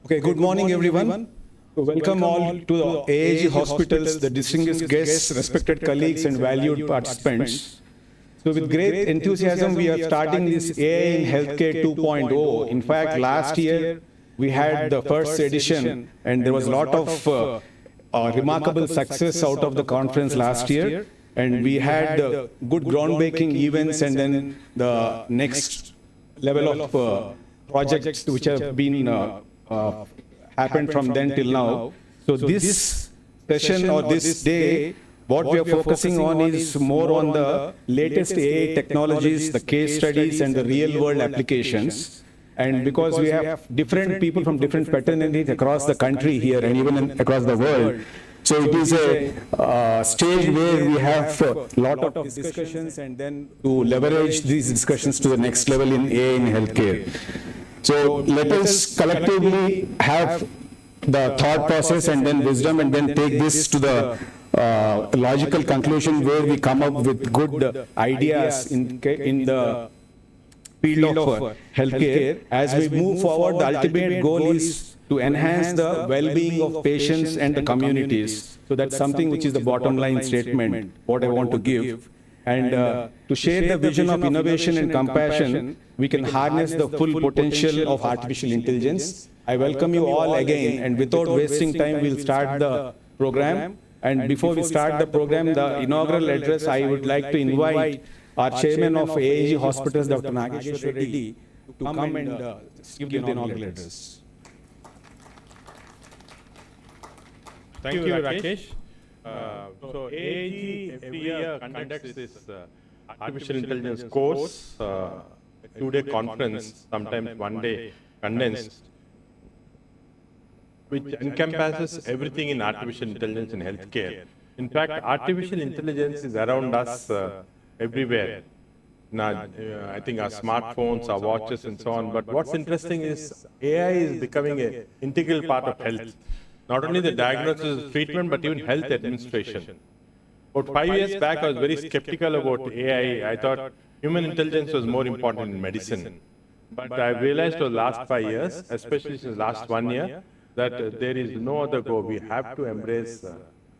Okay, good morning, everyone. Welcome all to the AIG Hospitals, the distinguished guests, respected colleagues, and valued participants. So with great enthusiasm, we are starting this AI in Healthcare 2.0. In fact, last year, we had the first edition, and there was a lot of remarkable success out of the conference last year. And we had good groundbreaking events, and then the next level of projects which have been happened from then till now. So this session or this day, what we are focusing on is more on the latest AI technologies, the case studies, and the real-world applications. And because we have different people from different fraternities across the country here and even across the world, so it is a stage where we have a lot of discussions and then to leverage these discussions to the next level in AI in healthcare. So let us collectively have the thought process and then wisdom and then take this to the logical conclusion where we come up with good ideas in the field of healthcare. As we move forward, the ultimate goal is to enhance the well-being of patients and the communities. So that's something which is the bottom line statement, what I want to give. And to share the vision of innovation and compassion, we can harness the full potential of artificial intelligence. I welcome you all again, and without wasting time, we'll start the program. And before we start the program, the inaugural address, I would like to invite our chairman of AIG Hospitals, Dr. Nageswar Reddy, to come and give the inaugural address. Thank you, Rakesh. So AIG every year conducts this artificial intelligence course, a 2-day conference, sometimes 1 day condensed, which encompasses everything in artificial intelligence in healthcare. In fact, artificial intelligence is around us everywhere. Now, I think our smartphones, our watches, and so on. But what's interesting is AI is becoming an integral part of health. Not only the diagnosis, treatment, but even health administration. About 5 years back, I was very skeptical about AI. I thought human intelligence was more important in medicine. But I've realized over the last 5 years, especially since last 1 year, that there is no other go. We have to embrace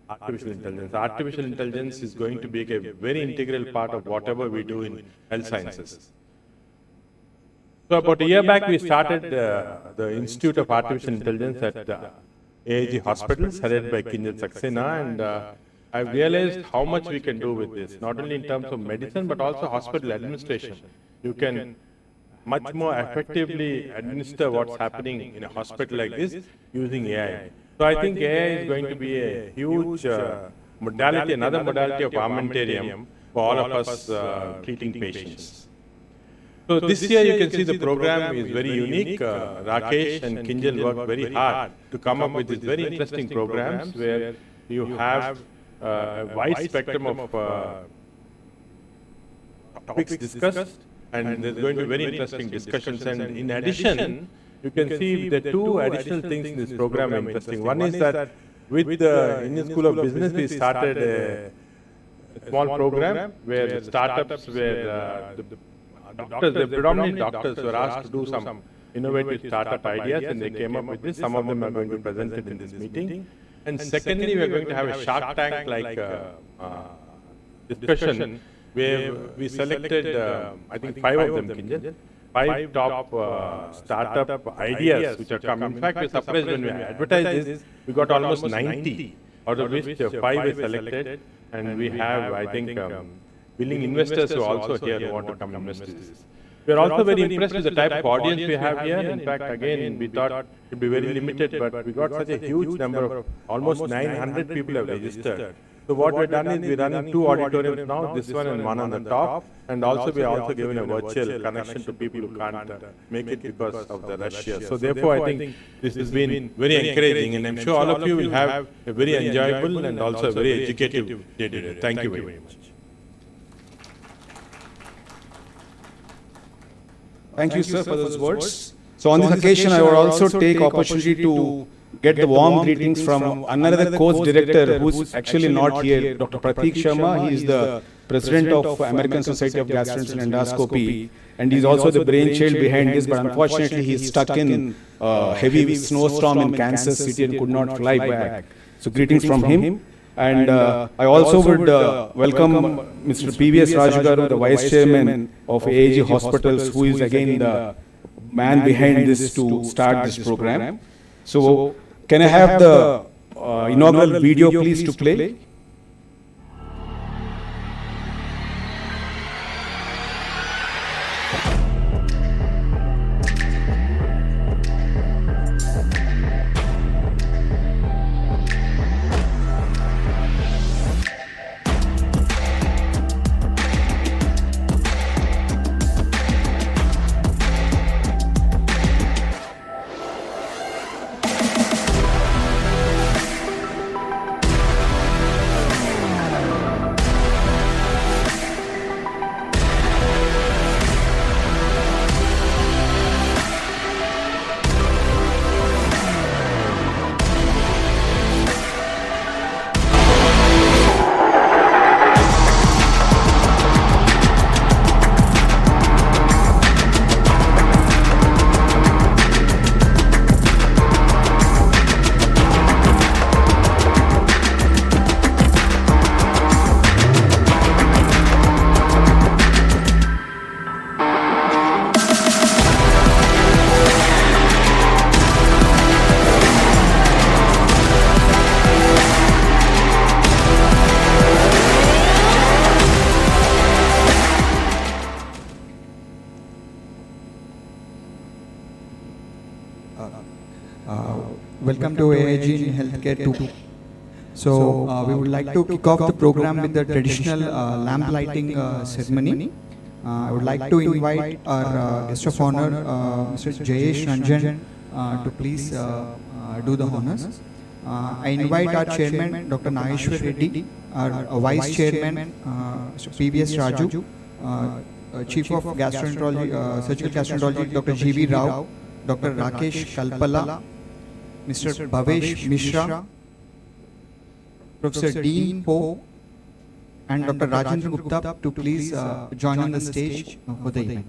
artificial intelligence. Artificial intelligence is going to be a very integral part of whatever we do in health sciences. So about a year back, we started the Institute of Artificial Intelligence at AIG Hospitals, headed by Kinjal Saxena, and I've realized how much we can do with this, not only in terms of medicine, but also hospital administration. You can much more effectively administer what's happening in a hospital like this using AI. So I think AI is going to be a huge modality, another modality of armamentarium for all of us treating patients. So this year you can see the program is very unique. Rakesh and Kinjal worked very hard to come up with these very interesting programs where you have a wide spectrum of topics discussed, and there's going to be very interesting discussions. And in addition, you can see the 2 additional things in this program are interesting. One is that with the Indian School of Business, we started a small program where startups were doctors, the predominant doctors were asked to do some innovative startup ideas, and they came up with this. Some of them are going to be presented in this meeting. And secondly, we are going to have a Shark Tank-like discussion where we selected, I think, 5 of them, Kinjal, 5 top startup ideas which are coming. In fact, we were surprised when we advertised this, we got almost 90, out of which 5 were selected, and we have, I think, willing investors who are also here who want to come invest in this. We are also very impressed with the type of audience we have here. In fact, again, we thought it would be very limited, but we got such a huge number of, almost 900 people have registered. So what we've done is we're running 2 auditoriums now, this one and one on the top, and also we are also given a virtual connection to people who can't make it because of the rush here. So therefore, I think this has been very encouraging, and I'm sure all of you will have a very enjoyable and also a very educative day today. Thank you very much. Thank you, sir, for those words. So on this occasion, I would also take opportunity to get the warm greetings from another course director who's actually not here, Dr. Prateek Sharma. He is the president of American Society of Gastroenterology and Endoscopy, and he's also the brainchild behind this, but unfortunately he's stuck in heavy snowstorm in Kansas City and could not fly back. So greetings from him. And I also would welcome Mr. PVS Rajgaru, the Vice Chairman of AIG Hospitals, who is again the man behind this to start this program. So can I have the inaugural video please to play? Welcome to AIG Healthcare 2. So we would like to kick off the program with the traditional lamp lighting ceremony. I would like to invite our guest of honor, Mr. Jayesh Ranjan, to please do the honors. I invite our chairman, Dr. Nageshwar Reddy, our vice chairman, Mr. PVS Raju, chief of gastroenterology, surgical gastroenterology, Dr. G.V. Rao, Dr. Rakesh Kalpala, Mr. Bhavesh Mishra, Professor Dean Poe, and Dr. Rajendra Gupta to please join on the stage for the event.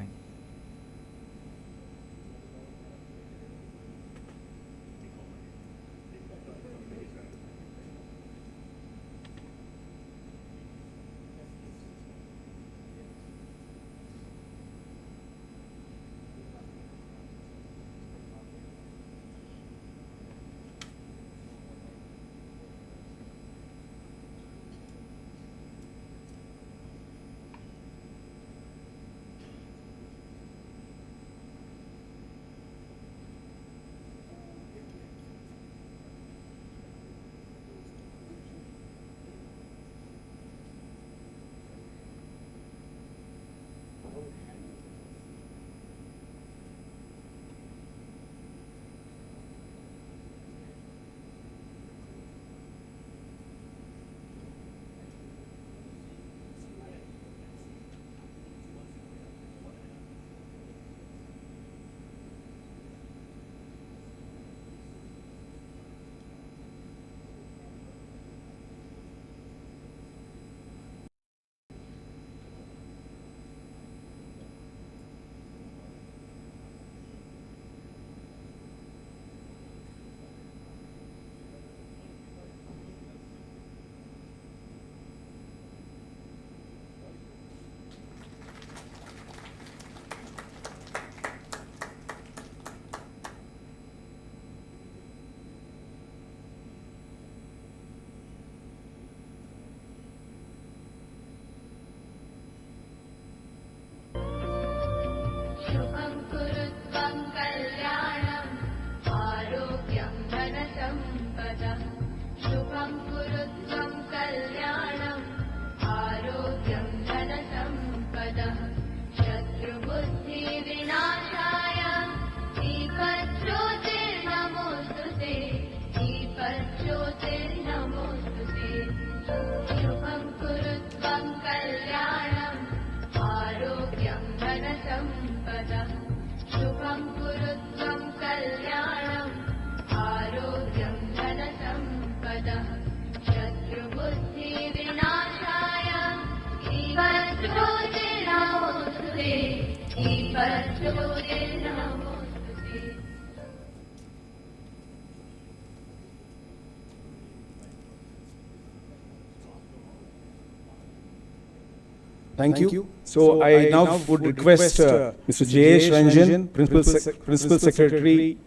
Thank you. So I now would request Mr. J.S. Ranjan, Principal Secretary,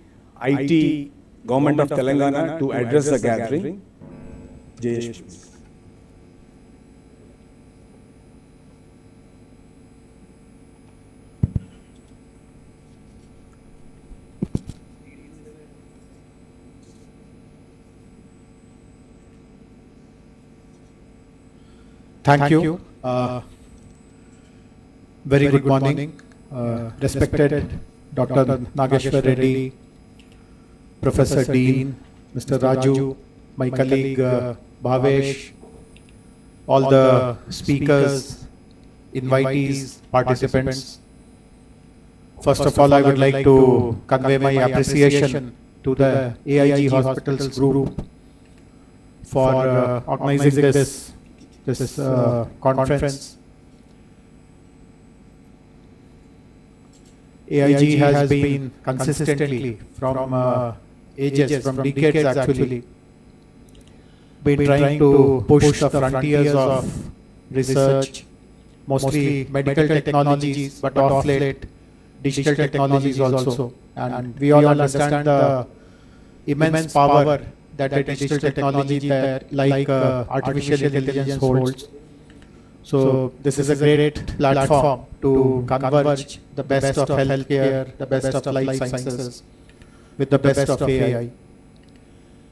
IT, Government of Telangana, to address the gathering. J.S. please. Thank you. Very good morning, respected Dr. Nageshwar Reddy, Professor Dean, Mr. Raju, my colleague Bhavesh, all the speakers, invitees, participants. First of all, I would like to convey my appreciation to the AIG Hospitals group for organizing this conference. AIG has been consistently from ages, from decades actually, been trying to push the frontiers of research, mostly medical technologies, but of late digital technologies also. And we all understand the immense power that the digital technology like artificial intelligence holds. So this is a great platform to converge the best of healthcare, the best of life sciences with the best of AI.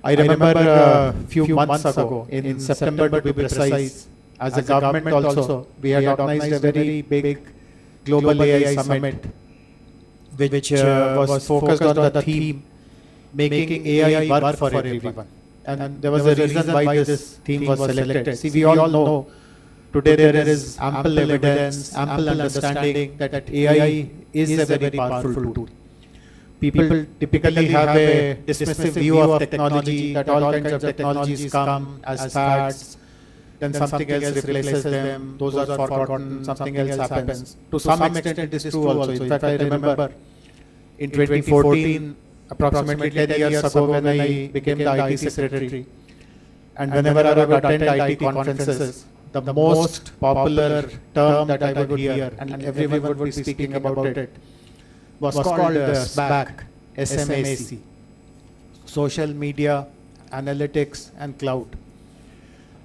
I remember a few months ago, in September to be precise, as a government also, we had organized a very big global AI summit, which was focused on the theme, making AI work for everyone. And there was a reason why this theme was selected. See, we all know today there is ample evidence, ample understanding that AI is a very powerful tool. People typically have a dismissive view of technology, that all kinds of technologies come as fads, then something else replaces them, those are forgotten, something else happens. To some extent it is true also. In fact, I remember in 2014, approximately 10 years ago, when I became the IT secretary, and whenever I would attend IT conferences, the most popular term that I would hear, and everyone would be speaking about it, was called SMAC, SMAC, Social Media, Analytics and Cloud.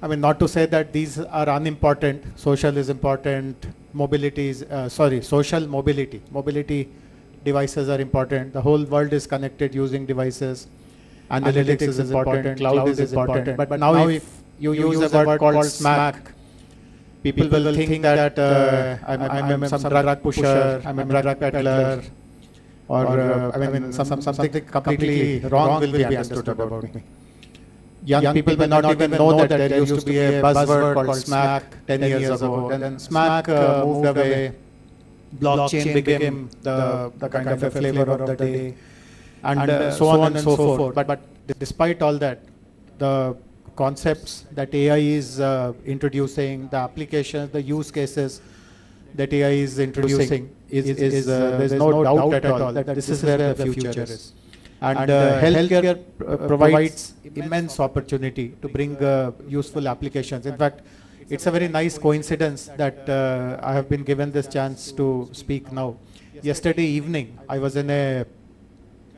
I mean, not to say that these are unimportant. Social is important, social mobility devices are important. The whole world is connected using devices. Analytics is important, cloud is important. But now if you use a word called SMAC, people will think that I'm some drug pusher, I'm a drug peddler, or something completely wrong will be understood about me. Young people may not even know that there used to be a buzzword called SMAC 10 years ago. Then SMAC moved away, blockchain became the kind of a flavor of the day, and so on and so forth. But despite all that, the concepts that AI is introducing, the applications, the use cases that AI is introducing, there's no doubt at all that this is where the future is. And healthcare provides immense opportunity to bring useful applications. In fact, it's a very nice coincidence that I have been given this chance to speak now. Yesterday evening, I was in a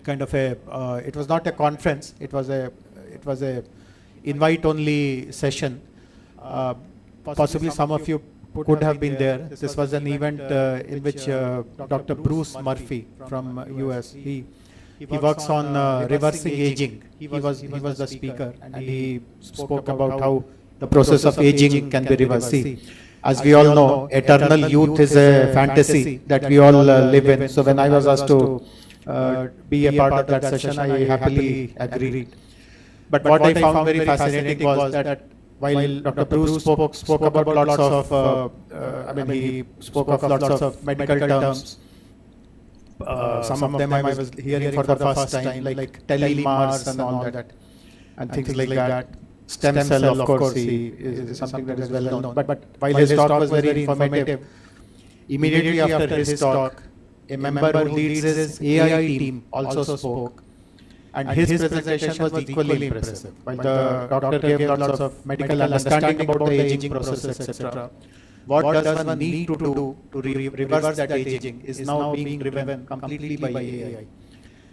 kind of it was not a conference, it was a invite-only session. Possibly some of you could have been there. This was an event in which Dr. Bruce Murphy from US, he works on reversing aging. He was the speaker, and he spoke about how the process of aging can be reversed. See, as we all know, eternal youth is a fantasy that we all live in. So when I was asked to be a part of that session, I happily agreed. But what I found very fascinating was that while Dr. Bruce spoke about lots of, he spoke of lots of medical terms. Some of them I was hearing for the first time, like telemars and all that, and things like that. Stem cell, of course, is something that is well known. But while his talk was very informative, immediately after his talk, a member who leads his AI team also spoke. And his presentation was equally impressive. While the doctor gave lots of medical understanding about the aging process, etc., what does one need to do to reverse that aging is now being driven completely by AI.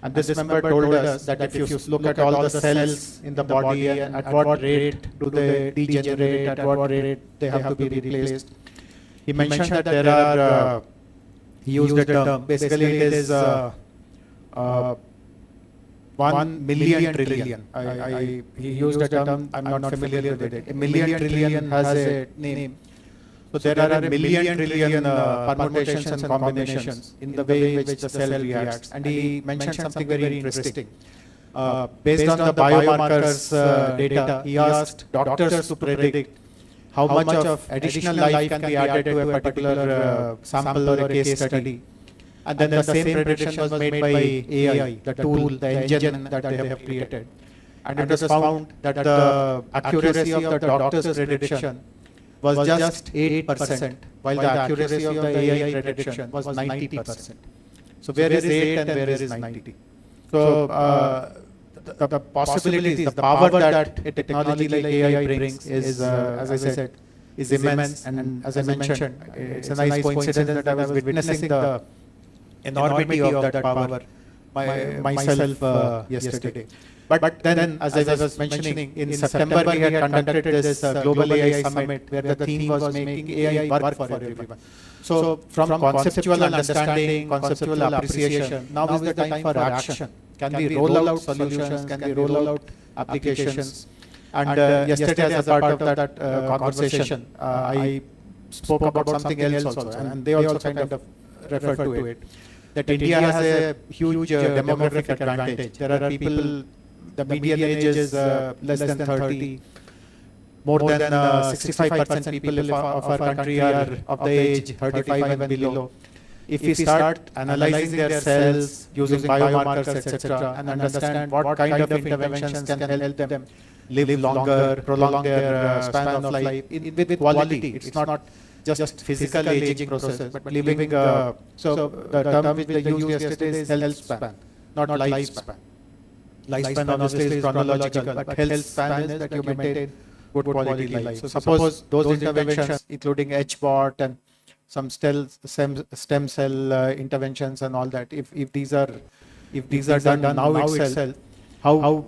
And this member told us that if you look at all the cells in the body and at what rate do they degenerate, at what rate they have to be replaced. He mentioned that there are, he used a term, basically it is 1 million trillion. He used a term, I'm not familiar with it. A million trillion has a name. So there are a million trillion permutations and combinations in the way in which the cell reacts. And he mentioned something very interesting. Based on the biomarkers data, he asked doctors to predict how much of additional life can be added to a particular sample or a case study. And then the same prediction was made by AI, the tool, the engine that they have created. And it was found that the accuracy of the doctor's prediction was just 8%, while the accuracy of the AI prediction was 90%. So where is 8 and where is 90? So the possibilities, the power that a technology like AI brings is, as I said, is immense. And as I mentioned, it's a nice coincidence that I was witnessing the enormity of that power myself yesterday. But then, as I was mentioning, in September we had conducted this Global AI Summit where the theme was making AI work for everyone. So from conceptual understanding, conceptual appreciation, now is the time for action. Can we roll out solutions? Can we roll out applications? And yesterday, as a part of that conversation, I spoke about something else also, and they also kind of referred to it. That India has a huge demographic advantage. There are people, the median age is less than 30. More than 65% people of our country are of the age 35 and below. If we start analyzing their cells using biomarkers, etc., and understand what kind of interventions can help them live longer, prolong their span of life with quality. It's not just physical aging process, but living. So the term which they used yesterday is health span, not lifespan. Lifespan obviously is chronological, but health span is that you maintain good quality life. So suppose those interventions, including HBOT and some stem cell interventions and all that, if these are done now itself, how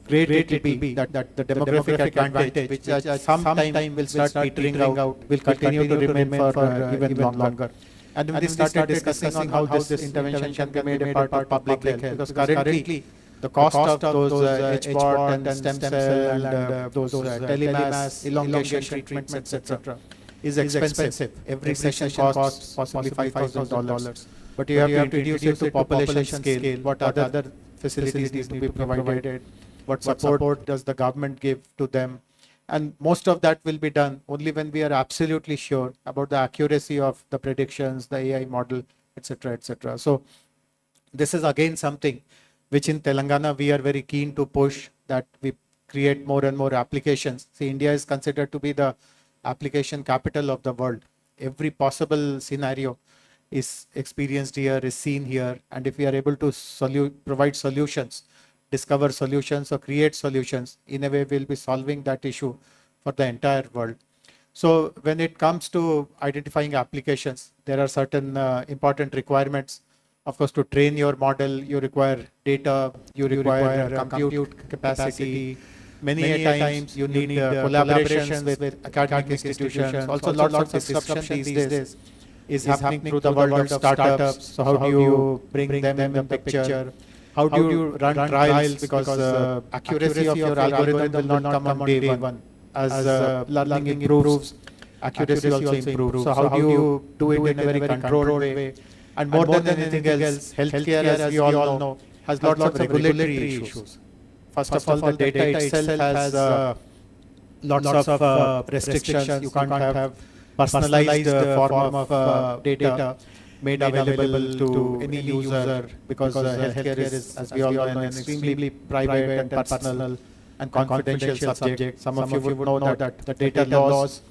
great it will be that the demographic advantage, which at some time will start petering out, will continue to remain for even longer. And then we started discussing on how this intervention can be made a part of public health, because currently the cost of those HBOT and stem cell and those telemass, elongation treatments, etc., is expensive. Every session costs possibly $5,000. But you have to reduce it to population scale. What other facilities need to be provided? What support does the government give to them? And most of that will be done only when we are absolutely sure about the accuracy of the predictions, the AI model, etc., etc. So this is again something which in Telangana we are very keen to push, that we create more and more applications. See, India is considered to be the application capital of the world. Every possible scenario is experienced here, is seen here. And if we are able to provide solutions, discover solutions or create solutions, in a way we'll be solving that issue for the entire world. So when it comes to identifying applications, there are certain important requirements. Of course, to train your model, you require data, you require compute capacity. Many times you need collaborations with academic institutions. Also, lots of disruption these days is happening through the world of startups. So how do you bring them in the picture? How do you run trials? Because accuracy of your algorithm will not come on day one. As learning improves, accuracy also improves. So how do you do it in a very controlled way? And more than anything else, healthcare, as we all know, has lots of regulatory issues. First of all, the data itself has lots of restrictions. You can't have personalized form of data made available to any user, because healthcare is, as we all know, an extremely private and personal and confidential subject. Some of you would know that the data laws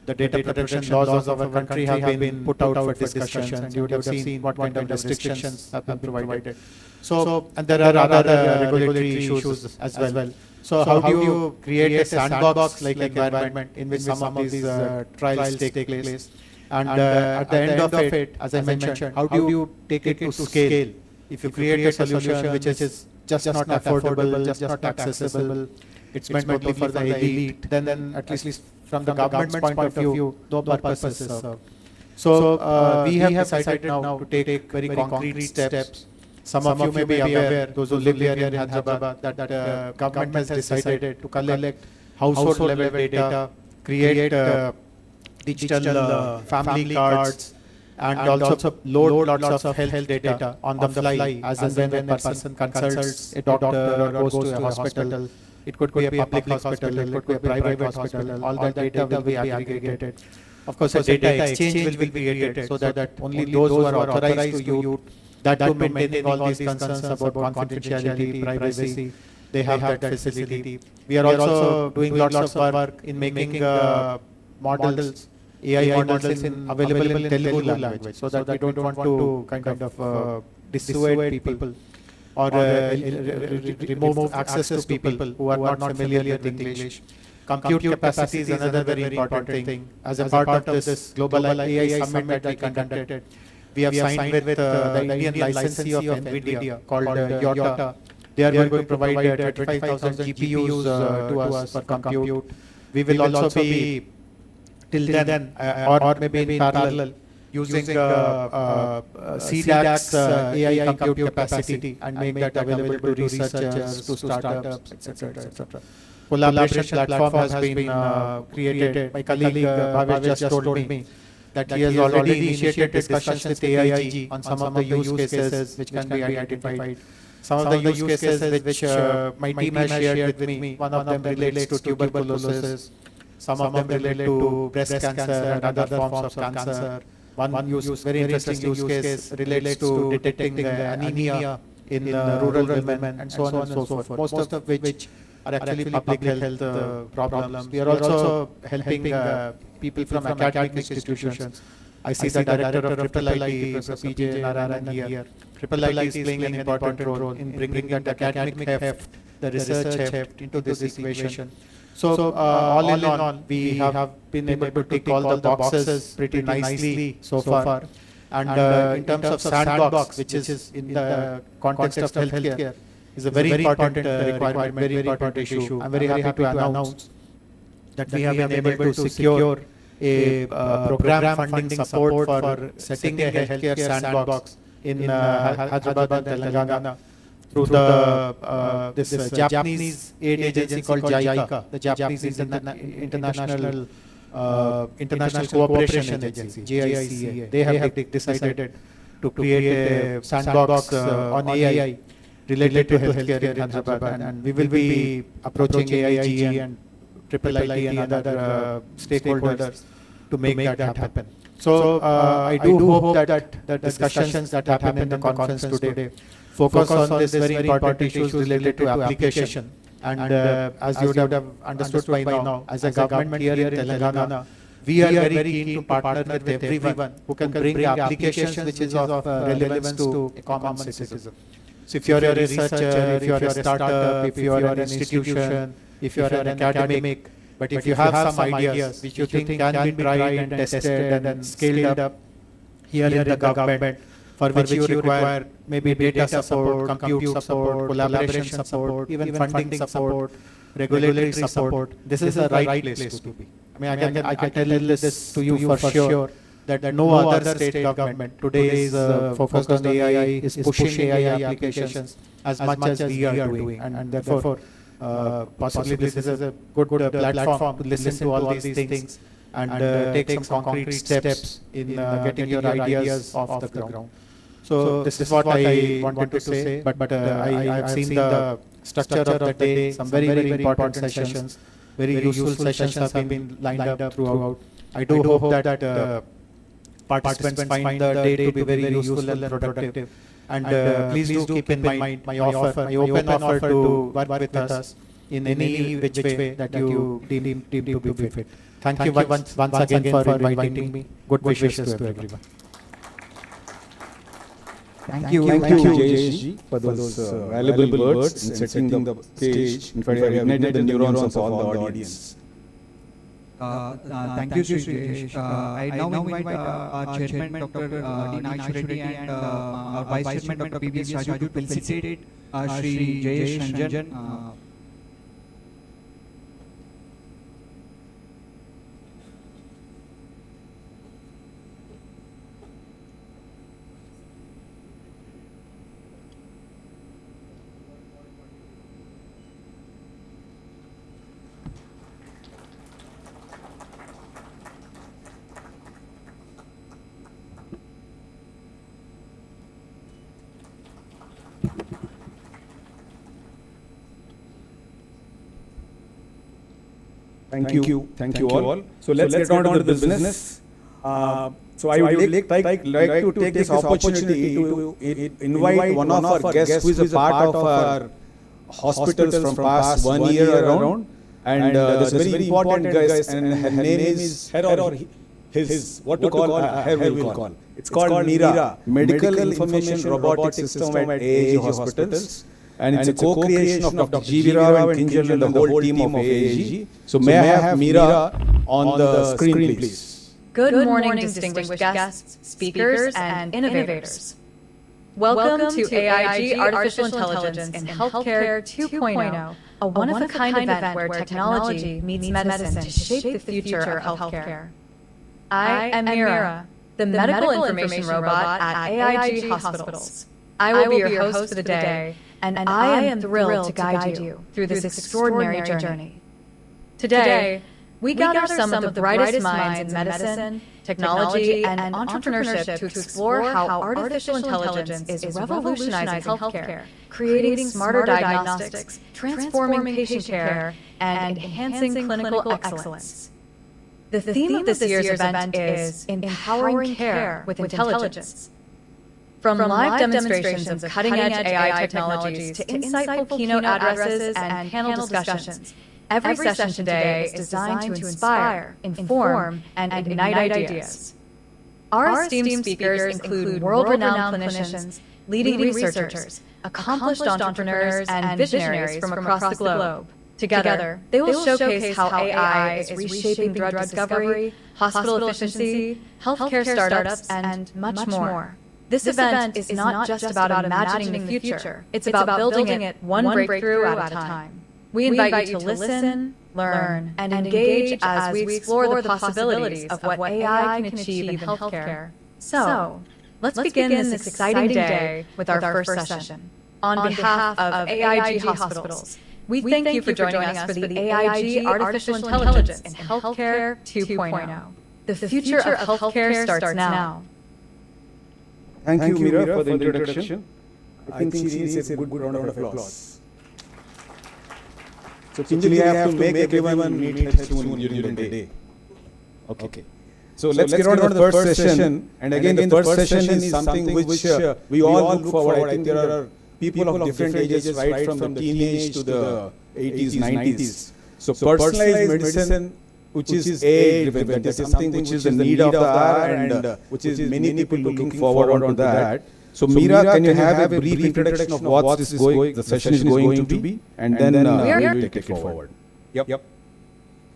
the data protection laws of our country have been put out for discussion, and you would have seen what kind of restrictions have been provided. So, and there are other regulatory issues as well. So how do you create a sandbox-like environment in which some of these trials take place? And at the end of it, as I mentioned, how do you take it to scale? If you create a solution which is just not affordable, just not accessible, it's meant only for the elite, then at least from the government's point of view, no purpose is served. So we have decided now to take very concrete steps. Some of you may be aware, those who live here in Hyderabad, that government has decided to collect household level data, create digital family cards, and also load lots of health data on the fly as and when a person consults a doctor or goes to a hospital. It could be a public hospital, it could be a private hospital. All that data will be aggregated. Of course, a data exchange will be created so that only those who are authorized to use that to maintaining all these concerns about confidentiality, privacy, they have that facility. We are also doing lots of work in making models, AI models available in Telugu language, so that we don't want to kind of dissuade people or remove access to people who are not familiar with English. Compute capacity is another very important thing. As a part of this global AI summit that we conducted, we have signed with the Indian licensee of NVIDIA called Iota. They are going to provide 25,000 GPUs to us for compute. We will also be, till then, or maybe in parallel, using CDAC's AI compute capacity and make that available to researchers, to startups, etc. etc. Collaboration platform has been created. My colleague Bhavesh just told me that he has already initiated discussions with AIG on some of the use cases which can be identified. Some of the use cases which my team has shared with me, one of them relates to tuberculosis, some of them relate to breast cancer and other forms of cancer. One very interesting use case relates to detecting anemia in rural women, and so on and so forth. Most of which are actually public health problems. We are also helping people from academic institutions. I see the director of IIIT, Professor PJ Narayanan here. IIIT is playing an important role in bringing that academic heft, the research heft into this equation. So all in all, we have been able to tick all the boxes pretty nicely so far. And in terms of sandbox, which is in the context of healthcare, is a very important requirement, very important issue. I'm very happy to announce that we have been able to secure a program funding support for setting a healthcare sandbox in Hyderabad and Telangana through this Japanese aid agency called JICA, the Japanese International Cooperation Agency, JICA. They have decided to create a sandbox on AI related to healthcare in Hyderabad, and we will be approaching AIG and IIIT and other stakeholders to make that happen. So I do hope that the discussions that happen in the conference today focus on this very important issues related to application. And as you would have understood by now, as a government here in Telangana, we are very keen to partner with everyone who can bring applications which is of relevance to a common citizen. So if you are a researcher, if you are a startup, if you are an institution, if you are an academic, but if you have some ideas which you think can be tried and tested and scaled up here in the government, for which you require maybe data support, compute support, collaboration support, even funding support, regulatory support, this is the right place to be. I mean, I can tell this to you for sure, that no other state government today is focused on AI, is pushing AI applications as much as we are doing, and therefore possibly this is a good platform to listen to all these things and take some concrete steps in getting your ideas off the ground. So this is what I wanted to say, but I have seen the structure of the day, some very important sessions, very useful sessions have been lined up throughout. I do hope that participants find the day to be very useful and productive. And please do keep in mind my open offer to work with us in any which way that you deem to be fit. Thank you once again for inviting me. Good wishes to everyone. Thank you. Thank you, JSG, for those valuable words in setting the stage. In fact, you have ignited the neurons of all the audience. Thank you, Sri Jayesh. I now invite our chairman, Dr. Dinesh Reddy, and our vice chairman, Dr. P.V.S. Raju, to felicitate Sri Jayesh Ranjan. Thank you all. So let's get on to the business. So I would like to take this opportunity to invite one of our guests who is a part of our hospitals from past 1 year around. And this is a very important guest, and her name is his what we call. It's called Mira, Medical Information Robotic System at AIG Hospitals. And it's a co-creation of Dr. G.V. Rao and Kinjal and the whole team of AIG. So may I have Mira on the screen, please? Good morning, distinguished guests, speakers, and innovators. Welcome to AIG Artificial Intelligence in Healthcare 2.0, a one-of-a-kind event where technology meets medicine to shape the future of healthcare. I am Mira, the medical information robot at AIG Hospitals. I will be your host for the day, and I am thrilled to guide you through this extraordinary journey. Today, we gather some of the brightest minds in medicine, technology, and entrepreneurship to explore how artificial intelligence is revolutionizing healthcare, creating smarter diagnostics, transforming patient care, and enhancing clinical excellence. The theme of this year's event is Empowering Care with Intelligence. From live demonstrations of cutting-edge AI technologies to insightful keynote addresses and panel discussions, every session today is designed to inspire, inform, and ignite ideas. Our esteemed speakers include world-renowned clinicians, leading researchers, accomplished entrepreneurs, and visionaries from across the globe. Together, they will showcase how AI is reshaping drug discovery, hospital efficiency, healthcare startups, and much more. This event is not just about imagining the future, it's about building it one breakthrough at a time. We invite you to listen, learn, and engage as we explore the possibilities of what AI can achieve in healthcare. So, let's begin this exciting day with our first session. On behalf of AIG Hospitals, we thank you for joining us for the AIG Artificial Intelligence in Healthcare 2.0. The future of healthcare starts now. Thank you, Mira, for the introduction. I think she needs a good round of applause. So, Kinjal, I have to make everyone meet her soon during the day. Okay. So let's get on to the first session. And again, the first session is something which we all look forward. I think there are people of different ages, right from the teenage to the 80s, 90s. So personalized medicine, which is AI-driven, that is something which is the need of the hour and which is many people looking forward on that. So Mira, can you have a brief introduction of what the session is going to be, and then we will take it forward. Yep.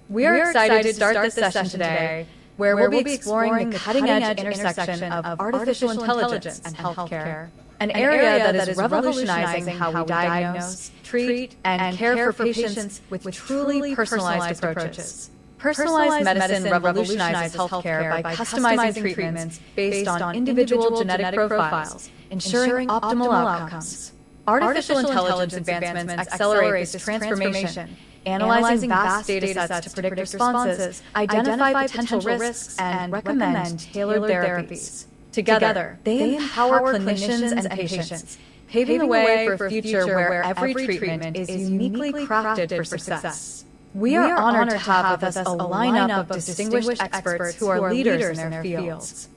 We are excited to start this session today, where we'll be exploring the cutting-edge intersection of artificial intelligence and healthcare, an area that is revolutionizing how we diagnose, treat, and care for patients with truly personalized approaches. Personalized medicine revolutionizes healthcare by customizing treatments based on individual genetic profiles, ensuring optimal outcomes. Artificial intelligence advancements accelerate this transformation, analyzing vast datasets to predict responses, identify potential risks, and recommend tailored therapies. Together, they empower clinicians and patients, paving the way for a future where every treatment is uniquely crafted for success. We are honored to have with us a lineup of distinguished experts who are leaders in their fields.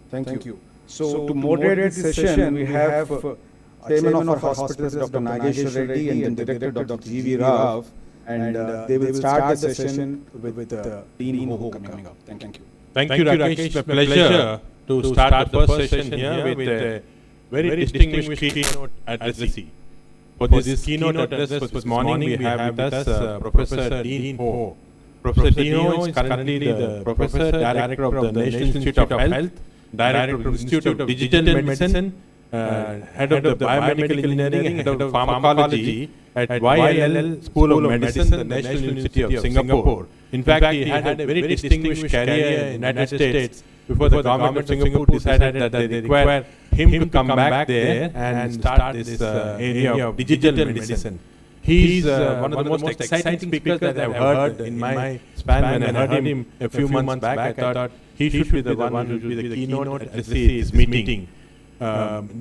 Thank you. So to moderate this session, we have Chairman of our hospitals, Dr. Nageswar Reddy, and then Director Dr. G.V. Rao. And they will start the session with Dean Ho coming up. Thank you. Thank you, Rakesh. It's a pleasure to start the first session here with a very distinguished keynote address. For this keynote address for this morning, we have with us Professor Dean Ho. Professor Dean Ho is currently the Professor, Director of the Asian Institute of Health, Director of the Institute of Digital Medicine, Head of the Biomedical Engineering, Head of Pharmacology at YLL School of Medicine, the National University of Singapore. In fact, he had a very distinguished career in the United States before the government of Singapore decided that they require him to come back there and start this area of digital medicine. He is one of the most exciting speakers that I have heard in my span. When I heard him a few months back, I thought he should be the one who should be the keynote at this meeting.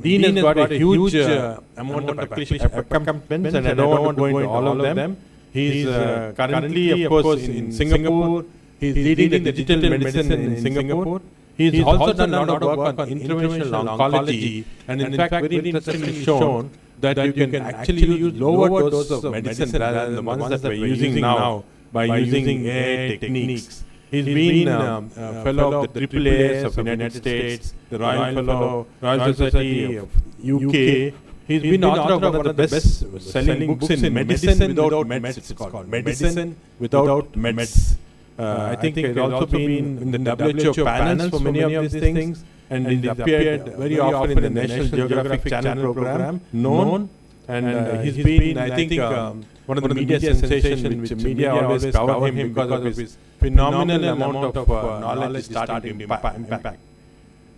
Dean has got a huge amount of accomplishments, and I don't want to go into all of them. He is currently, of course, in Singapore. He is leading the digital medicine in Singapore. He has also done a lot of work on interventional oncology, and in fact, very interestingly shown that you can actually use lower doses of medicine rather than the ones that we're using now by using AI techniques. He's been a fellow of the AAAS of the United States, the Royal Fellow, Royal Society of UK. He's been author of one of the best-selling books in medicine without meds. It's called Medicine Without Meds. I think he's also been in the WHO panels for many of these things, and he's appeared very often in the National Geographic Channel program, Known, and he's been, I think, one of the media sensations which media always cover him because of his phenomenal amount of knowledge starting to impact.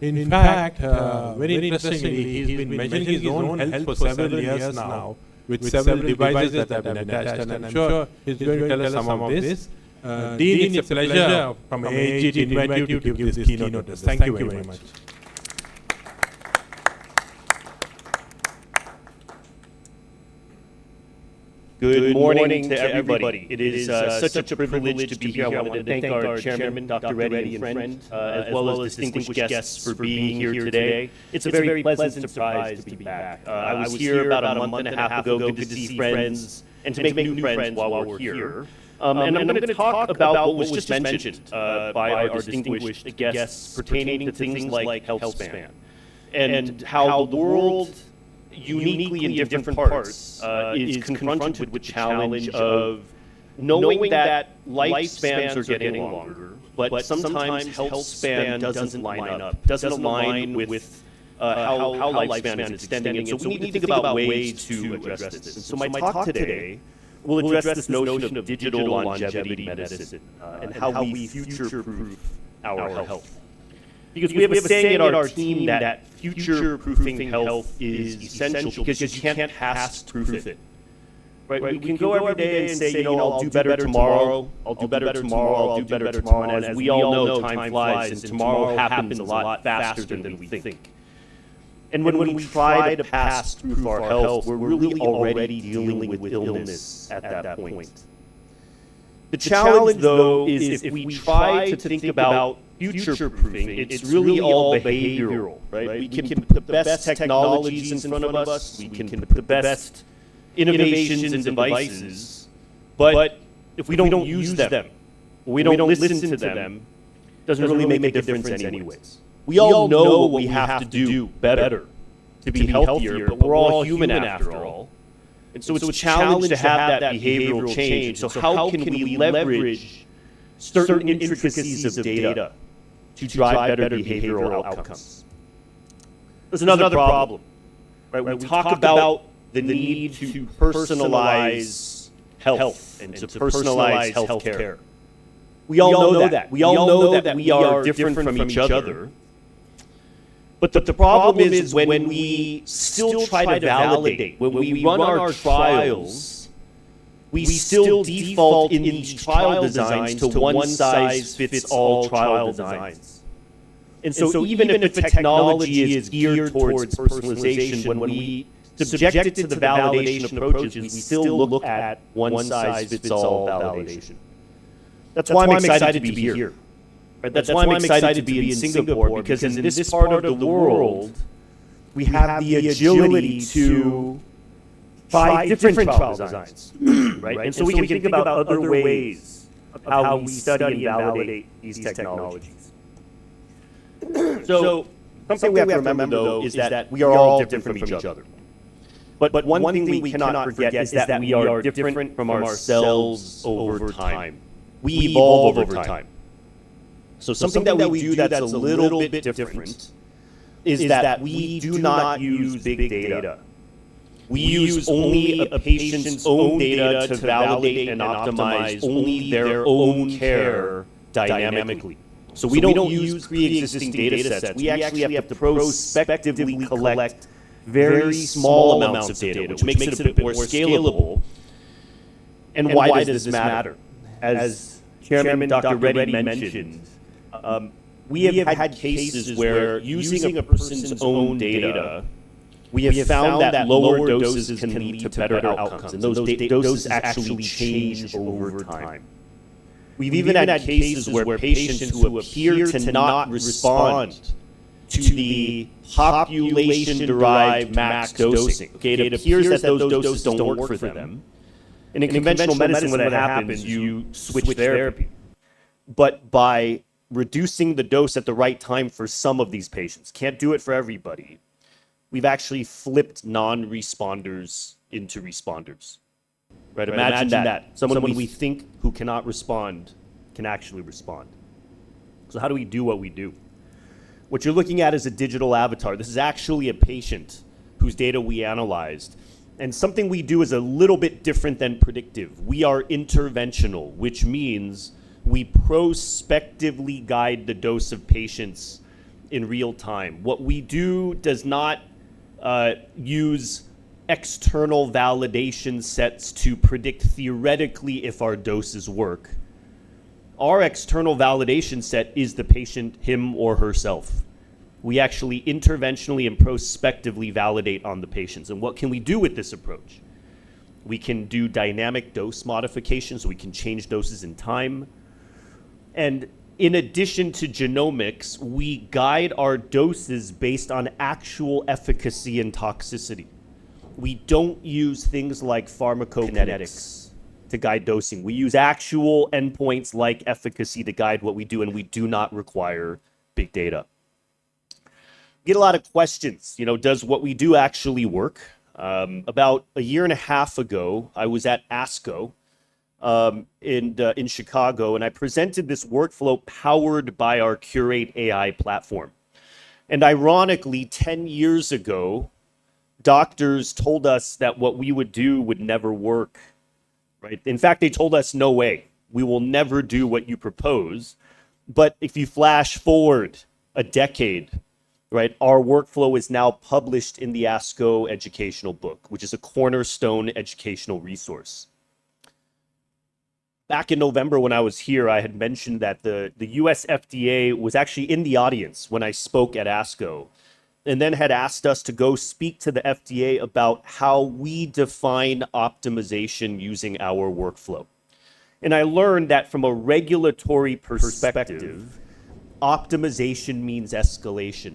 In fact, very interestingly, he's been measuring his own health for several years now with several devices that have been attached, and I'm sure he's going to tell us some of this. Dean, it's a pleasure from AIG to invite you to give this keynote. Thank you very much. Good morning to everybody. It is such a privilege to be here. I wanted to thank our chairman, Dr. Reddy, and friend, as well as distinguished guests for being here today. It's a very pleasant surprise to be back. I was here about a month and a half ago, good to see friends, and to make new friends while we're here. And I'm going to talk about what was just mentioned by our distinguished guests pertaining to things like health span, and how the world, uniquely in different parts, is confronted with the challenge of knowing that lifespans are getting longer, but sometimes health span doesn't line up, doesn't align with how lifespan is extending. And so we need to think about ways to address this. And so my talk today will address this notion of digital longevity medicine and how we future-proof our health. Because we have a saying in our team that future-proofing health is essential because you can't past-proof it. Right? We can go every day and say, I'll do better tomorrow, I'll do better tomorrow, I'll do better tomorrow. And as we all know, time flies, and tomorrow happens a lot faster than we think. And when we try to past-proof our health, we're really already dealing with illness at that point. The challenge, though, is if we try to think about future-proofing, it's really all behavioral, right? We can put the best technologies in front of us, we can put the best innovations and devices, but if we don't use them, or we don't listen to them, it doesn't really make a difference anyways. We all know what we have to do better to be healthier, but we're all human after all. And so it's a challenge to have that behavioral change. So how can we leverage certain intricacies of data to drive better behavioral outcomes? There's another problem, right? We talk about the need to personalize health and to personalize healthcare. We all know that. We all know that we are different from each other. But the problem is when we still try to validate, when we run our trials, we still default in these trial designs to one-size-fits-all trial designs. And so even if the technology is geared towards personalization, when we subject it to the validation approaches, we still look at one-size-fits-all validation. That's why I'm excited to be here. Right? That's why I'm excited to be in Singapore, because in this part of the world, we have the agility to try different trial designs, right? And so we can think about other ways of how we study and validate these technologies. So something we have to remember, though, is that we are all different from each other. But one thing we cannot forget is that we are different from ourselves over time. We evolve over time. So something that we do that's a little bit different is that we do not use big data. We use only a patient's own data to validate and optimize only their own care dynamically. So we don't use pre-existing data sets. We actually have to prospectively collect very small amounts of data, which makes it a bit more scalable. And why does this matter? As Chairman Dr. Reddy mentioned, we have had cases where using a person's own data, we have found that lower doses can lead to better outcomes, and those doses actually change over time. We've even had cases where patients who appear to not respond to the population-derived max dosing, okay, it appears that those doses don't work for them. And in conventional medicine, when that happens, you switch therapy. But by reducing the dose at the right time for some of these patients, can't do it for everybody, we've actually flipped non-responders into responders. Right? Imagine that. Someone we think who cannot respond can actually respond. So how do we do what we do? What you're looking at is a digital avatar. This is actually a patient whose data we analyzed. And something we do is a little bit different than predictive. We are interventional, which means we prospectively guide the dose of patients in real time. What we do does not use external validation sets to predict theoretically if our doses work. Our external validation set is the patient, him or herself. We actually interventionally and prospectively validate on the patients. And what can we do with this approach? We can do dynamic dose modifications, so we can change doses in time. And in addition to genomics, we guide our doses based on actual efficacy and toxicity. We don't use things like pharmacokinetics to guide dosing. We use actual endpoints like efficacy to guide what we do, and we do not require big data. We get a lot of questions. Does what we do actually work? About a year and a half ago, I was at ASCO in Chicago, and I presented this workflow powered by our Curate AI platform. And ironically, 10 years ago, doctors told us that what we would do would never work, right? In fact, they told us, no way, we will never do what you propose. But if you flash forward a decade, right, our workflow is now published in the ASCO educational book, which is a cornerstone educational resource. Back in November when I was here, I had mentioned that the US FDA was actually in the audience when I spoke at ASCO, and then had asked us to go speak to the FDA about how we define optimization using our workflow. And I learned that from a regulatory perspective, optimization means escalation,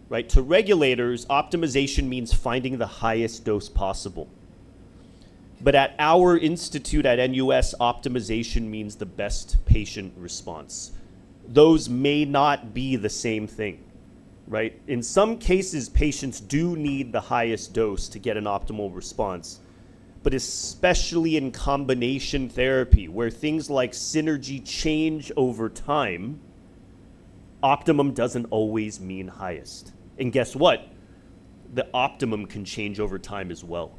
right? To regulators, optimization means finding the highest dose possible. But at our institute at NUS, optimization means the best patient response. Those may not be the same thing. Right? In some cases, patients do need the highest dose to get an optimal response, but especially in combination therapy, where things like synergy change over time, optimum doesn't always mean highest. And guess what? The optimum can change over time as well,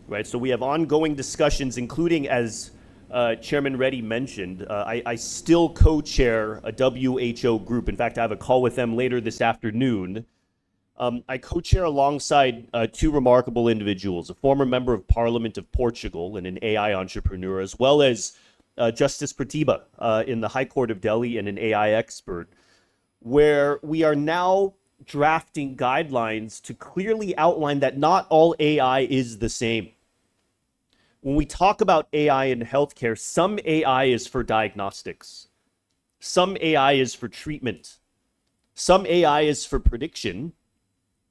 right? So we have ongoing discussions, including, as Chairman Reddy mentioned, I still co-chair a WHO group. In fact, I have a call with them later this afternoon. I co-chair alongside two remarkable individuals, a former member of Parliament of Portugal and an AI entrepreneur, as well as Justice Pratibha in the High Court of Delhi and an AI expert, where we are now drafting guidelines to clearly outline that not all AI is the same. When we talk about AI in healthcare, some AI is for diagnostics. Some AI is for treatment. Some AI is for prediction.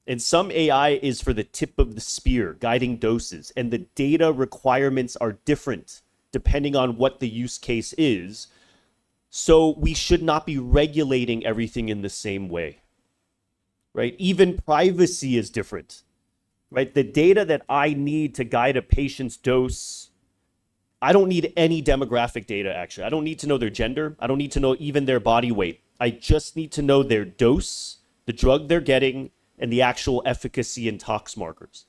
And some AI is for the tip of the spear, guiding doses, and the data requirements are different depending on what the use case is. So we should not be regulating everything in the same way, right? Even privacy is different, right? The data that I need to guide a patient's dose, I don't need any demographic data, actually. I don't need to know their gender. I don't need to know even their body weight. I just need to know their dose, the drug they're getting, and the actual efficacy and tox markers.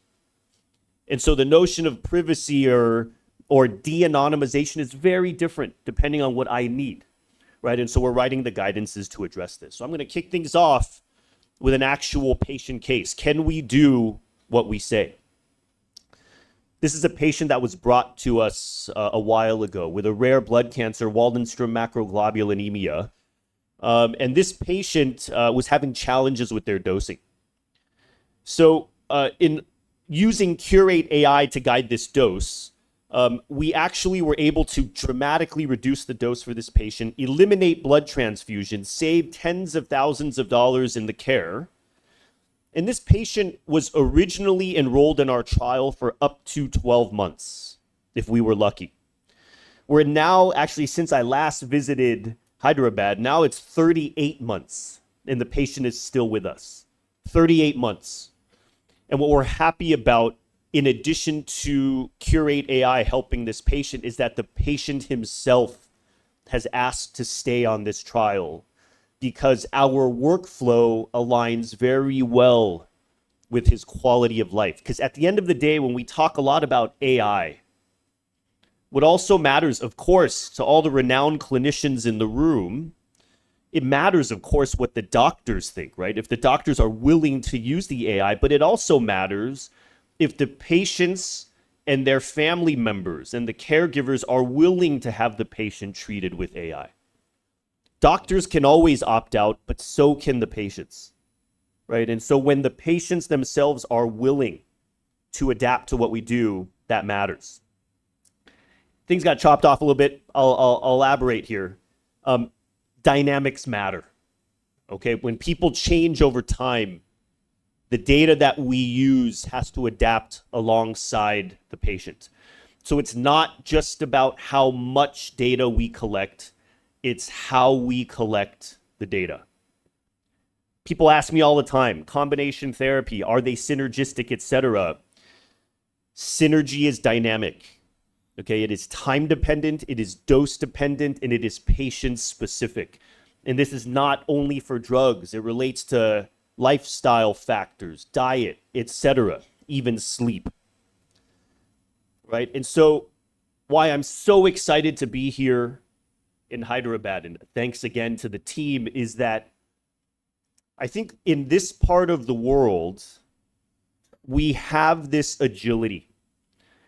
And so the notion of privacy or de-anonymization is very different depending on what I need, right? And so we're writing the guidances to address this. So I'm going to kick things off with an actual patient case. Can we do what we say? This is a patient that was brought to us a while ago with a rare blood cancer, Waldenstrom macroglobulinemia. And this patient was having challenges with their dosing. So in using Curate AI to guide this dose, we actually were able to dramatically reduce the dose for this patient, eliminate blood transfusions, save tens of thousands of dollars in the care. And this patient was originally enrolled in our trial for up to 12 months, if we were lucky. We're now, actually, since I last visited Hyderabad, now it's 38 months, and the patient is still with us. 38 months. And what we're happy about, in addition to Curate AI helping this patient, is that the patient himself has asked to stay on this trial because our workflow aligns very well with his quality of life. Because at the end of the day, when we talk a lot about AI, what also matters, of course, to all the renowned clinicians in the room, it matters, of course, what the doctors think, right? If the doctors are willing to use the AI, but it also matters if the patients and their family members and the caregivers are willing to have the patient treated with AI. Doctors can always opt out, but so can the patients, right? And so when the patients themselves are willing to adapt to what we do, that matters. Things got chopped off a little bit. I'll elaborate here. Dynamics matter, okay? When people change over time, the data that we use has to adapt alongside the patient. So it's not just about how much data we collect, it's how we collect the data. People ask me all the time, combination therapy, are they synergistic, etc. Synergy is dynamic. Okay, it is time dependent, it is dose dependent, and it is patient specific. And this is not only for drugs, it relates to lifestyle factors, diet, etc., even sleep. Right? And so why I'm so excited to be here in Hyderabad, and thanks again to the team, is that I think in this part of the world, we have this agility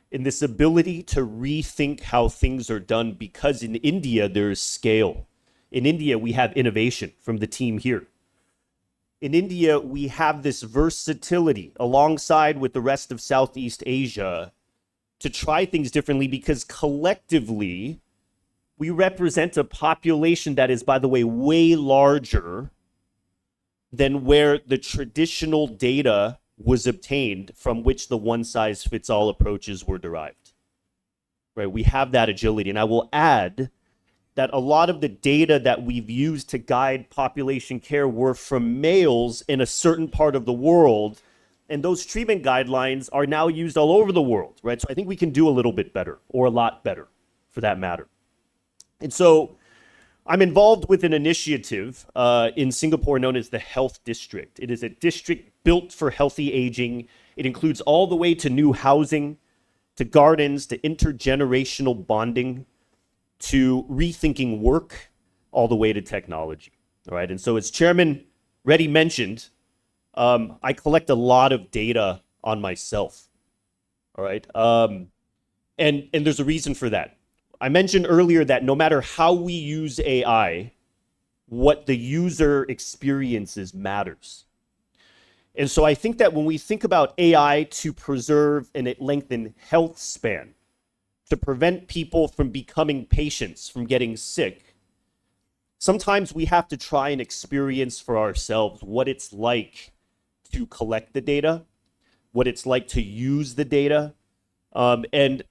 and this ability to rethink how things are done, because in India, there's scale. In India, we have innovation from the team here. In India, we have this versatility alongside with the rest of Southeast Asia to try things differently, because collectively, we represent a population that is, by the way, way larger than where the traditional data was obtained from which the one-size-fits-all approaches were derived. Right? We have that agility. And I will add that a lot of the data that we've used to guide population care were from males in a certain part of the world, and those treatment guidelines are now used all over the world, right? So I think we can do a little bit better, or a lot better, for that matter. And so I'm involved with an initiative in Singapore known as the Health District. It is a district built for healthy aging. It includes all the way to new housing, to gardens, to intergenerational bonding, to rethinking work, all the way to technology. All right. And so as Chairman Reddy mentioned, I collect a lot of data on myself. All right. And there's a reason for that. I mentioned earlier that no matter how we use AI, what the user experiences matters. And so I think that when we think about AI to preserve and lengthen health span, to prevent people from becoming patients, from getting sick, sometimes we have to try and experience for ourselves what it's like to collect the data, what it's like to use the data, and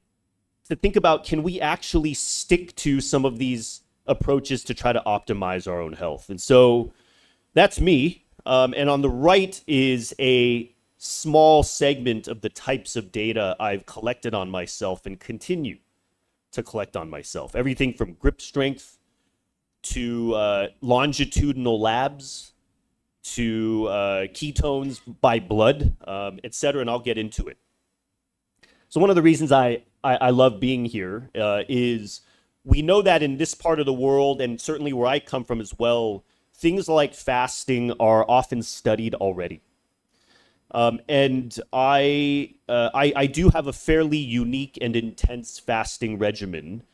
to think about, can we actually stick to some of these approaches to try to optimize our own health? And so that's me. And on the right is a small segment of the types of data I've collected on myself and continue to collect on myself. Everything from grip strength to longitudinal labs to ketones by blood, et cetera, and I'll get into it. So one of the reasons I love being here is we know that in this part of the world, and certainly where I come from as well, things like fasting are often studied already. And I do have a fairly unique and intense fasting regimen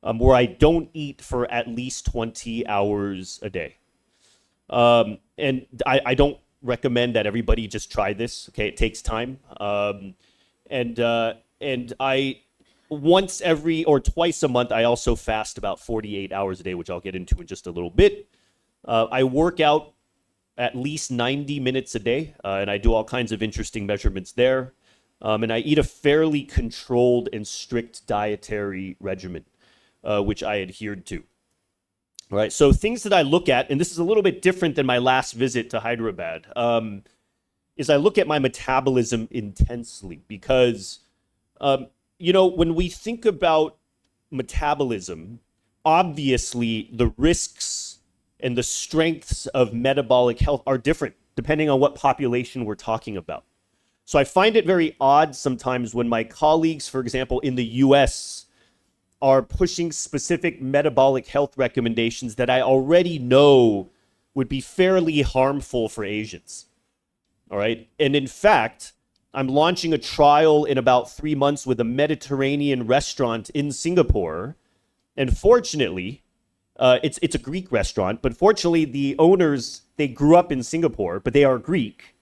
where I don't eat for at least 20 hours a day. And I don't recommend that everybody just try this. Okay, it takes time. And I once every or twice a month, I also fast about 48 hours a day, which I'll get into in just a little bit. I work out at least 90 minutes a day, and I do all kinds of interesting measurements there. And I eat a fairly controlled and strict dietary regimen, which I adhered to. All right, so things that I look at, and this is a little bit different than my last visit to Hyderabad, is I look at my metabolism intensely because, when we think about metabolism, obviously the risks and the strengths of metabolic health are different depending on what population we're talking about. So I find it very odd sometimes when my colleagues, for example, in the US are pushing specific metabolic health recommendations that I already know would be fairly harmful for Asians. All right. And in fact, I'm launching a trial in about 3 months with a Mediterranean restaurant in Singapore. And fortunately, it's a Greek restaurant, but fortunately the owners, they grew up in Singapore, but they are Greek.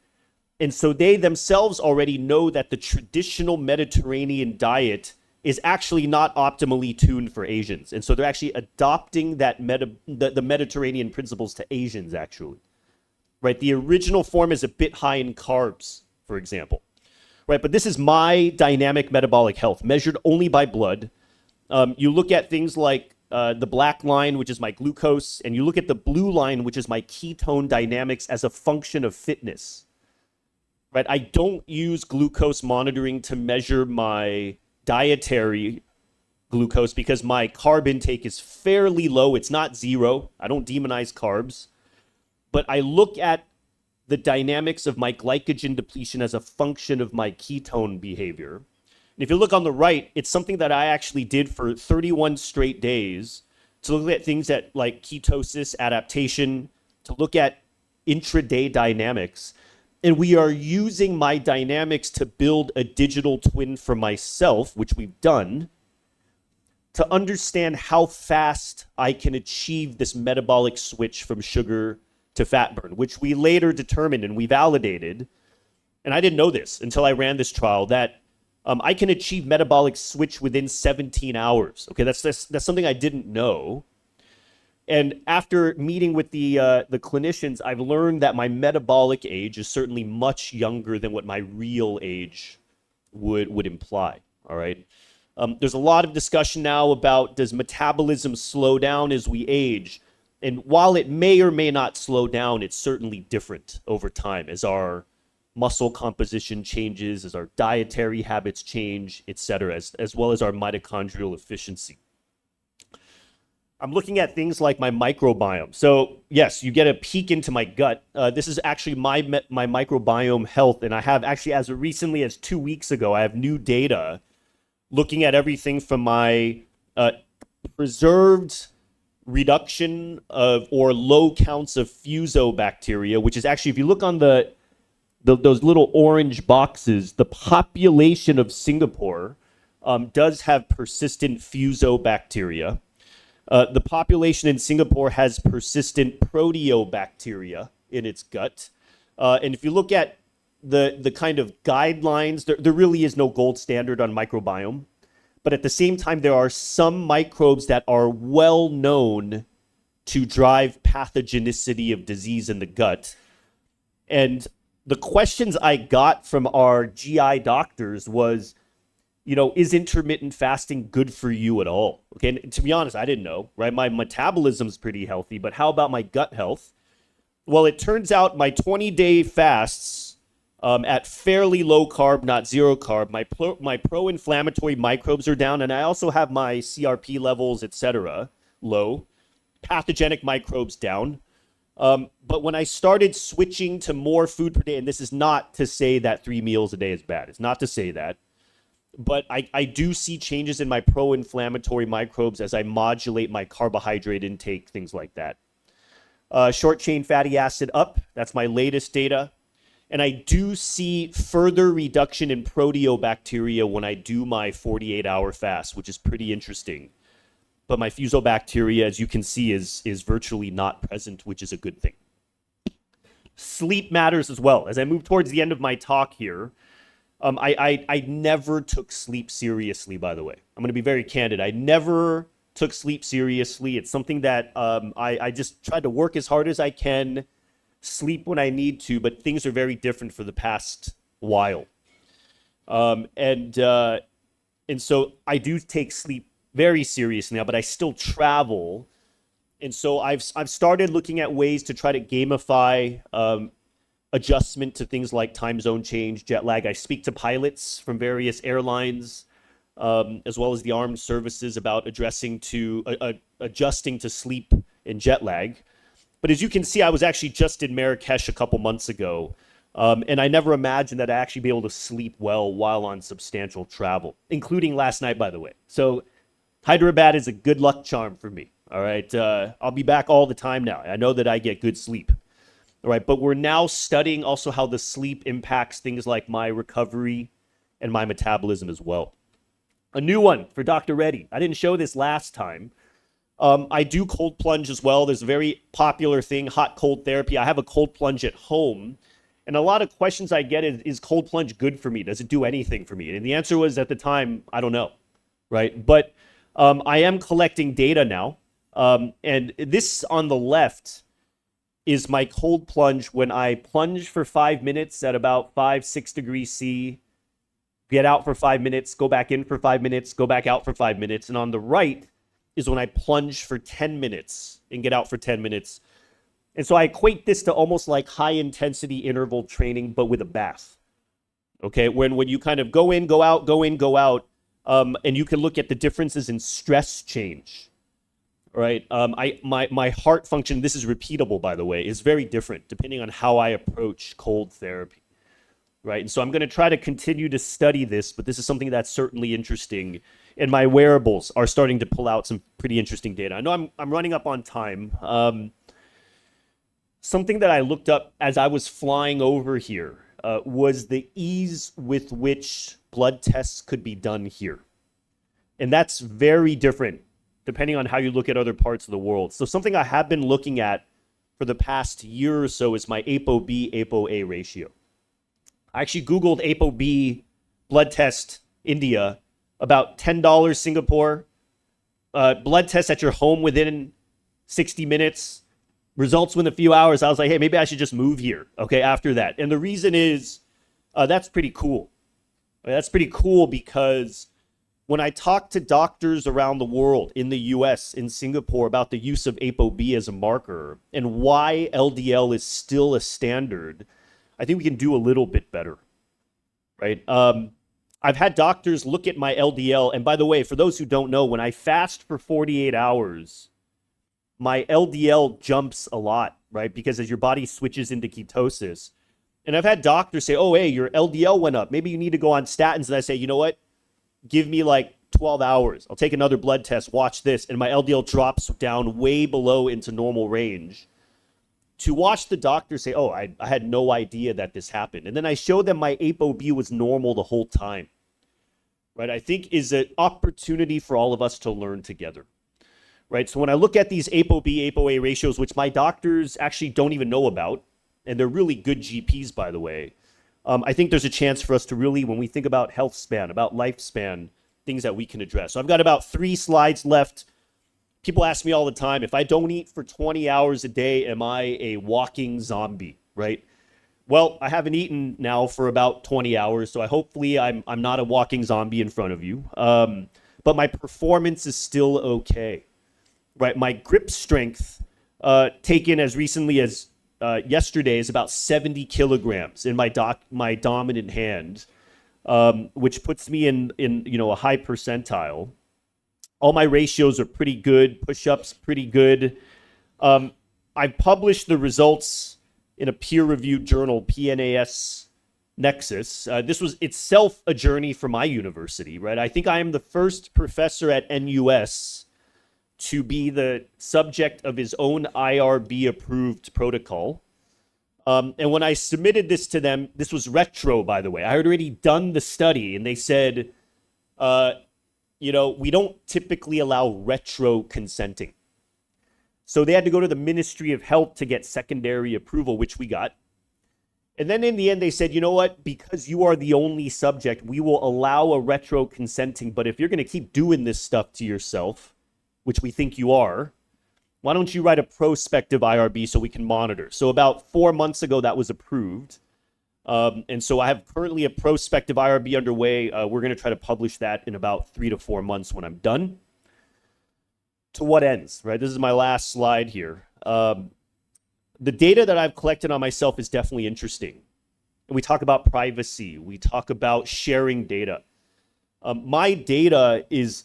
And so they themselves already know that the traditional Mediterranean diet is actually not optimally tuned for Asians. And so they're actually adopting that the Mediterranean principles to Asians, actually. Right? The original form is a bit high in carbs, for example. Right? But this is my dynamic metabolic health, measured only by blood. You look at things like the black line, which is my glucose, and you look at the blue line, which is my ketone dynamics as a function of fitness. Right? I don't use glucose monitoring to measure my dietary glucose because my carb intake is fairly low. It's not zero. I don't demonize carbs. But I look at the dynamics of my glycogen depletion as a function of my ketone behavior. And if you look on the right, it's something that I actually did for 31 straight days to look at things like ketosis, adaptation, to look at intraday dynamics. And we are using my dynamics to build a digital twin for myself, which we've done, to understand how fast I can achieve this metabolic switch from sugar to fat burn, which we later determined and we validated. And I didn't know this until I ran this trial, that I can achieve metabolic switch within 17 hours. Okay, that's something I didn't know. And after meeting with the clinicians, I've learned that my metabolic age is certainly much younger than what my real age would imply. All right. There's a lot of discussion now about, does metabolism slow down as we age? And while it may or may not slow down, it's certainly different over time as our muscle composition changes, as our dietary habits change, et cetera, as well as our mitochondrial efficiency. I'm looking at things like my microbiome. So yes, you get a peek into my gut. This is actually my microbiome health. And I have actually, as recently as 2 weeks ago, I have new data looking at everything from my preserved reduction of or low counts of fusobacteria, which is actually, if you look on those little orange boxes, the population of Singapore does have persistent fusobacteria. The population in Singapore has persistent proteobacteria in its gut. And if you look at the kind of guidelines, there really is no gold standard on microbiome. But at the same time, there are some microbes that are well known to drive pathogenicity of disease in the gut. And the questions I got from our GI doctors was, is intermittent fasting good for you at all? Okay, and to be honest, I didn't know, right? My metabolism's pretty healthy, but how about my gut health? Well, it turns out my 20-day fasts at fairly low carb, not zero carb, my pro-inflammatory microbes are down, and I also have my CRP levels, etc., low, pathogenic microbes down. But when I started switching to more food per day, and this is not to say that 3 meals a day is bad, it's not to say that, but I do see changes in my pro-inflammatory microbes as I modulate my carbohydrate intake, things like that. Short chain fatty acid up, that's my latest data. And I do see further reduction in proteobacteria when I do my 48-hour fast, which is pretty interesting. But my fusobacteria, as you can see, is virtually not present, which is a good thing. Sleep matters as well. As I move towards the end of my talk here, I never took sleep seriously, by the way. I'm going to be very candid. I never took sleep seriously. It's something that I just tried to work as hard as I can, sleep when I need to, but things are very different for the past while. And so I do take sleep very seriously now, but I still travel. And so I've started looking at ways to try to gamify adjustment to things like time zone change, jet lag. I speak to pilots from various airlines, as well as the armed services about adjusting to sleep and jet lag. But as you can see, I was actually just in Marrakesh a couple months ago, and I never imagined that I'd actually be able to sleep well while on substantial travel, including last night, by the way. So Hyderabad is a good luck charm for me, all right? I'll be back all the time now. I know that I get good sleep, all right? But we're now studying also how the sleep impacts things like my recovery and my metabolism as well. A new one for Dr. Reddy. I didn't show this last time. I do cold plunge as well. There's a very popular thing, hot cold therapy. I have a cold plunge at home. And a lot of questions I get is cold plunge good for me? Does it do anything for me? And the answer was at the time, I don't know, right? But I am collecting data now. And this on the left is my cold plunge when I plunge for 5 minutes at about 5-6 degrees C, get out for 5 minutes, go back in for 5 minutes, go back out for 5 minutes. And on the right is when I plunge for 10 minutes and get out for 10 minutes. And so I equate this to almost like high intensity interval training, but with a bath. Okay, when you kind of go in, go out, go in, go out, and you can look at the differences in stress change. Right? My heart function, this is repeatable, by the way, is very different depending on how I approach cold therapy. Right? And so I'm going to try to continue to study this, but this is something that's certainly interesting. And my wearables are starting to pull out some pretty interesting data. I know I'm running up on time. Something that I looked up as I was flying over here was the ease with which blood tests could be done here. And that's very different depending on how you look at other parts of the world. So something I have been looking at for the past year or so is my ApoB, ApoA ratio. I actually Googled ApoB blood test India, about $10 Singapore, blood test at your home within 60 minutes, results within a few hours. I was like, hey, maybe I should just move here, okay, after that. And the reason is that's pretty cool. That's pretty cool because when I talk to doctors around the world, in the US, in Singapore, about the use of ApoB as a marker and why LDL is still a standard, I think we can do a little bit better, right? I've had doctors look at my LDL, and by the way, for those who don't know, when I fast for 48 hours, my LDL jumps a lot, right? Because as your body switches into ketosis. And I've had doctors say, oh, hey, your LDL went up. Maybe you need to go on statins. And I say, you know what? Give me like 12 hours. I'll take another blood test, watch this. And my LDL drops down way below into normal range. To watch the doctor say, oh, I had no idea that this happened. And then I showed them my ApoB was normal the whole time, right? I think is an opportunity for all of us to learn together, right? So when I look at these ApoB, ApoA ratios, which my doctors actually don't even know about, and they're really good GPs, by the way, I think there's a chance for us to really, when we think about health span, about lifespan, things that we can address. So I've got about 3 slides left. People ask me all the time, if I don't eat for 20 hours a day, am I a walking zombie, right? Well, I haven't eaten now for about 20 hours, so hopefully I'm not a walking zombie in front of you. But my performance is still okay, right? My grip strength, taken as recently as yesterday, is about 70 kilograms in my dominant hand, which puts me in a high percentile. All my ratios are pretty good. Push-ups pretty good. I've published the results in a peer-reviewed journal, PNAS Nexus. This was itself a journey for my university, right? I think I am the first professor at NUS to be the subject of his own IRB-approved protocol. And when I submitted this to them, this was retro, by the way. I had already done the study, and they said, we don't typically allow retro consenting. So they had to go to the Ministry of Health to get secondary approval, which we got. And then in the end, they said, you know what? Because you are the only subject, we will allow a retro consenting. But if you're going to keep doing this stuff to yourself, which we think you are, why don't you write a prospective IRB so we can monitor? So about 4 months ago, that was approved. And so I have currently a prospective IRB underway. We're going to try to publish that in about 3 to 4 months when I'm done. To what ends, right? This is my last slide here. The data that I've collected on myself is definitely interesting. And we talk about privacy. We talk about sharing data. My data is,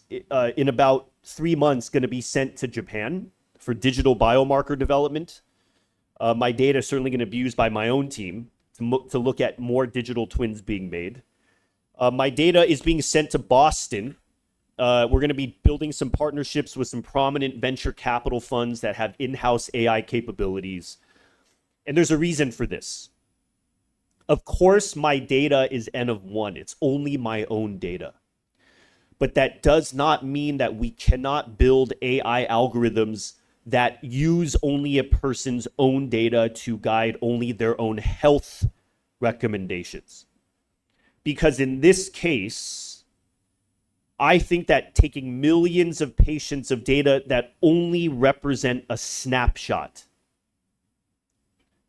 in about 3 months, going to be sent to Japan for digital biomarker development. My data is certainly going to be used by my own team to look at more digital twins being made. My data is being sent to Boston. We're going to be building some partnerships with some prominent venture capital funds that have in-house AI capabilities. And there's a reason for this. Of course, my data is N of 1. It's only my own data. But that does not mean that we cannot build AI algorithms that use only a person's own data to guide only their own health recommendations. Because in this case, I think that taking millions of patients of data that only represent a snapshot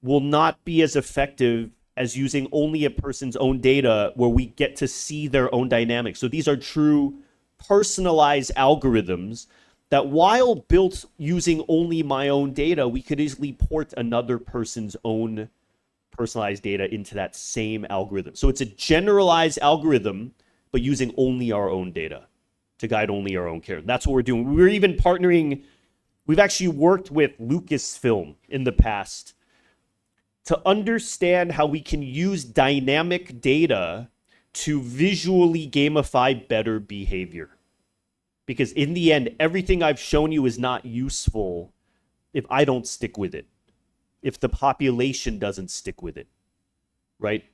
will not be as effective as using only a person's own data where we get to see their own dynamics. So these are true personalized algorithms that, while built using only my own data, we could easily port another person's own personalized data into that same algorithm. So it's a generalized algorithm, but using only our own data to guide only our own care. That's what we're doing. We're even partnering. We've actually worked with Lucasfilm in the past to understand how we can use dynamic data to visually gamify better behavior. Because in the end, everything I've shown you is not useful if I don't stick with it, if the population doesn't stick with it, right?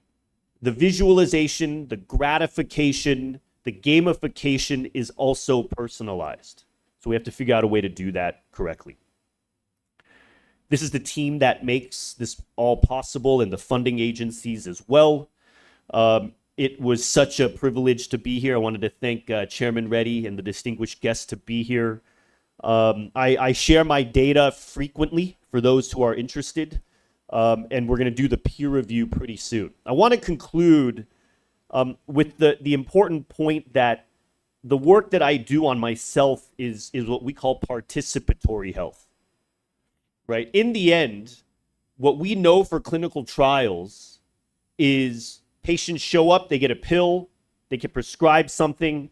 The visualization, the gratification, the gamification is also personalized. So we have to figure out a way to do that correctly. This is the team that makes this all possible, and the funding agencies as well. It was such a privilege to be here. I wanted to thank Chairman Reddy and the distinguished guests to be here. I share my data frequently for those who are interested, and we're going to do the peer review pretty soon. I want to conclude with the important point that the work that I do on myself is what we call participatory health. Right? In the end, what we know for clinical trials is patients show up, they get a pill, they get prescribed something,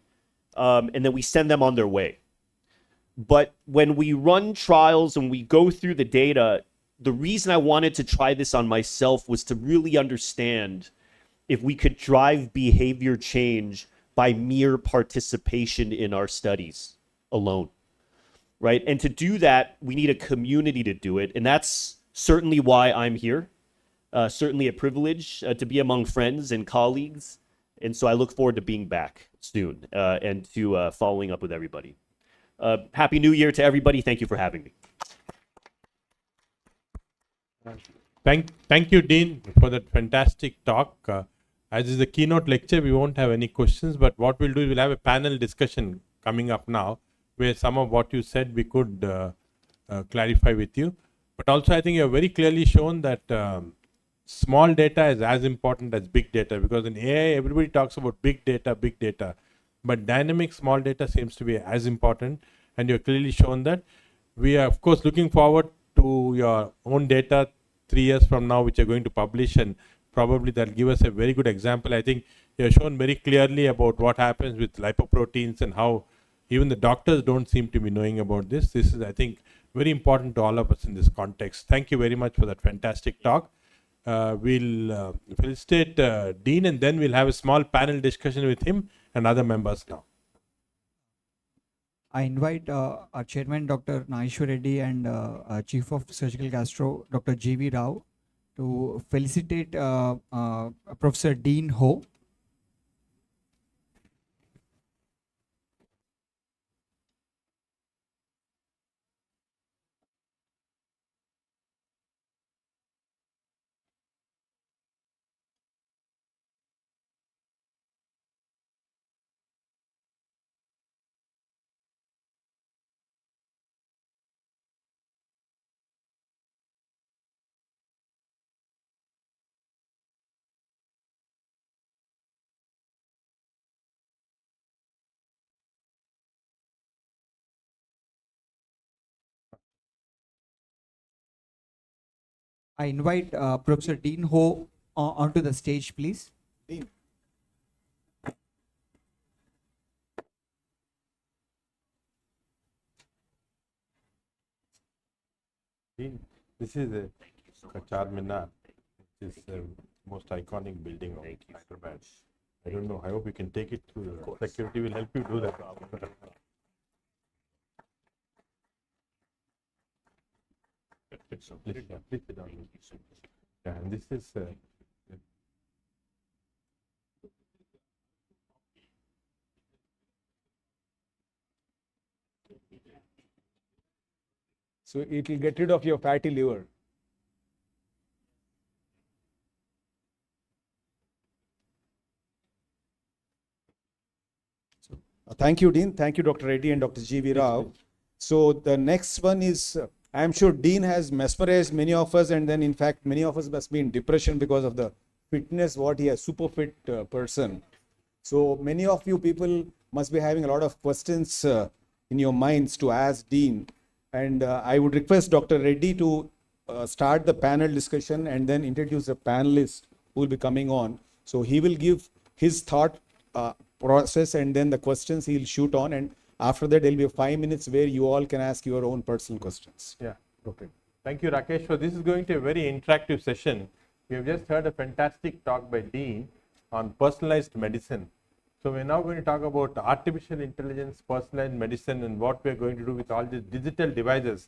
and then we send them on their way. But when we run trials and we go through the data, the reason I wanted to try this on myself was to really understand if we could drive behavior change by mere participation in our studies alone. Right? And to do that, we need a community to do it. And that's certainly why I'm here. Certainly a privilege to be among friends and colleagues. And so I look forward to being back soon and to following up with everybody. Happy New Year to everybody. Thank you for having me. Thank you, Dean, for that fantastic talk. As is the keynote lecture, we won't have any questions, but what we'll do is we'll have a panel discussion coming up now, where some of what you said we could clarify with you. But also I think you have very clearly shown that small data is as important as big data, because in AI, everybody talks about big data, but dynamic small data seems to be as important, and you've clearly shown that. We are, of course, looking forward to your own data 3 years from now, which you're going to publish, and probably that'll give us a very good example. I think you have shown very clearly about what happens with lipoproteins and how even the doctors don't seem to be knowing about this. This is, I think, very important to all of us in this context. Thank you very much for that fantastic talk. We'll felicitate Dean, and then we'll have a small panel discussion with him and other members now. I invite our chairman, Dr. Naishwar Reddy, and our Chief of Surgical Gastro, Dr. G.V. Rao, to felicitate Professor Dean Ho. I invite Professor Dean Ho onto the stage, please. Dean. Dean, this is a Charminar, which is the most iconic building of Hyderabad. I don't know. I hope you can take it to security. Will help you do that. Please sit down. Yeah, and this is So it will get rid of your fatty liver. Thank you, Dean. Thank you, Dr. Reddy and Dr. G.V. Rao. So the next one is, I'm sure Dean has mesmerized many of us, and then in fact, many of us must be in depression because of the fitness, what he has, super fit person. So many of you people must be having a lot of questions in your minds to ask Dean. And I would request Dr. Reddy to start the panel discussion and then introduce the panelists who will be coming on. So he will give his thought process, and then the questions he'll shoot on, and after that there'll be 5 minutes where you all can ask your own personal questions. Yeah, okay. Thank you, Rakesh. So this is going to be a very interactive session. We have just heard a fantastic talk by Dean on personalized medicine. So we're now going to talk about artificial intelligence, personalized medicine, and what we're going to do with all these digital devices.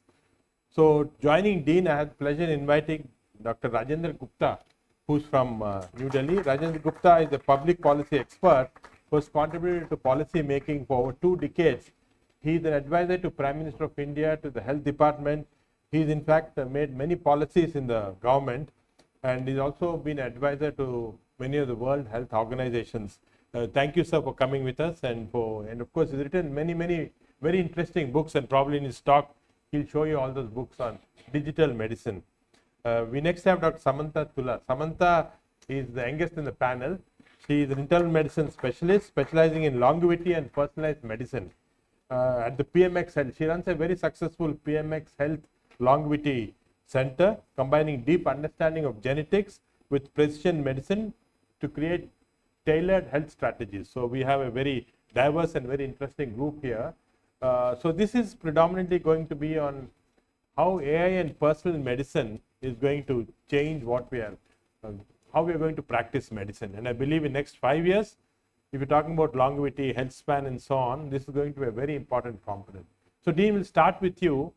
So joining Dean, I had the pleasure in inviting Dr. Rajendra Gupta, who's from New Delhi. Rajendra Gupta is a public policy expert who has contributed to policy making for over 2 decades. He is an advisor to Prime Minister of India, to the Health Department. He's in fact made many policies in the government, and he's also been an advisor to many of the World Health Organizations. Thank you, sir, for coming with us, and of course he's written many very interesting books, and probably in his talk he'll show you all those books on digital medicine. We next have Dr. Samantha Tula. Samantha is the youngest in the panel. She is an internal medicine specialist specializing in longevity and personalized medicine at the PMX Health. She runs a very successful PMX Health Longevity Center, combining deep understanding of genetics with precision medicine to create tailored health strategies. So we have a very diverse and very interesting group here. So this is predominantly going to be on how AI and personal medicine is going to change what we are, how we are going to practice medicine. And I believe in next 5 years, if you're talking about longevity, health span, and so on, this is going to be a very important component. So Dean, will start with you.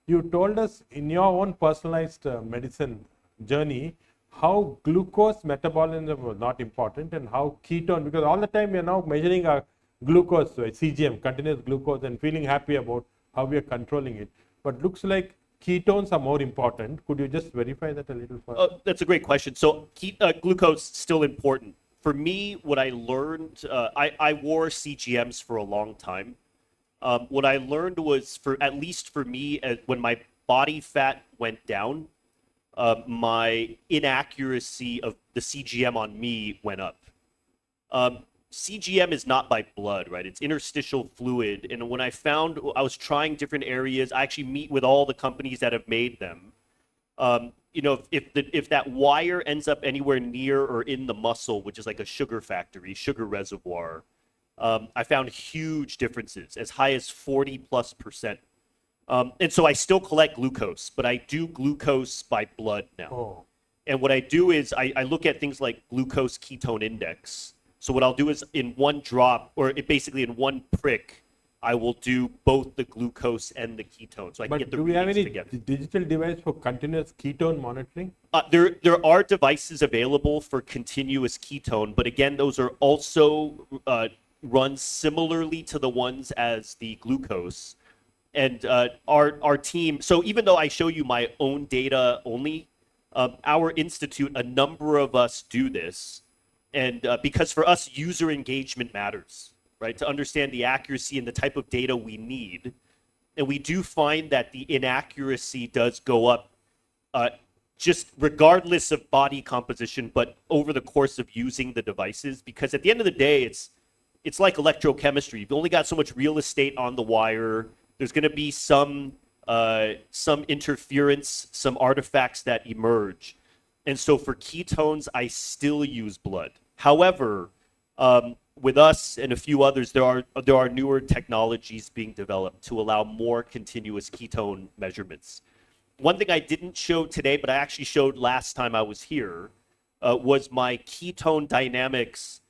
You told us in your own personalized medicine journey how glucose metabolism was not important, and how ketone, because all the time we are now measuring our glucose, CGM, continuous glucose, and feeling happy about how we are controlling it. But looks like ketones are more important. Could you just verify that a little further? That's a great question. So glucose is still important. For me, what I learned, I wore CGMs for a long time. What I learned was, at least for me, when my body fat went down, my inaccuracy of the CGM on me went up. CGM is not by blood, right? It's interstitial fluid. And when I was trying different areas, I actually meet with all the companies that have made them. If that wire ends up anywhere near or in the muscle, which is like a sugar factory, sugar reservoir, I found huge differences, as high as 40+%. And so I still collect glucose, but I do glucose by blood now. Oh. And what I do is I look at things like glucose ketone index. So what I'll do is in one drop, or basically in one prick, I will do both the glucose and the ketone. So I can get the do we have readings any together. digital device for continuous ketone monitoring? There are devices available for continuous ketone, but again, those are also run similarly to the ones as the glucose. And our team, so even though I show you my own data only, our institute, a number of us do this. And because for us, user engagement matters, right? To understand the accuracy and the type of data we need. And we do find that the inaccuracy does go up just regardless of body composition, but over the course of using the devices. Because at the end of the day, it's like electrochemistry. You've only got so much real estate on the wire. There's going to be some interference, some artifacts that emerge. And so for ketones, I still use blood. However, with us and a few others, there are newer technologies being developed to allow more continuous ketone measurements. One thing I didn't show today, but I actually showed last time I was here, was my ketone dynamics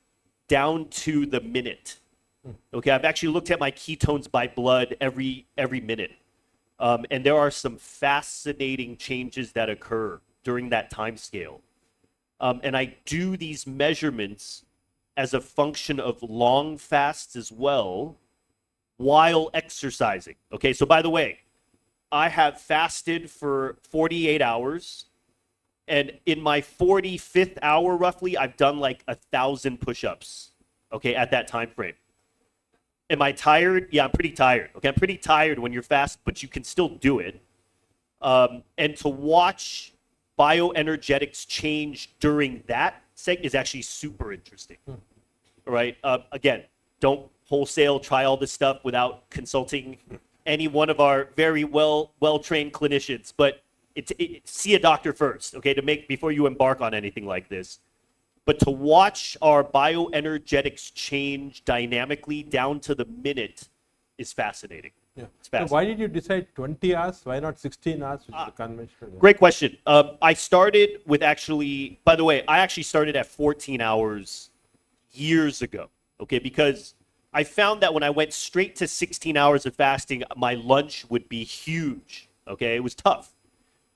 down to the minute. Okay, I've actually looked at my ketones by blood every minute. And there are some fascinating changes that occur during that time scale. And I do these measurements as a function of long fasts as well while exercising. Okay, so by the way, I have fasted for 48 hours. And in my 45th hour, roughly, I've done like 1,000 push-ups, okay, at that time frame. Am I tired? Yeah, I'm pretty tired. Okay, I'm pretty tired when you're fast, but you can still do it. And to watch bioenergetics change during that is actually super interesting. All right. Again, don't wholesale try all this stuff without consulting any one of our very well-trained clinicians. But see a doctor first, okay, before you embark on anything like this. But to watch our bioenergetics change dynamically down to the minute is fascinating. Yeah. It's fascinating. So why did you decide 20 hours? Why not 16 hours, which is the conventional? Great question. I started with by the way, I actually started at 14 hours years ago, okay, because I found that when I went straight to 16 hours of fasting, my lunch would be huge, okay? It was tough.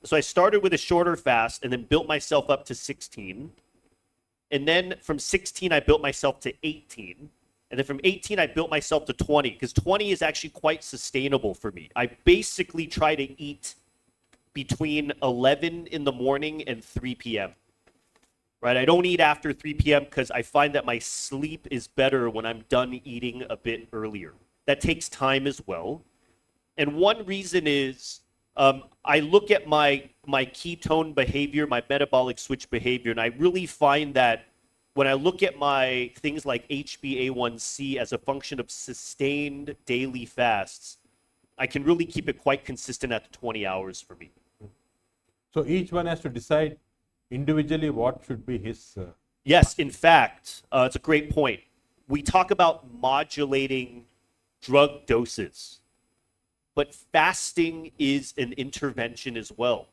So I started with a shorter fast and then built myself up to 16. And then from 16, I built myself to 18. And then from 18, I built myself to 20, because 20 is actually quite sustainable for me. I basically try to eat between 11 in the morning and 3 p.m. Right? I don't eat after 3 p.m. because I find that my sleep is better when I'm done eating a bit earlier. That takes time as well. And one reason is I look at my ketone behavior, my metabolic switch behavior, and I really find that when I look at my things like HbA1c as a function of sustained daily fasts, I can really keep it quite consistent at the 20 hours for me. So each one has to decide individually what should be his... Yes, in fact, it's a great point. We talk about modulating drug doses, but fasting is an intervention as well.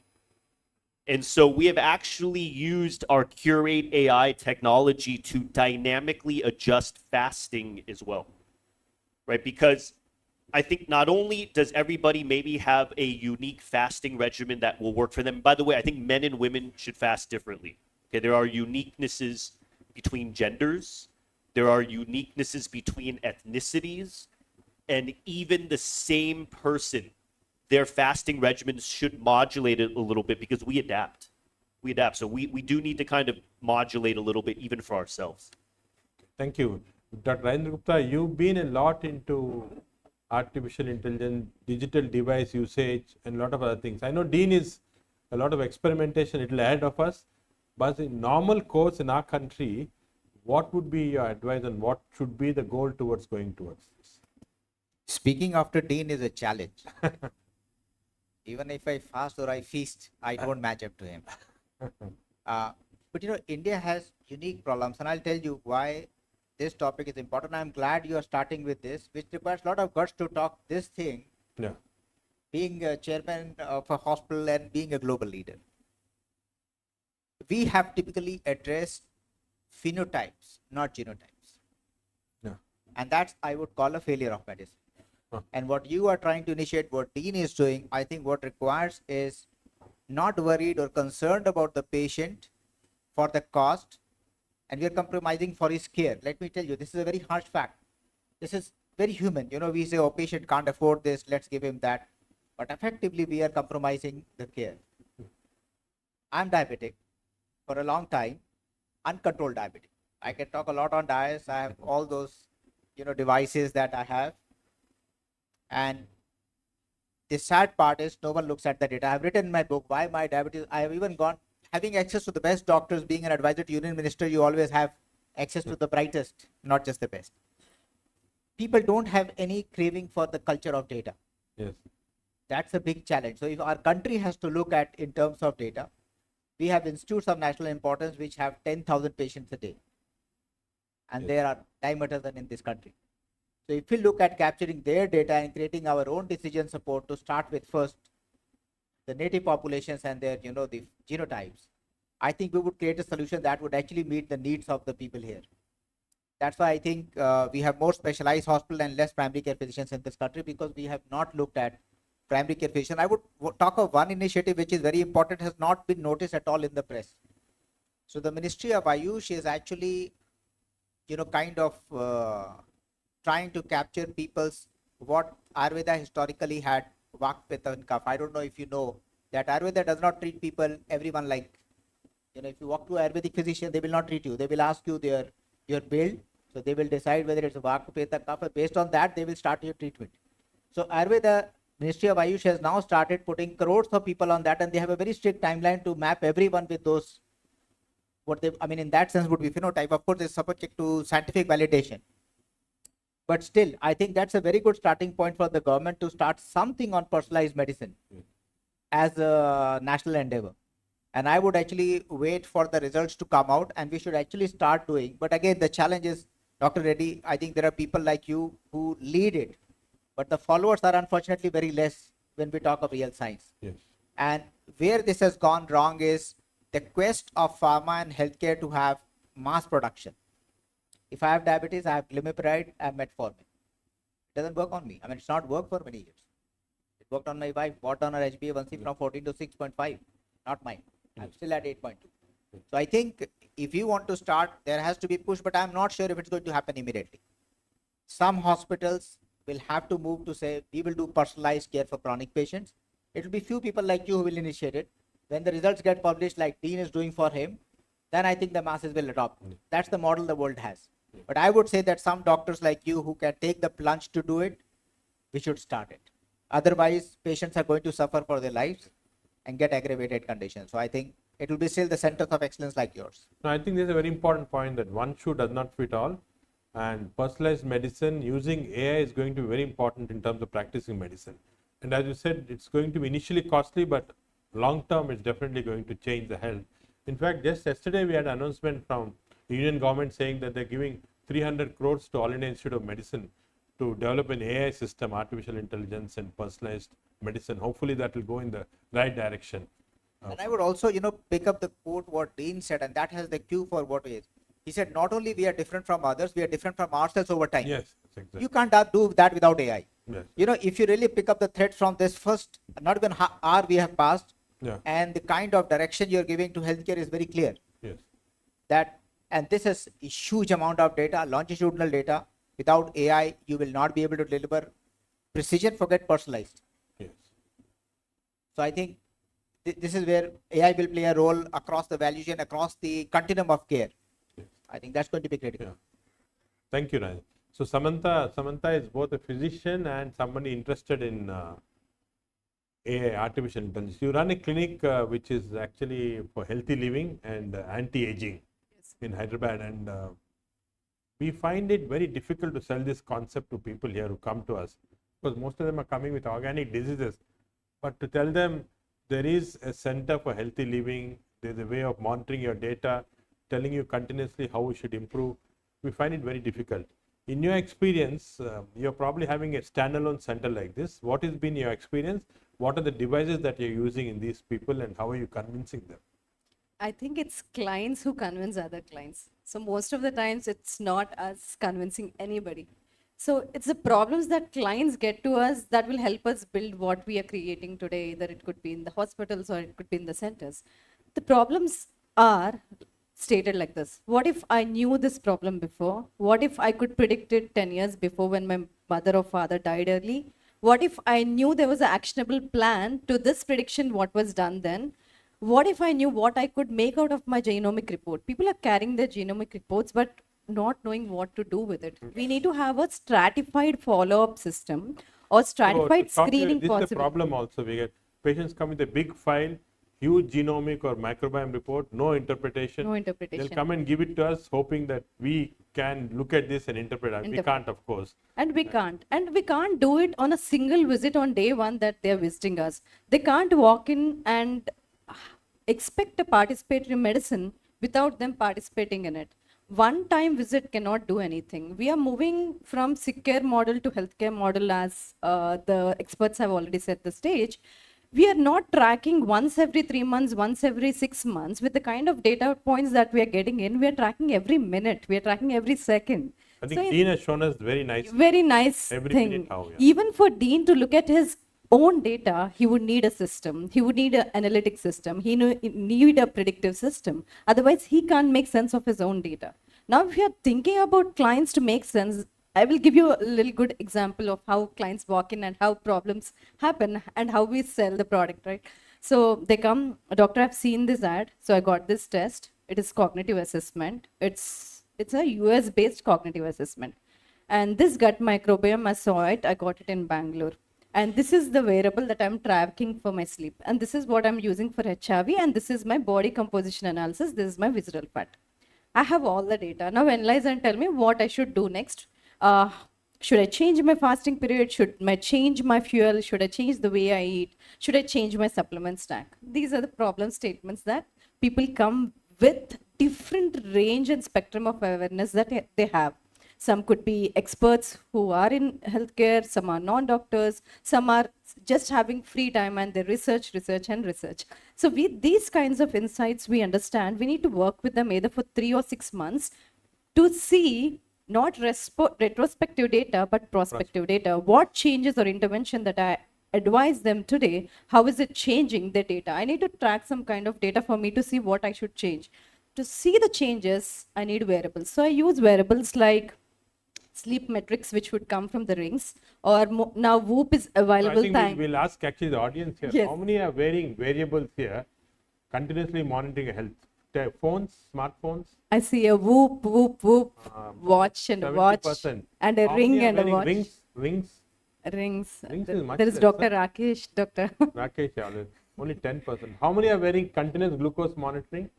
And so we have actually used our Curate AI technology to dynamically adjust fasting as well, right? Because I think not only does everybody maybe have a unique fasting regimen that will work for them. By the way, I think men and women should fast differently. Okay, there are uniquenesses between genders. There are uniquenesses between ethnicities. And even the same person, their fasting regimens should modulate it a little bit because we adapt. We adapt. So we do need to kind of modulate a little bit even for ourselves. Thank you. Dr. Rajendra Gupta, you've been a lot into artificial intelligence, digital device usage, and a lot of other things. I know Dean is a lot of experimentation it will ahead of us. But in normal course in our country, what would be your advice and what should be the goal towards going towards this? Speaking after Dean is a challenge. Even if I fast or I feast, I don't match up to him. But you know, India has unique problems, and I'll tell you why this topic is important. I'm glad you are starting with this, which requires a lot of guts to talk this thing, Yeah. being a chairman of a hospital and being a global leader. We have typically addressed phenotypes, not genotypes. Yeah. And that's, I would call, a failure of medicine. And what you are trying to initiate, what Dean is doing, I think what requires is not worried or concerned about the patient for the cost, and we are compromising for his care. Let me tell you, this is a very harsh fact. This is very human. You know, we say, oh, patient can't afford this, let's give him that. But effectively, we are compromising the care. I'm diabetic for a long time, uncontrolled diabetic. I can talk a lot on diets. I have all those, devices that I have. And the sad part is no one looks at the data. I've written in my book why my diabetes. I have even gone having access to the best doctors. Being an advisor to union minister, you always have access to the brightest, not just the best. People don't have any craving for the culture of data. Yes. That's a big challenge. So if our country has to look at in terms of data, we have institutes of national importance which have 10,000 patients a day, and Yes. there are diameters than in this country. So if we look at capturing their data and creating our own decision support to start with first the native populations and their, the genotypes, I think we would create a solution that would actually meet the needs of the people here. That's why I think we have more specialized hospital and less primary care physicians in this country, because we have not looked at primary care physician. I would talk of one initiative which is very important, has not been noticed at all in the press. So the Ministry of Ayush is actually, kind of trying to capture people's, what Ayurveda historically had, Vak, Pitta and Kapha. I don't know if you know that Ayurveda does not treat people, everyone like, if you walk to an Ayurvedic physician, they will not treat you. They will ask you your build. So they will decide whether it's a Vak, Pitta, Kapha. Based on that, they will start your treatment. So Ayurveda, Ministry of Ayush has now started putting crores of people on that, and they have a very strict timeline to map everyone with those, in that sense would be phenotype. Of course, it's subject to scientific validation. But still, I think that's a very good starting point for the government to start something on personalized medicine as a national endeavor. And I would actually wait for the results to come out, and we should actually start doing. But again, the challenge is, Dr. Reddy, I think there are people like you who lead it, but the followers are unfortunately very less when we talk of real science. Yes. And where this has gone wrong is the quest of pharma and healthcare to have mass production. If I have diabetes, I have glimepiride, I have metformin. It doesn't work on me. It's not worked for many years. It worked on my wife, brought down her HbA1c from 14 to 6.5, not mine. I'm still at 8.2. So I think if you want to start, there has to be push, but I'm not sure if it's going to happen immediately. Some hospitals will have to move to say, we will do personalized care for chronic patients. It will be few people like you who will initiate it. When the results get published, like Dean is doing for him, then I think the masses will adopt. That's the model the world has. But I would say that some doctors like you who can take the plunge to do it, we should start it. Otherwise, patients are going to suffer for their lives and get aggravated conditions. So I think it will be still the centers of excellence like yours. No, I think there's a very important point that one shoe does not fit all, and personalized medicine using AI is going to be very important in terms of practicing medicine. And as you said, it's going to be initially costly, but long term it's definitely going to change the health. In fact, just yesterday we had an announcement from the Union government saying that they're giving 300 crores to All India Institute of Medicine to develop an AI system, artificial intelligence and personalized medicine. Hopefully that will go in the right direction. And I would also, pick up the quote what Dean said, and that has the cue for what is. He said, not only we are different from others, we are different from ourselves over time. Yes, exactly. You can't do that without AI. Yes. If you really pick up the thread from this first, not even hour we have passed, Yeah. and the kind of direction you're giving to healthcare is very clear. Yes. And this is a huge amount of data, longitudinal data. Without AI, you will not be able to deliver precision, forget personalized. Yes. So I think this is where AI will play a role across the value chain, across the continuum of care. Yes. I think that's going to be critical. Yeah. Thank you, Raj. So Samantha is both a physician and somebody interested in AI, artificial intelligence. You run a clinic which is actually for healthy living and anti-aging in Hyderabad, and we find it very difficult to sell this concept to people here who come to us, because most of them are coming with organic diseases. But to tell them there is a center for healthy living, there's a way of monitoring your data, telling you continuously how we should improve, we find it very difficult. In your experience, you're probably having a standalone center like this. What has been your experience? What are the devices that you're using in these people, and how are you convincing them? I think it's clients who convince other clients. So most of the times it's not us convincing anybody. So it's the problems that clients get to us that will help us build what we are creating today, either it could be in the hospitals or it could be in the centers. The problems are stated like this. What if I knew this problem before? What if I could predict it 10 years before when my mother or father died early? What if I knew there was an actionable plan to this prediction, what was done then? What if I knew what I could make out of my genomic report? People are carrying their genomic reports, but not knowing what to do with it. We need to have a stratified follow-up system or stratified screening This is the possible. problem also. We get patients come with a big file, huge genomic or microbiome report, no interpretation. No interpretation. They'll come and give it to us, hoping that we can look at this and interpret it. We can't, of course. And we can't. And we can't do it on a single visit on day one that they're visiting us. They can't walk in and expect a participatory medicine without them participating in it. One time visit cannot do anything. We are moving from sick care model to healthcare model, as the experts have already set the stage. We are not tracking once every 3 months, once every 6 months with the kind of data points that we are getting in. We are tracking every minute. We are tracking every second. I think Dean has shown us very nice. Very nice Every thing. minute how, yeah. Even for Dean to look at his own data, he would need a system. He would need an analytic system. He need a predictive system. Otherwise, he can't make sense of his own data. Now, if you're thinking about clients to make sense, I will give you a little good example of how clients walk in and how problems happen and how we sell the product, right? So they come, doctor, I've seen this ad, so I got this test. It is cognitive assessment. It's a US-based cognitive assessment. And this gut microbiome, I saw it, I got it in Bangalore. And this is the wearable that I'm tracking for my sleep. And this is what I'm using for HRV. And this is my body composition analysis. This is my visceral fat. I have all the data. Now analyze and tell me what I should do next. Should I change my fasting period? Should I change my fuel? Should I change the way I eat? Should I change my supplement stack? These are the problem statements that people come with different range and spectrum of awareness that they have. Some could be experts who are in healthcare, some are non-doctors, some are just having free time and they research. So with these kinds of insights, we understand we need to work with them either for 3 or 6 months to see not retrospective data, but prospective data. What changes or intervention that I advise them today, how is it changing the data? I need to track some kind of data for me to see what I should change. To see the changes, I need wearables. So I use wearables like sleep metrics, which would come from the rings, or now Whoop is available. I think we'll ask actually the audience here, Yes. how many are wearing variables here, continuously monitoring health? Phones, smartphones? I see a Whoop, watch and a watch, 70%. and a How ring many are and a wearing watch. Rings. Rings. Rings is much There is less, Dr. huh? Rakesh, Dr. Rakesh, yeah, only 10%. How many are wearing continuous glucose monitoring?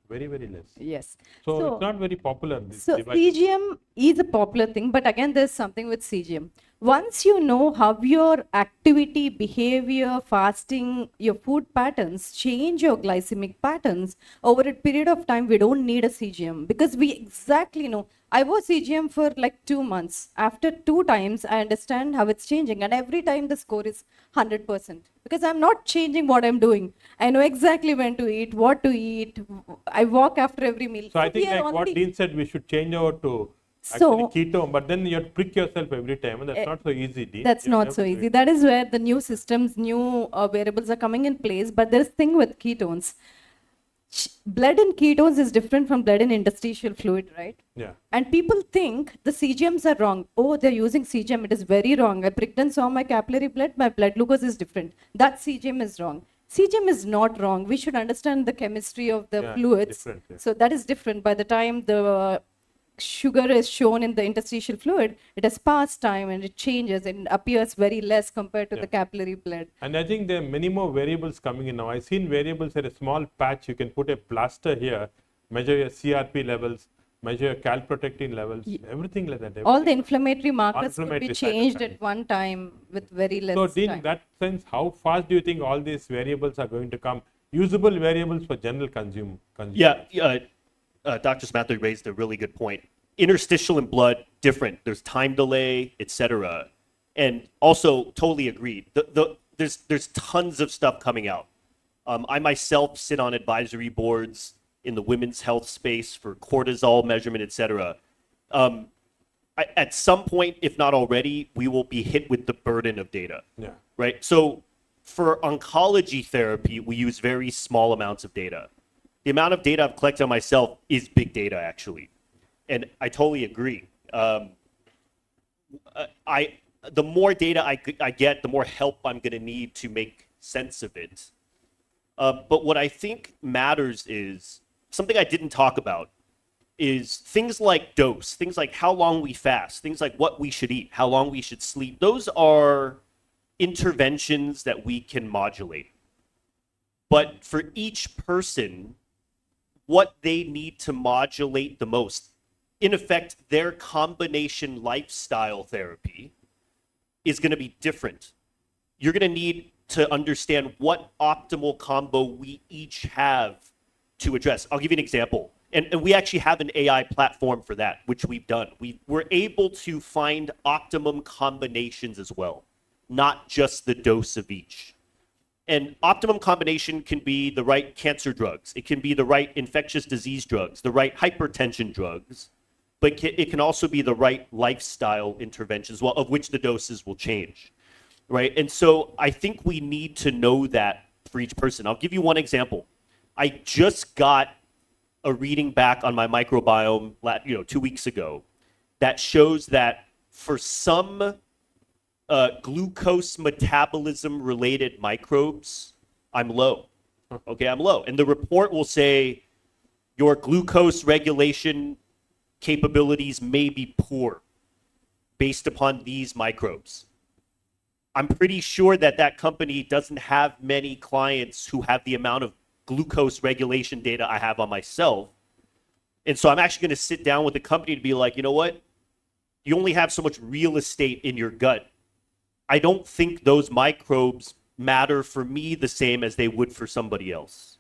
Very, very less. Yes. So it's not very popular. This So device. CGM is a popular thing, but again, there's something with CGM. Once you know how your activity, behavior, fasting, your food patterns change your glycemic patterns over a period of time, we don't need a CGM because we exactly know. I was CGM for like 2 months. After 2 times, I understand how it's changing, and every time the score is 100% because I'm not changing what I'm doing. I know exactly when to eat, what to eat. I walk after every meal. So I think we are like what already- Dean said, we should change over to So- actually keto, but then you have to prick yourself every time, and that's not so easy, Dean. That's You not have so to do easy. it. That is where the new systems, new variables are coming in place. But there's thing with ketones. Blood in ketones is different from blood in interstitial fluid, right? Yeah. And people think the CGMs are wrong. Oh, they're using CGM. It is very wrong. I pricked and saw my capillary blood. My blood glucose is different. That CGM is wrong. CGM is not wrong. We should understand the chemistry of the Yeah, fluids. different, yeah. So that is different. By the time the sugar is shown in the interstitial fluid, it has passed time and it changes and appears very less compared to the capillary blood. And I think there are many more variables coming in now. I've seen variables at a small patch. You can put a plaster here, measure your CRP levels, measure your calprotectin levels, everything like that. All the inflammatory markers could be Inflammatory changed cytokines. at one time with very less So, in time. that sense, how fast do you think all these variables are going to come? Usable variables for general consumer. Dr. Smathers raised a really good point. Interstitial and blood, different. There's time delay, etc. And also, totally agreed. There's tons of stuff coming out. I myself sit on advisory boards in the women's health space for cortisol measurement, etc. At some point, if not already, we will be hit with the burden of data. Yeah. Right? So for oncology therapy, we use very small amounts of data. The amount of data I've collected on myself is big data, actually. And I totally agree. The more data I get, the more help I'm going to need to make sense of it. But what I think matters is something I didn't talk about is things like dose, things like how long we fast, things like what we should eat, how long we should sleep. Those are interventions that we can modulate. But for each person, what they need to modulate the most, in effect, their combination lifestyle therapy is going to be different. You're going to need to understand what optimal combo we each have to address. I'll give you an example. And we actually have an AI platform for that, which we've done. We're able to find optimum combinations as well, not just the dose of each. And optimum combination can be the right cancer drugs. It can be the right infectious disease drugs, the right hypertension drugs, but it can also be the right lifestyle interventions, well, of which the doses will change, right? And so I think we need to know that for each person. I'll give you one example. I just got a reading back on my microbiome 2 weeks ago that shows that for some glucose metabolism related microbes, I'm low. Okay, I'm low. And the report will say your glucose regulation capabilities may be poor based upon these microbes. I'm pretty sure that company doesn't have many clients who have the amount of glucose regulation data I have on myself. And so I'm actually going to sit down with the company to be like, you know what? You only have so much real estate in your gut. I don't think those microbes matter for me the same as they would for somebody else.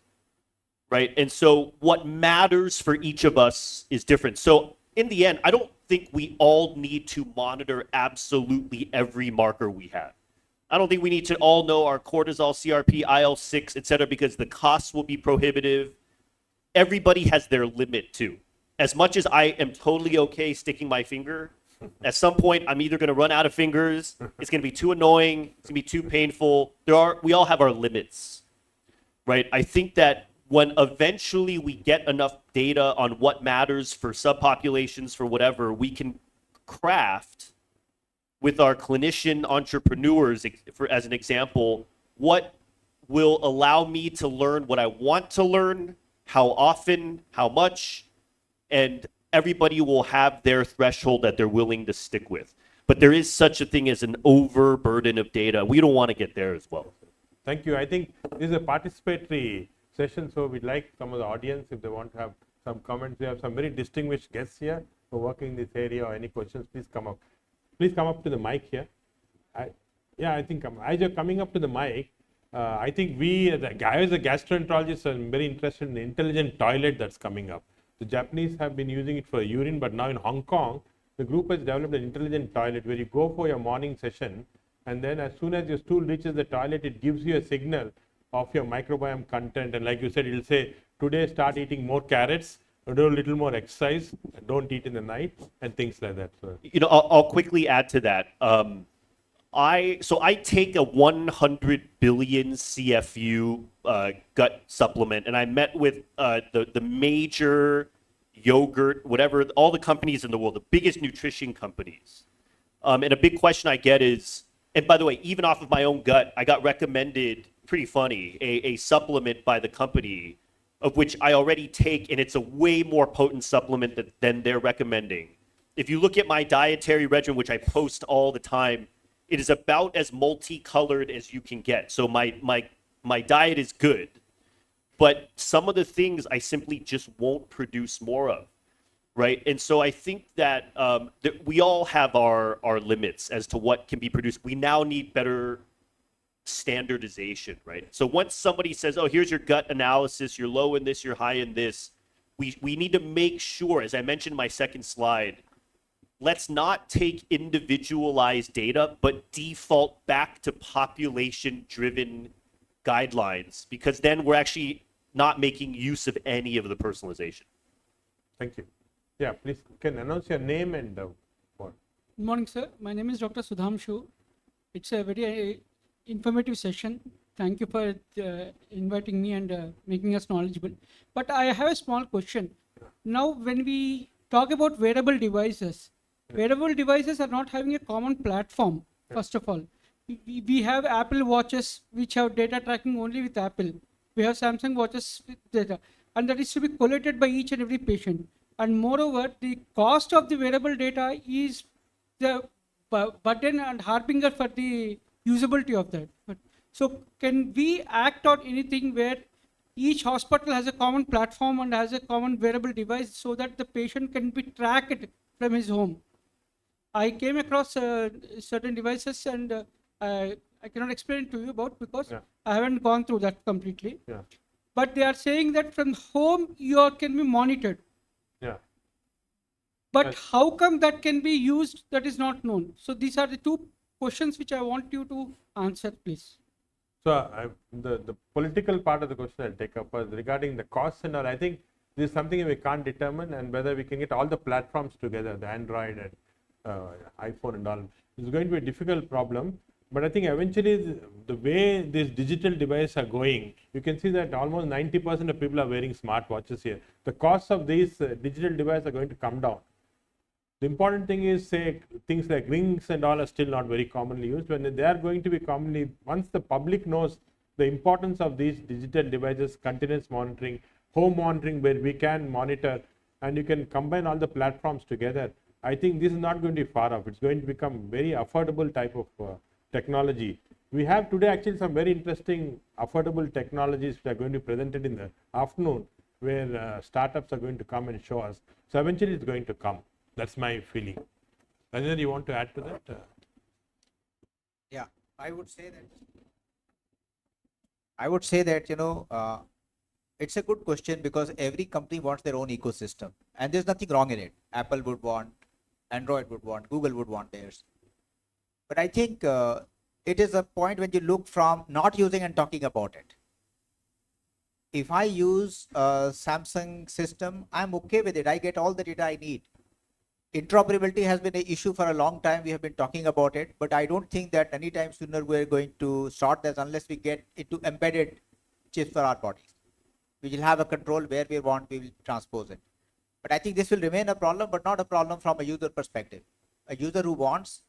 Right? And so what matters for each of us is different. So in the end, I don't think we all need to monitor absolutely every marker we have. I don't think we need to all know our cortisol, CRP, IL-6, et cetera, because the costs will be prohibitive. Everybody has their limit too. As much as I am totally okay sticking my finger, at some point I'm either going to run out of fingers, it's going to be too annoying, it's going to be too painful. We all have our limits, right? I think that when eventually we get enough data on what matters for subpopulations, for whatever, we can craft with our clinician entrepreneurs, as an example, what will allow me to learn what I want to learn, how often, how much, and everybody will have their threshold that they're willing to stick with. But there is such a thing as an overburden of data. We don't want to get there as well. Thank you. I think this is a participatory session, so we'd like some of the audience, if they want to have some comments. We have some very distinguished guests here who are working in this area, or any questions, please come up. Please come up to the mic here. I think as you're coming up to the mic, I think we, as a gastroenterologist, are very interested in the intelligent toilet that's coming up. The Japanese have been using it for urine, but now in Hong Kong, the group has developed an intelligent toilet where you go for your morning session, and then as soon as your stool reaches the toilet, it gives you a signal of your microbiome content. And like you said, it'll say, today start eating more carrots, do a little more exercise, don't eat in the night, and things like that. So, I'll quickly add to that. I take a 100 billion CFU gut supplement, and I met with the major yogurt, whatever, all the companies in the world, the biggest nutrition companies. And a big question I get is, and by the way, even off of my own gut, I got recommended, pretty funny, a supplement by the company of which I already take, and it's a way more potent supplement than they're recommending. If you look at my dietary regimen, which I post all the time, it is about as multicolored as you can get. So my diet is good, but some of the things I simply just won't produce more of, right? And so I think that, that we all have our limits as to what can be produced. We now need better standardization, right? So once somebody says, oh, here's your gut analysis, you're low in this, you're high in this, we need to make sure, as I mentioned in my second slide, let's not take individualized data, but default back to population-driven guidelines, because then we're actually not making use of any of the personalization. Thank you. Yeah, please, can announce your name and what? Good morning, sir. My name is Dr. Sudhamshu. It's a very informative session. Thank you for inviting me and making us knowledgeable. But I have a small question. Now, when we talk about wearable devices are not having a common platform, first of all. We have Apple watches which have data tracking only with Apple. We have Samsung watches with data, and that is to be collated by each and every patient. And moreover, the cost of the wearable data is the burden and harbinger for the usability of that. So can we act on anything where each hospital has a common platform and has a common wearable device so that the patient can be tracked from his home? I came across certain devices and I cannot explain to you about because I haven't gone through that completely. Yeah. But they are saying that from home you can be monitored. Yeah. But how come that can be used? That is not known. So these are the two questions which I want you to answer, please. So the political part of the question I'll take up was regarding the costs and all. I think this is something we can't determine, and whether we can get all the platforms together, the Android and iPhone and all, is going to be a difficult problem. But I think eventually the way these digital devices are going, you can see that almost 90% of people are wearing smartwatches here. The costs of these digital devices are going to come down. The important thing is, say, things like rings and all are still not very commonly used. When they are going to be commonly, once the public knows the importance of these digital devices, continuous monitoring, home monitoring, where we can monitor and you can combine all the platforms together, I think this is not going to be far off. It's going to become very affordable type of technology. We have today actually some very interesting affordable technologies that are going to be presented in the afternoon, where startups are going to come and show us. So eventually it's going to come. That's my feeling. Rajendra, you want to add to that? Yeah, I would say that, it's a good question because every company wants their own ecosystem and there's nothing wrong in it. Apple would want, Android would want, Google would want theirs. But I think it is a point when you look from not using and talking about it. If I use a Samsung system, I'm okay with it. I get all the data I need. Interoperability has been an issue for a long time. We have been talking about it, but I don't think that anytime sooner we're going to sort this unless we get into embedded chips for our bodies. We will have a control where we want, we will transpose it. But I think this will remain a problem, but not a problem from a user perspective. A user who wants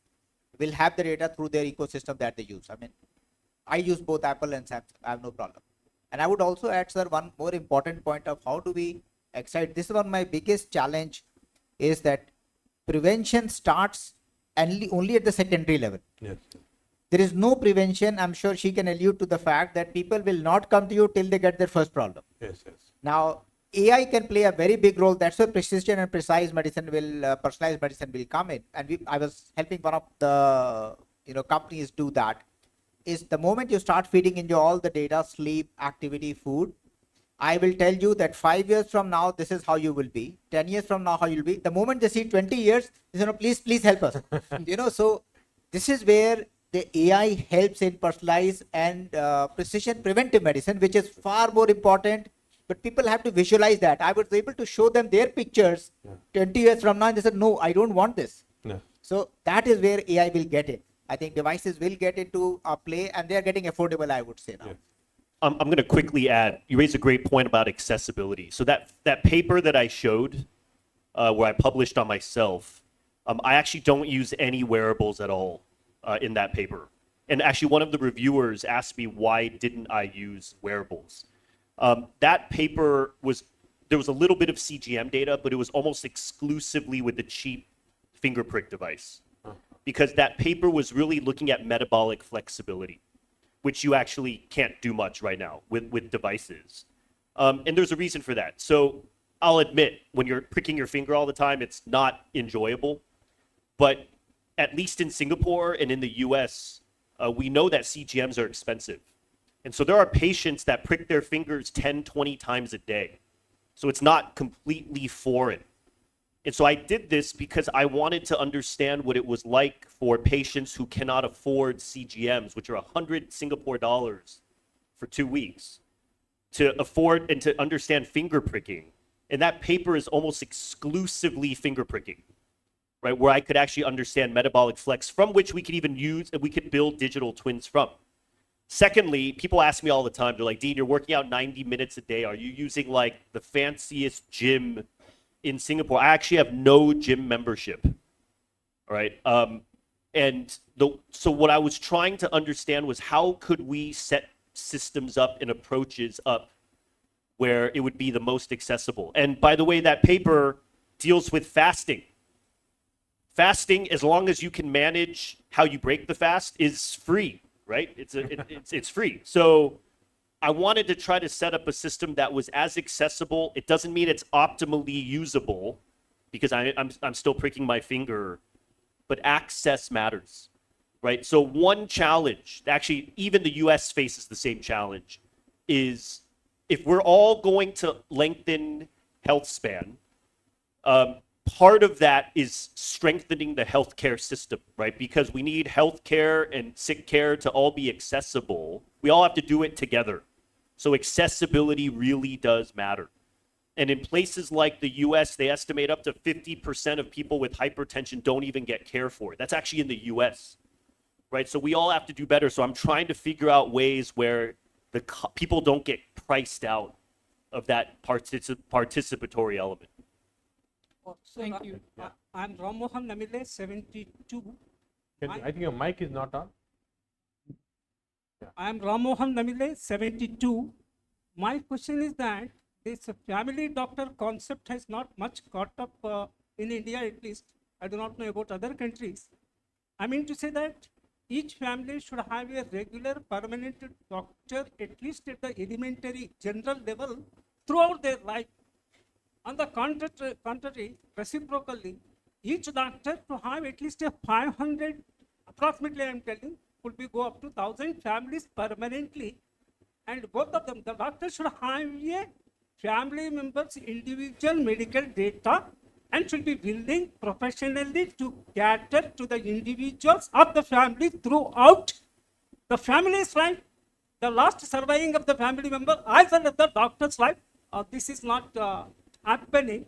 will have the data through their ecosystem that they use. I mean, I use both Apple and Samsung. I have no problem. And I would also add, sir, one more important point of how do we excite. This is one of my biggest challenge is that prevention starts only at the secondary level. Yes. There is no prevention. I'm sure she can allude to the fact that people will not come to you till they get their first problem. Yes, yes. Now, AI can play a very big role. That's where precision and precise medicine will, personalized medicine will come in. And I was helping one of the companies do that. Is the moment you start feeding into all the data, sleep, activity, food, I will tell you that 5 years from now, this is how you will be. 10 years from now, how you'll be. The moment they see 20 years, they say, no, please help us. So this is where the AI helps in personalized and precision preventive medicine, which is far more important. But people have to visualize that. I was able to show them their pictures 20 years from now, and they said, no, I don't want this. Yeah. So that is where AI will get it. I think devices will get into play, and they are getting affordable, I would say now. Yeah. I'm going to quickly add, you raised a great point about accessibility. So that paper that I showed, where I published on myself, I actually don't use any wearables at all in that paper. And actually one of the reviewers asked me, why didn't I use wearables? That paper there was a little bit of CGM data, but it was almost exclusively with the cheap finger prick device, because that paper was really looking at metabolic flexibility, which you actually can't do much right now with devices. And there's a reason for that. So I'll admit, when you're pricking your finger all the time, it's not enjoyable. But at least in Singapore and in the US, we know that CGMs are expensive. And so there are patients that prick their fingers 10, 20 times a day. So it's not completely foreign. And so I did this because I wanted to understand what it was like for patients who cannot afford CGMs, which are 100 Singapore dollars for 2 weeks, to afford and to understand finger pricking. And that paper is almost exclusively finger pricking, right? Where I could actually understand metabolic flex, from which we could even use, and we could build digital twins from. Secondly, people ask me all the time, they're like, Dean, you're working out 90 minutes a day. Are you using like the fanciest gym in Singapore? I actually have no gym membership, all right? So what I was trying to understand was, how could we set systems up and approaches up where it would be the most accessible? And by the way, that paper deals with fasting. Fasting, as long as you can manage how you break the fast, is free, right? It's free. So I wanted to try to set up a system that was as accessible. It doesn't mean it's optimally usable, because I'm still pricking my finger, but access matters, right? So one challenge, actually even the US faces the same challenge, is if we're all going to lengthen health span, part of that is strengthening the healthcare system, right? Because we need healthcare and sick care to all be accessible. We all have to do it together. So accessibility really does matter. And in places like the US, they estimate up to 50% of people with hypertension don't even get care for it. That's actually in the US, right? So we all have to do better. So I'm trying to figure out ways where people don't get priced out of that participatory element. Thank you. I'm Ram Mohan Namile, 72. I think your mic is not on. I am Ram Mohan Namile, 72. My question is that this family doctor concept has not much caught up in India, at least. I do not know about other countries. I mean to say that each family should have a regular permanent doctor, at least at the elementary general level, throughout their life. On the contrary, reciprocally, each doctor to have at least a 500, approximately I am telling, could be go up to 1,000 families permanently. And both of them, the doctor should have a family members' individual medical data and should be willing professionally to cater to the individuals of the family throughout the family's life, the last surviving of the family member, as well as the doctor's life. This is not happening.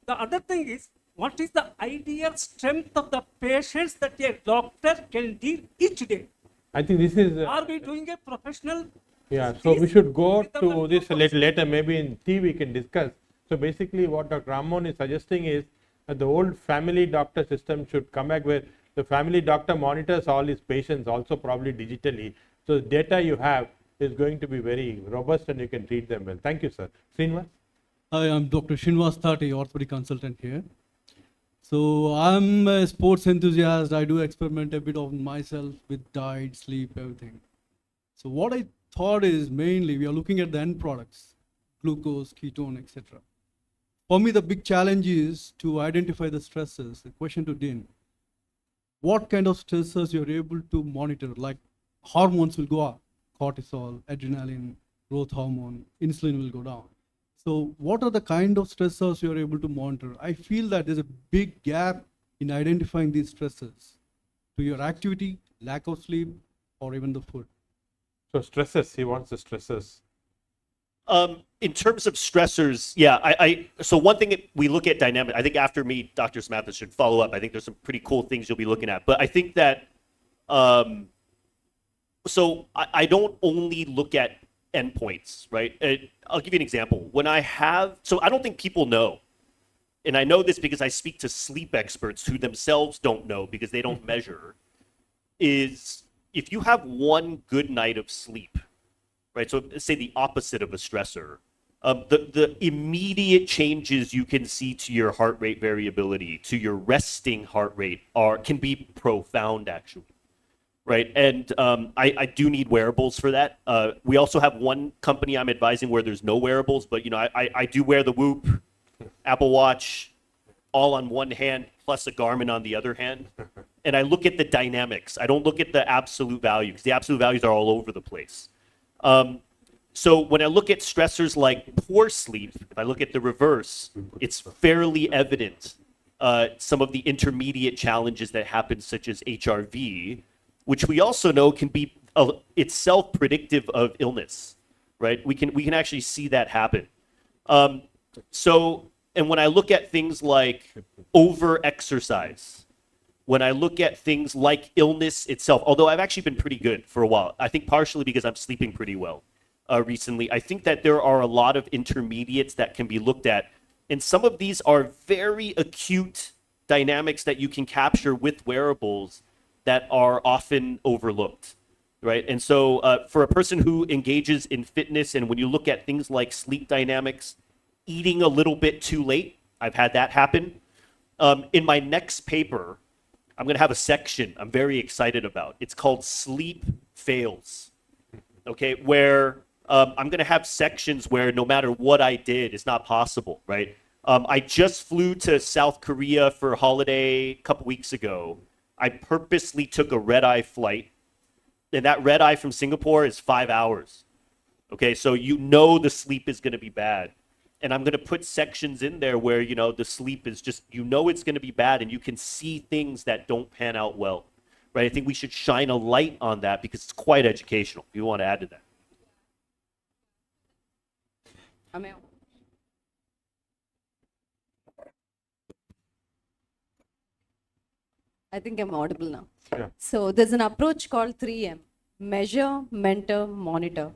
The other thing is, what is the ideal strength of the patients that a doctor can deal each day? I think this is... Are we doing a professional? Yeah, so we should go to this later, maybe in tea we can discuss. So basically what Dr. Ramon is suggesting is that the old family doctor system should come back, where the family doctor monitors all his patients also probably digitally. So the data you have is going to be very robust and you can treat them well. Thank you, sir. Srinivas? Hi, I'm Dr. Srinivas Thate, orthopedic consultant here. So I'm a sports enthusiast. I do experiment a bit on myself with diet, sleep, everything. So what I thought is, mainly we are looking at the end products, glucose, ketone, etc. For me, the big challenge is to identify the stressors. The question to Dean, what kind of stressors you're able to monitor? Like hormones will go up, cortisol, adrenaline, growth hormone, insulin will go down. So what are the kind of stressors you're able to monitor? I feel that there's a big gap in identifying these stressors to your activity, lack of sleep, or even the food. So stressors, he wants the stressors. In terms of stressors, yeah, so one thing we look at dynamic, I think after me, Dr. Samathis should follow up. I think there's some pretty cool things you'll be looking at. But I think that, so I don't only look at endpoints, right? I'll give you an example. So I don't think people know, and I know this because I speak to sleep experts who themselves don't know because they don't measure, is if you have one good night of sleep, right? So say the opposite of a stressor. The immediate changes you can see to your heart rate variability, to your resting heart rate, can be profound, actually, right? And I do need wearables for that. We also have one company I'm advising where there's no wearables, but I do wear the Whoop, Apple Watch, all on one hand, plus a Garmin on the other hand. And I look at the dynamics. I don't look at the absolute value, because the absolute values are all over the place. So when I look at stressors like poor sleep, if I look at the reverse, it's fairly evident some of the intermediate challenges that happen, such as HRV, which we also know can be itself predictive of illness, right? We can actually see that happen. And when I look at things like over-exercise, when I look at things like illness itself, although I've actually been pretty good for a while, I think partially because I'm sleeping pretty well recently, I think that there are a lot of intermediates that can be looked at. And some of these are very acute dynamics that you can capture with wearables that are often overlooked, right? And so for a person who engages in fitness, and when you look at things like sleep dynamics, eating a little bit too late, I've had that happen. In my next paper, I'm going to have a section I'm very excited about. It's called Sleep Fails, okay, where I'm going to have sections where no matter what I did, it's not possible, right? I just flew to South Korea for a holiday a couple weeks ago. I purposely took a red-eye flight, and that red-eye from Singapore is 5 hours, okay? So the sleep is going to be bad. And I'm going to put sections in there where, the sleep is just, it's going to be bad, and you can see things that don't pan out well, right? I think we should shine a light on that because it's quite educational. If you want to add to that. I think I'm audible now. Yeah. So there's an approach called 3M: measure, mentor, monitor.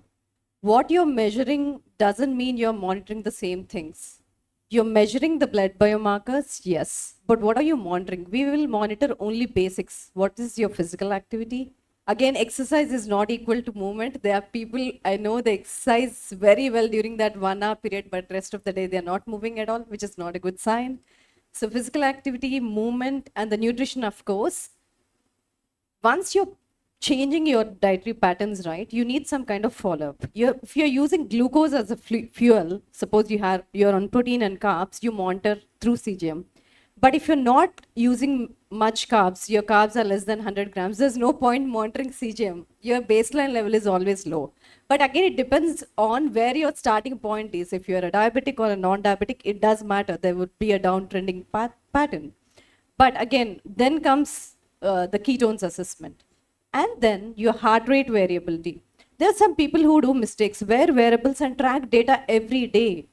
What you're measuring doesn't mean you're monitoring the same things. You're measuring the blood biomarkers, yes, but what are you monitoring? We will monitor only basics. What is your physical activity? Again, exercise is not equal to movement. There are people, I know they exercise very well during that 1 hour period, but rest of the day they're not moving at all, which is not a good sign. So physical activity, movement, and the nutrition, of course. Once you're changing your dietary patterns, right, you need some kind of follow-up. If you're using glucose as a fuel, suppose you're on protein and carbs, you monitor through CGM. But if you're not using much carbs, your carbs are less than 100 grams, there's no point monitoring CGM. Your baseline level is always low. But again, it depends on where your starting point is. If you're a diabetic or a non-diabetic, it does matter. There would be a downtrending pattern. But again, then comes the ketones assessment. And then your heart rate variability. There are some people who do mistakes, wear wearables and track data every day.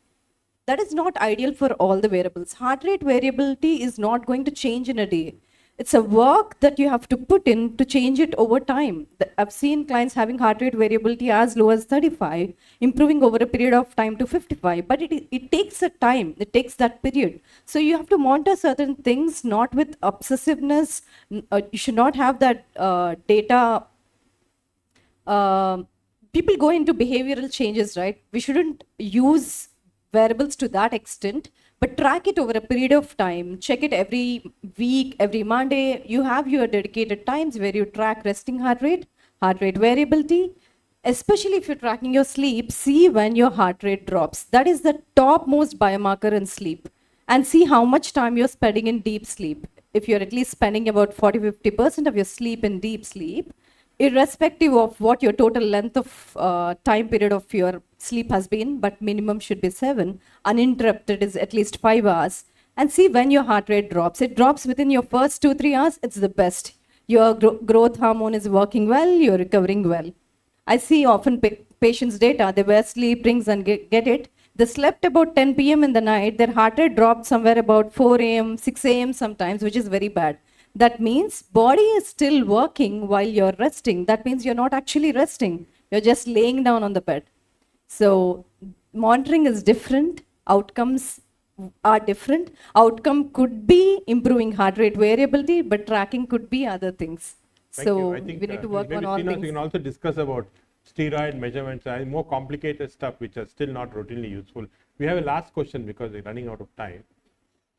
That is not ideal for all the wearables. Heart rate variability is not going to change in a day. It's a work that you have to put in to change it over time. I've seen clients having heart rate variability as low as 35, improving over a period of time to 55, but it takes a time, it takes that period. So you have to monitor certain things, not with obsessiveness. You should not have that data. People go into behavioral changes, right? We shouldn't use wearables to that extent, but track it over a period of time. Check it every week, every Monday. You have your dedicated times where you track resting heart rate variability. Especially if you're tracking your sleep, see when your heart rate drops. That is the topmost biomarker in sleep. And see how much time you're spending in deep sleep. If you're at least spending about 40-50% of your sleep in deep sleep, irrespective of what your total length of time period of your sleep has been, but minimum should be 7, uninterrupted is at least 5 hours, and see when your heart rate drops. It drops within your first 2-3 hours, it's the best. Your growth hormone is working well, you're recovering well. I see often patients' data, they wear sleep rings and get it. They slept about 10 p.m. in the night, their heart rate dropped somewhere about 4 a.m., 6 a.m. sometimes, which is very bad. That means body is still working while you're resting. That means you're not actually resting. You're just laying down on the bed. So monitoring is different. Outcomes are different. Outcome could be improving heart rate variability, but tracking could be other things. Thank So you. I think, we need to work maybe on all Keynote, things. we can also discuss about steroid measurements, and more complicated stuff which are still not routinely useful. We have a last question because we're running out of time.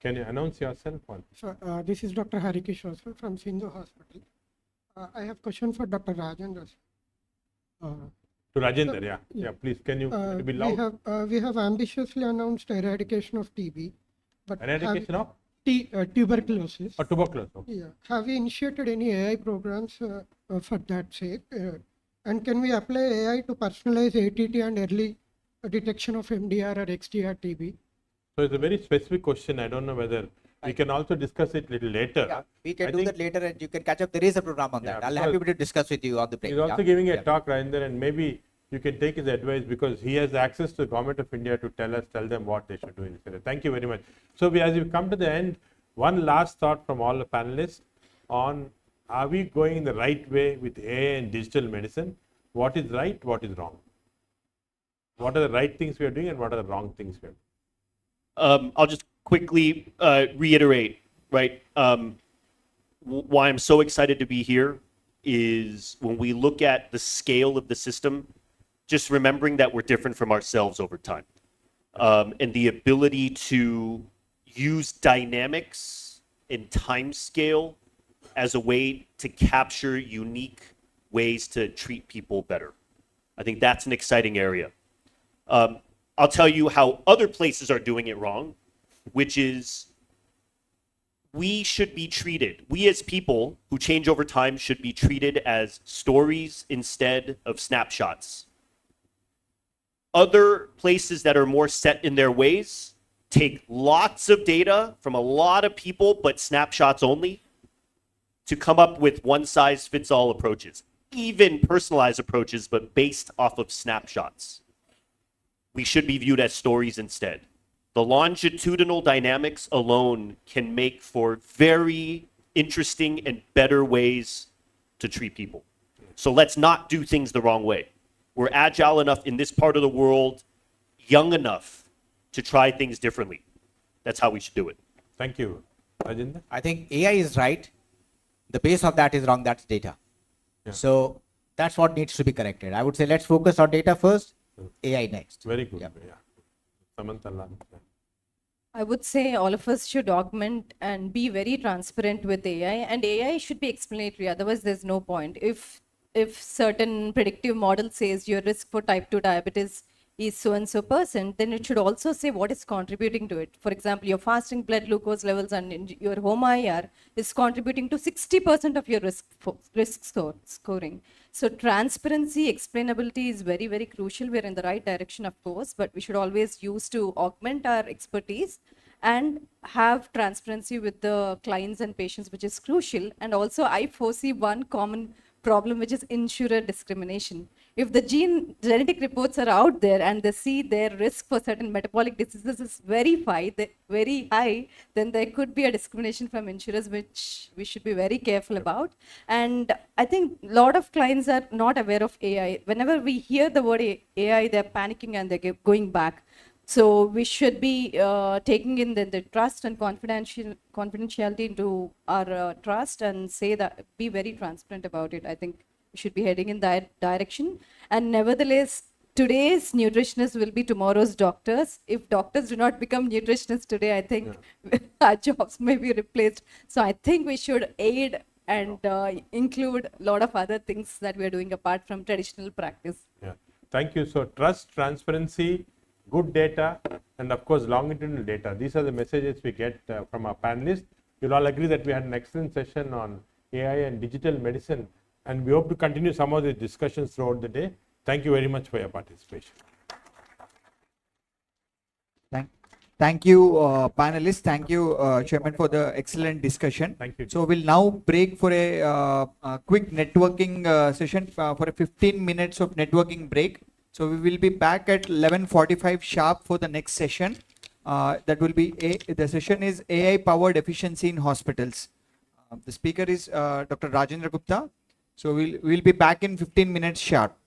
Can you announce yourself? So, this is Dr. Harikesh Rosal from Sindhu Hospital. I have question for Dr. Rajendra. To Rajendra, yeah, please. Can you be loud? We have ambitiously announced eradication of TB, but Eradication of tuberculosis. or tuberculosis. Okay. Yeah. Have we initiated any AI programs for that sake? And can we apply AI to personalize ATT and early detection of MDR or XDR TB? So it's a very specific question. I don't know whether we can also discuss it a little later. Yeah, we can do that later and you can catch up. There is a program on that. I'll happy to discuss with you on the break. He's also giving a talk, Rajendra, and maybe you can take his advice because he has access to the government of India to tell them what they should do. Thank you very much. So as we come to the end, one last thought from all the panelists on, are we going in the right way with AI and digital medicine? What is right, what is wrong? What are the right things we are doing and what are the wrong things we are doing? I'll just quickly reiterate, right? Why I'm so excited to be here is when we look at the scale of the system, just remembering that we're different from ourselves over time. And the ability to use dynamics and time scale as a way to capture unique ways to treat people better. I think that's an exciting area. I'll tell you how other places are doing it wrong, which is we should be treated, we as people who change over time should be treated as stories instead of snapshots. Other places that are more set in their ways take lots of data from a lot of people, but snapshots only, to come up with one-size-fits-all approaches, even personalized approaches, but based off of snapshots. We should be viewed as stories instead. The longitudinal dynamics alone can make for very interesting and better ways to treat people. So let's not do things the wrong way. We're agile enough in this part of the world, young enough to try things differently. That's how we should do it. Thank you. Rajendra? I think AI is right. The base of that is wrong. That's data. Yeah. So that's what needs to be corrected. I would say let's focus on data first, AI next. Very good. Yeah. Samantha Lal. I would say all of us should augment and be very transparent with AI, and AI should be explanatory. Otherwise, there's no point. If certain predictive model says your risk for type 2 diabetes is so and so %, then it should also say what is contributing to it. For example, your fasting blood glucose levels and your home IR is contributing to 60% of your risk scoring. So transparency, explainability is very, very crucial. We're in the right direction, of course, but we should always use to augment our expertise and have transparency with the clients and patients, which is crucial. And also, I foresee one common problem, which is insurer discrimination. If the genetic reports are out there and they see their risk for certain metabolic diseases is very high, then there could be a discrimination from insurers, which we should be very careful about. And I think a lot of clients are not aware of AI. Whenever we hear the word AI, they're panicking and they're going back. So we should be taking in the trust and confidentiality into our trust and say that, be very transparent about it. I think we should be heading in that direction. And nevertheless, today's nutritionists will be tomorrow's doctors. If doctors do not become nutritionists today, I think our jobs may be replaced. So I think we should aid and include a lot of other things that we are doing apart from traditional practice. Yeah. Thank you. So trust, transparency, good data, and of course longitudinal data. These are the messages we get from our panelists. You'll all agree that we had an excellent session on AI and digital medicine, and we hope to continue some of the discussions throughout the day. Thank you very much for your participation. Thank you, panelists. Thank you, Chairman, for the excellent discussion. Thank you. So we'll now break for a quick networking session for a 15 minutes of networking break. So we will be back at 11:45 sharp for the next session. That will be the session is AI powered efficiency in hospitals. The speaker is Dr. Rajendra Gupta. So we'll be back in 15 minutes sharp.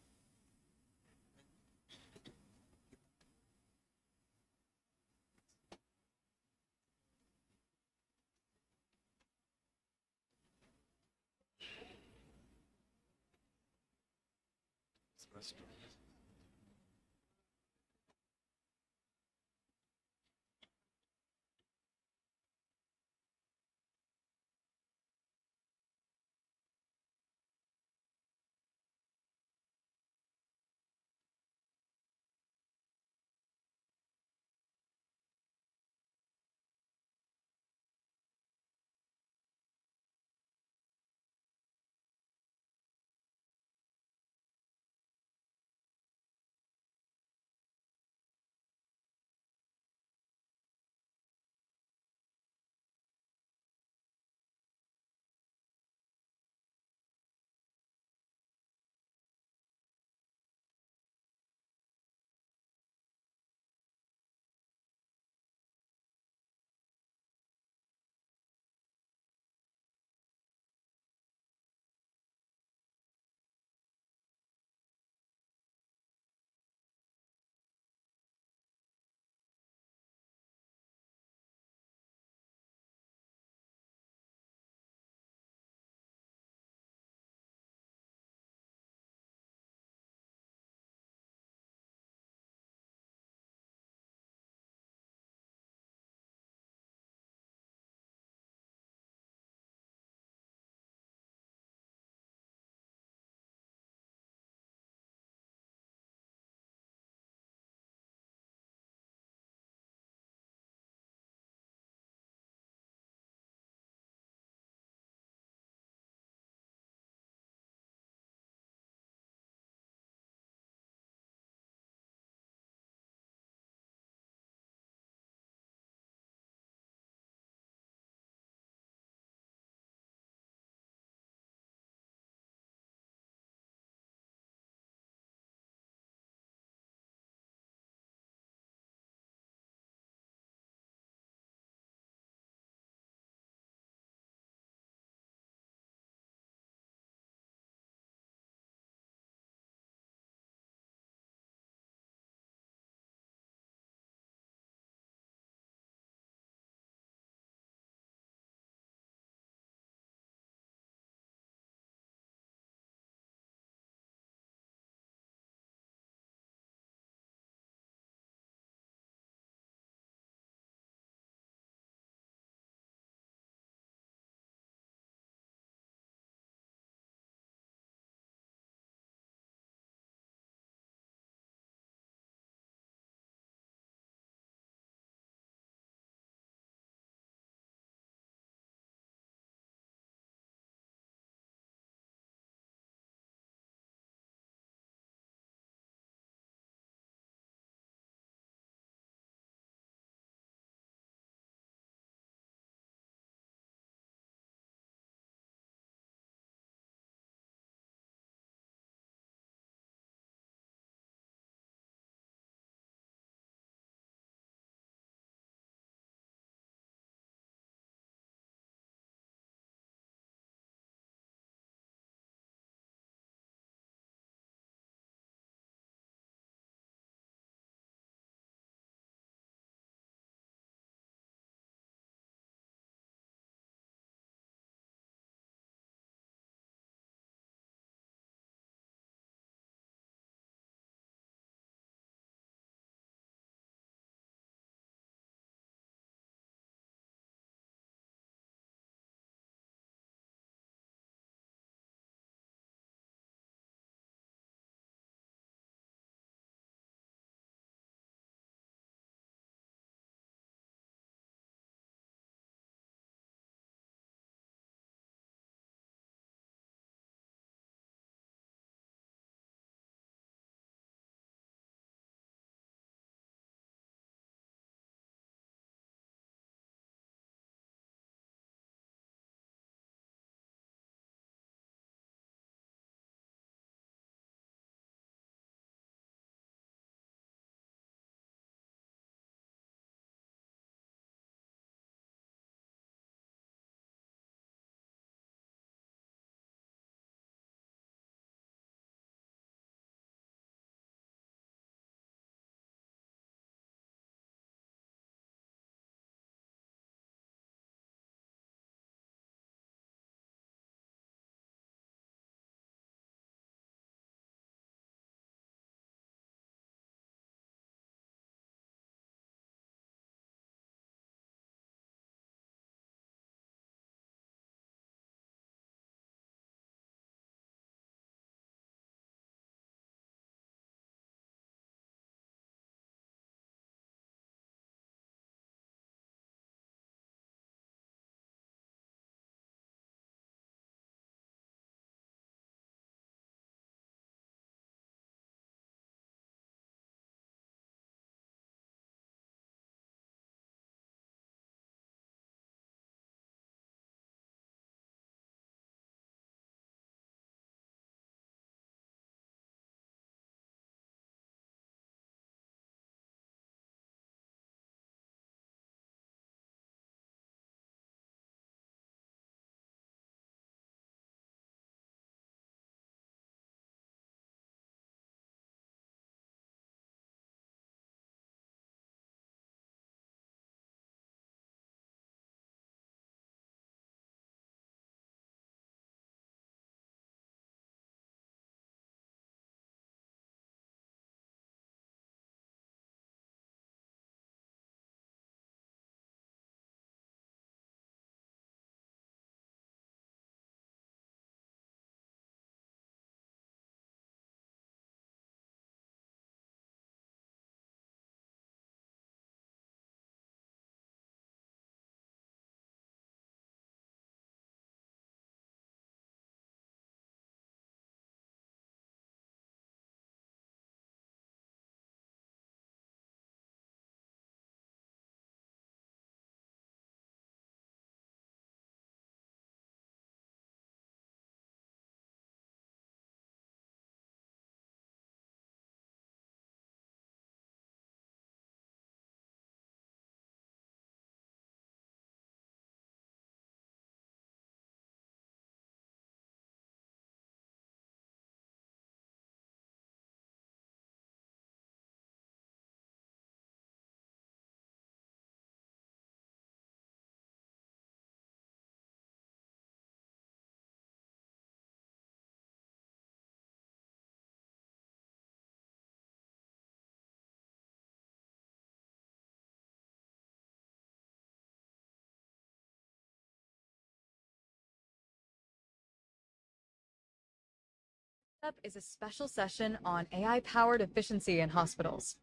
Up is a special session on AI-powered efficiency in hospitals.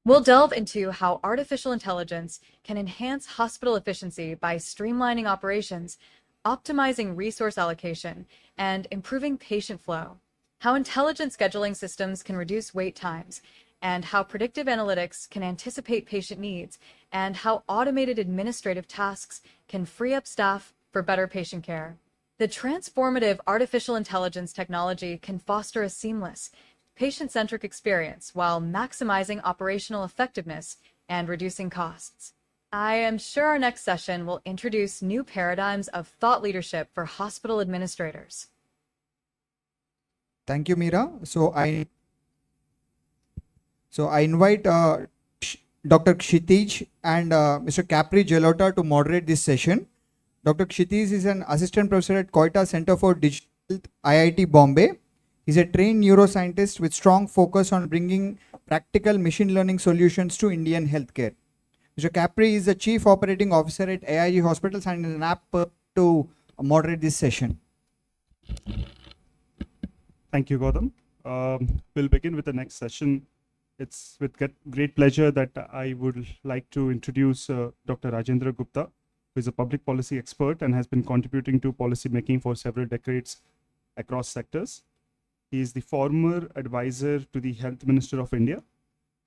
We'll delve into how artificial intelligence can enhance hospital efficiency by streamlining operations, optimizing resource allocation, and improving patient flow, how intelligent scheduling systems can reduce wait times, and how predictive analytics can anticipate patient needs, and how automated administrative tasks can free up staff for better patient care. The transformative artificial intelligence technology can foster a seamless, patient-centric experience while maximizing operational effectiveness and reducing costs. I am sure our next session will introduce new paradigms of thought leadership for hospital administrators. Thank you, Mira. So I invite Dr. Kshitij and Mr. Capri Gelota to moderate this session. Dr. Kshitij is an assistant professor at Koita Center for Digital Health, IIT Bombay. He's a trained neuroscientist with strong focus on bringing practical machine learning solutions to Indian healthcare. Mr. Capri is the Chief Operating Officer at AIG Hospitals and is an apt to moderate this session. Thank you, Gautam. We'll begin with the next session. It's with great pleasure that I would like to introduce Dr. Rajendra Gupta, who is a public policy expert and has been contributing to policy making for several decades across sectors. He is the former advisor to the Health Minister of India,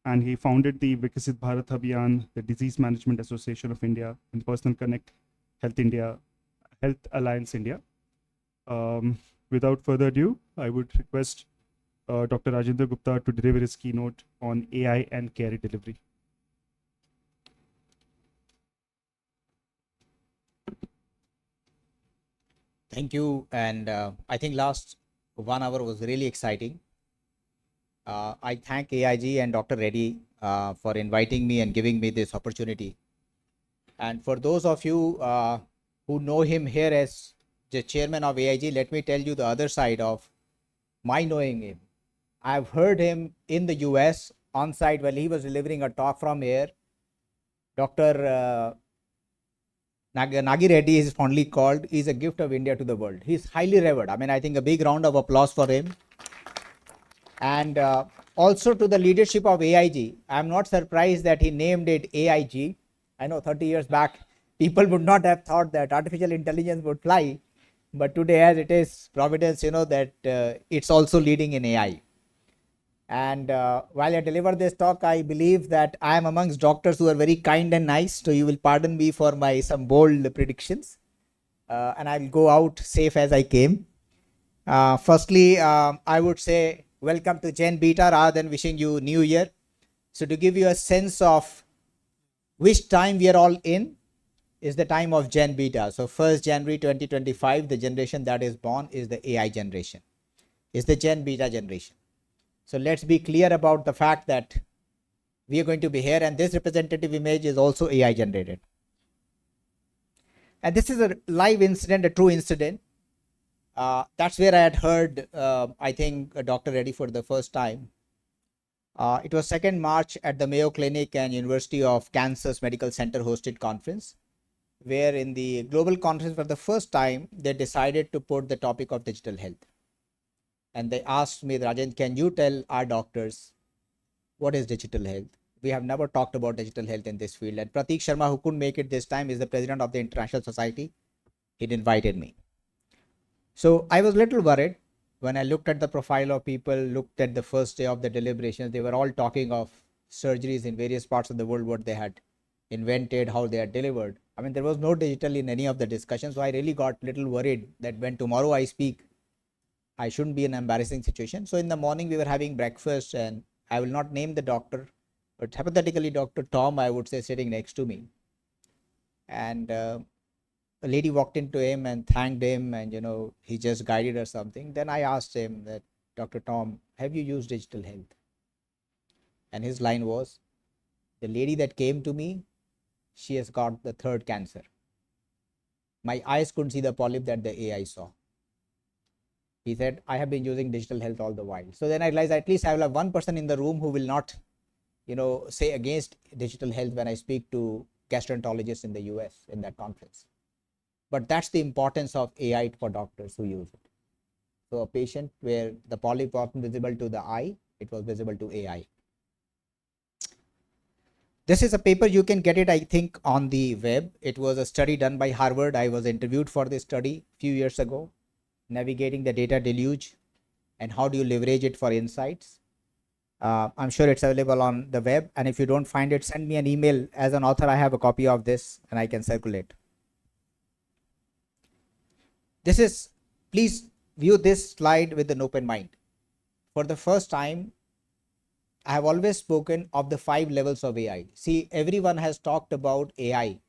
and he founded the Vikasit Bharat Abhiyan, the Disease Management Association of India, and Personal Connect Health India, Health Alliance India. Without further ado, I would request Dr. Rajendra Gupta to deliver his keynote on AI and care delivery. Thank you. And I think last 1 hour was really exciting. I thank AIG and Dr. Reddy for inviting me and giving me this opportunity. And for those of you who know him here as the chairman of AIG, let me tell you the other side of my knowing him. I've heard him in the US on site while he was delivering a talk from here. Dr. Nagi Reddy is fondly called, is a gift of India to the world. He's highly revered. I mean, I think a big round of applause for him. And also to the leadership of AIG. I'm not surprised that he named it AIG. I know 30 years back, people would not have thought that artificial intelligence would fly. But today, as it is, Providence, that it's also leading in AI. And while I deliver this talk, I believe that I am amongst doctors who are very kind and nice. So you will pardon me for my some bold predictions. And I'll go out safe as I came. Firstly, I would say welcome to Gen Beta rather than wishing you New Year. So to give you a sense of which time we are all in is the time of Gen Beta. So 1st January 2025, the generation that is born is the AI generation, is the Gen Beta generation. So let's be clear about the fact that we are going to be here, and this representative image is also AI generated. And this is a live incident, a true incident. That's where I had heard, I think, Dr. Reddy for the first time. It was 2nd March at the Mayo Clinic and University of Kansas Medical Center hosted conference, where in the global conference for the first time, they decided to put the topic of digital health. And they asked me, Rajan, can you tell our doctors what is digital health? We have never talked about digital health in this field. And Pratik Sharma, who couldn't make it this time, is the president of the International Society. He invited me. So I was a little worried when I looked at the profile of people, looked at the first day of the deliberations. They were all talking of surgeries in various parts of the world, what they had invented, how they had delivered. I mean, there was no digital in any of the discussions. So I really got a little worried that when tomorrow I speak, I shouldn't be in an embarrassing situation. So in the morning we were having breakfast, and I will not name the doctor, but hypothetically Dr. Tom, I would say, sitting next to me. And a lady walked into him and thanked him, and he just guided her something. Then I asked him that, Dr. Tom, have you used digital health? And his line was, the lady that came to me, she has got the 3rd cancer. My eyes couldn't see the polyp that the AI saw. He said, I have been using digital health all the while. So then I realized at least I will have one person in the room who will not, say against digital health when I speak to gastroenterologists in the US in that conference. But that's the importance of AI for doctors who use it. So a patient where the polyp wasn't visible to the eye, it was visible to AI. This is a paper, you can get it, I think, on the web. It was a study done by Harvard. I was interviewed for this study a few years ago, navigating the data deluge and how do you leverage it for insights. I'm sure it's available on the web, and if you don't find it, send me an email. As an author, I have a copy of this and I can circulate. This is, please view this slide with an open mind. For the first time, I have always spoken of the 5 levels of AI. See, everyone has talked about AI.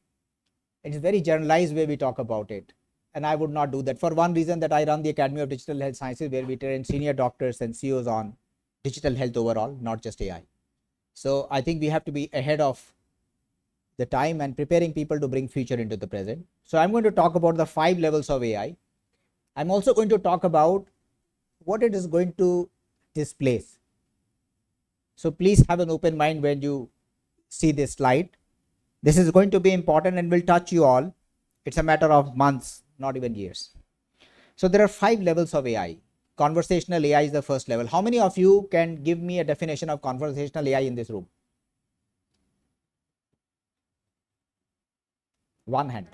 It's very generalized way we talk about it. And I would not do that for one reason, that I run the Academy of Digital Health Sciences, where we train senior doctors and CEOs on digital health overall, not just AI. So I think we have to be ahead of the time and preparing people to bring future into the present. So I'm going to talk about the 5 levels of AI. I'm also going to talk about what it is going to displace. So please have an open mind when you see this slide. This is going to be important and will touch you all. It's a matter of months, not even years. So there are 5 levels of AI. Conversational AI is the first level. How many of you can give me a definition of conversational AI in this room? One hand.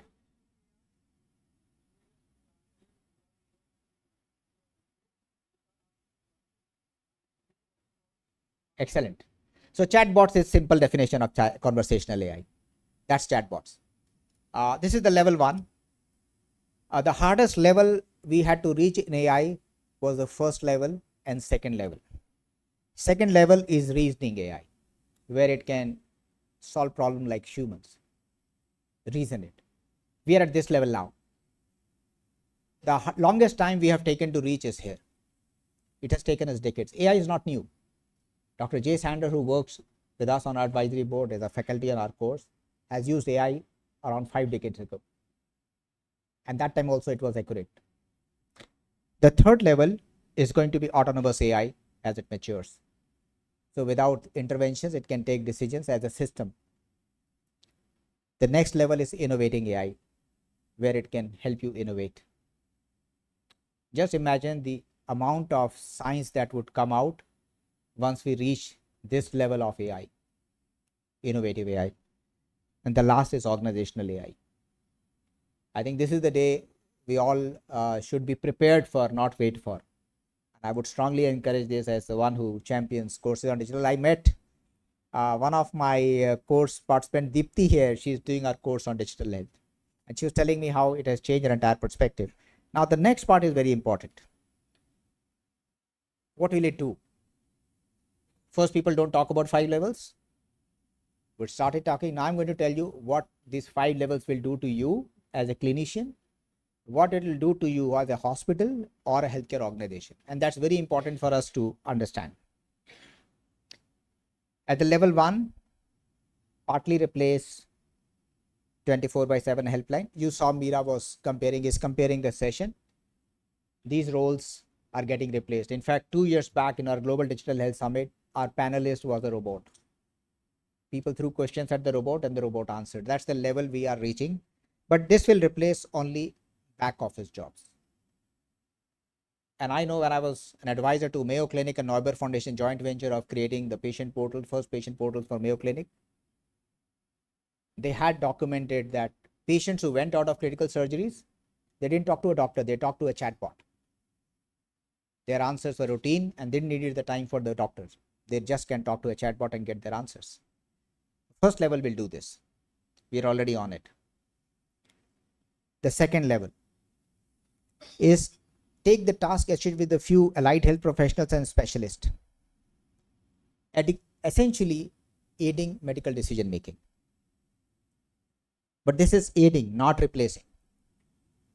Excellent. So chatbots is simple definition of conversational AI. That's chatbots. This is the level 1. The hardest level we had to reach in AI was the first level and second level. Second level is reasoning AI, where it can solve problems like humans, reason it. We are at this level now. The longest time we have taken to reach is here. It has taken us decades. AI is not new. Dr. Jay Sander, who works with us on our advisory board as a faculty on our course, has used AI around 5 decades ago. And that time also it was accurate. The third level is going to be autonomous AI as it matures. So without interventions, it can take decisions as a system. The next level is innovating AI, where it can help you innovate. Just imagine the amount of science that would come out once we reach this level of AI, innovative AI. And the last is organizational AI. I think this is the day we all should be prepared for, not wait for. And I would strongly encourage this as the one who champions courses on digital. I met one of my course participants, Deepthi here. She's doing our course on digital health. And she was telling me how it has changed her entire perspective. Now the next part is very important. What will it do? First, people don't talk about 5 levels. We started talking. Now I'm going to tell you what these 5 levels will do to you as a clinician, what it will do to you as a hospital or a healthcare organization. And that's very important for us to understand. At the level 1, partly replace 24/7 helpline. You saw Mira is comparing the session. These roles are getting replaced. In fact, 2 years back in our Global Digital Health Summit, our panelist was a robot. People threw questions at the robot and the robot answered. That's the level we are reaching. But this will replace only back office jobs. And I know when I was an advisor to Mayo Clinic and Neuber Foundation joint venture of creating the patient portal, first patient portal for Mayo Clinic, they had documented that patients who went out of critical surgeries, they didn't talk to a doctor, they talked to a chatbot. Their answers were routine and didn't need the time for the doctors. They just can talk to a chatbot and get their answers. First level will do this. We are already on it. The second level is take the task achieved with a few allied health professionals and specialists, essentially aiding medical decision making. But this is aiding, not replacing.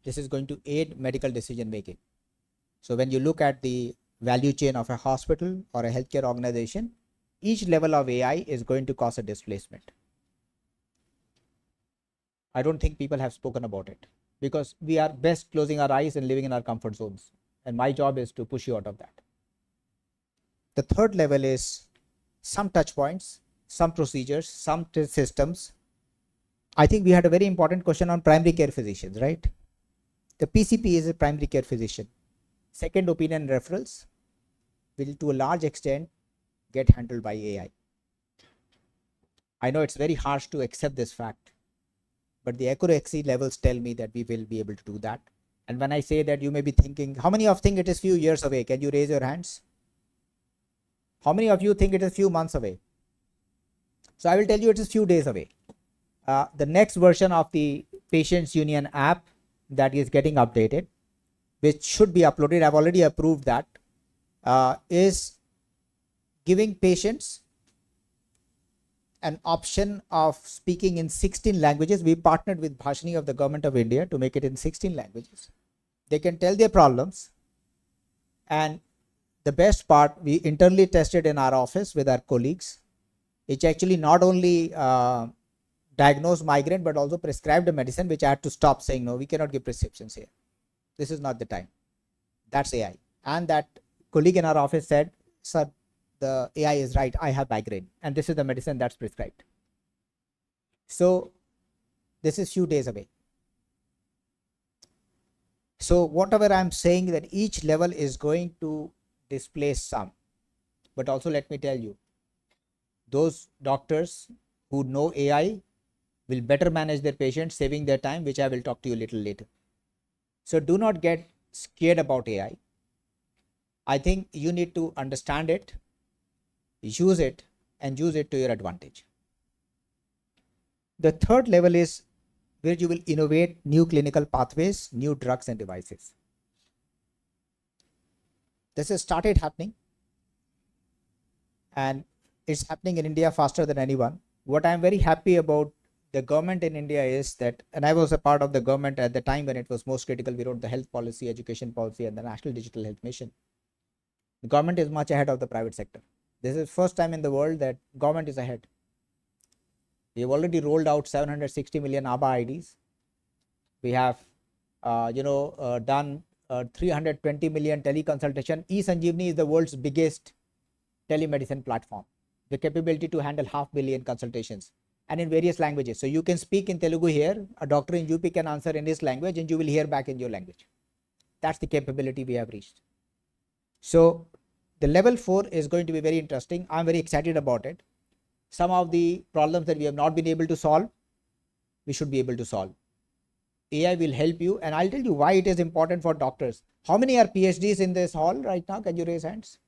This is going to aid medical decision making. So when you look at the value chain of a hospital or a healthcare organization, each level of AI is going to cause a displacement. I don't think people have spoken about it because we are best closing our eyes and living in our comfort zones. And my job is to push you out of that. The third level is some touch points, some procedures, some systems. I think we had a very important question on primary care physicians, right? The PCP is a primary care physician. second opinion referrals will to a large extent get handled by AI. I know it's very harsh to accept this fact, but the accuracy levels tell me that we will be able to do that. And when I say that, you may be thinking, how many of you think it is few years away? Can you raise your hands? How many of you think it is few months away? So I will tell you it is few days away. The next version of the Patients Union app that is getting updated, which should be uploaded, I've already approved that, is giving patients an option of speaking in 16 languages. We partnered with Bhashani of the Government of India to make it in 16 languages. They can tell their problems, and the best part, we internally tested in our office with our colleagues. It's actually not only diagnosed migraine, but also prescribed a medicine, which I had to stop saying, no, we cannot give prescriptions here. This is not the time. That's AI. And that colleague in our office said, sir, the AI is right, I have migraine, and this is the medicine that's prescribed. So this is few days away. So whatever I'm saying, that each level is going to displace some, but also let me tell you, those doctors who know AI will better manage their patients, saving their time, which I will talk to you a little later. So do not get scared about AI. I think you need to understand it, use it, and use it to your advantage. The third level is where you will innovate new clinical pathways, new drugs and devices. This has started happening, and it's happening in India faster than anyone. What I'm very happy about the government in India is that, and I was a part of the government at the time when it was most critical, we wrote the health policy, education policy, and the National Digital Health Mission. The government is much ahead of the private sector. This is the first time in the world that government is ahead. We have already rolled out 760 million ABA IDs. We have, done 320 million teleconsultation. eSanjeevani is the world's biggest telemedicine platform. The capability to handle 500 million consultations, and in various languages. So you can speak in Telugu here, a doctor in UP can answer in his language, and you will hear back in your language. That's the capability we have reached. So the level 4 is going to be very interesting. I'm very excited about it. Some of the problems that we have not been able to solve, we should be able to solve. AI will help you, and I'll tell you why it is important for doctors. How many are PhDs in this hall right now? Can you raise hands?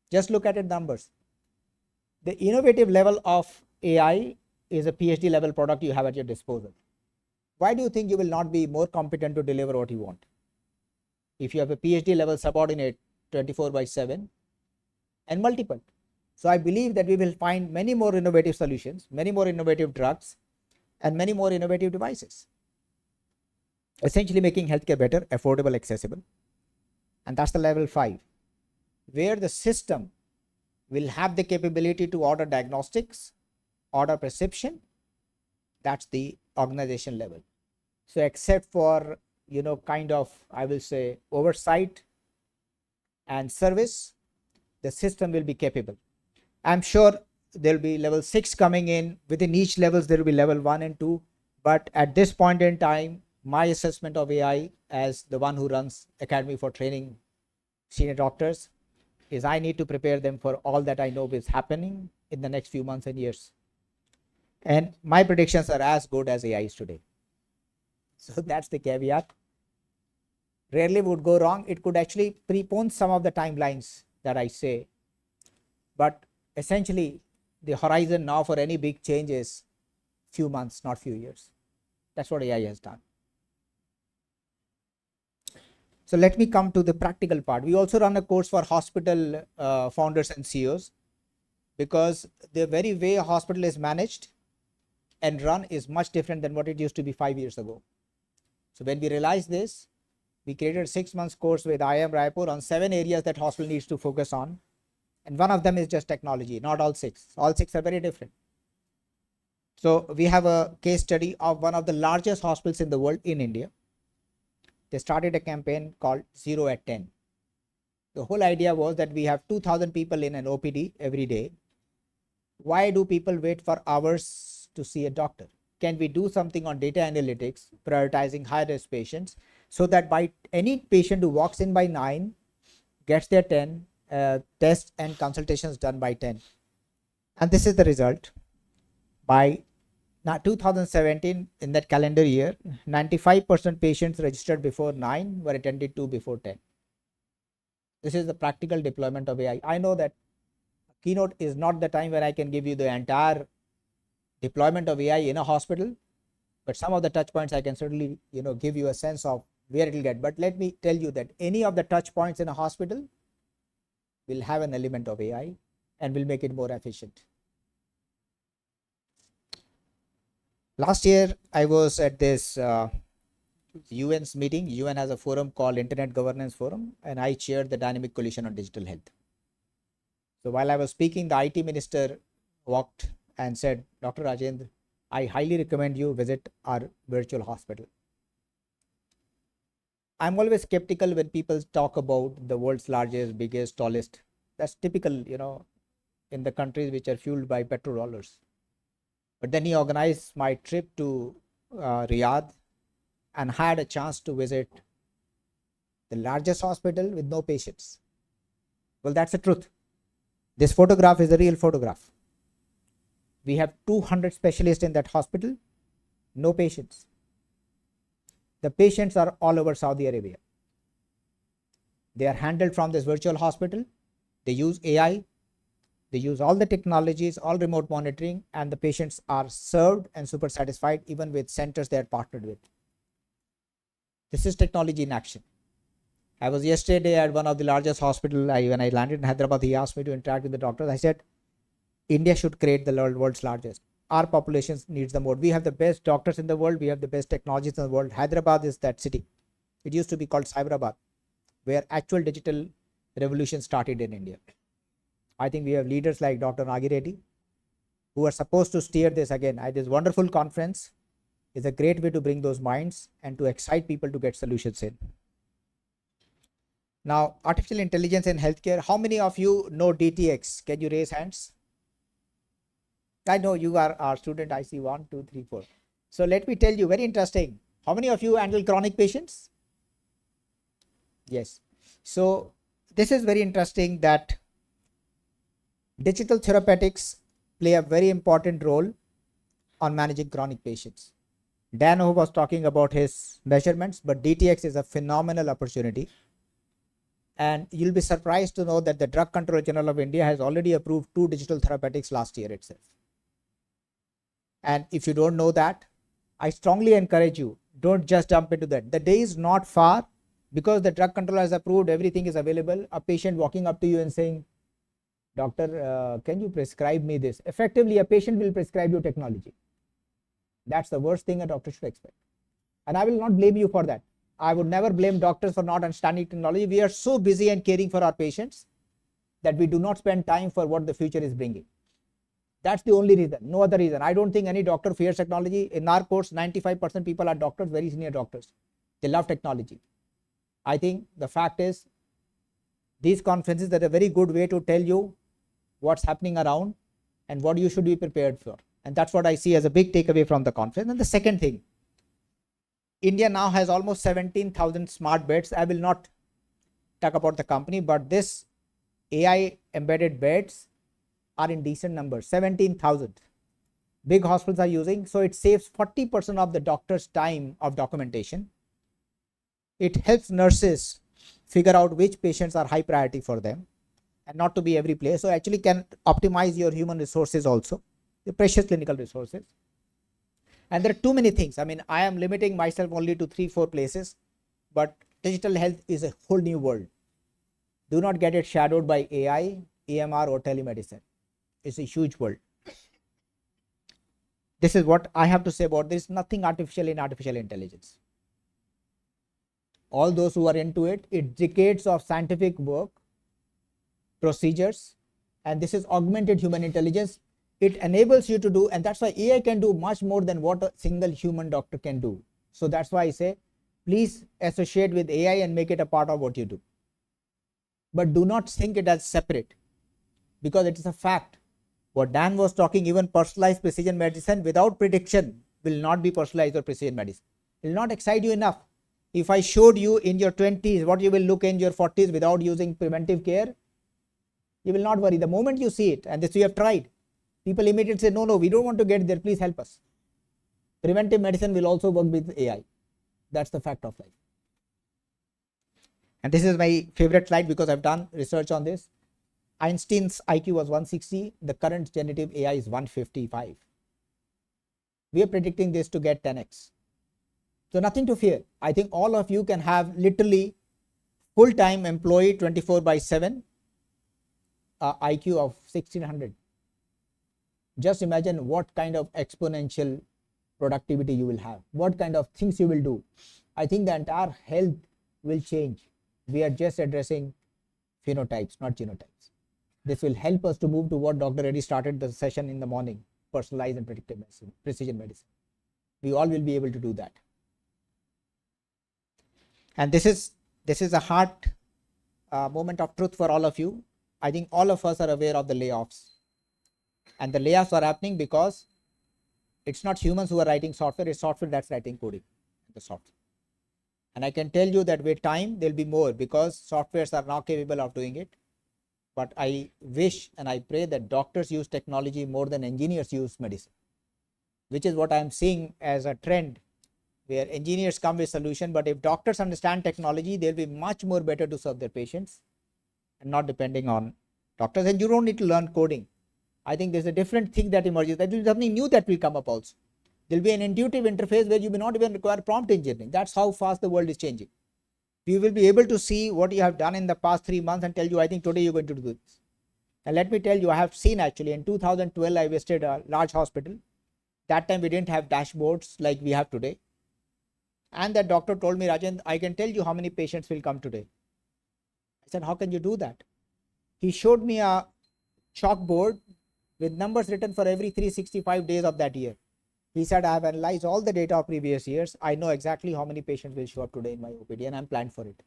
Just look at it, numbers. The innovative level of AI is a PhD level product you have at your disposal. Why do you think you will not be more competent to deliver what you want? If you have a PhD level subordinate 24/7 and multiple. So I believe that we will find many more innovative solutions, many more innovative drugs, and many more innovative devices. Essentially making healthcare better, affordable, accessible. And that's the level 5, where the system will have the capability to order diagnostics, order prescription. That's the organization level. So except for, I will say oversight and service, the system will be capable. I'm sure there will be level 6 coming in. Within each levels, there will be level 1 and 2. But at this point in time, my assessment of AI as the one who runs Academy for Training Senior Doctors is I need to prepare them for all that I know is happening in the next few months and years. And my predictions are as good as AI is today. So that's the caveat. Rarely would go wrong. It could actually prepone some of the timelines that I say. But essentially, the horizon now for any big change is few months, not few years. That's what AI has done. So let me come to the practical part. We also run a course for hospital founders and CEOs, because the very way a hospital is managed and run is much different than what it used to be 5 years ago. So when we realized this, we created a 6 months course with IIM Raipur on 7 areas that hospital needs to focus on. And one of them is just technology, not all 6. All 6 are very different. So we have a case study of one of the largest hospitals in the world in India. They started a campaign called 0 at 10. The whole idea was that we have 2,000 people in an OPD every day. Why do people wait for hours to see a doctor? Can we do something on data analytics, prioritizing high risk patients, so that by any patient who walks in by 9 gets their 10 tests and consultations done by 10. And this is the result. By 2017, in that calendar year, 95% patients registered before 9 were attended to before 10. This is the practical deployment of AI. I know that Keynote is not the time when I can give you the entire deployment of AI in a hospital, but some of the touch points I can certainly give you a sense of where it will get. But let me tell you that any of the touch points in a hospital will have an element of AI and will make it more efficient. Last year, I was at this UN's meeting. UN has a forum called Internet Governance Forum, and I chaired the Dynamic Coalition on Digital Health. So while I was speaking, the IT minister walked and said, Dr. Rajendra, I highly recommend you visit our virtual hospital. I'm always skeptical when people talk about the world's largest, biggest, tallest. That's typical, in the countries which are fueled by petrodollars. But then he organized my trip to Riyadh and had a chance to visit the largest hospital with no patients. Well, that's the truth. This photograph is a real photograph. We have 200 specialists in that hospital, no patients. The patients are all over Saudi Arabia. They are handled from this virtual hospital. They use AI. They use all the technologies, all remote monitoring, and the patients are served and super satisfied even with centers they are partnered with. This is technology in action. I was yesterday at one of the largest hospitals. When I landed in Hyderabad, he asked me to interact with the doctors. I said, India should create the world's largest. Our population needs the more. We have the best doctors in the world. We have the best technologies in the world. Hyderabad is that city. It used to be called Cyberabad, where actual digital revolution started in India. I think we have leaders like Dr. Nagiredi, who are supposed to steer this again. This wonderful conference is a great way to bring those minds and to excite people to get solutions in. Now, artificial intelligence in healthcare. How many of you know DTX? Can you raise hands? I know you are our student. I see 1, 2, 3, 4. So let me tell you, very interesting. How many of you handle chronic patients? Yes. So this is very interesting that digital therapeutics play a very important role on managing chronic patients. Dan was talking about his measurements, but DTX is a phenomenal opportunity. And you'll be surprised to know that the Drug Controller General of India has already approved 2 digital therapeutics last year itself. And if you don't know that, I strongly encourage you, don't just jump into that. The day is not far, because the drug controller has approved, everything is available. A patient walking up to you and saying, Doctor, can you prescribe me this? Effectively, a patient will prescribe you technology. That's the worst thing a doctor should expect. And I will not blame you for that. I would never blame doctors for not understanding technology. We are so busy and caring for our patients that we do not spend time for what the future is bringing. That's the only reason, no other reason. I don't think any doctor fears technology. In our course, 95% people are doctors, very senior doctors. They love technology. I think the fact is, these conferences are a very good way to tell you what's happening around and what you should be prepared for. And that's what I see as a big takeaway from the conference. And the second thing, India now has almost 17,000 smart beds. I will not talk about the company, but this AI embedded beds are in decent numbers, 17,000. Big hospitals are using, so it saves 40% of the doctor's time of documentation. It helps nurses figure out which patients are high priority for them and not to be every place. So actually can optimize your human resources also, the precious clinical resources. And there are too many things. I mean, I am limiting myself only to 3-4 places, but digital health is a whole new world. Do not get it shadowed by AI, EMR or telemedicine. It's a huge world. This is what I have to say about this. Nothing artificial in artificial intelligence. All those who are into it, it's decades of scientific work, procedures, and this is augmented human intelligence. It enables you to do, and that's why AI can do much more than what a single human doctor can do. So that's why I say, please associate with AI and make it a part of what you do. But do not think it as separate, because it is a fact. What Dan was talking, even personalized precision medicine without prediction will not be personalized or precision medicine. It will not excite you enough. If I showed you in your 20s what you will look in your 40s without using preventive care, you will not worry. The moment you see it, and this we have tried, people immediately say, no, we don't want to get there, please help us. Preventive medicine will also work with AI. That's the fact of life. And this is my favorite slide because I've done research on this. Einstein's IQ was 160. The current generative AI is 155. We are predicting this to get 10x. So nothing to fear. I think all of you can have literally full-time employee 24/7, IQ of 1600. Just imagine what kind of exponential productivity you will have, what kind of things you will do. I think the entire health will change. We are just addressing phenotypes, not genotypes. This will help us to move to what Dr. Reddy started the session in the morning, personalized and predictive medicine, precision medicine. We all will be able to do that. And this is a hard moment of truth for all of you. I think all of us are aware of the layoffs. And the layoffs are happening because it's not humans who are writing software, it's software that's writing coding, the software. And I can tell you that with time, there'll be more because softwares are now capable of doing it. But I wish and I pray that doctors use technology more than engineers use medicine, which is what I'm seeing as a trend where engineers come with solution. But if doctors understand technology, they'll be much more better to serve their patients and not depending on doctors. And you don't need to learn coding. I think there's a different thing that emerges. That will be something new that will come up also. There'll be an intuitive interface where you may not even require prompt engineering. That's how fast the world is changing. You will be able to see what you have done in the past 3 months and tell you, I think today you're going to do this. And let me tell you, I have seen actually in 2012, I visited a large hospital. That time we didn't have dashboards like we have today. And that doctor told me, Rajan, I can tell you how many patients will come today. I said, how can you do that? He showed me a chalkboard with numbers written for every 365 days of that year. He said, I have analyzed all the data of previous years. I know exactly how many patients will show up today in my OPD and I'm planned for it.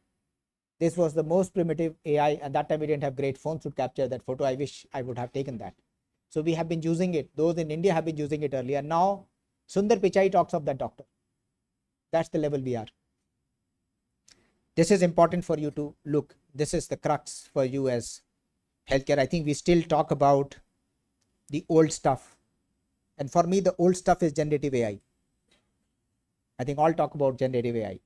This was the most primitive AI, and that time we didn't have great phones to capture that photo. I wish I would have taken that. So we have been using it. Those in India have been using it earlier. Now Sundar Pichai talks of that doctor. That's the level we are. This is important for you to look. This is the crux for you as healthcare. I think we still talk about the old stuff. And for me, the old stuff is generative AI. I think all talk about generative AI.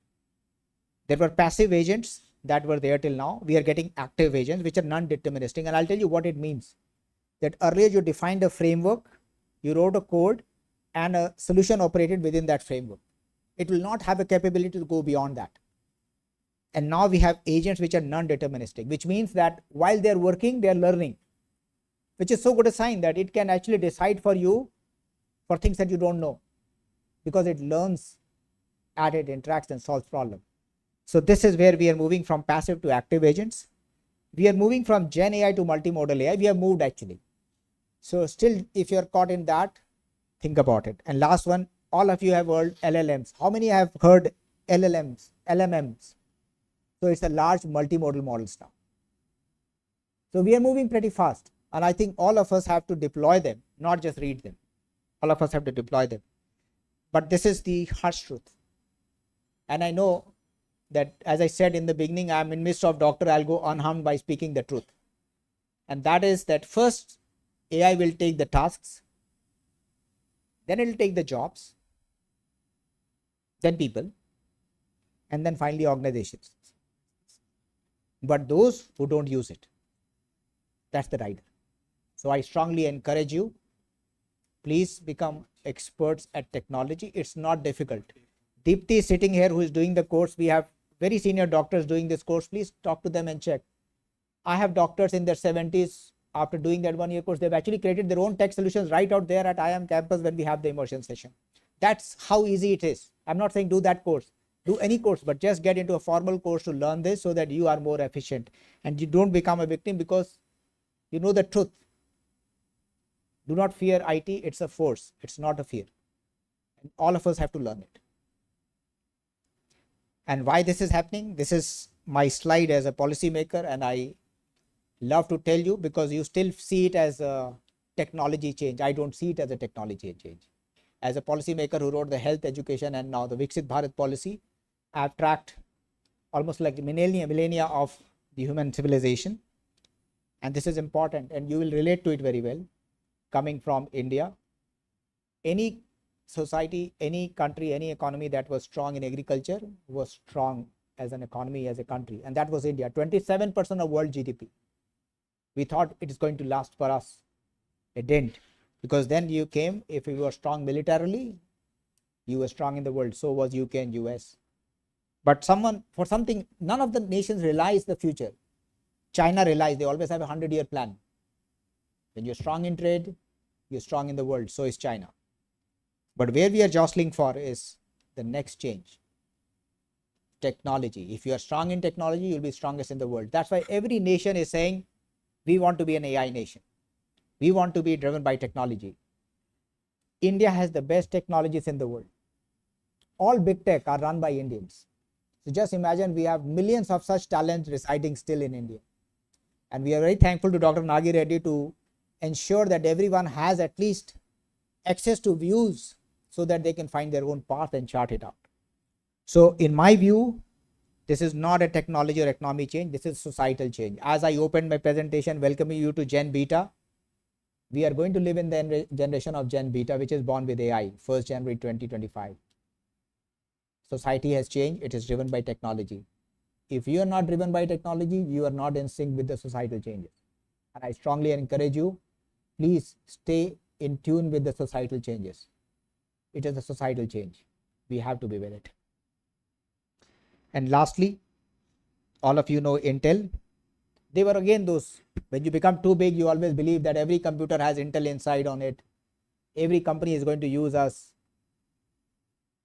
There were passive agents that were there till now. We are getting active agents, which are non-deterministic. And I'll tell you what it means. That earlier you defined a framework, you wrote a code, and a solution operated within that framework. It will not have a capability to go beyond that. And now we have agents which are non-deterministic, which means that while they're working, they're learning, which is so good a sign that it can actually decide for you for things that you don't know, because it learns, it interacts and solves problems. So this is where we are moving from passive to active agents. We are moving from Gen AI to multimodal AI. We have moved actually. So still, if you're caught in that, think about it. And last one, all of you have heard LLMs. How many have heard LMMs? So it's a large multimodal models now. So we are moving pretty fast. And I think all of us have to deploy them, not just read them. All of us have to deploy them. But this is the harsh truth. And I know that, as I said in the beginning, I'm in midst of doctor, I'll go unharmed by speaking the truth. And that is that first, AI will take the tasks, then it will take the jobs, then people, and then finally organizations. But those who don't use it, that's the rider. So I strongly encourage you, please become experts at technology. It's not difficult. Deepti is sitting here who is doing the course. We have very senior doctors doing this course. Please talk to them and check. I have doctors in their 70s. After doing that 1 year course, they've actually created their own tech solutions right out there at IIM campus when we have the immersion session. That's how easy it is. I'm not saying do that course. Do any course, but just get into a formal course to learn this so that you are more efficient and you don't become a victim, because you know the truth. Do not fear IT. It's a force. It's not a fear. And all of us have to learn it. And why this is happening? This is my slide as a policymaker, and I love to tell you because you still see it as a technology change. I don't see it as a technology change. As a policymaker who wrote the health education and now the Viksit Bharat policy, I've tracked almost like millennia of the human civilization. And this is important, and you will relate to it very well. Coming from India, any society, any country, any economy that was strong in agriculture was strong as an economy, as a country. And that was India, 27% of world GDP. We thought it is going to last for us. It didn't. Because then you came, if you were strong militarily, you were strong in the world. So was UK and US. But for something, none of the nations realized the future. China realized, they always have a 100-year plan. When you're strong in trade, you're strong in the world. So is China. But where we are jostling for is the next change. Technology. If you are strong in technology, you'll be strongest in the world. That's why every nation is saying, we want to be an AI nation. We want to be driven by technology. India has the best technologies in the world. All big tech are run by Indians. So just imagine, we have millions of such talent residing still in India. And we are very thankful to Dr. Nagi Reddy to ensure that everyone has at least access to views so that they can find their own path and chart it out. So in my view, this is not a technology or economy change, this is societal change. As I opened my presentation welcoming you to Gen Beta, we are going to live in the generation of Gen Beta, which is born with AI, 1st January 2025. Society has changed, it is driven by technology. If you are not driven by technology, you are not in sync with the societal changes. And I strongly encourage you, please stay in tune with the societal changes. It is a societal change. We have to be with it. And lastly, all of you know Intel. They were again those, when you become too big, you always believe that every computer has Intel inside on it. Every company is going to use us.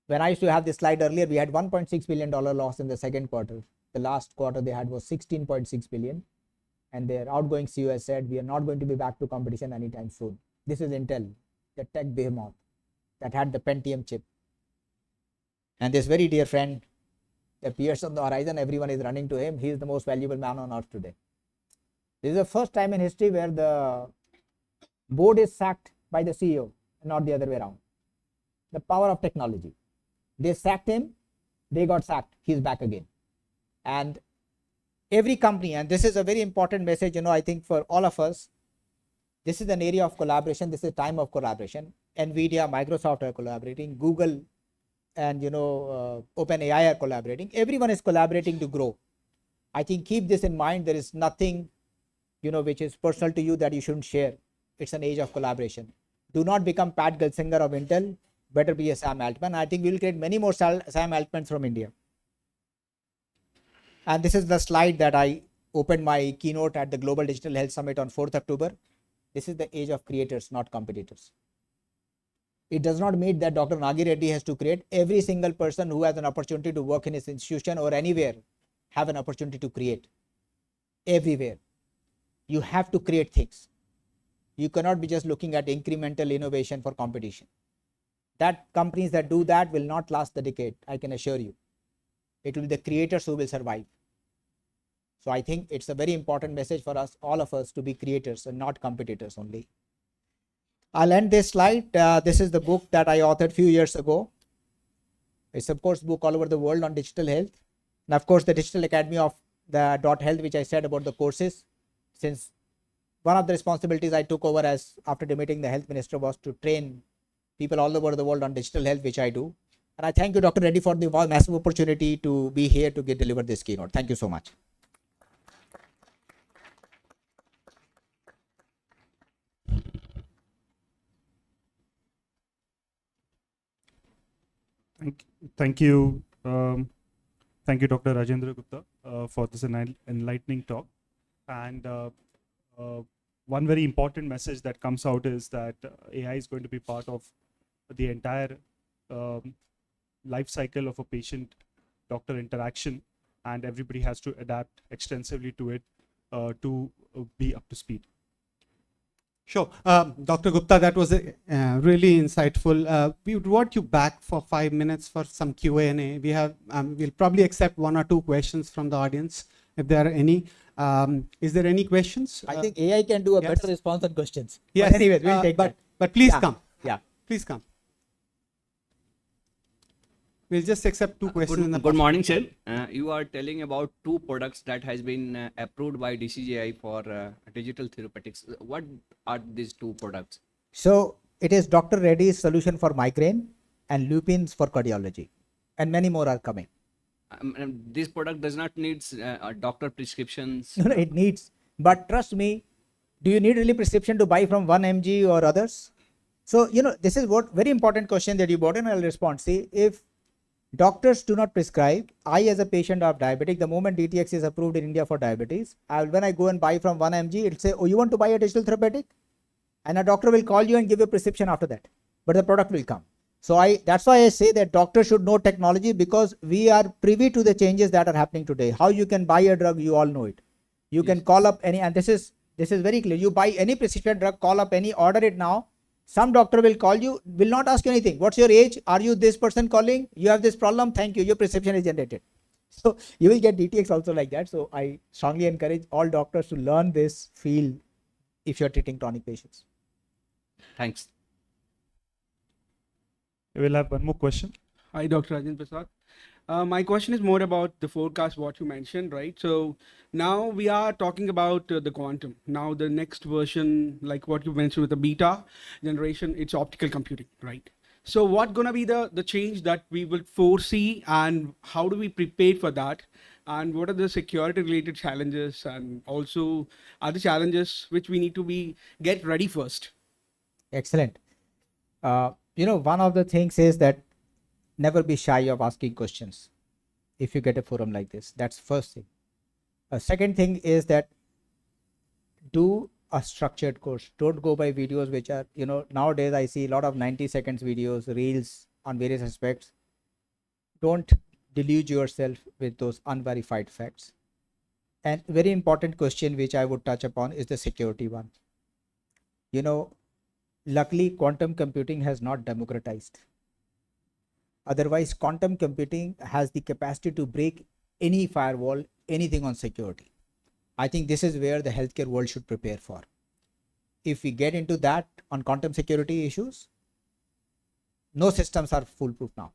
When I used to have this slide earlier, we had $1.6 billion loss in the second quarter. The last quarter they had was 16.6 billion. And their outgoing CEO has said, we are not going to be back to competition anytime soon. This is Intel, the tech behemoth that had the Pentium chip. And this very dear friend appears on the horizon, everyone is running to him. He is the most valuable man on earth today. This is the first time in history where the board is sacked by the CEO, not the other way around. The power of technology. They sacked him, they got sacked, he's back again. And every company, and this is a very important message, I think for all of us, this is an area of collaboration, this is a time of collaboration. NVIDIA, Microsoft are collaborating, Google and OpenAI are collaborating. Everyone is collaborating to grow. I think keep this in mind, there is nothing which is personal to you that you shouldn't share. It's an age of collaboration. Do not become Pat Gelsinger of Intel, better be a Sam Altman. I think we will create many more Sam Altmans from India. And this is the slide that I opened my keynote at the Global Digital Health Summit on 4th October. This is the age of creators, not competitors. It does not mean that Dr. Nagi Reddy has to create. Every single person who has an opportunity to work in his institution or anywhere have an opportunity to create. Everywhere. You have to create things. You cannot be just looking at incremental innovation for competition. That companies that do that will not last the decade, I can assure you. It will be the creators who will survive. So I think it's a very important message for us, all of us, to be creators and not competitors only. I'll end this slide. This is the book that I authored a few years ago. It's of course book all over the world on digital health. And of course the Digital Academy of the .health, which I said about the courses. Since one of the responsibilities I took over after meeting the health minister was to train people all over the world on digital health, which I do. And I thank you, Dr. Reddy, for the massive opportunity to be here to deliver this keynote. Thank you so much. Thank you, Dr. Rajendra Gupta, for this enlightening talk. And one very important message that comes out is that AI is going to be part of the entire life cycle of a patient-doctor interaction, and everybody has to adapt extensively to it to be up to speed. Sure. Dr. Gupta, that was really insightful. We would want you back for 5 minutes for some Q&A. We'll probably accept 1 or 2 questions from the audience, if there are any. Is there any questions? I think AI can do a better response on questions. Yes. But anyways, we'll take that. But please come. Yeah. Please come. We'll just accept two questions. in the Good morning, sir. You are telling about two products that has been approved by DCGI for digital therapeutics. What are these two products? So it is Dr. Reddy's solution for migraine and lupins for cardiology, and many more are coming. This product does not need doctor prescriptions. No, it needs, but trust me, do you need really prescription to buy from 1mg or others? So, this is what very important question that you brought in. I'll respond. See, if doctors do not prescribe, I as a patient of diabetic, the moment DTX is approved in India for diabetes, when I go and buy from 1mg, it'll say, oh, you want to buy a digital therapeutic? And a doctor will call you and give you a prescription after that, but the product will come. So that's why I say that doctors should know technology, because we are privy to the changes that are happening today. How you can buy a drug, you all know it. You can call up any, and this is very clear. You buy any prescription drug, call up any, order it now. Some doctor will call you, will not ask you anything. What's your age? Are you this person calling? You have this problem? Thank you. Your prescription is generated. So you will get DTX also like that. So I strongly encourage all doctors to learn this field if you're treating chronic patients. Thanks. We'll have one more question. Hi, Dr. Rajendra Prasad. My question is more about the forecast, what you mentioned, right? So now we are talking about the quantum. Now the next version, like what you mentioned with the beta generation, it's optical computing, right? So what gonna be the change that we will foresee, and how do we prepare for that? And what are the security related challenges, and also other challenges which we need to get ready first? Excellent. One of the things is that never be shy of asking questions if you get a forum like this. That's first thing. Second thing is that do a structured course. Don't go by videos which are, nowadays I see a lot of 90 seconds videos, reels on various aspects. Don't delude yourself with those unverified facts. And very important question which I would touch upon is the security one. Luckily, quantum computing has not democratized. Otherwise, quantum computing has the capacity to break any firewall, anything on security. I think this is where the healthcare world should prepare for. If we get into that on quantum security issues, no systems are foolproof now.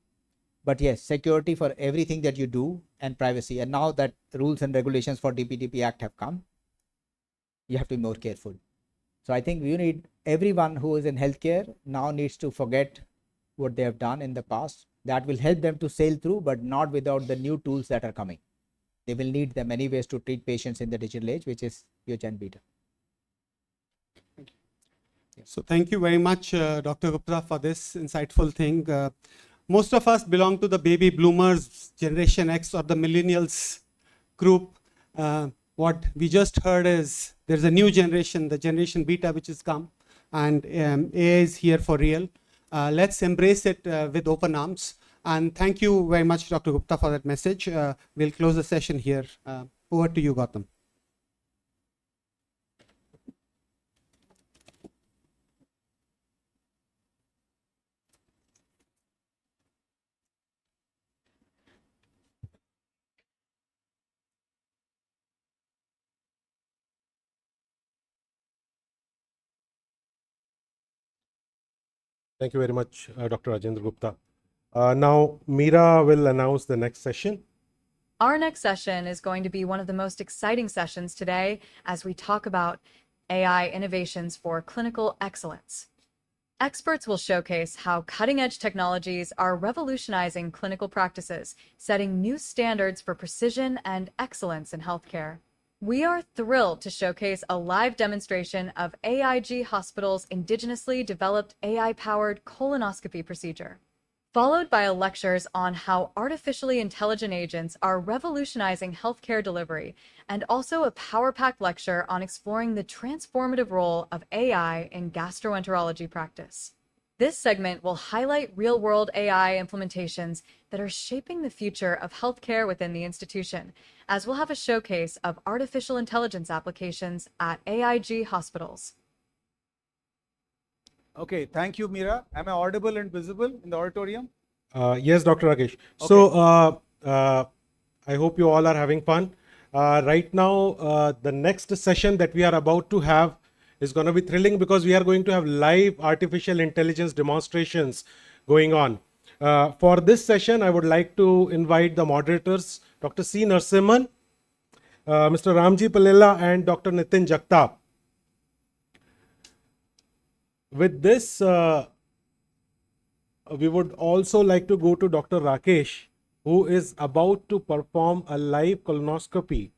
But yes, security for everything that you do, and privacy. And now that rules and regulations for DPDP Act have come, you have to be more careful. So I think everyone who is in healthcare now needs to forget what they have done in the past. That will help them to sail through, but not without the new tools that are coming. They will need them anyways to treat patients in the digital age, which is your Gen Beta. So thank you very much, Dr. Gupta, for this insightful thing. Most of us belong to the baby bloomers, Generation X, or the millennials group. What we just heard is there's a new generation, the Generation Beta, which has come, and AI is here for real. Let's embrace it with open arms. And thank you very much, Dr. Gupta, for that message. We'll close the session here. Over to you, Gautam. Thank you very much, Dr. Rajendra Gupta. Now, Mira will announce the next session. Our next session is going to be one of the most exciting sessions today as we talk about AI innovations for clinical excellence. Experts will showcase how cutting-edge technologies are revolutionizing clinical practices, setting new standards for precision and excellence in healthcare. We are thrilled to showcase a live demonstration of AIG Hospitals' indigenously developed AI-powered colonoscopy procedure, followed by lectures on how artificially intelligent agents are revolutionizing healthcare delivery, and also a power-packed lecture on exploring the transformative role of AI in gastroenterology practice. This segment will highlight real-world AI implementations that are shaping the future of healthcare within the institution, as we'll have a showcase of artificial intelligence applications at AIG Hospitals. Okay, thank you, Mira. Am I audible and visible in the auditorium? Yes, Dr. Rakesh. Okay. So, I hope you all are having fun. Right now, the next session that we are about to have is going to be thrilling because we are going to have live artificial intelligence demonstrations going on. For this session, I would like to invite the moderators, Dr. C. Narasimhan, Mr. Ramji Palella, and Dr. Nitin Jagtap. With this, we would also like to go to Dr. Rakesh, who is about to perform a live colonoscopy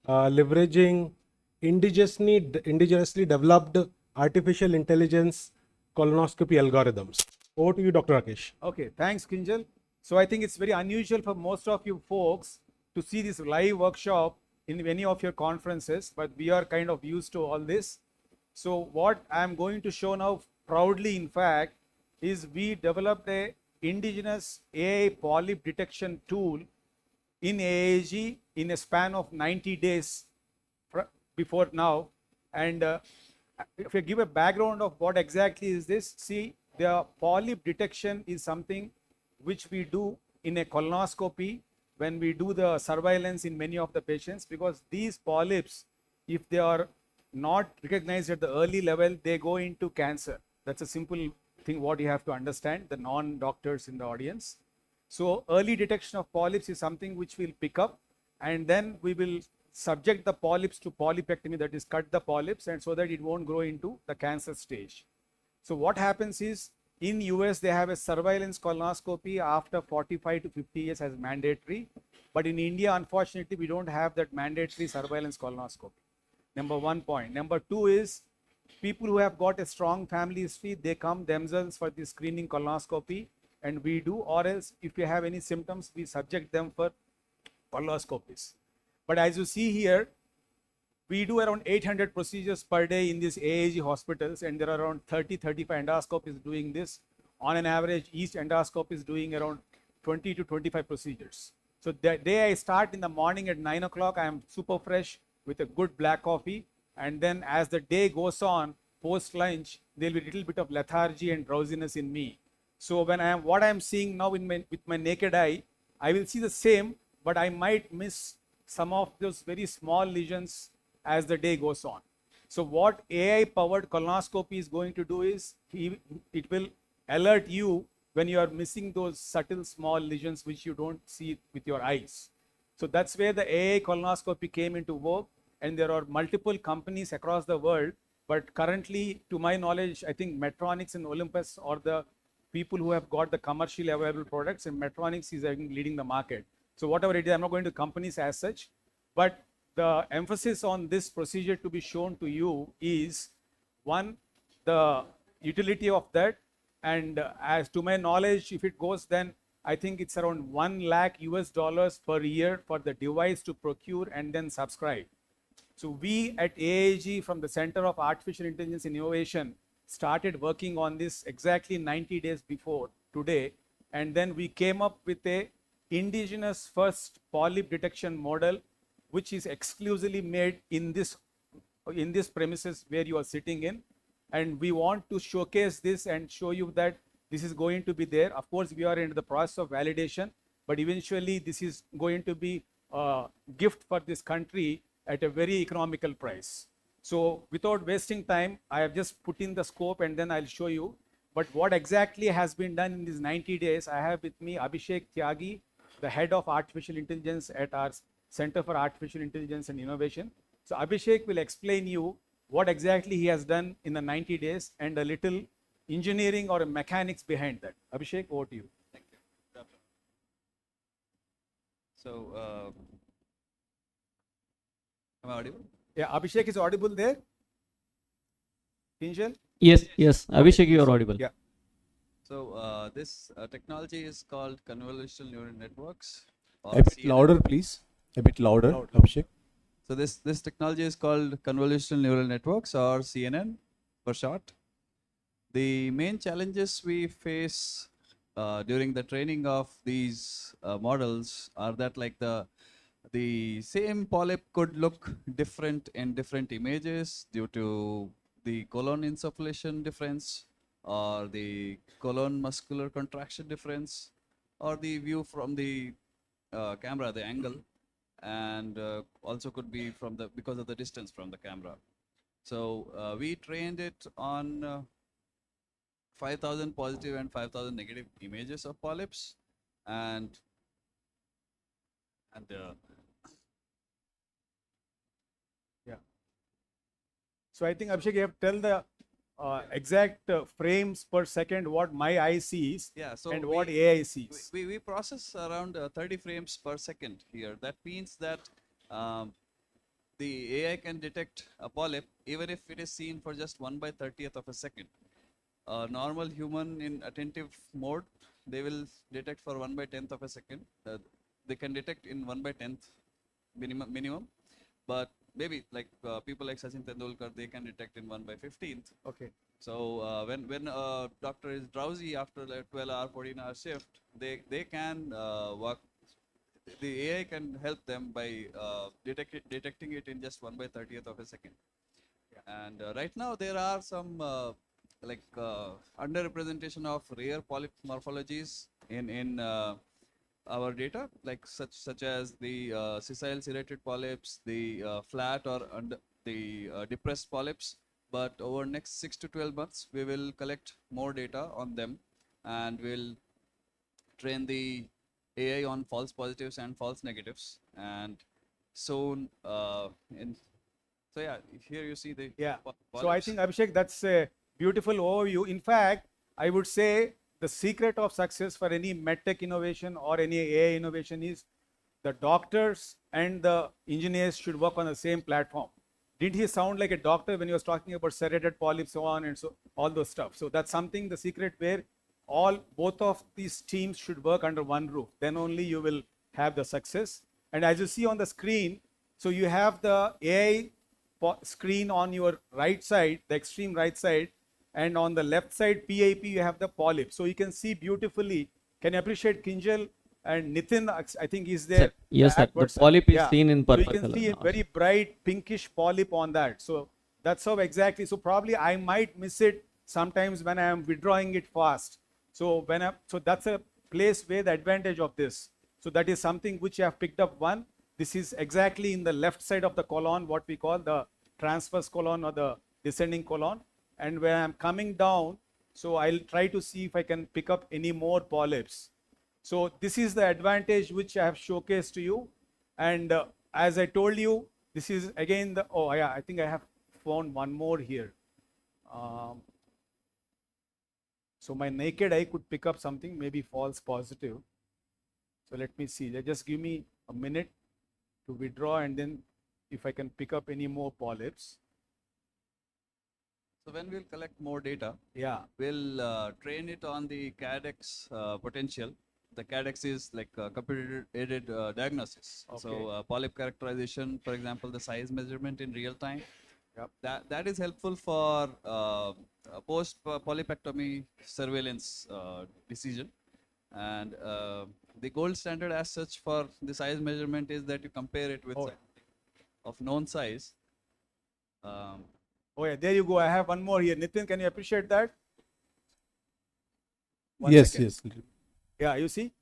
leveraging indigenously developed artificial intelligence colonoscopy algorithms. Over to you, Dr. Rakesh. Okay, thanks, Kinjal. So I think it's very unusual for most of you folks to see this live workshop in any of your conferences, but we are kind of used to all this. So what I'm going to show now proudly, in fact, is we developed a indigenous AI polyp detection tool in AIG in a span of 90 days before now. And if I give a background of what exactly is this, see, the polyp detection is something which we do in a colonoscopy when we do the surveillance in many of the patients, because these polyps, if they are not recognized at the early level, they go into cancer. That's a simple thing what you have to understand, the non-doctors in the audience. So early detection of polyps is something which we'll pick up, and then we will subject the polyps to polypectomy, that is cut the polyps, and so that it won't grow into the cancer stage. So what happens is, in US they have a surveillance colonoscopy after 45 to 50 years as mandatory, but in India unfortunately we don't have that mandatory surveillance colonoscopy. Number one point. Number two is, people who have got a strong family history, they come themselves for the screening colonoscopy, and we do, or else if you have any symptoms, we subject them for colonoscopies. But as you see here, we do around 800 procedures per day in these AIG hospitals, and there are around 30-35 endoscopies doing this. On an average, each endoscope is doing around 20 to 25 procedures. So the day I start in the morning at 9 o'clock, I am super fresh with a good black coffee. And then as the day goes on, post lunch, there'll be a little bit of lethargy and drowsiness in me. So when what I'm seeing now with my naked eye, I will see the same, but I might miss some of those very small lesions as the day goes on. So what AI-powered colonoscopy is going to do is, it will alert you when you are missing those subtle small lesions which you don't see with your eyes. So that's where the AI colonoscopy came into work, and there are multiple companies across the world, but currently, to my knowledge, I think Medtronic and Olympus are the people who have got the commercially available products, and Medtronic is leading the market. So whatever it is, I'm not going to companies as such, but the emphasis on this procedure to be shown to you is, one, the utility of that, and as to my knowledge, if it goes, then I think it's around $1 lakh US per year for the device to procure and then subscribe. So we at AIG, from the Center of Artificial Intelligence and Innovation, started working on this exactly 90 days before today, and then we came up with a indigenous first polyp detection model, which is exclusively made in this premises where you are sitting in. And we want to showcase this and show you that this is going to be there. Of course, we are in the process of validation, but eventually this is going to be a gift for this country at a very economical price. So without wasting time, I have just put in the scope and then I'll show you. But what exactly has been done in these 90 days, I have with me Abhishek Tyagi, the head of artificial intelligence at our Center for Artificial Intelligence and Innovation. So Abhishek will explain you what exactly he has done in the 90 days and a little engineering or mechanics behind that. Abhishek, over to you. Thank you. So, am I audible? Yeah, Abhishek is audible there. Kinjal? Yes, Abhishek, you are audible. Yeah. So, this technology is called convolutional neural networks. A bit louder, please. A bit louder, Abhishek. So this technology is called convolutional neural networks, or CNN for short. The main challenges we face during the training of these models are that, like, the same polyp could look different in different images due to the colon insufflation difference, or the colon muscular contraction difference, or the view from the camera, the angle, and also could be because of the distance from the camera. So we trained it on 5,000 positive and 5,000 negative images of polyps, and yeah. So I think Abhishek, you have to tell the exact frames per second what my eye sees and what AI sees. We process around 30 frames per second here. That means that the AI can detect a polyp even if it is seen for just 1/30th of a second. A normal human in attentive mode, they will detect for 1/10th of a second. They can detect in 1/10th minimum, but maybe like people like Sachin Tendulkar, they can detect in 1/15th. Okay. So when a doctor is drowsy after a 12-hour, 14-hour shift, they can work. The AI can help them by detecting it in just 1/30th of a second. Yeah. And right now there are some underrepresentation of rare polyp morphologies in our data, like such as the sessile serrated polyps, the flat or depressed polyps. But over next 6 to 12 months, we will collect more data on them, and we'll train the AI on false positives and false negatives. And soon, so yeah, here you see the So I think Abhishek, that's a beautiful overview. In fact, I would say the secret of success for any medtech innovation or any AI innovation is the doctors and the engineers should work on the same platform. Did he sound like a doctor when he was talking about serrated polyps, so on and so all those stuff? So that's something, the secret where both of these teams should work under one roof. Then only you will have the success. And as you see on the screen, so you have the AI screen on your right side, the extreme right side, and on the left side PIP you have the polyp. So you can see beautifully. Can you appreciate Kinjal and Nitin? I think is there. Sir, yes, sir. The polyp is seen in purple color. So you can see a now. very bright pinkish polyp on that. So that's how exactly. So probably I might miss it sometimes when I am withdrawing it fast. So so that's a place where the advantage of this. So that is something which I have picked up one. This is exactly in the left side of the colon, what we call the transverse colon or the descending colon. And when I'm coming down, so I'll try to see if I can pick up any more polyps. So this is the advantage which I have showcased to you. And as I told you, this is again the, I think I have found one more here. So my naked eye could pick up something, maybe false positive. So let me see. Just give me a minute to withdraw, and then if I can pick up any more polyps. So when we'll collect more data, we'll train it on the CADX potential. The CADX is like computer-aided diagnosis. Okay. So polyp characterization, for example, the size measurement in real time. Yep. That is helpful for post polypectomy surveillance decision. And the gold standard as such for the size measurement is that you compare it with of known size. There you go. I have one more here. Nitin, can you appreciate that? Yes. Yeah, you see?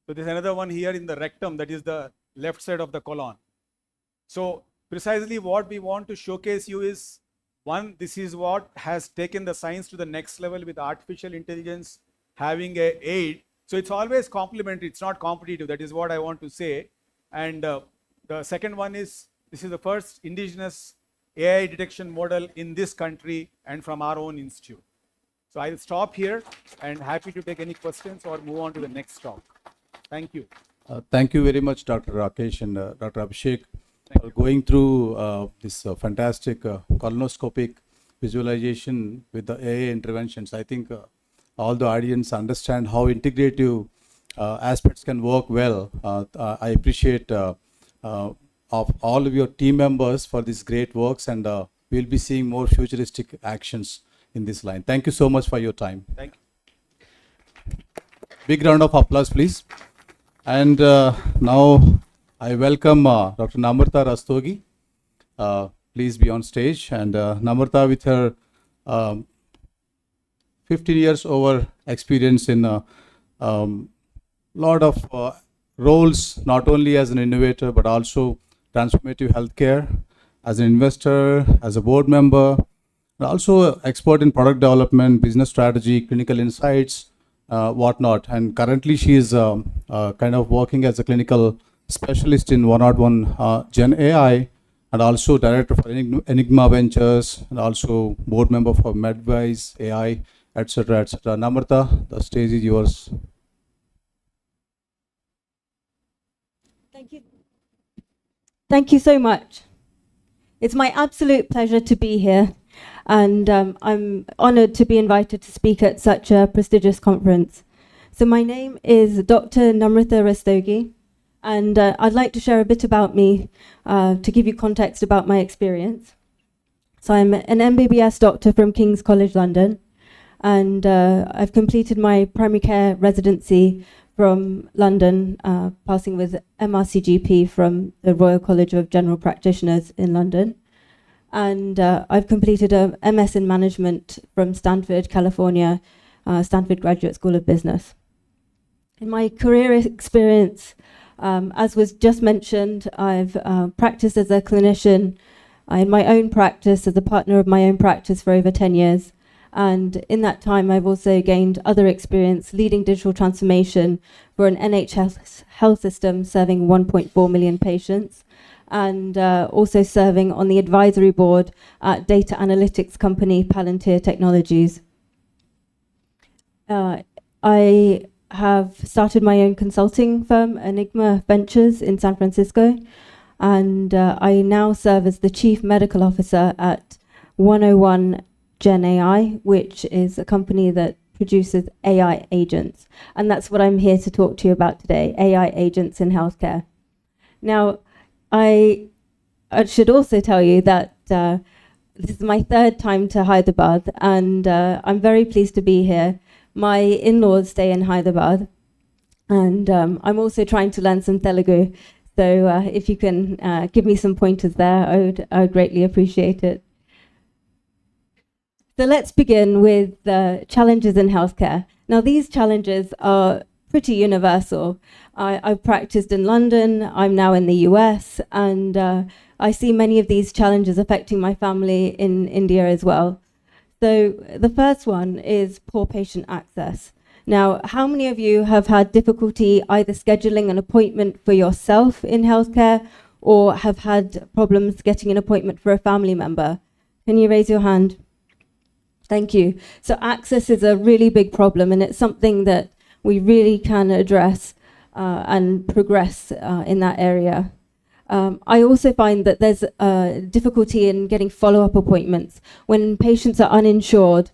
So there's another one here in the rectum, that is the left side of the colon. So precisely what we want to showcase you is, one, this is what has taken the science to the next level with artificial intelligence having a aid. So it's always complementary, it's not competitive. That is what I want to say. And the second one is, this is the first indigenous AI detection model in this country and from our own institute. So I'll stop here and happy to take any questions or move on to the next talk. Thank you. Thank you very much, Dr. Rakesh and Dr. Abhishek, for going through this fantastic colonoscopic visualization with the AI interventions. I think all the audience understand how integrative aspects can work well. I appreciate of all of your team members for these great works, and we'll be seeing more futuristic actions in this line. Thank you so much for your time. Thank you. Big round of applause, please. And now I welcome Dr. Namrata Rastogi. Please be on stage. And Namrata, with her 15 years over experience in lot of roles, not only as an innovator, but also transformative healthcare, as an investor, as a board member, and also expert in product development, business strategy, clinical insights, whatnot. And currently she is kind of working as a clinical specialist in 101 GenAI, and also director for Enigma Ventures, and also board member for MedWise AI, etc., etc. Namrata, the stage is yours. Thank you. Thank you so much. It's my absolute pleasure to be here, and I'm honored to be invited to speak at such a prestigious conference. So my name is Dr. Namrata Rastogi, and I'd like to share a bit about me to give you context about my experience. So I'm an MBBS doctor from King's College London, and I've completed my primary care residency from London, passing with MRCGP from the Royal College of General Practitioners in London. And I've completed a MS in Management from Stanford, California, Stanford Graduate School of Business. In my career experience, as was just mentioned, I've practiced as a clinician in my own practice, as a partner of my own practice for over 10 years. And in that time, I've also gained other experience leading digital transformation for an NHS health system serving 1.4 million patients, and also serving on the advisory board at data analytics company Palantir Technologies. I have started my own consulting firm, Enigma Ventures, in San Francisco, and I now serve as the Chief Medical Officer at 101 GenAI, which is a company that produces AI agents. And that's what I'm here to talk to you about today, AI agents in healthcare. Now, I should also tell you that this is my third time to Hyderabad, and I'm very pleased to be here. My in-laws stay in Hyderabad, and I'm also trying to learn some Telugu. So if you can give me some pointers there, I would greatly appreciate it. So let's begin with challenges in healthcare. Now, these challenges are pretty universal. I've practiced in London, I'm now in the US, and I see many of these challenges affecting my family in India as well. So the first one is poor patient access. Now, how many of you have had difficulty either scheduling an appointment for yourself in healthcare or have had problems getting an appointment for a family member? Can you raise your hand? Thank you. So access is a really big problem, and it's something that we really can address and progress in that area. I also find that there's difficulty in getting follow-up appointments. When patients are uninsured,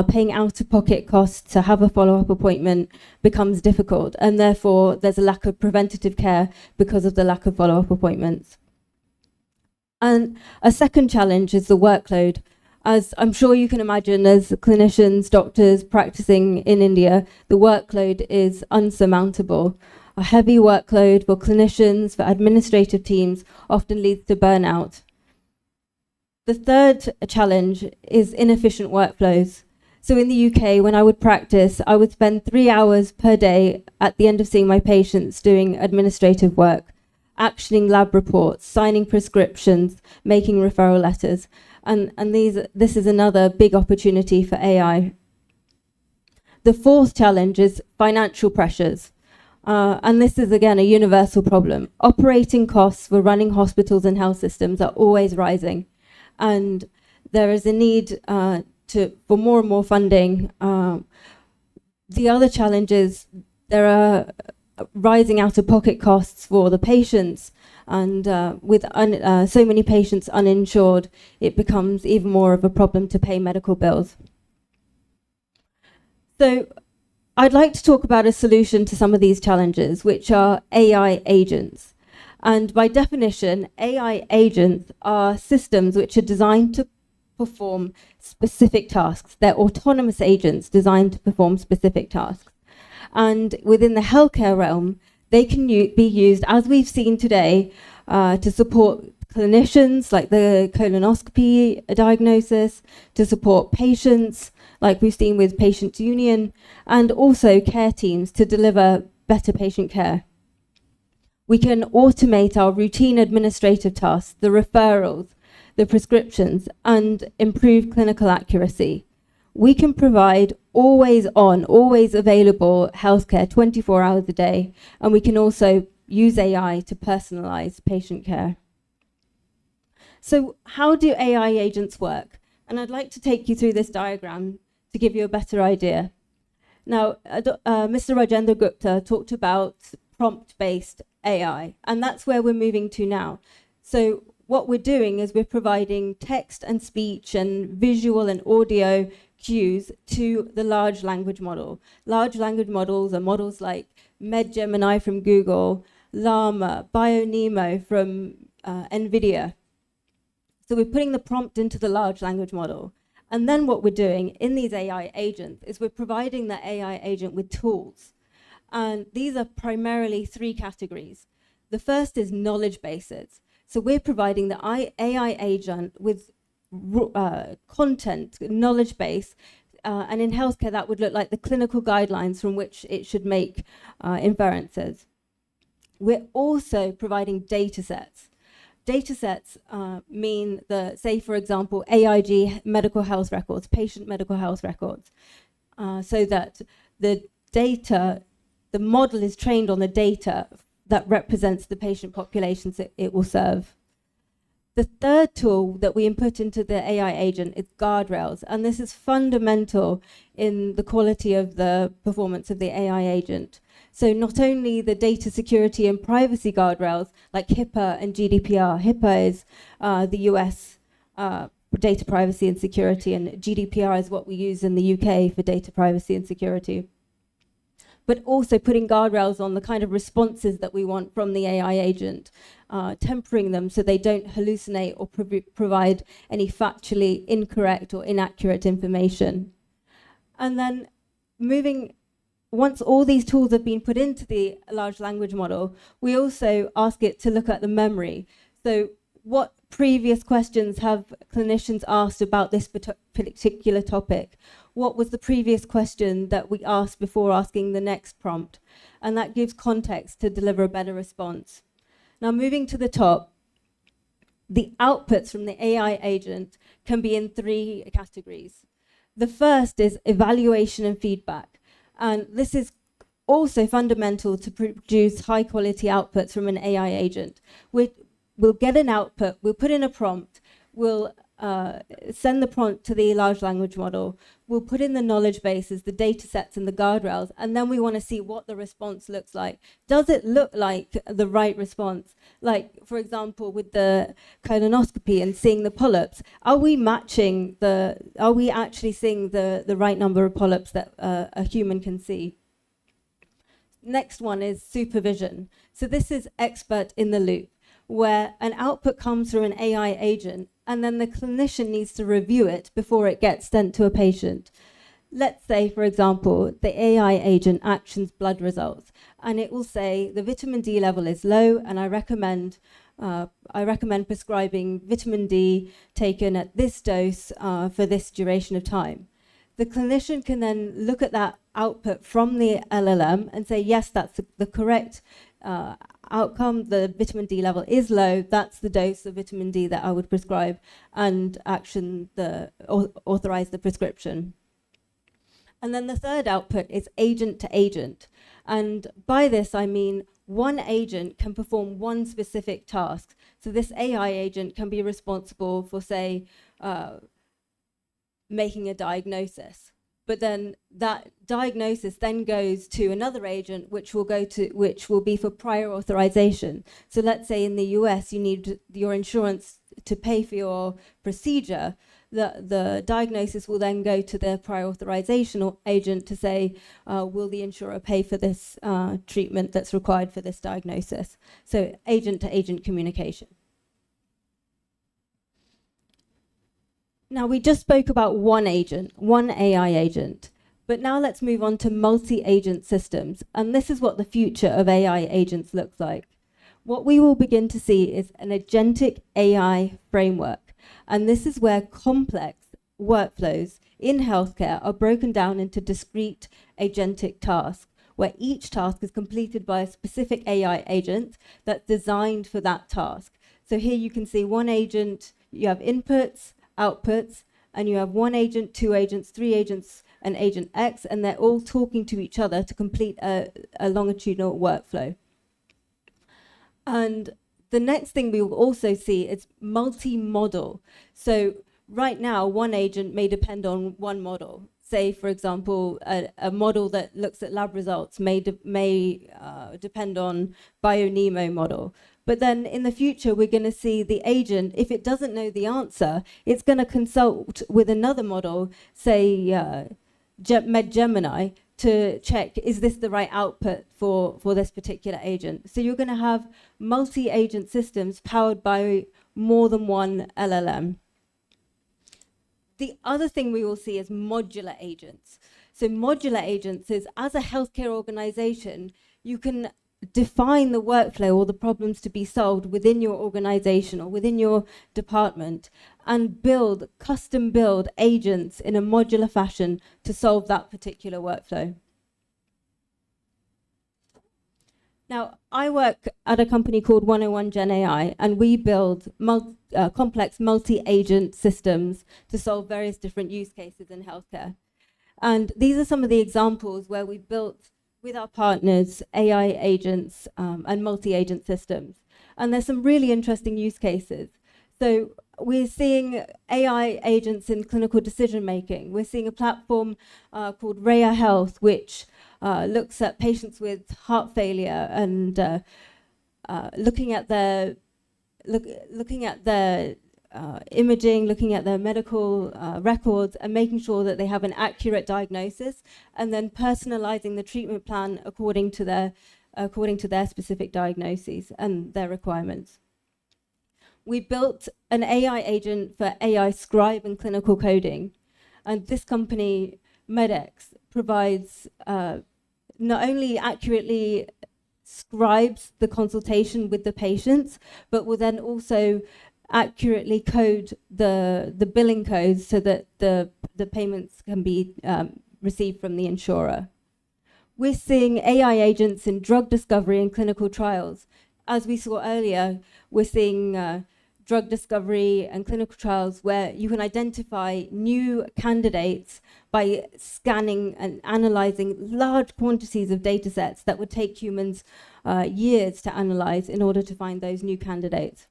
paying out-of-pocket costs to have a follow-up appointment becomes difficult, and therefore there's a lack of preventative care because of the lack of follow-up appointments. And a second challenge is the workload. As I'm sure you can imagine, as clinicians, doctors practicing in India, the workload is unsurmountable. A heavy workload for clinicians, for administrative teams, often leads to burnout. The third challenge is inefficient workflows. So in the UK, when I would practice, I would spend 3 hours per day at the end of seeing my patients doing administrative work, actioning lab reports, signing prescriptions, making referral letters. And this is another big opportunity for AI. The fourth challenge is financial pressures. And this is, again, a universal problem. Operating costs for running hospitals and health systems are always rising. And there is a need for more and more funding. The other challenge is there are rising out-of-pocket costs for the patients. And with so many patients uninsured, it becomes even more of a problem to pay medical bills. So I'd like to talk about a solution to some of these challenges, which are AI agents. And by definition, AI agents are systems which are designed to perform specific tasks. They're autonomous agents designed to perform specific tasks. And within the healthcare realm, they can be used, as we've seen today, to support clinicians, like the colonoscopy diagnosis, to support patients, like we've seen with Patient Union, and also care teams to deliver better patient care. We can automate our routine administrative tasks, the referrals, the prescriptions, and improve clinical accuracy. We can provide always on, always available healthcare 24 hours a day, and we can also use AI to personalize patient care. So how do AI agents work? And I'd like to take you through this diagram to give you a better idea. Now, Mr. Rajendra Gupta talked about prompt-based AI, and that's where we're moving to now. So what we're doing is we're providing text and speech and visual and audio cues to the large language model. Large language models are models like MedGemini from Google, Llama, BioNemo from NVIDIA. So we're putting the prompt into the large language model. And then what we're doing in these AI agents is we're providing the AI agent with tools. And these are primarily three categories. The first is knowledge bases. So we're providing the AI agent with content, knowledge base, and in healthcare that would look like the clinical guidelines from which it should make inferences. We're also providing data sets. Data sets mean say for example, AIG medical health records, patient medical health records, so that the data, the model is trained on the data that represents the patient populations it will serve. The third tool that we input into the AI agent is guardrails, and this is fundamental in the quality of the performance of the AI agent. So not only the data security and privacy guardrails like HIPAA and GDPR. HIPAA is the US data privacy and security, and GDPR is what we use in the UK for data privacy and security. But also putting guardrails on the kind of responses that we want from the AI agent, tempering them so they don't hallucinate or provide any factually incorrect or inaccurate information. And then once all these tools have been put into the large language model, we also ask it to look at the memory. So what previous questions have clinicians asked about this particular topic? What was the previous question that we asked before asking the next prompt? And that gives context to deliver a better response. Now moving to the top, the outputs from the AI agent can be in three categories. The first is evaluation and feedback. And this is also fundamental to produce high quality outputs from an AI agent. We'll get an output, we'll put in a prompt, we'll send the prompt to the large language model, we'll put in the knowledge bases, the data sets and the guardrails, and then we want to see what the response looks like. Does it look like the right response? Like, for example, with the colonoscopy and seeing the polyps, are we actually seeing the right number of polyps that a human can see? Next one is supervision. So this is expert in the loop, where an output comes through an AI agent and then the clinician needs to review it before it gets sent to a patient. Let's say, for example, the AI agent actions blood results and it will say the vitamin D level is low and I recommend prescribing vitamin D taken at this dose for this duration of time. The clinician can then look at that output from the LLM and say, yes, that's the correct outcome, the vitamin D level is low, that's the dose of vitamin D that I would prescribe, and authorize the prescription. And then the third output is agent to agent. And by this, I mean one agent can perform one specific task. So this AI agent can be responsible for, say, making a diagnosis. But then that diagnosis then goes to another agent, which will be for prior authorization. So let's say in the US, you need your insurance to pay for your procedure. The diagnosis will then go to the prior authorization agent to say, will the insurer pay for this treatment that's required for this diagnosis? So agent to agent communication. Now, we just spoke about one agent, one AI agent, but now let's move on to multi-agent systems. And this is what the future of AI agents looks like. What we will begin to see is an agentic AI framework. And this is where complex workflows in healthcare are broken down into discrete agentic tasks, where each task is completed by a specific AI agent that's designed for that task. So here you can see one agent you have inputs, outputs, and you have one agent, two agents, three agents, and agent X, and they're all talking to each other to complete a longitudinal workflow. And the next thing we will also see is multi-model. So right now, one agent may depend on one model. Say, for example, a model that looks at lab results may depend on BioNemo model. But then in the future, we're going to see the agent, if it doesn't know the answer, it's going to consult with another model, say MedGemini, to check, is this the right output for this particular agent? So you're going to have multi-agent systems powered by more than one LLM. The other thing we will see is modular agents. So modular agents is, as a healthcare organization, you can define the workflow or the problems to be solved within your organization or within your department and custom build agents in a modular fashion to solve that particular workflow. Now, I work at a company called 101 GenAI, and we build complex multi-agent systems to solve various different use cases in healthcare. And these are some of the examples where we built with our partners, AI agents and multi-agent systems. And there's some really interesting use cases. So we're seeing AI agents in clinical decision-making. We're seeing a platform called Rhea Health, which looks at patients with heart failure and looking at their imaging, looking at their medical records and making sure that they have an accurate diagnosis, and then personalizing the treatment plan according to their specific diagnoses and their requirements. We built an AI agent for AI scribe and clinical coding, and this company, Medex, provides not only accurately scribes the consultation with the patients, but will then also accurately code the billing codes so that the payments can be received from the insurer. We're seeing AI agents in drug discovery and clinical trials. As we saw earlier, we're seeing drug discovery and clinical trials where you can identify new candidates by scanning and analyzing large quantities of data sets that would take humans years to analyze in order to find those new candidates.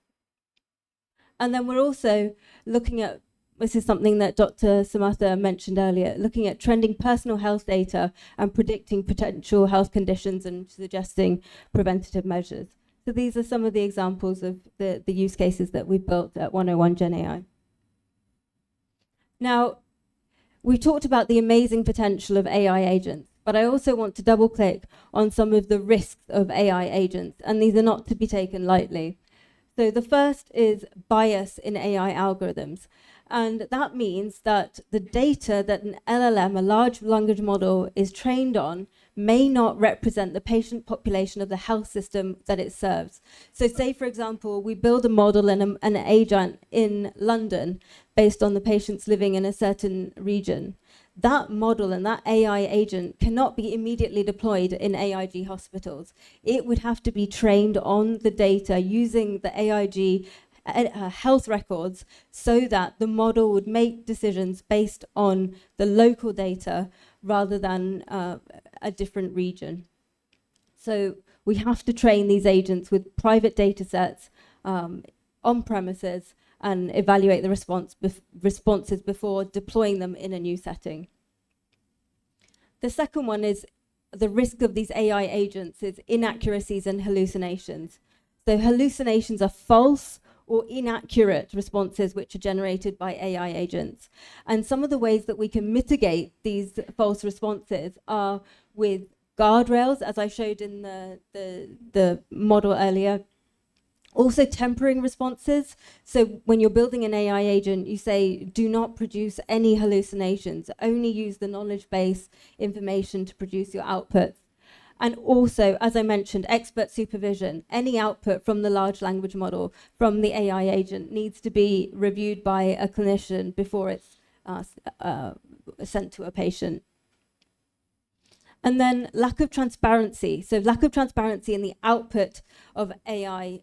And then we're also looking at, this is something that Dr. Samatha mentioned earlier, looking at trending personal health data and predicting potential health conditions and suggesting preventative measures. So these are some of the examples of the use cases that we've built at 101 GenAI. Now, we've talked about the amazing potential of AI agents, but I also want to double click on some of the risks of AI agents, and these are not to be taken lightly. So the first is bias in AI algorithms. And that means that the data that an LLM, a large language model, is trained on may not represent the patient population of the health system that it serves. So say, for example, we build a model and an agent in London based on the patients living in a certain region. That model and that AI agent cannot be immediately deployed in AIG Hospitals. It would have to be trained on the data using the AIG health records so that the model would make decisions based on the local data rather than a different region. So we have to train these agents with private data sets on premises and evaluate the responses before deploying them in a new setting. The second one is the risk of these AI agents is inaccuracies and hallucinations. So hallucinations are false or inaccurate responses which are generated by AI agents. And some of the ways that we can mitigate these false responses are with guardrails, as I showed in the model earlier. Also tempering responses. So when you're building an AI agent, you say, do not produce any hallucinations, only use the knowledge base information to produce your outputs. And also, as I mentioned, expert supervision. Any output from the large language model, from the AI agent, needs to be reviewed by a clinician before it's sent to a patient. And then lack of transparency. So lack of transparency in the output of AI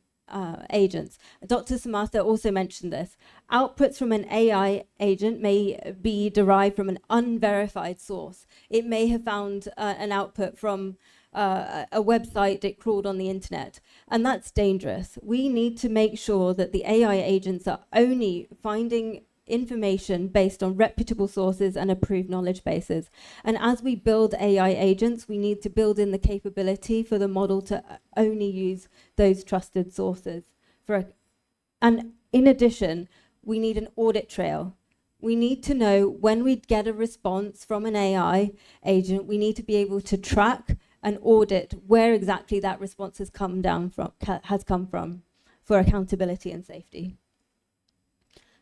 agents. Dr. Samatha also mentioned this. Outputs from an AI agent may be derived from an unverified source. It may have found an output from a website it crawled on the internet, and that's dangerous. We need to make sure that the AI agents are only finding information based on reputable sources and approved knowledge bases. And as we build AI agents, we need to build in the capability for the model to only use those trusted sources. And in addition, we need an audit trail. We need to know when we get a response from an AI agent, we need to be able to track and audit where exactly that response has come from for accountability and safety.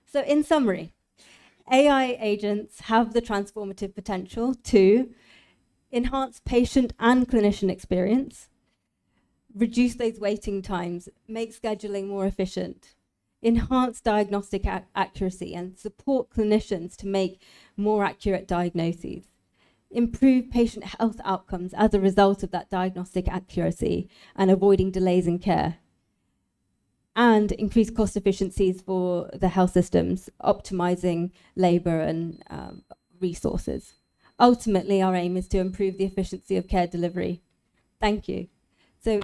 So in summary, AI agents have the transformative potential to enhance patient and clinician experience, reduce those waiting times, make scheduling more efficient, enhance diagnostic accuracy and support clinicians to make more accurate diagnoses, improve patient health outcomes as a result of that diagnostic accuracy and avoiding delays in care, and increase cost efficiencies for the health systems, optimizing labor and resources. Ultimately, our aim is to improve the efficiency of care delivery. Thank you. So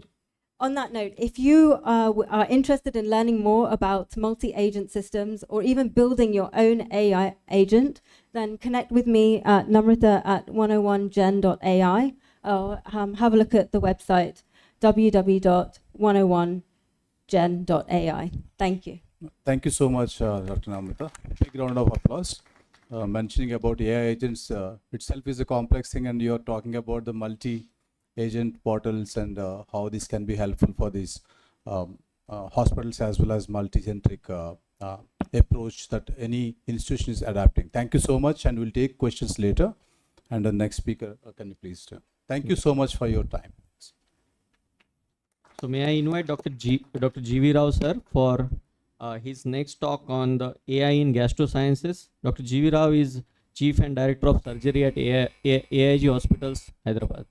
on that note, if you are interested in learning more about multi-agent systems or even building your own AI agent, then connect with me, Namrata at 101gen.ai, or have a look at the website, www.101gen.ai. Thank you. Thank you so much, Dr. Namrata. Big round of applause. Mentioning about AI agents itself is a complex thing, and you're talking about the multi-agent portals and how this can be helpful for these hospitals as well as multi-centric approach that any institution is adapting. Thank you so much, and we'll take questions later. And the next speaker, can you please? Thank you so much for your time. So may I invite Dr. G.V. Rao sir for his next talk on the AI in gastrosciences. Dr. G.V. Rao is Chief and Director of Surgery at AIG Hospitals, Hyderabad.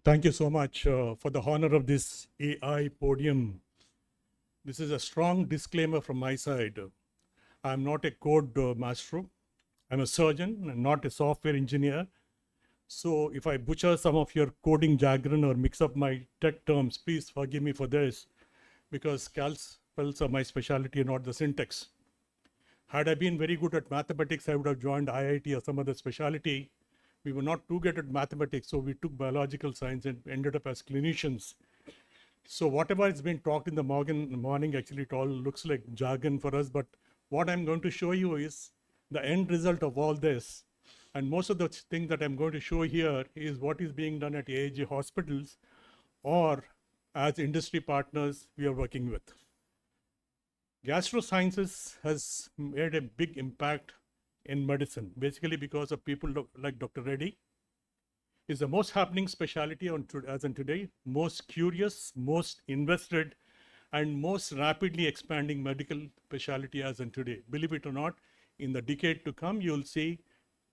Thank you so much for the honor of this AI podium. This is a strong disclaimer from my side. I'm not a code master. I'm a surgeon and not a software engineer. So if I butcher some of your coding jargon or mix up my tech terms, please forgive me for this, because calcs are my specialty and not the syntax. Had I been very good at mathematics, I would have joined IIT or some other specialty. We were not too good at mathematics, so we took biological science and ended up as clinicians. So whatever has been talked in the morning, actually it all looks like jargon for us, but what I'm going to show you is the end result of all this. And most of the things that I'm going to show here is what is being done at AIG Hospitals or as industry partners we are working with. Gastrosciences has made a big impact in medicine, basically because of people like Dr. Reddy. Is the most happening specialty as in today, most curious, most invested, and most rapidly expanding medical specialty as in today. Believe it or not, in the decade to come, you'll see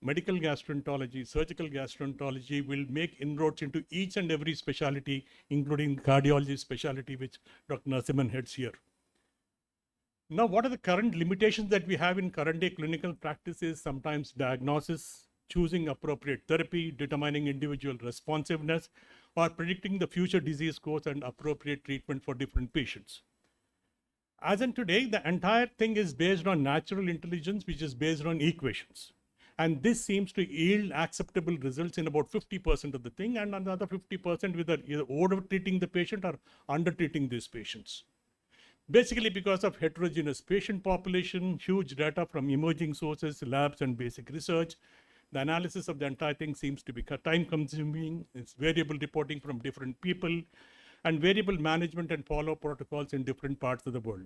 medical gastroenterology, surgical gastroenterology will make inroads into each and every specialty, including cardiology specialty, which Dr. Narasimhan heads here. Now, what are the current limitations that we have in current day clinical practices? Sometimes diagnosis, choosing appropriate therapy, determining individual responsiveness, or predicting the future disease course and appropriate treatment for different patients. As in today, the entire thing is based on natural intelligence, which is based on equations. And this seems to yield acceptable results in about 50% of the thing, and another 50% with either over-treating the patient or under-treating these patients. Basically because of heterogeneous patient population, huge data from emerging sources, labs, and basic research, the analysis of the entire thing seems to be time-consuming. It's variable reporting from different people, and variable management and follow-up protocols in different parts of the world.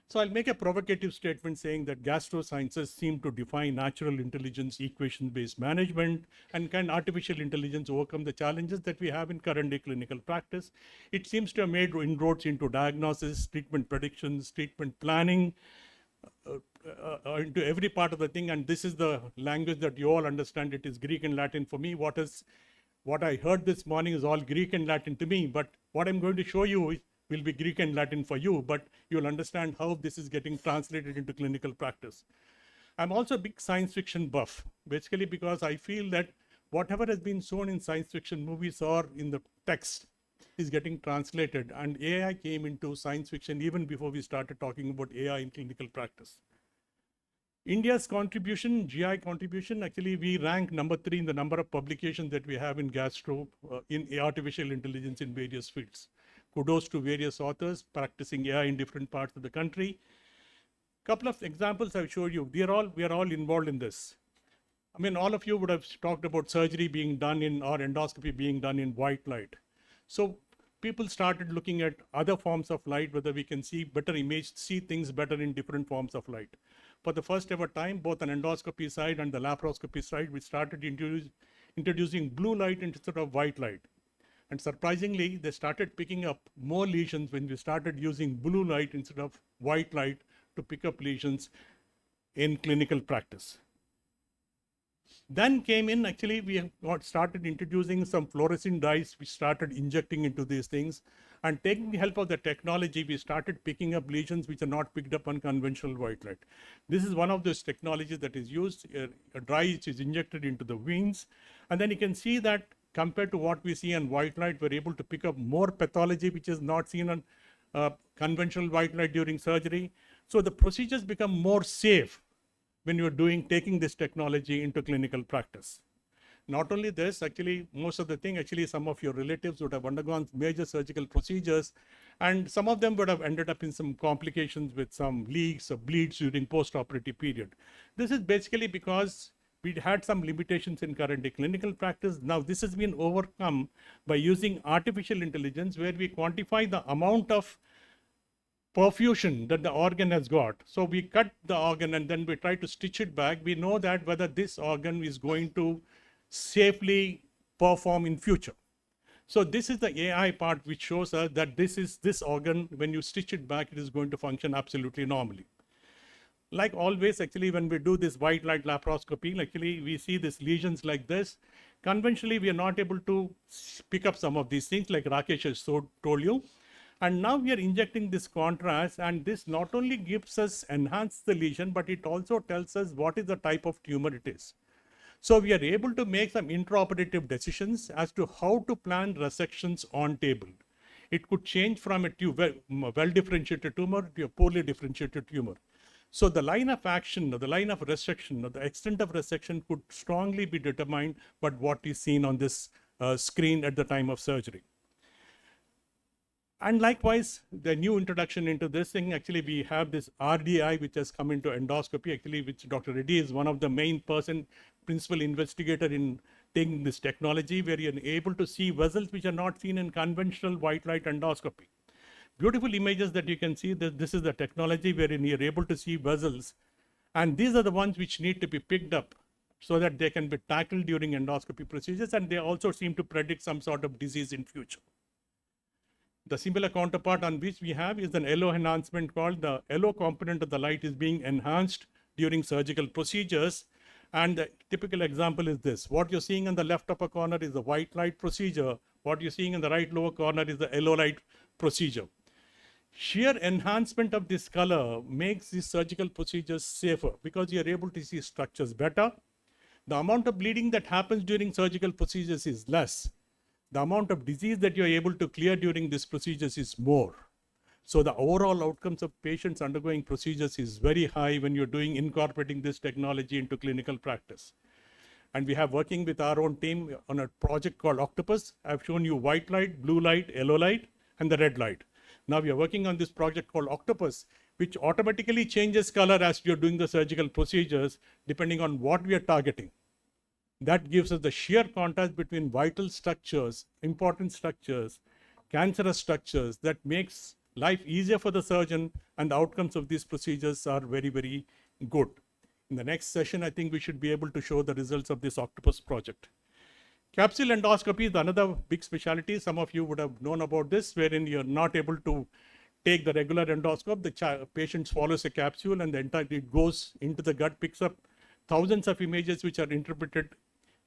So I'll make a provocative statement saying that gastrosciences seem to define natural intelligence, equation-based management, and can artificial intelligence overcome the challenges that we have in current day clinical practice. It seems to have made inroads into diagnosis, treatment predictions, treatment planning, into every part of the thing. And this is the language that you all understand. It is Greek and Latin for me. What I heard this morning is all Greek and Latin to me, but what I'm going to show you will be Greek and Latin for you, but you'll understand how this is getting translated into clinical practice. I'm also a big science fiction buff, basically because I feel that whatever has been shown in science fiction movies or in the text is getting translated, and AI came into science fiction even before we started talking about AI in clinical practice. India's contribution, GI contribution, actually we rank number 3 in the number of publications that we have in gastro, in artificial intelligence in various fields. Kudos to various authors practicing AI in different parts of the country. Couple of examples I've showed you. We are all involved in this. I mean, all of you would have talked about surgery being done in, or endoscopy being done in white light. So people started looking at other forms of light, whether we can see better image, see things better in different forms of light. For the first ever time, both on endoscopy side and the laparoscopy side, we started introducing blue light instead of white light. And surprisingly, they started picking up more lesions when we started using blue light instead of white light to pick up lesions in clinical practice. Then came in, actually, we started introducing some fluorescent dyes. We started injecting into these things. And taking the help of the technology, we started picking up lesions which are not picked up on conventional white light. This is one of those technologies that is used, a dye which is injected into the veins. And then you can see that compared to what we see on white light, we're able to pick up more pathology which is not seen on conventional white light during surgery. So the procedures become more safe when you're taking this technology into clinical practice. Not only this, actually, most of the thing, actually, some of your relatives would have undergone major surgical procedures, and some of them would have ended up in some complications with some leaks or bleeds during post-operative period. This is basically because we had some limitations in current day clinical practice. Now, this has been overcome by using artificial intelligence, where we quantify the amount of perfusion that the organ has got. So we cut the organ and then we try to stitch it back. We know that whether this organ is going to safely perform in future. So this is the AI part which shows us that this organ, when you stitch it back, it is going to function absolutely normally. Like always, actually, when we do this white light laparoscopy, actually, we see these lesions like this. Conventionally, we are not able to pick up some of these things, like Rakesh has told you. And now we are injecting this contrast, and this not only gives us enhance the lesion, but it also tells us what is the type of tumor it is. So we are able to make some intraoperative decisions as to how to plan resections on table. It could change from a well-differentiated tumor to a poorly differentiated tumor. So the line of action, or the line of resection, or the extent of resection could strongly be determined by what is seen on this screen at the time of surgery. And likewise, the new introduction into this thing, actually, we have this RDI, which has come into endoscopy, actually, which Dr. Reddy is one of the main principal investigator in taking this technology, where you're able to see vessels which are not seen in conventional white light endoscopy. Beautiful images that you can see, that this is the technology wherein you're able to see vessels. And these are the ones which need to be picked up so that they can be tackled during endoscopy procedures, and they also seem to predict some sort of disease in future. The similar counterpart on which we have is an LO enhancement called the LO component of the light is being enhanced during surgical procedures. And the typical example is this. What you're seeing in the left upper corner is the white light procedure. What you're seeing in the right lower corner is the LO light procedure. Sheer enhancement of this color makes these surgical procedures safer because you're able to see structures better. The amount of bleeding that happens during surgical procedures is less. The amount of disease that you're able to clear during these procedures is more. So the overall outcomes of patients undergoing procedures is very high when you're incorporating this technology into clinical practice. And we have working with our own team on a project called Octopus. I've shown you white light, blue light, yellow light, and the red light. Now we are working on this project called Octopus, which automatically changes color as you're doing the surgical procedures, depending on what we are targeting. That gives us the sheer contrast between vital structures, important structures, cancerous structures, that makes life easier for the surgeon, and the outcomes of these procedures are very, very good. In the next session, I think we should be able to show the results of this Octopus project. Capsule endoscopy is another big specialty. Some of you would have known about this, wherein you're not able to take the regular endoscope. The patient swallows a capsule and the entire, it goes into the gut, picks up thousands of images which are interpreted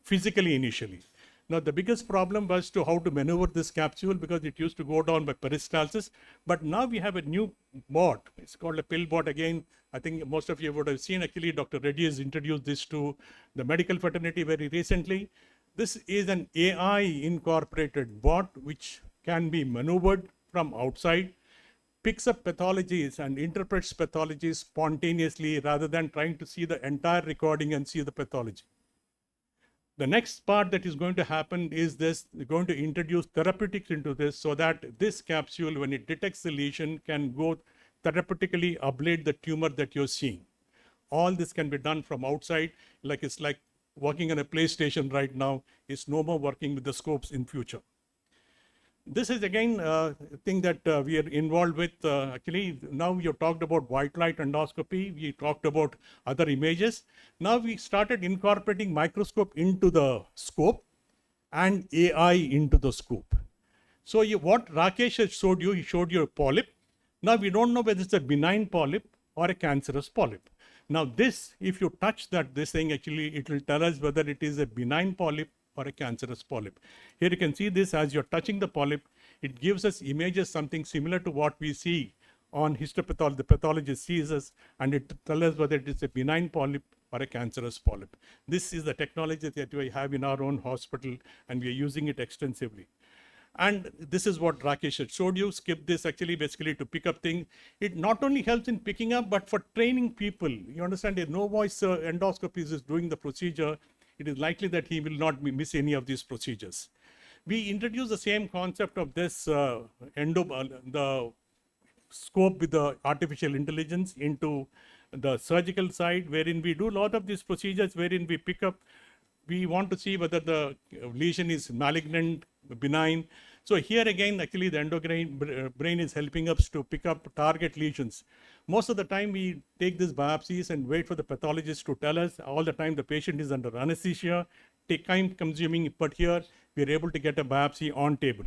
physically initially. Now, the biggest problem was to how to maneuver this capsule because it used to go down by peristalsis. But now we have a new bot. It's called a pill bot. Again, I think most of you would have seen, actually, Dr. Reddy has introduced this to the medical fraternity very recently. This is an AI incorporated bot which can be maneuvered from outside, picks up pathologies and interprets pathologies spontaneously rather than trying to see the entire recording and see the pathology. The next part that is going to happen is this, we're going to introduce therapeutics into this so that this capsule, when it detects the lesion, can go therapeutically ablate the tumor that you're seeing. All this can be done from outside, like it's like working on a PlayStation right now. It's no more working with the scopes in future. This is again a thing that we are involved with. Actually, now we have talked about white light endoscopy. We talked about other images. Now we started incorporating microscope into the scope and AI into the scope. So what Rakesh has showed you, he showed you a polyp. Now we don't know whether it's a benign polyp or a cancerous polyp. Now this, if you touch this thing, actually it will tell us whether it is a benign polyp or a cancerous polyp. Here you can see this as you're touching the polyp, it gives us images, something similar to what we see on histopathology. The pathologist sees us and it tells us whether it is a benign polyp or a cancerous polyp. This is the technology that we have in our own hospital and we are using it extensively. And this is what Rakesh had showed you. Skip this actually basically to pick up things. It not only helps in picking up, but for training people. You understand, a no voice endoscopist is doing the procedure. It is likely that he will not miss any of these procedures. We introduced the same concept of this the scope with the artificial intelligence into the surgical side, wherein we do a lot of these procedures, wherein we pick up, we want to see whether the lesion is malignant, benign. So here again, actually the endocrine brain is helping us to pick up target lesions. Most of the time we take these biopsies and wait for the pathologist to tell us. All the time the patient is under anesthesia, take time consuming, but here we are able to get a biopsy on table.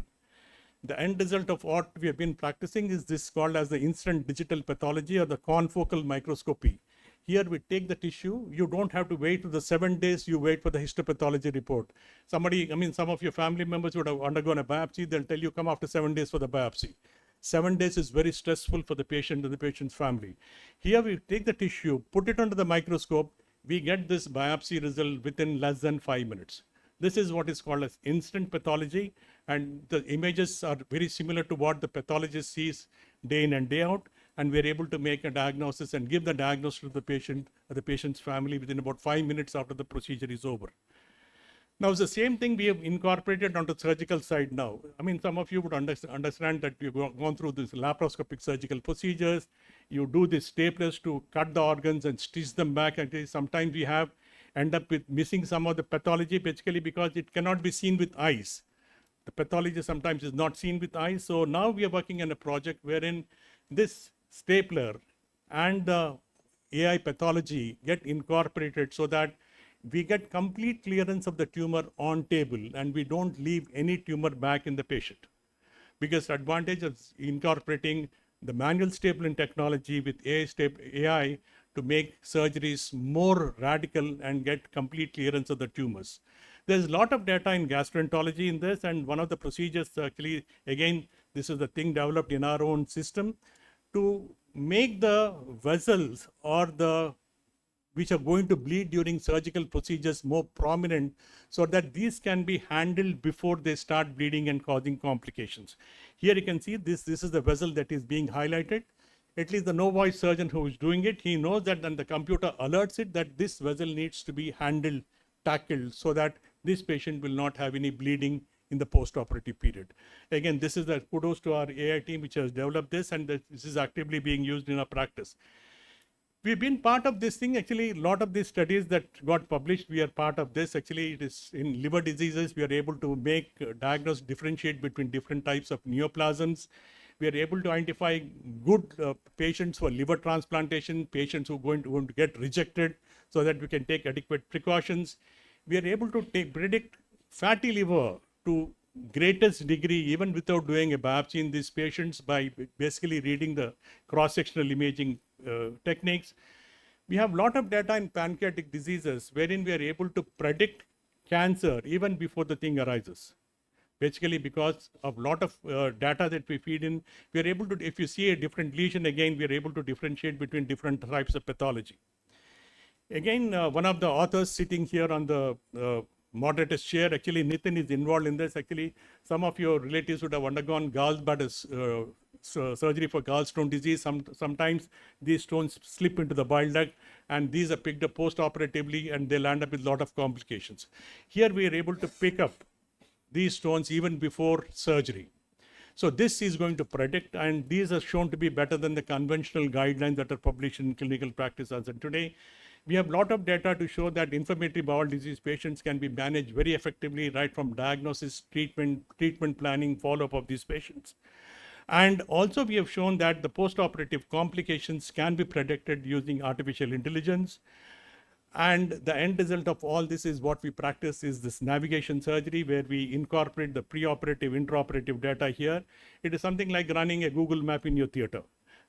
The end result of what we have been practicing is this called as the instant digital pathology or the confocal microscopy. Here we take the tissue, you don't have to wait for the 7 days, you wait for the histopathology report. Some of your family members would have undergone a biopsy, they'll tell you come after 7 days for the biopsy. 7 days is very stressful for the patient and the patient's family. Here we take the tissue, put it under the microscope, we get this biopsy result within less than 5 minutes. This is what is called as instant pathology, and the images are very similar to what the pathologist sees day in and day out, and we're able to make a diagnosis and give the diagnosis to the patient or the patient's family within about 5 minutes after the procedure is over. Now, it's the same thing we have incorporated onto the surgical side now. Some of you would understand that we've gone through this laparoscopic surgical procedures. You do these staplers to cut the organs and stitch them back. And sometimes we end up with missing some of the pathology, basically because it cannot be seen with eyes. The pathology sometimes is not seen with eyes. So now we are working on a project wherein this stapler and the AI pathology get incorporated so that we get complete clearance of the tumor on table and we don't leave any tumor back in the patient. Biggest advantage of incorporating the manual stapling technology with AI to make surgeries more radical and get complete clearance of the tumors. There's a lot of data in gastroenterology in this, and one of the procedures actually, again, this is the thing developed in our own system to make the vessels or which are going to bleed during surgical procedures more prominent so that these can be handled before they start bleeding and causing complications. Here you can see this is the vessel that is being highlighted. At least the no voice surgeon who is doing it, he knows that, and the computer alerts it that this vessel needs to be handled, tackled, so that this patient will not have any bleeding in the post-operative period. Again, this is the kudos to our AI team which has developed this, and this is actively being used in our practice. We've been part of this thing. Actually, a lot of these studies that got published, we are part of this. Actually, it is in liver diseases, we are able to diagnose, differentiate between different types of neoplasms. We are able to identify good patients for liver transplantation, patients who are going to get rejected, so that we can take adequate precautions. We are able to predict fatty liver to greatest degree even without doing a biopsy in these patients by basically reading the cross-sectional imaging techniques. We have a lot of data in pancreatic diseases wherein we are able to predict cancer even before the thing arises. Basically, because of a lot of data that we feed in, we are able to, if you see a different lesion again, we are able to differentiate between different types of pathology. Again, one of the authors sitting here on the moderator's chair, actually Nitin is involved in this. Actually, some of your relatives would have undergone gallbladder surgery for gallstone disease. Sometimes these stones slip into the bile duct, and these are picked up post-operatively, and they land up with a lot of complications. Here we are able to pick up these stones even before surgery. So this is going to predict, and these are shown to be better than the conventional guidelines that are published in clinical practice as of today. We have a lot of data to show that inflammatory bowel disease patients can be managed very effectively, right from diagnosis, treatment planning, follow-up of these patients. And also we have shown that the post-operative complications can be predicted using artificial intelligence. And the end result of all this is what we practice is this navigation surgery, where we incorporate the preoperative, intraoperative data here. It is something like running a Google map in your theater.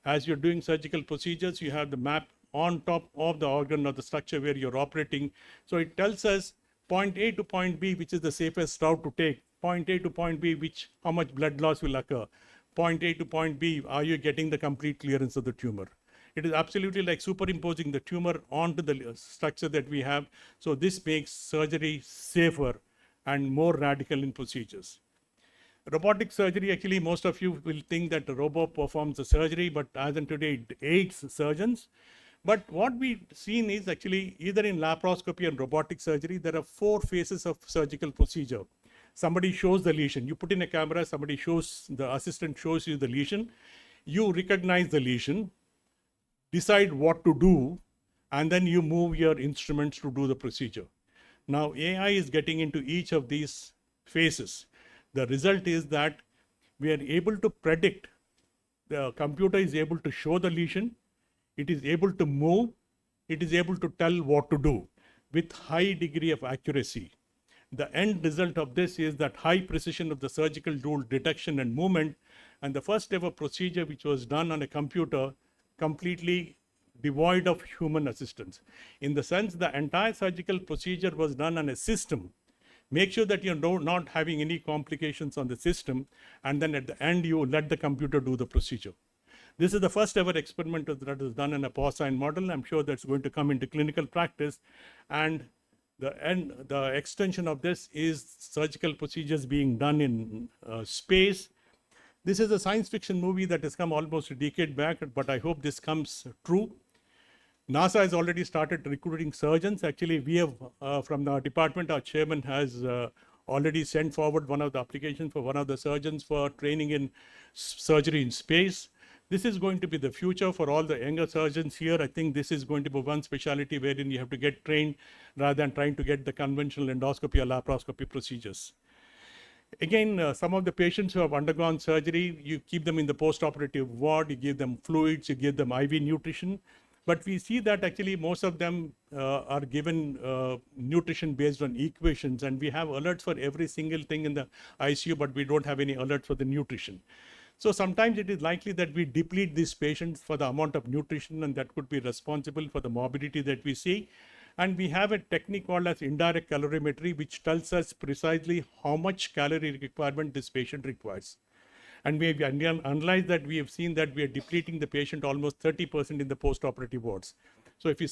As you're doing surgical procedures, you have the map on top of the organ or the structure where you're operating. So it tells us point A to point B, which is the safest route to take. Point A to point B, how much blood loss will occur. Point A to point B, are you getting the complete clearance of the tumor? It is absolutely like superimposing the tumor onto the structure that we have. So this makes surgery safer and more radical in procedures. Robotic surgery, actually, most of you will think that the robot performs the surgery, but as in today, it aids surgeons. But what we've seen is actually either in laparoscopy and robotic surgery, there are 4 phases of surgical procedure. Somebody shows the lesion. You put in a camera, the assistant shows you the lesion. You recognize the lesion, decide what to do, and then you move your instruments to do the procedure. Now, AI is getting into each of these phases. The result is that we are able to predict. The computer is able to show the lesion. It is able to move. It is able to tell what to do with high degree of accuracy. The end result of this is that high precision of the surgical tool detection and movement, and the first ever procedure which was done on a computer completely devoid of human assistance. In the sense, the entire surgical procedure was done on a system. Make sure that you're not having any complications on the system, and then at the end you let the computer do the procedure. This is the first ever experiment that is done in a porcine model. I'm sure that's going to come into clinical practice, and the extension of this is surgical procedures being done in space. This is a science fiction movie that has come almost a decade back, but I hope this comes true. NASA has already started recruiting surgeons. Actually, we have, from the department, our chairman has already sent forward one of the applications for one of the surgeons for training in surgery in space. This is going to be the future for all the younger surgeons here. I think this is going to be one specialty wherein you have to get trained rather than trying to get the conventional endoscopy or laparoscopy procedures. Again, some of the patients who have undergone surgery, you keep them in the post-operative ward, you give them fluids, you give them IV nutrition. But we see that actually most of them are given nutrition based on equations, and we have alerts for every single thing in the ICU, but we don't have any alerts for the nutrition. So sometimes it is likely that we deplete these patients for the amount of nutrition, and that could be responsible for the morbidity that we see. And we have a technique called as indirect calorimetry, which tells us precisely how much calorie requirement this patient requires. And we have analyzed that. We have seen that we are depleting the patient almost 30% in the post-operative wards. So if you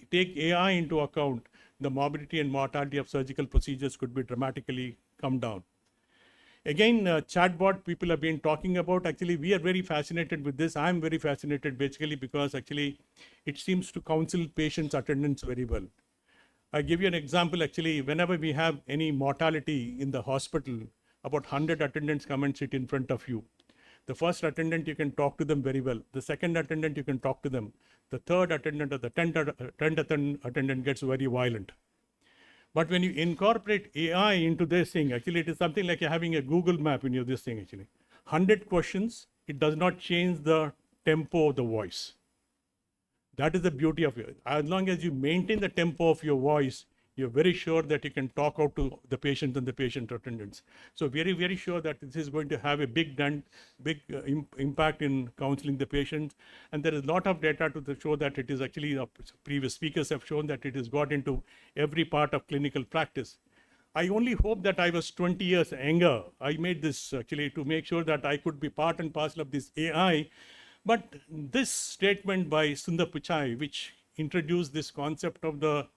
take AI into account, the morbidity and mortality of surgical procedures could be dramatically come down. Again, chatbot people have been talking about. Actually, we are very fascinated with this. I'm very fascinated basically because actually it seems to counsel patients' attendance very well. I give you an example. Actually, whenever we have any mortality in the hospital, about 100 attendants come and sit in front of you. The first attendant, you can talk to them very well. The second attendant, you can talk to them. The third attendant or the 10th attendant gets very violent. But when you incorporate AI into this thing, actually it is something like you're having a Google map in this thing actually. 100 questions, it does not change the tempo of the voice. That is the beauty of it. As long as you maintain the tempo of your voice, you're very sure that you can talk out to the patient and the patient attendants. So very, very sure that this is going to have a big impact in counseling the patients. And there is a lot of data to show that it is actually, previous speakers have shown that it has got into every part of clinical practice. I only hope that I was 20 years younger. I made this actually to make sure that I could be part and parcel of this AI. But this statement by Sundar Pichai, which introduced this concept of the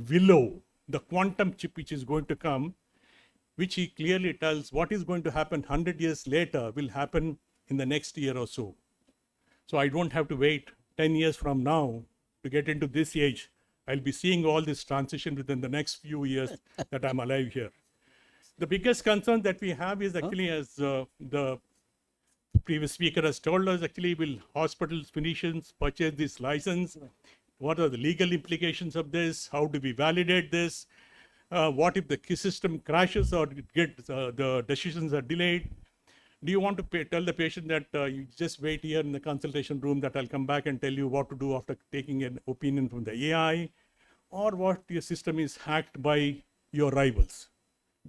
Willow, the quantum chip which is going to come, which he clearly tells what is going to happen 100 years later will happen in the next year or so. So I don't have to wait 10 years from now to get into this age. I'll be seeing all this transition within the next few years that I'm alive here. The biggest concern that we have is actually, as the previous speaker has told us, actually will hospitals, clinicians purchase this license? What are the legal implications of this? How do we validate this? What if the system crashes or the decisions are delayed? Do you want to tell the patient that you just wait here in the consultation room that I'll come back and tell you what to do after taking an opinion from the AI? Or what your system is hacked by your rivals?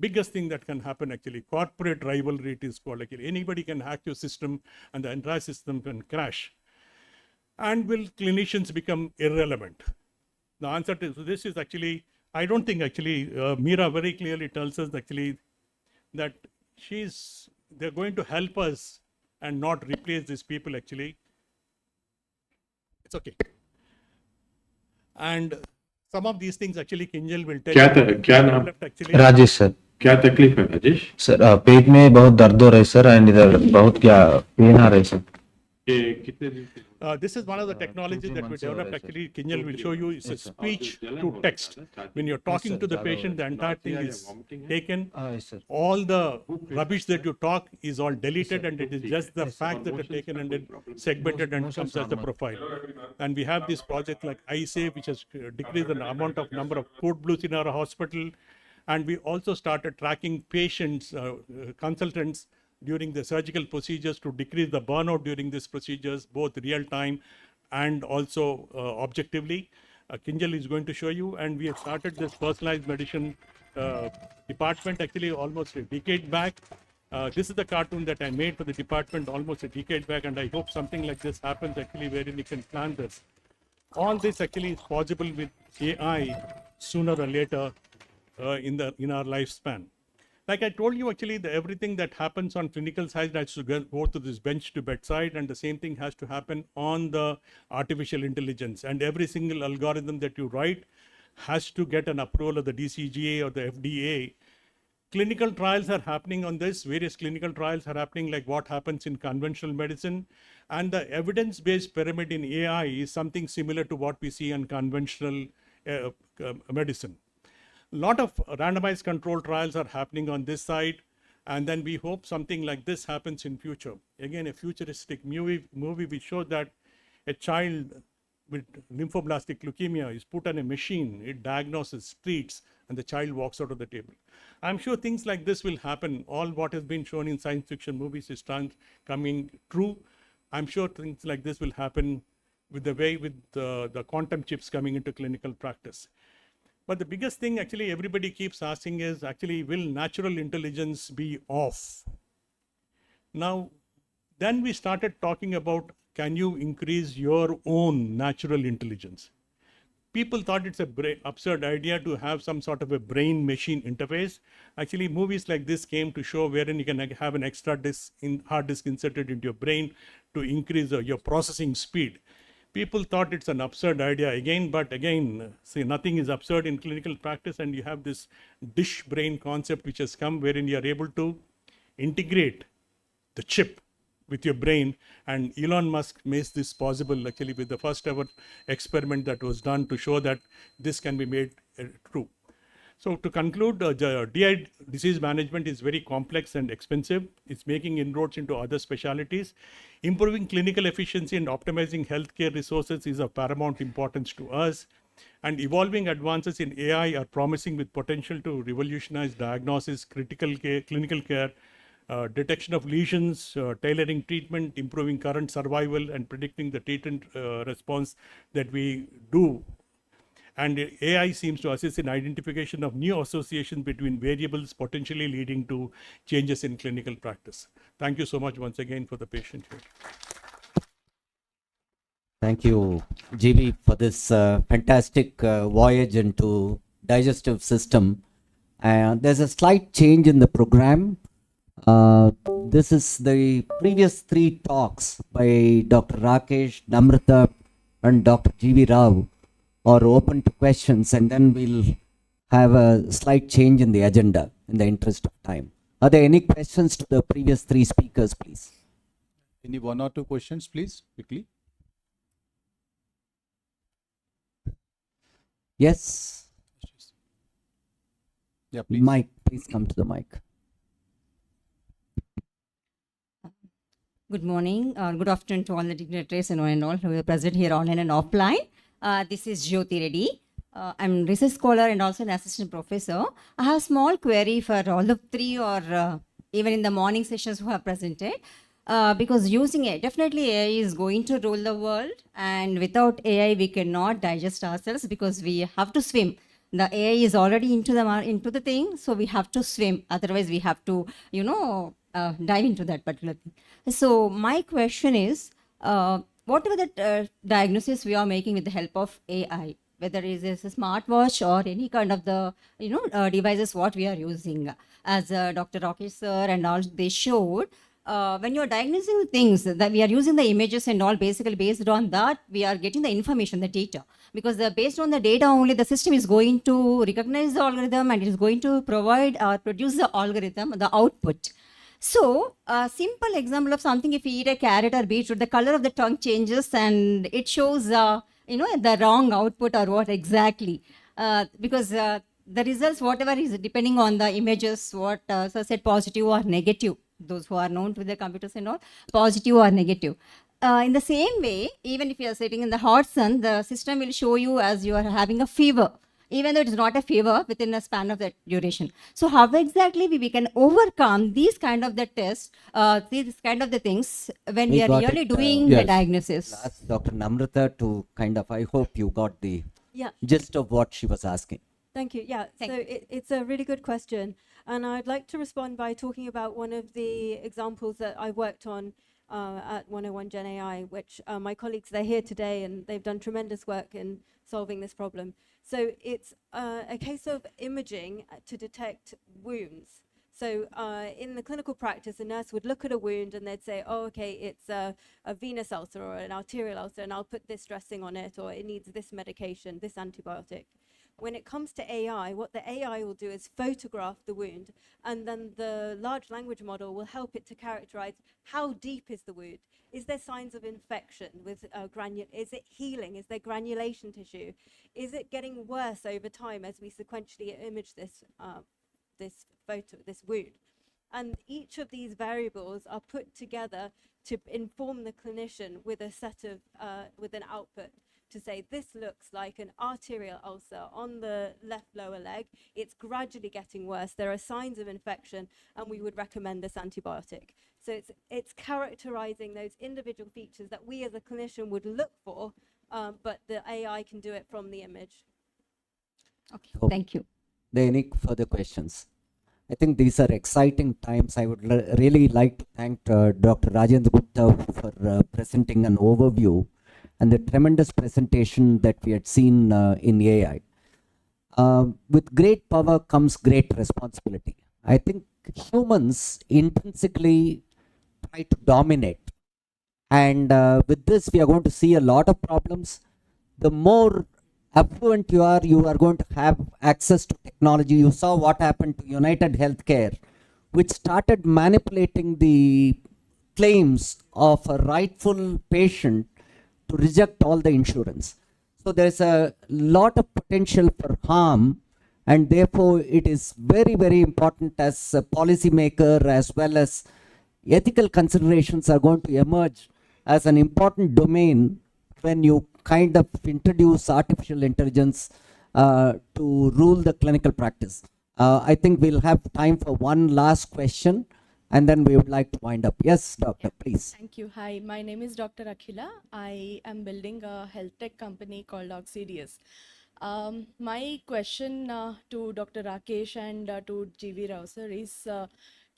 Biggest thing that can happen actually, corporate rivalry it is called. Actually, anybody can hack your system and the entire system can crash. And will clinicians become irrelevant? The answer to this is actually, I don't think actually, Mira very clearly tells us actually that they're going to help us and not replace these people actually. It's okay. And some of these things actually Kinjal will tell you. Rajesh sir, क्या तकलीफ है Rajesh? Sir पेट में बहुत दर्द हो रहा है sir, and इधर बहुत क्या पेन आ रहा है sir. This is one of the technologies that we developed. Actually, Kinjal will show you. It's a speech to text. When you're talking to the patient, the entire thing is taken. All the rubbish that you talk is all deleted, and it is just the fact that are taken and then segmented and comes as the profile. And we have this project like iSafe, which has decreased the amount of number of code blues in our hospital. And we also started tracking patients, consultants, during the surgical procedures to decrease the burnout during these procedures, both real time and also objectively. Kinjal is going to show you, and we have started this personalized medicine department actually almost a decade back. This is the cartoon that I made for the department almost a decade back, and I hope something like this happens actually wherein we can plan this. All this actually is possible with AI sooner or later in our lifespan. Like I told you, actually, everything that happens on clinical side has to go to this bench to bedside, and the same thing has to happen on the artificial intelligence. And every single algorithm that you write has to get an approval of the DCGA or the FDA. Clinical trials are happening on this. Various clinical trials are happening, like what happens in conventional medicine. And the evidence-based pyramid in AI is something similar to what we see in conventional medicine. A lot of randomized control trials are happening on this side, and then we hope something like this happens in future. Again, a futuristic movie which showed that a child with lymphoblastic leukemia is put on a machine, it diagnoses, treats, and the child walks out of the table. I'm sure things like this will happen. All what has been shown in science fiction movies is coming true. I'm sure things like this will happen with the quantum chips coming into clinical practice. But the biggest thing actually everybody keeps asking is actually, will natural intelligence be off? Now, then we started talking about, can you increase your own natural intelligence? People thought it's a absurd idea to have some sort of a brain-machine interface. Actually, movies like this came to show wherein you can have an extra hard disk inserted into your brain to increase your processing speed. People thought it's an absurd idea again, but again, see, nothing is absurd in clinical practice, and you have this dish brain concept which has come wherein you are able to integrate the chip with your brain, and Elon Musk makes this possible actually with the first ever experiment that was done to show that this can be made true. So to conclude, DI disease management is very complex and expensive. It's making inroads into other specialties. Improving clinical efficiency and optimizing healthcare resources is of paramount importance to us. And evolving advances in AI are promising with potential to revolutionize diagnosis, critical care, clinical care, detection of lesions, tailoring treatment, improving current survival, and predicting the treatment response that we do. And AI seems to assist in identification of new associations between variables, potentially leading to changes in clinical practice. Thank you so much once again for the patient here. Thank you, GB, for this fantastic voyage into digestive system. There's a slight change in the program. This is the previous 3 talks by Dr. Rakesh, Namrata, and Dr. GB Rao are open to questions, and then we'll have a slight change in the agenda in the interest of time. Are there any questions to the previous 3 speakers, please? Any 1 or 2 questions, please, quickly? Yes. Yeah, please. Mike, please come to the mic. Good morning, good afternoon to all the dignitaries and all who are present here online and offline. This is Jyoti Reddy. I'm research scholar and also an assistant professor. I have a small query for all the 3 or even in the morning sessions who have presented. Because using AI, definitely AI is going to rule the world, and without AI we cannot digest ourselves because we have to swim. The AI is already into the thing, so we have to swim. Otherwise, we have to, dive into that particular thing. So my question is, whatever the diagnosis we are making with the help of AI, whether it is a smartwatch or any kind of the devices what we are using, as Dr. Rakesh sir and all they showed. When you're diagnosing things, that we are using the images and all, basically based on that, we are getting the information, the data. Because based on the data only, the system is going to recognize the algorithm and it is going to provide or produce the algorithm, the output. So, a simple example of something, if you eat a carrot or beetroot, the color of the tongue changes and it shows, the wrong output or what exactly. Because the results, whatever is depending on the images, what said positive or negative. Those who are known to the computers and all, positive or negative. In the same way, even if you are sitting in the hot sun, the system will show you as you are having a fever, even though it is not a fever within a span of that duration. So how exactly we can overcome these kind of the tests, these kind of the things when we are really doing the diagnosis? Ask Dr. Namrata to kind of, I hope you got the gist of what she was asking. Thank you. Yeah, it's a really good question. And I'd like to respond by talking about one of the examples that I worked on at 101 GenAI, which my colleagues, they're here today and they've done tremendous work in solving this problem. So it's a case of imaging to detect wounds. So in the clinical practice, a nurse would look at a wound and they'd say, oh, okay, it's a venous ulcer or an arterial ulcer, and I'll put this dressing on it, or it needs this medication, this antibiotic. When it comes to AI, what the AI will do is photograph the wound, and then the large language model will help it to characterize how deep is the wound. Is there signs of infection with is it healing? Is there granulation tissue? Is it getting worse over time as we sequentially image this this wound? And each of these variables are put together to inform the clinician with a set of with an output, to say this looks like an arterial ulcer on the left lower leg. It's gradually getting worse. There are signs of infection, and we would recommend this antibiotic. So it's characterizing those individual features that we as a clinician would look for, but the AI can do it from the image. Okay, thank you. Are there any further questions? I think these are exciting times. I would really like to thank Dr. Rajendra Gupta for presenting an overview and the tremendous presentation that we had seen in AI. With great power comes great responsibility. I think humans intrinsically try to dominate. And with this, we are going to see a lot of problems. The more affluent you are going to have access to technology. You saw what happened to United Healthcare, which started manipulating the claims of a rightful patient to reject all the insurance. So there's a lot of potential for harm, and therefore it is very, very important as a policymaker, as well as ethical considerations are going to emerge as an important domain when you kind of introduce artificial intelligence to rule the clinical practice. I think we'll have time for one last question, and then we would like to wind up. Yes, doctor, please. Thank you. Hi, my name is Dr. Akhila. I am building a health tech company called Oxirius. My question to Dr. Rakesh and to GV Rao sir is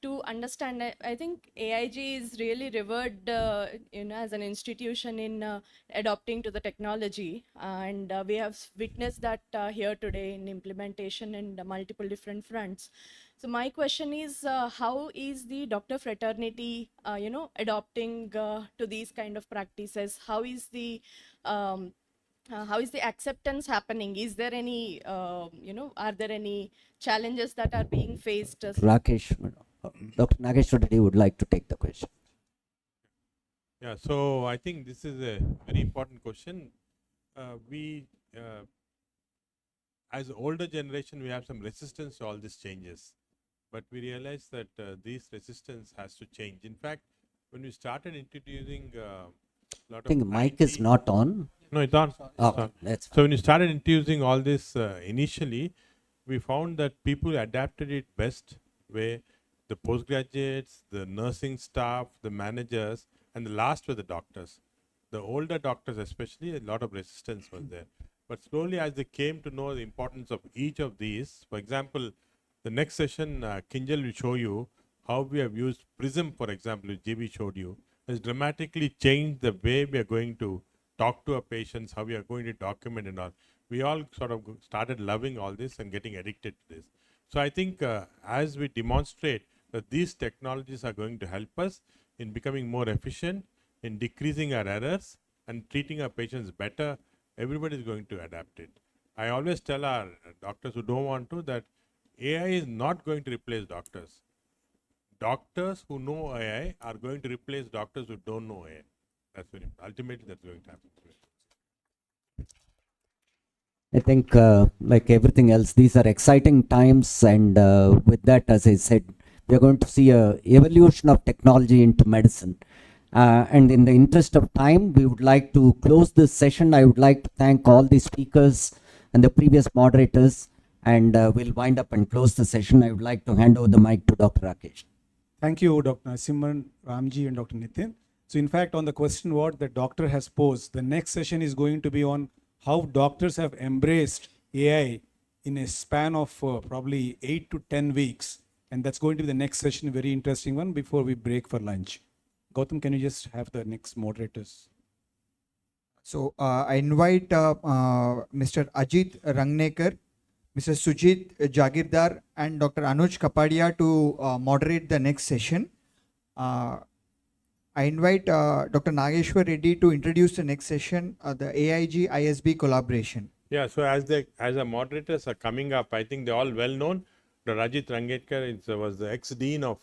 to understand. I think AIG is really revered, as an institution in adopting to the technology, and we have witnessed that here today in implementation in multiple different fronts. So my question is, how is the doctor fraternity, adopting to these kind of practices? How is the acceptance happening? Is there any, are there any challenges that are being faced? Rakesh, Dr. Nageshwar Reddy would like to take the question. Yeah, so I think this is a very important question. As older generation, we have some resistance to all these changes, but we realize that this resistance has to change. In fact, when we started introducing lot of I think the mic is not on. No, it's on. Okay, that's so when you started introducing all this initially, we found that people adapted it best where the postgraduates, the nursing staff, the managers, and the last were the doctors. The older doctors especially, a lot of resistance was there. But slowly as they came to know the importance of each of these, for example, the next session, Kinjal will show you how we have used Prism, for example, which JB showed you, has dramatically changed the way we are going to talk to our patients, how we are going to document and all. We all sort of started loving all this and getting addicted to this. So I think as we demonstrate that these technologies are going to help us in becoming more efficient, in decreasing our errors and treating our patients better, everybody is going to adapt it. I always tell our doctors who don't want to that AI is not going to replace doctors. Doctors who know AI are going to replace doctors who don't know AI. That's very ultimately that's going to happen. I think, like everything else, these are exciting times, and with that, as I said, we are going to see a evolution of technology into medicine. And in the interest of time, we would like to close this session. I would like to thank all the speakers and the previous moderators, and we'll wind up and close the session. I would like to hand over the mic to Dr. Rakesh. Thank you, Dr. Narasimhan, Ramji, and Dr. Nitin. So in fact, on the question what the doctor has posed, the next session is going to be on how doctors have embraced AI in a span of probably 8 to 10 weeks. And that's going to be the next session, a very interesting one before we break for lunch. Gautam, can you just have the next moderators? So I invite Mr. Ajit Rangnekar, Mr. Sujit Jagirdar, and Dr. Anuj Kapadia to moderate the next session. I invite Dr. Nageshwar Reddy to introduce the next session, the AIG ISB collaboration. Yeah, so as the moderators are coming up, I think they're all well known. Dr. Ajit Rangnekar was the ex-dean of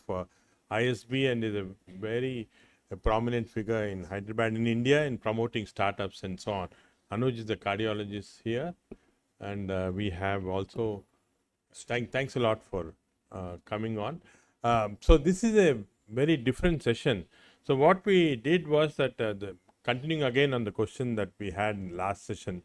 ISB and is a very prominent figure in Hyderabad in India in promoting startups and so on. Anuj is the cardiologist here, and we have also, thanks a lot for coming on. So this is a very different session. So what we did was that, continuing again on the question that we had in last session,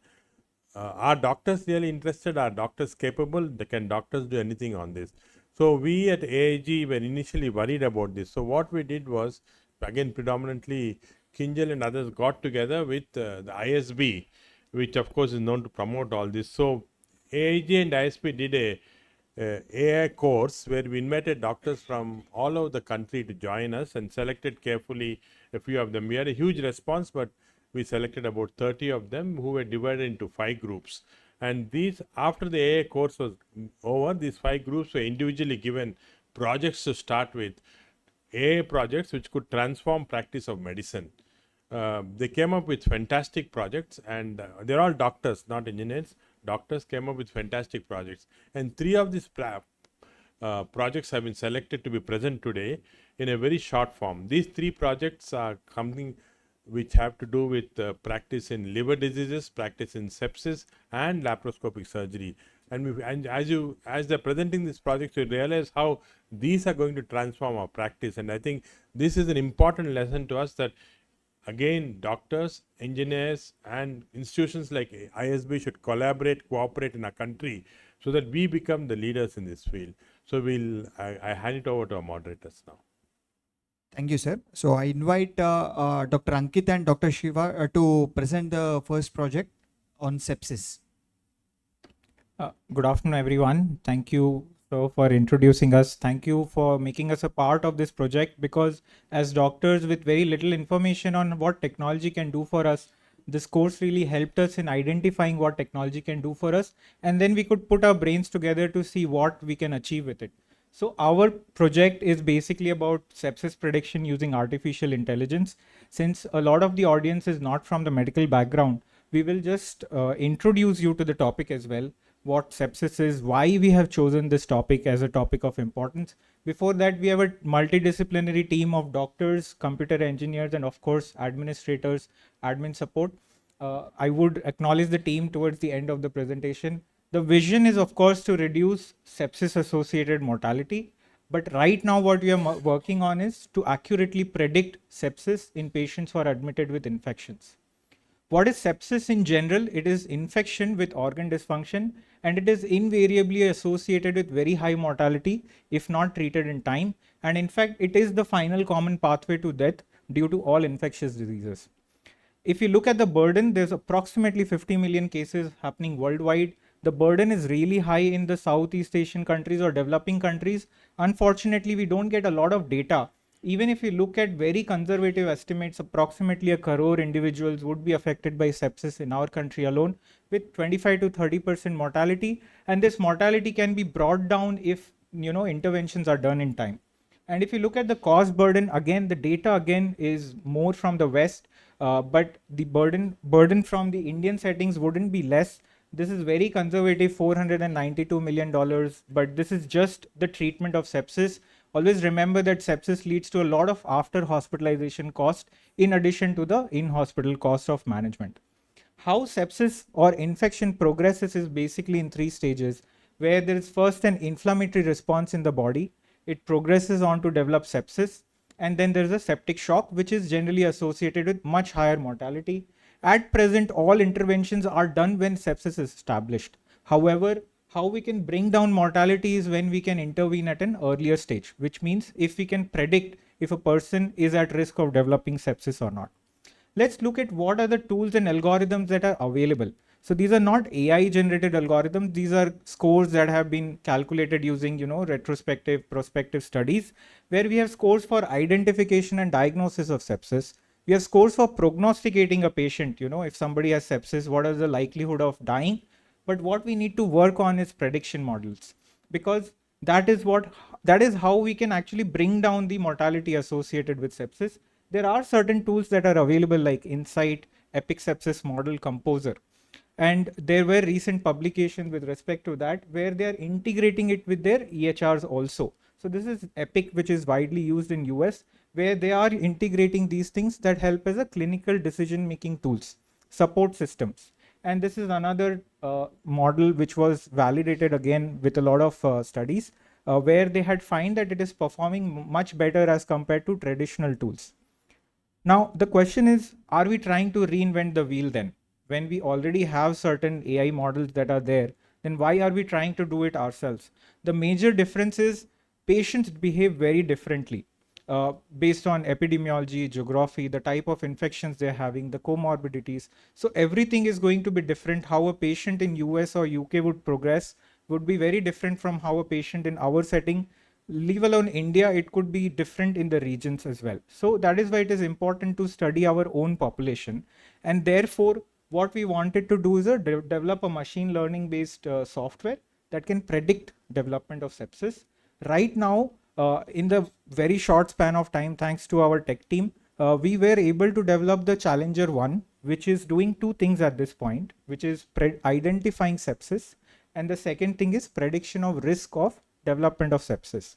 are doctors really interested? Are doctors capable? Can doctors do anything on this? So we at AIG were initially worried about this. So what we did was, again, predominantly Kinjal and others got together with the ISB, which of course is known to promote all this. So AIG and ISB did a AI course where we invited doctors from all over the country to join us and selected carefully a few of them. We had a huge response, but we selected about 30 of them who were divided into 5 groups. And these, after the AI course was over, these 5 groups were individually given projects to start with, AI projects which could transform practice of medicine. They came up with fantastic projects, and they're all doctors, not engineers. Doctors came up with fantastic projects, and 3 of these projects have been selected to be present today in a very short form. These 3 projects are something which have to do with practice in liver diseases, practice in sepsis, and laparoscopic surgery. And as they're presenting these projects, you realize how these are going to transform our practice. And I think this is an important lesson to us that, again, doctors, engineers, and institutions like ISB should collaborate, cooperate in our country so that we become the leaders in this field. So I hand it over to our moderators now. Thank you, sir. So I invite Dr. Ankit and Dr. Shiva to present the first project on sepsis. Good afternoon, everyone. Thank you for introducing us. Thank you for making us a part of this project, because as doctors with very little information on what technology can do for us, this course really helped us in identifying what technology can do for us, and then we could put our brains together to see what we can achieve with it. So our project is basically about sepsis prediction using artificial intelligence. Since a lot of the audience is not from the medical background, we will just introduce you to the topic as well, what sepsis is, why we have chosen this topic as a topic of importance. Before that, we have a multidisciplinary team of doctors, computer engineers, and of course, administrators, admin support. I would acknowledge the team towards the end of the presentation. The vision is, of course, to reduce sepsis-associated mortality. But right now, what we are working on is to accurately predict sepsis in patients who are admitted with infections. What is sepsis in general? It is infection with organ dysfunction, and it is invariably associated with very high mortality if not treated in time. And in fact, it is the final common pathway to death due to all infectious diseases. If you look at the burden, there's approximately 50 million cases happening worldwide. The burden is really high in the Southeast Asian countries or developing countries. Unfortunately, we don't get a lot of data. Even if you look at very conservative estimates, approximately 1 crore individuals would be affected by sepsis in our country alone, with 25 to 30% mortality. And this mortality can be brought down if interventions are done in time. And if you look at the cost burden, again, the data again is more from the West, but the burden from the Indian settings wouldn't be less. This is very conservative, $492 million, but this is just the treatment of sepsis. Always remember that sepsis leads to a lot of after hospitalization cost in addition to the in-hospital cost of management. How sepsis or infection progresses is basically in 3 stages, where there is first an inflammatory response in the body. It progresses on to develop sepsis, and then there is a septic shock, which is generally associated with much higher mortality. At present, all interventions are done when sepsis is established. However, how we can bring down mortality is when we can intervene at an earlier stage, which means if we can predict if a person is at risk of developing sepsis or not. Let's look at what are the tools and algorithms that are available. So these are not AI generated algorithms. These are scores that have been calculated using, retrospective, prospective studies, where we have scores for identification and diagnosis of sepsis. We have scores for prognosticating a patient, if somebody has sepsis, what is the likelihood of dying? But what we need to work on is prediction models, because that is how we can actually bring down the mortality associated with sepsis. There are certain tools that are available like Insight, Epic Sepsis Model, Composer. And there were recent publications with respect to that where they are integrating it with their EHRs also. So this is Epic, which is widely used in US, where they are integrating these things that help as a clinical decision-making tools, support systems. And this is another model which was validated again with a lot of studies where they had found that it is performing much better as compared to traditional tools. Now, the question is, are we trying to reinvent the wheel then? When we already have certain AI models that are there, then why are we trying to do it ourselves? The major difference is patients behave very differently based on epidemiology, geography, the type of infections they're having, the comorbidities. So everything is going to be different. How a patient in US or UK would progress would be very different from how a patient in our setting, leave alone India, it could be different in the regions as well. So that is why it is important to study our own population. And therefore, what we wanted to do is develop a machine learning based software that can predict development of sepsis. Right now, in the very short span of time, thanks to our tech team, we were able to develop the Challenger 1, which is doing 2 things at this point, which is identifying sepsis. And the second thing is prediction of risk of development of sepsis.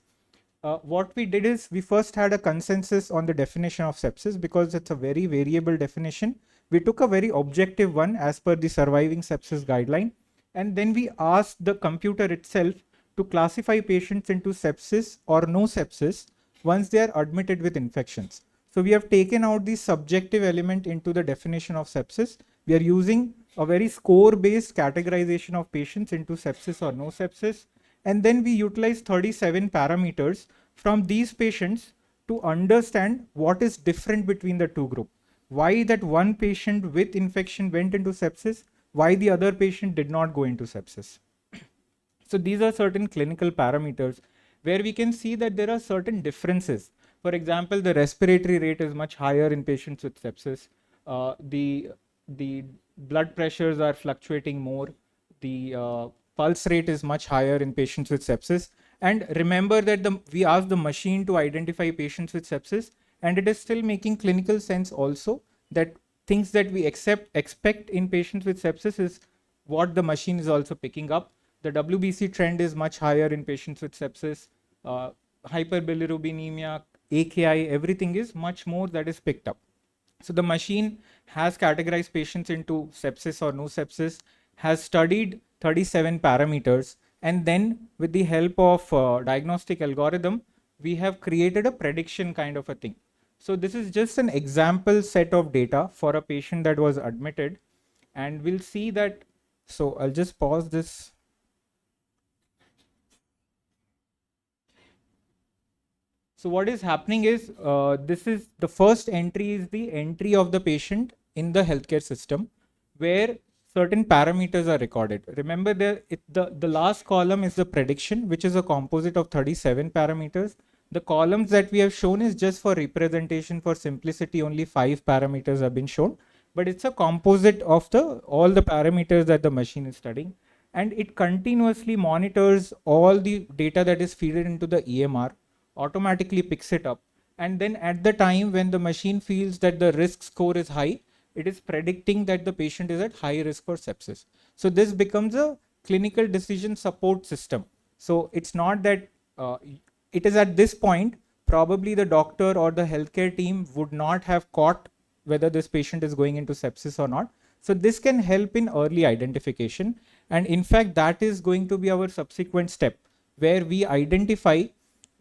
What we did is we first had a consensus on the definition of sepsis because it's a very variable definition. We took a very objective one as per the surviving sepsis guideline. And then we asked the computer itself to classify patients into sepsis or no sepsis once they are admitted with infections. So we have taken out the subjective element into the definition of sepsis. We are using a very score-based categorization of patients into sepsis or no sepsis. And then we utilize 37 parameters from these patients to understand what is different between the two groups. Why that one patient with infection went into sepsis, why the other patient did not go into sepsis. So these are certain clinical parameters where we can see that there are certain differences. For example, the respiratory rate is much higher in patients with sepsis. The blood pressures are fluctuating more. The pulse rate is much higher in patients with sepsis. And remember that we asked the machine to identify patients with sepsis, and it is still making clinical sense also that things that we expect in patients with sepsis is what the machine is also picking up. The WBC trend is much higher in patients with sepsis. Hyperbilirubinemia, AKI, everything is much more that is picked up. So the machine has categorized patients into sepsis or no sepsis, has studied 37 parameters, and then with the help of diagnostic algorithm, we have created a prediction kind of a thing. So this is just an example set of data for a patient that was admitted, and we'll see that. So I'll just pause this. So what is happening is, this is the first entry is the entry of the patient in the healthcare system where certain parameters are recorded. Remember the last column is the prediction, which is a composite of 37 parameters. The columns that we have shown is just for representation. For simplicity, only 5 parameters have been shown, but it's a composite of all the parameters that the machine is studying, and it continuously monitors all the data that is fed into the EMR, automatically picks it up, and then at the time when the machine feels that the risk score is high, it is predicting that the patient is at high risk for sepsis. So this becomes a clinical decision support system. So it's not that it is at this point, probably the doctor or the healthcare team would not have caught whether this patient is going into sepsis or not. So this can help in early identification. And in fact, that is going to be our subsequent step, where we identify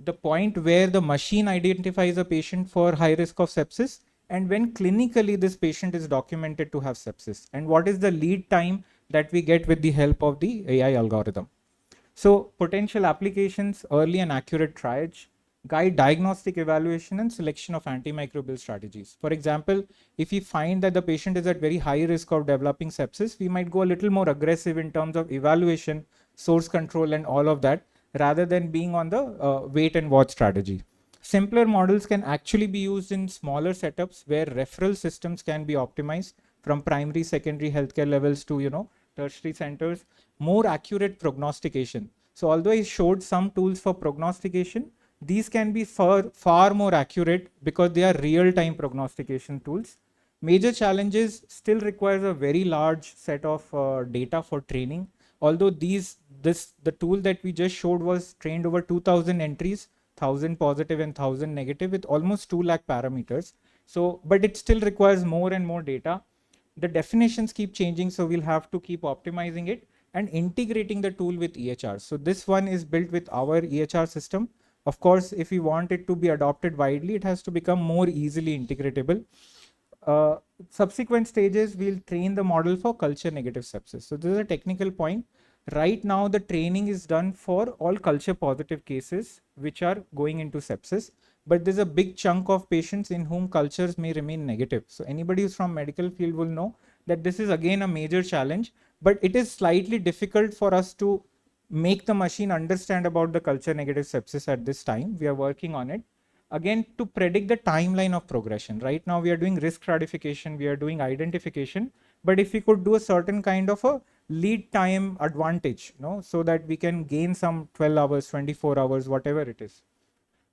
the point where the machine identifies a patient for high risk of sepsis, and when clinically this patient is documented to have sepsis, and what is the lead time that we get with the help of the AI algorithm. So potential applications: early and accurate triage, guide diagnostic evaluation and selection of antimicrobial strategies. For example, if we find that the patient is at very high risk of developing sepsis, we might go a little more aggressive in terms of evaluation, source control and all of that, rather than being on the wait and watch strategy. Simpler models can actually be used in smaller setups where referral systems can be optimized from primary, secondary healthcare levels to, tertiary centers. More accurate prognostication. So although I showed some tools for prognostication, these can be far more accurate because they are real-time prognostication tools. Major challenges: still requires a very large set of data for training. Although the tool that we just showed was trained over 2000 entries, 1000 positive and 1000 negative with almost 2 lakh parameters. So, but it still requires more and more data. The definitions keep changing, so we'll have to keep optimizing it and integrating the tool with EHR. So this one is built with our EHR system. Of course, if we want it to be adopted widely, it has to become more easily integratable. Subsequent stages, we'll train the model for culture negative sepsis. So this is a technical point. Right now, the training is done for all culture positive cases which are going into sepsis, but there's a big chunk of patients in whom cultures may remain negative. So anybody who's from medical field will know that this is again a major challenge, but it is slightly difficult for us to make the machine understand about the culture negative sepsis at this time. We are working on it. Again, to predict the timeline of progression. Right now we are doing risk stratification, we are doing identification, but if we could do a certain kind of a lead time advantage, so that we can gain some 12 hours, 24 hours, whatever it is.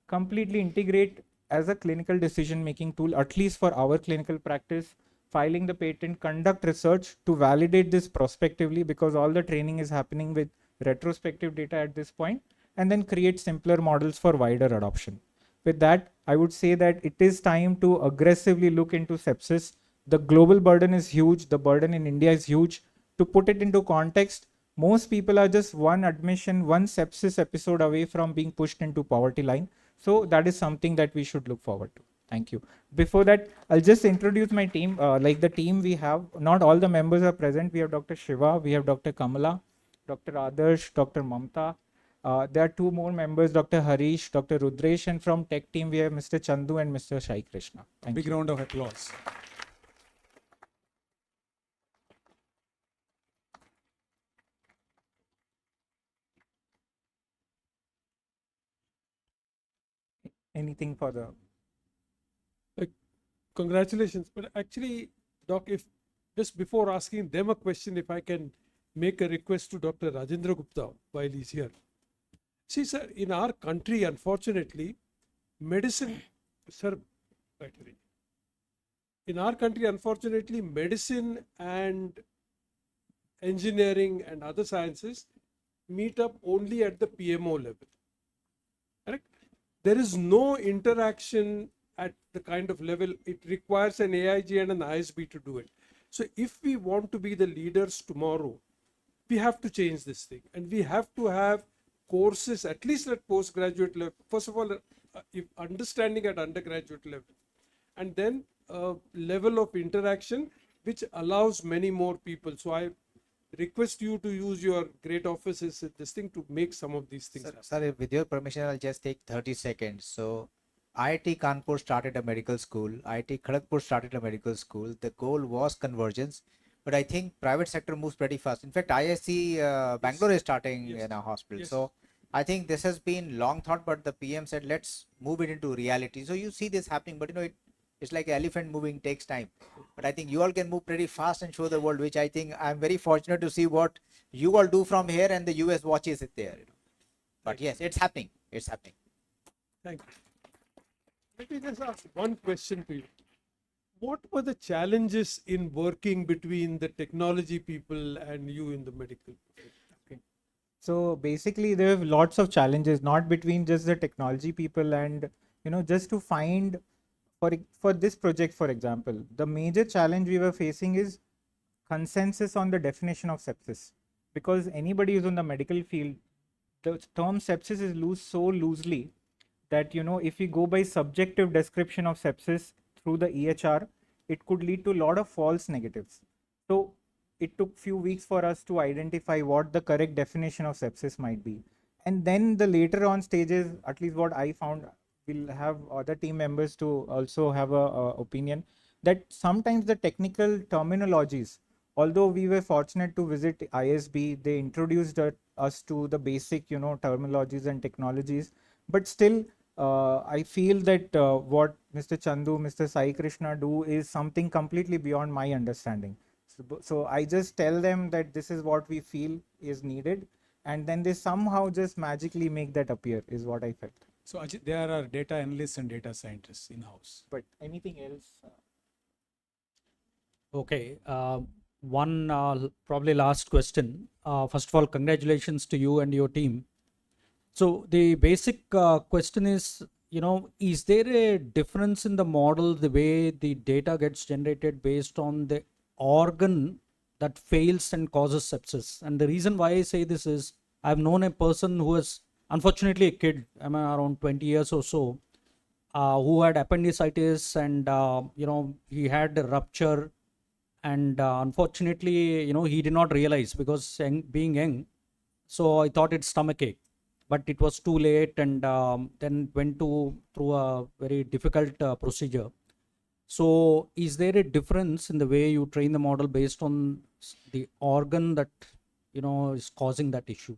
Completely integrate as a clinical decision making tool, at least for our clinical practice. Filing the patent, conduct research to validate this prospectively, because all the training is happening with retrospective data at this point, and then create simpler models for wider adoption. With that, I would say that it is time to aggressively look into sepsis. The global burden is huge. The burden in India is huge. To put it into context, most people are just one admission, one sepsis episode away from being pushed into poverty line. So that is something that we should look forward to. Thank you. Before that, I'll just introduce my team. Like the team we have, not all the members are present. We have Dr. Shiva, we have Dr. Kamala, Dr. Adarsh, Dr. Mamta, There are two more members, Dr. Harish, Dr. Rudresh, and from tech team we have Mr. Chandu and Mr. Shai Krishna. Thank Big you. round of applause. Anything for the... Congratulations. But actually, Doc, if just before asking them a question, if I can make a request to Dr. Rajendra Gupta while he's here. See, sir, in our country, unfortunately, medicine, sir, right here. In our country, unfortunately, medicine and engineering and other sciences meet up only at the PMO level. Correct? There is no interaction at the kind of level. It requires an AIG and an ISB to do it. So if we want to be the leaders tomorrow, we have to change this thing, and we have to have courses at least at postgraduate level. First of all, if understanding at undergraduate level, and then a level of interaction which allows many more people. So I request you to use your great offices at this thing to make some of these things happen. Sir, with your permission, I'll just take 30 seconds. So IIT Kanpur started a medical school. IIT Kharagpur started a medical school. The goal was convergence, but I think private sector moves pretty fast. In fact, ISC Bangalore is starting in a hospital. Yes. So I think this has been long thought, but the PM said, let's move it into reality. So you see this happening, but it's like elephant moving takes time. But I think you all can move pretty fast and show the world, which I think I'm very fortunate to see what you all do from here, and the US watches it there. But yes, it's happening. It's happening. Thank you. Let me just ask one question to you. What were the challenges in working between the technology people and you in the medical profession? So basically there are lots of challenges, not between just the technology people and, just to find, for this project, for example, the major challenge we were facing is consensus on the definition of sepsis. Because anybody who's in the medical field, the term sepsis is used so loosely that, if we go by subjective description of sepsis through the EHR, it could lead to a lot of false negatives. So it took few weeks for us to identify what the correct definition of sepsis might be. And then the later on stages, at least what I found, we'll have other team members to also have a opinion, that sometimes the technical terminologies, although we were fortunate to visit ISB, they introduced us to the basic, terminologies and technologies, but still, I feel that what Mr. Chandu, Mr. Sai Krishna do is something completely beyond my understanding. So I just tell them that this is what we feel is needed, and then they somehow just magically make that appear, is what I felt. So Ajit, there are data analysts and data scientists in-house. But anything else? Okay. One probably last question. First of all, congratulations to you and your team. So the basic question is, is there a difference in the model, the way the data gets generated based on the organ that fails and causes sepsis? And the reason why I say this is, I've known a person who was unfortunately a kid, around 20 years or so, who had appendicitis, and he had a rupture, and unfortunately, he did not realize, because being young, so I thought it's stomachache. But it was too late, and then went through a very difficult procedure. So is there a difference in the way you train the model based on the organ that is causing that issue?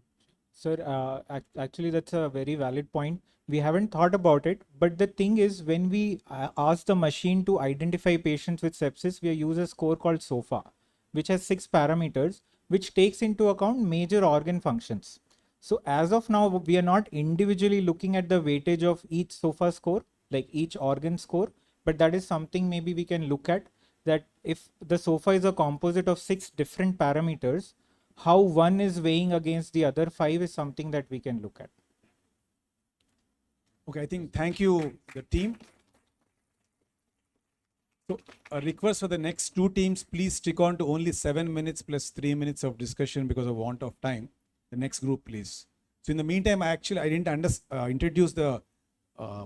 Sir, actually that's a very valid point. We haven't thought about it, but the thing is, when we ask the machine to identify patients with sepsis, we use a score called SOFA, which has 6 parameters, which takes into account major organ functions. So as of now, we are not individually looking at the weightage of each SOFA score, like each organ score, but that is something maybe we can look at, that if the SOFA is a composite of 6 different parameters, how one is weighing against the other 5 is something that we can look at. Okay, I think thank you, the team. So a request for the next 2 teams, please stick on to only 7 minutes plus 3 minutes of discussion because of want of time. The next group, please. So in the meantime, I didn't introduce the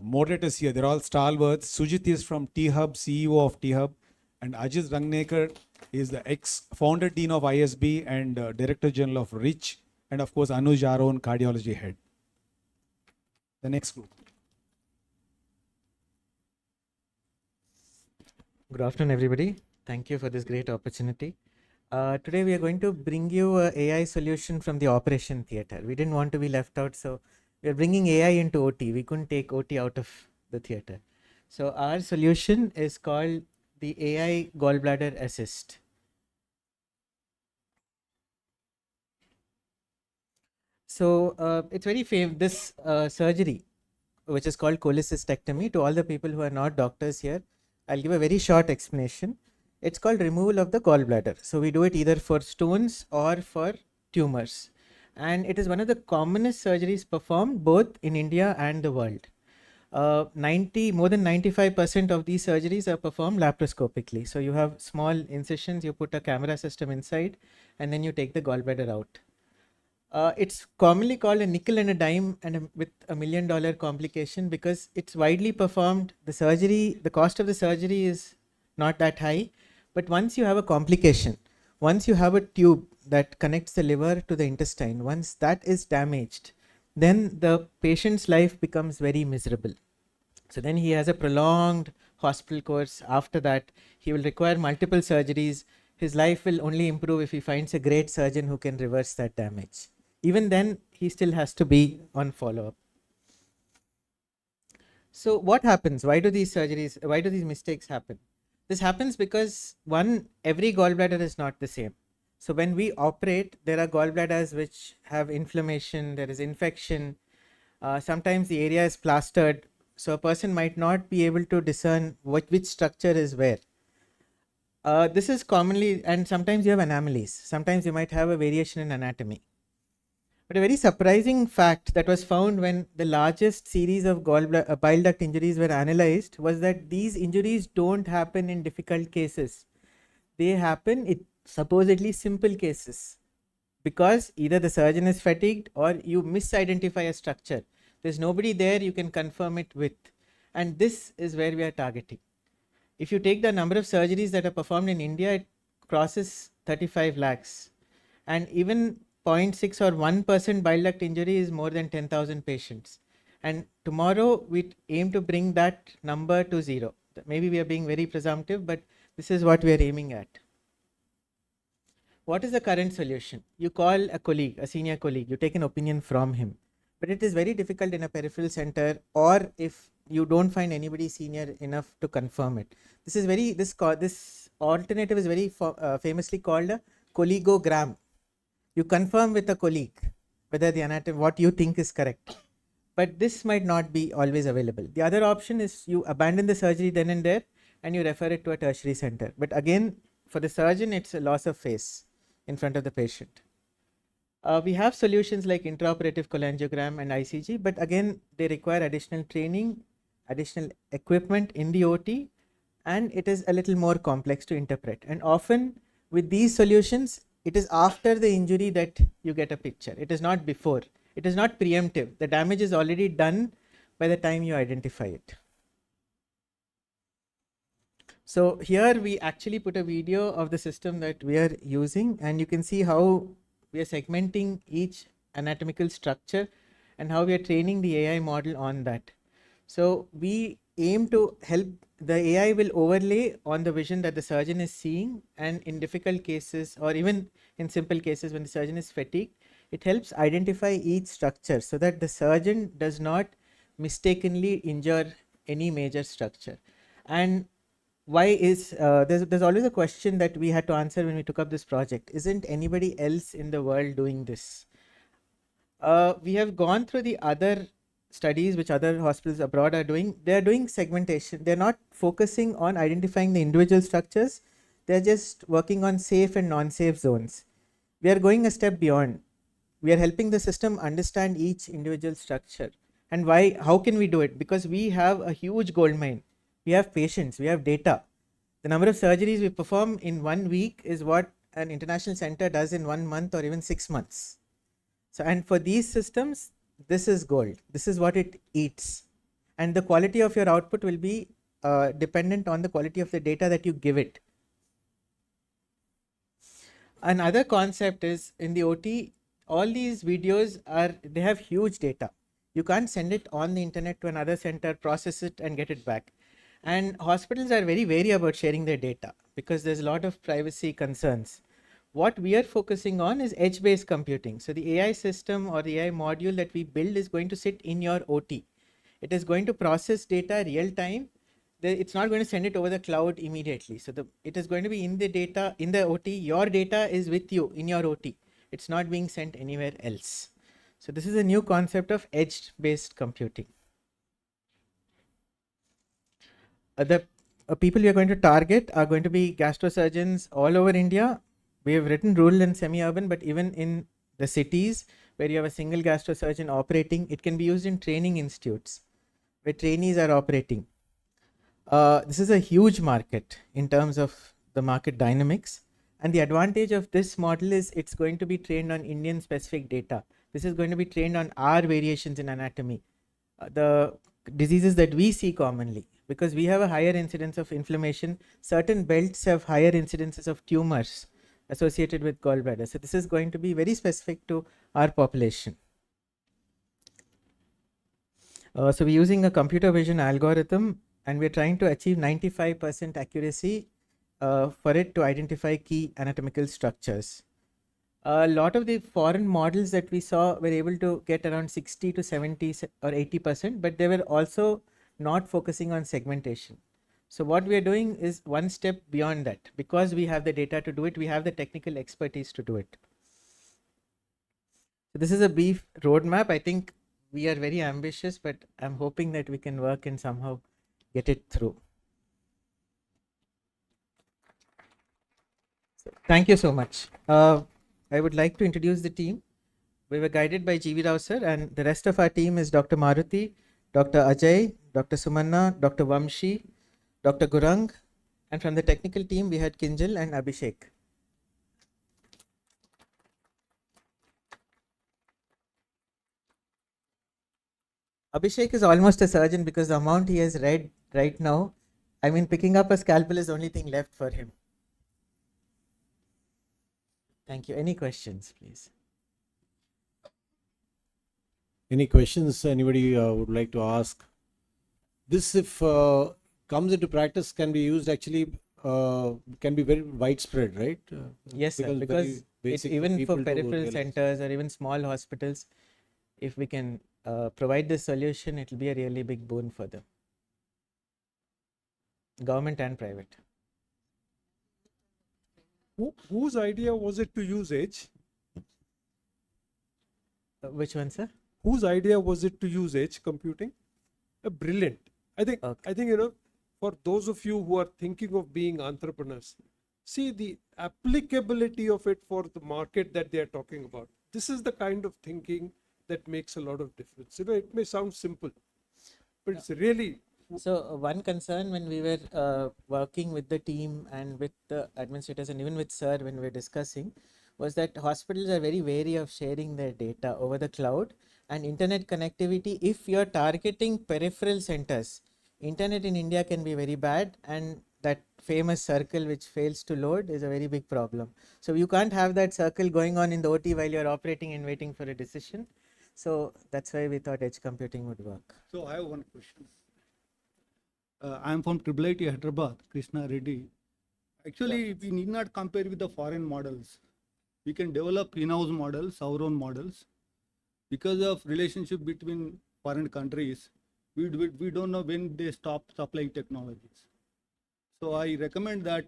moderators here. They're all stalwarts. Sujit is from T-Hub, CEO of T-Hub, and Ajit Rangnekar is the ex-founder dean of ISB and Director General of RICH, and of course Anuj, our own cardiology head. the next group. Good afternoon, everybody. Thank you for this great opportunity. Today we are going to bring you an AI solution from the operation theater. We didn't want to be left out, so we are bringing AI into OT. We couldn't take OT out of the theater. So our solution is called the AI Gallbladder Assist. So it's very famous, this surgery, which is called cholecystectomy. To all the people who are not doctors here, I'll give a very short explanation. It's called removal of the gallbladder. So we do it either for stones or for tumors. And it is one of the commonest surgeries performed both in India and the world. More than 95% of these surgeries are performed laparoscopically. So you have small incisions, you put a camera system inside, and then you take the gallbladder out. It's commonly called a nickel and a dime and with $1 million complication because it's widely performed. The surgery, the cost of the surgery is not that high, but once you have a complication, once you have a tube that connects the liver to the intestine, once that is damaged, then the patient's life becomes very miserable. So then he has a prolonged hospital course. After that, he will require multiple surgeries. His life will only improve if he finds a great surgeon who can reverse that damage. Even then, he still has to be on follow-up. So what happens? Why do these mistakes happen? This happens because one, every gallbladder is not the same. So when we operate, there are gallbladders which have inflammation, there is infection. Sometimes the area is plastered. So a person might not be able to discern which structure is where. This is commonly, and sometimes you have anomalies. Sometimes you might have a variation in anatomy. But a very surprising fact that was found when the largest series of bile duct injuries were analyzed was that these injuries don't happen in difficult cases. They happen in supposedly simple cases because either the surgeon is fatigued or you misidentify a structure. There's nobody there you can confirm it with. And this is where we are targeting. If you take the number of surgeries that are performed in India, it crosses 35 lakhs. And even 0.6 or 1% bile duct injury is more than 10,000 patients. And tomorrow we aim to bring that number to 0. Maybe we are being very presumptive, but this is what we are aiming at. What is the current solution? You call a colleague, a senior colleague, you take an opinion from him. But it is very difficult in a peripheral center, or if you don't find anybody senior enough to confirm it. This alternative is very famously called a colleagogram. You confirm with a colleague whether the anatomy, what you think is correct. But this might not be always available. The other option is you abandon the surgery then and there and you refer it to a tertiary center. But again, for the surgeon, it's a loss of face in front of the patient. We have solutions like intraoperative cholangiogram and ICG, but again, they require additional training, additional equipment in the OT, and it is a little more complex to interpret. And often with these solutions, it is after the injury that you get a picture. It is not before. It is not preemptive. The damage is already done by the time you identify it. So here we actually put a video of the system that we are using, and you can see how we are segmenting each anatomical structure and how we are training the AI model on that. So we aim to help. The AI will overlay on the vision that the surgeon is seeing, and in difficult cases or even in simple cases when the surgeon is fatigued, it helps identify each structure so that the surgeon does not mistakenly injure any major structure. And why is there's always a question that we had to answer when we took up this project. Isn't anybody else in the world doing this? We have gone through the other studies which other hospitals abroad are doing. They are doing segmentation. They're not focusing on identifying the individual structures. They're just working on safe and non-safe zones. We are going a step beyond. We are helping the system understand each individual structure. And why? How can we do it? Because we have a huge gold mine. We have patients, we have data. The number of surgeries we perform in 1 week is what an international center does in 1 month or even 6 months. So, and for these systems, this is gold. This is what it eats. And the quality of your output will be dependent on the quality of the data that you give it. Another concept is in the OT, all these videos they have huge data. You can't send it on the internet to another center, process it and get it back. And hospitals are very wary about sharing their data because there's a lot of privacy concerns. What we are focusing on is edge-based computing. So the AI system or the AI module that we build is going to sit in your OT. It is going to process data real time. It's not going to send it over the cloud immediately. So it is going to be in the data, in the OT. Your data is with you in your OT. It's not being sent anywhere else. So this is a new concept of edge-based computing. The people we are going to target are going to be gastrosurgeons all over India. We have written rural and semi-urban, but even in the cities where you have a single gastrosurgeon operating, it can be used in training institutes where trainees are operating. This is a huge market in terms of the market dynamics. And the advantage of this model is it's going to be trained on Indian specific data. This is going to be trained on our variations in anatomy, the diseases that we see commonly, because we have a higher incidence of inflammation. Certain belts have higher incidences of tumors associated with gallbladder. So this is going to be very specific to our population. So we're using a computer vision algorithm and we're trying to achieve 95% accuracy for it to identify key anatomical structures. A lot of the foreign models that we saw were able to get around 60 to 70 or 80%, but they were also not focusing on segmentation. So what we are doing is one step beyond that. Because we have the data to do it, we have the technical expertise to do it. So this is a brief roadmap. I think we are very ambitious, but I'm hoping that we can work and somehow get it through. So thank you so much. I would like to introduce the team. We were guided by GV Rao sir, and the rest of our team is Dr. Maruti, Dr. Ajay, Dr. Sumanna, Dr. Vamshi, Dr. Gurang, and from the technical team we had Kinjal and Abhishek. Abhishek is almost a surgeon because the amount he has read right now, I mean, picking up a scalpel is the only thing left for him. Thank you. Any questions, please? Any questions anybody would like to ask? This, if comes into practice, can be used actually, can be very widespread, right? Yes, sir, because it's even for peripheral centers or even small hospitals, if we can provide this solution, it will be a really big boon for them. Government and private. Whose idea was it to use edge? Which one, sir? Whose idea was it to use edge computing? Brilliant. I think for those of you who are thinking of being entrepreneurs, see the applicability of it for the market that they are talking about. This is the kind of thinking that makes a lot of difference. It may sound simple, but it's really. So one concern when we were working with the team and with the administrators and even with sir when we were discussing was that hospitals are very wary of sharing their data over the cloud and internet connectivity. If you're targeting peripheral centers, internet in India can be very bad, and that famous circle which fails to load is a very big problem. So you can't have that circle going on in the OT while you're operating and waiting for a decision. So that's why we thought edge computing would work. So I have one question. I am from IIIT Hyderabad, Krishna Reddy. Actually, we need not compare with the foreign models. We can develop in-house models, our own models. Because of relationship between foreign countries, we don't know when they stop supplying technologies. So I recommend that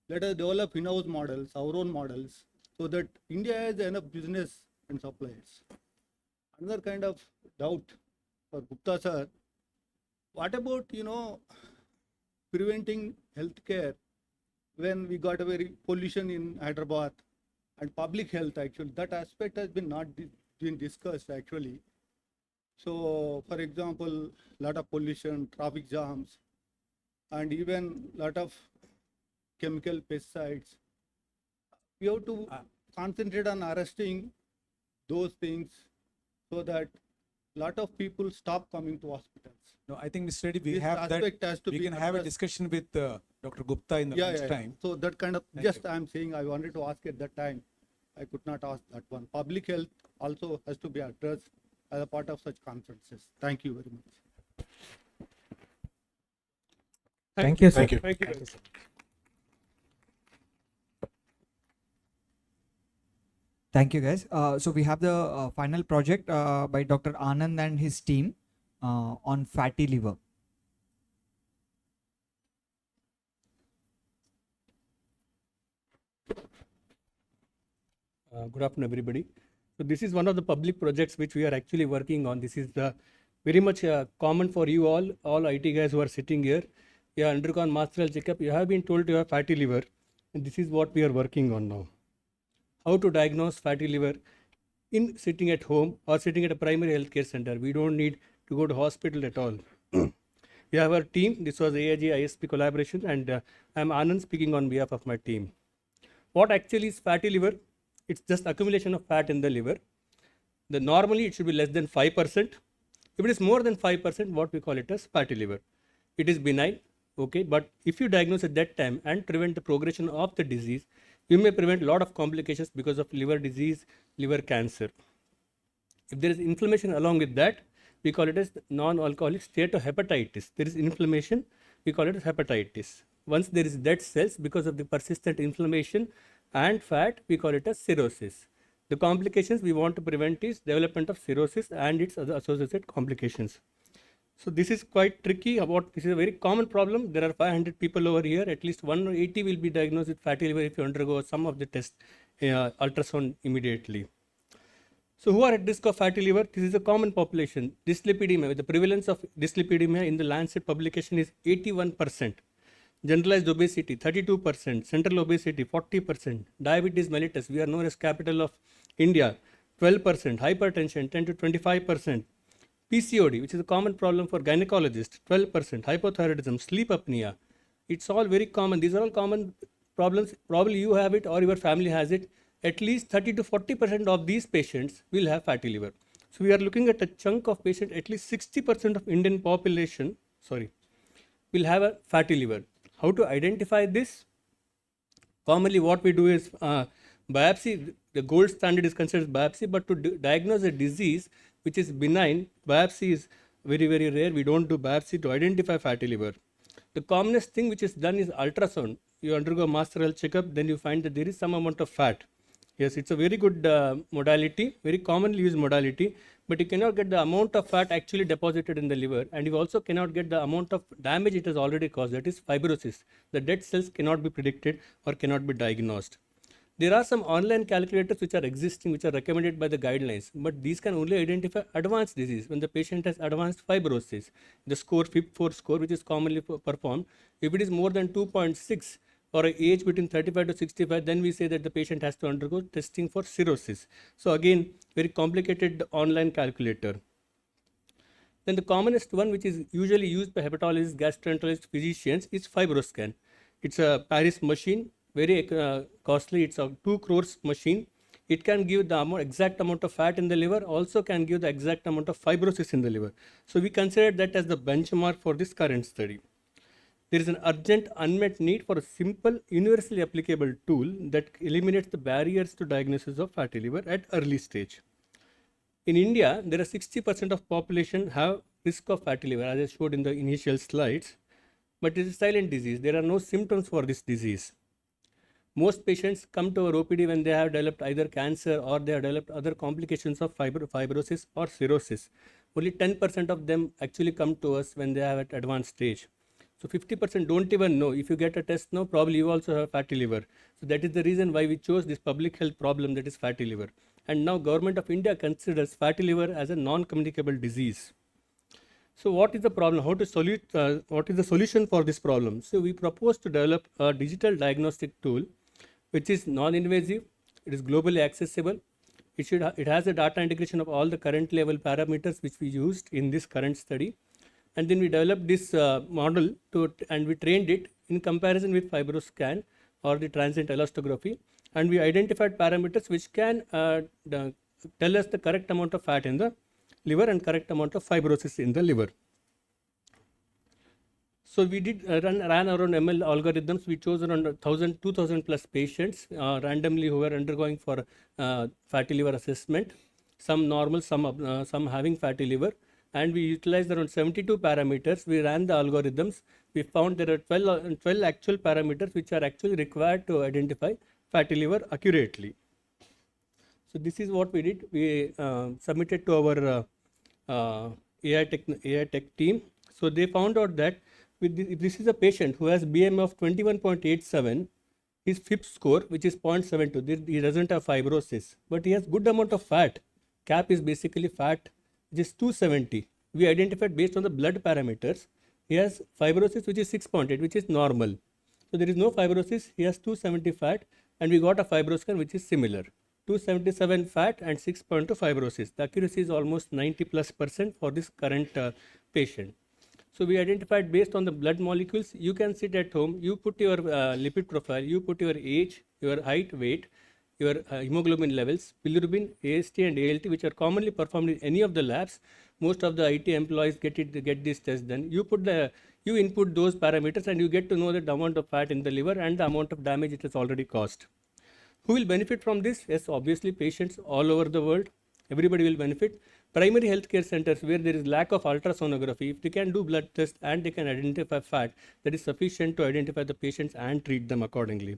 let us develop in-house models, our own models, so that India has enough business and suppliers. Another kind of doubt for Gupta sir. What about, preventing healthcare when we got a very pollution in Hyderabad and public health actually? That aspect has been not been discussed actually. So, for example, lot of pollution, traffic jams, and even lot of chemical pesticides. We have to concentrate on arresting those things so that lot of people stop coming to hospitals. No, I think Mr. Reddy, we This have that. aspect has to We be can have a addressed. discussion with Dr. Gupta in the next time. So that kind of, Thank just you. I'm saying I wanted to ask at that time. I could not ask that one. Public health also has to be addressed as a part of such conferences. Thank you very much. Thank you, sir. Thank you. Thank you very much. Thank you, guys. So we have the final project by Dr. Anand and his team on fatty liver. Good afternoon, everybody. So this is one of the public projects which we are actually working on. This is very much common for you all IT guys who are sitting here. You have undergone master health checkup. You have been told you have fatty liver, and this is what we are working on now. How to diagnose fatty liver in sitting at home or sitting at a primary healthcare center. We don't need to go to hospital at all. We have our team. This was AIG ISP collaboration, and I am Anand speaking on behalf of my team. What actually is fatty liver? It's just accumulation of fat in the liver. Normally it should be less than 5%. If it is more than 5%, what we call it as fatty liver. It is benign, okay, but if you diagnose at that time and prevent the progression of the disease, you may prevent a lot of complications because of liver disease, liver cancer. If there is inflammation along with that, we call it as non-alcoholic steatohepatitis. There is inflammation, we call it as hepatitis. Once there is dead cells because of the persistent inflammation and fat, we call it as cirrhosis. The complications we want to prevent is development of cirrhosis and its other associated complications. So this is quite tricky. This is a very common problem. There are 500 people over here. At least 180 will be diagnosed with fatty liver if you undergo some of the tests, ultrasound immediately. So who are at risk of fatty liver? This is a common population. Dyslipidemia, the prevalence of dyslipidemia in the Lancet publication is 81%. Generalized obesity, 32%, central obesity, 40%, diabetes mellitus, we are known as capital of India, 12%, hypertension, 10 to 25%, PCOD, which is a common problem for gynecologists, 12%, hypothyroidism, sleep apnea, it's all very common. These are all common problems. Probably you have it or your family has it. At least 30 to 40% of these patients will have fatty liver. So we are looking at a chunk of patients, at least 60% of Indian population, will have a fatty liver. How to identify this? Commonly what we do is biopsy. The gold standard is considered biopsy, but to diagnose a disease which is benign, biopsy is very, very rare. We don't do biopsy to identify fatty liver. The commonest thing which is done is ultrasound. You undergo a master health checkup, then you find that there is some amount of fat. Yes, it's a very good modality, very commonly used modality, but you cannot get the amount of fat actually deposited in the liver, and you also cannot get the amount of damage it has already caused, that is fibrosis. The dead cells cannot be predicted or cannot be diagnosed. There are some online calculators which are existing, which are recommended by the guidelines, but these can only identify advanced disease when the patient has advanced fibrosis. The score FIB4 score, which is commonly performed, if it is more than 2.6 or an age between 35 to 65, then we say that the patient has to undergo testing for cirrhosis. So again, very complicated online calculator. Then the commonest one, which is usually used by hepatologists, gastroenterologists, physicians, is FibroScan. It's a Paris machine, very costly. It's a 2 crores machine. It can give the exact amount of fat in the liver, also can give the exact amount of fibrosis in the liver. So we consider that as the benchmark for this current study. There is an urgent unmet need for a simple, universally applicable tool that eliminates the barriers to diagnosis of fatty liver at early stage. In India, there are 60% of population have risk of fatty liver, as I showed in the initial slides, but it is a silent disease. There are no symptoms for this disease. Most patients come to our OPD when they have developed either cancer or they have developed other complications of fibrosis or cirrhosis. Only 10% of them actually come to us when they have at advanced stage. So 50% don't even know. If you get a test now, probably you also have fatty liver. So that is the reason why we chose this public health problem, that is fatty liver. And now Government of India considers fatty liver as a non-communicable disease. So what is the problem? How to what is the solution for this problem? So we propose to develop a digital diagnostic tool which is non-invasive, it is globally accessible, it has a data integration of all the current level parameters which we used in this current study. And then we developed this model and we trained it in comparison with FibroScan or the transient elastography, and we identified parameters which can tell us the correct amount of fat in the liver and correct amount of fibrosis in the liver. So we did ran around ML algorithms. We chose around 2,000 plus patients randomly who were undergoing for fatty liver assessment. some normal, some having fatty liver, and we utilized around 72 parameters. We ran the algorithms. We found there are 12 actual parameters which are actually required to identify fatty liver accurately. So this is what we did. We submitted to our AI tech team. So they found out that if this is a patient who has BMI of 21.87, his FIP score, which is 0.72, he doesn't have fibrosis, but he has good amount of fat. CAP is basically fat, which is 270. We identified based on the blood parameters. He has fibrosis, which is 6.8, which is normal. So there is no fibrosis. He has 270 fat, and we got a fibroscan which is similar. 277 fat and 6.2 fibrosis. The accuracy is almost 90+% for this current patient. So we identified based on the blood molecules. You can sit at home, you put your lipid profile, you put your age, your height, weight, your hemoglobin levels, bilirubin, AST and ALT, which are commonly performed in any of the labs. Most of the IT employees get this test done. You input those parameters and you get to know the amount of fat in the liver and the amount of damage it has already caused. Who will benefit from this? Yes, obviously patients all over the world. Everybody will benefit. Primary healthcare centers where there is lack of ultrasonography, if they can do blood tests and they can identify fat, that is sufficient to identify the patients and treat them accordingly.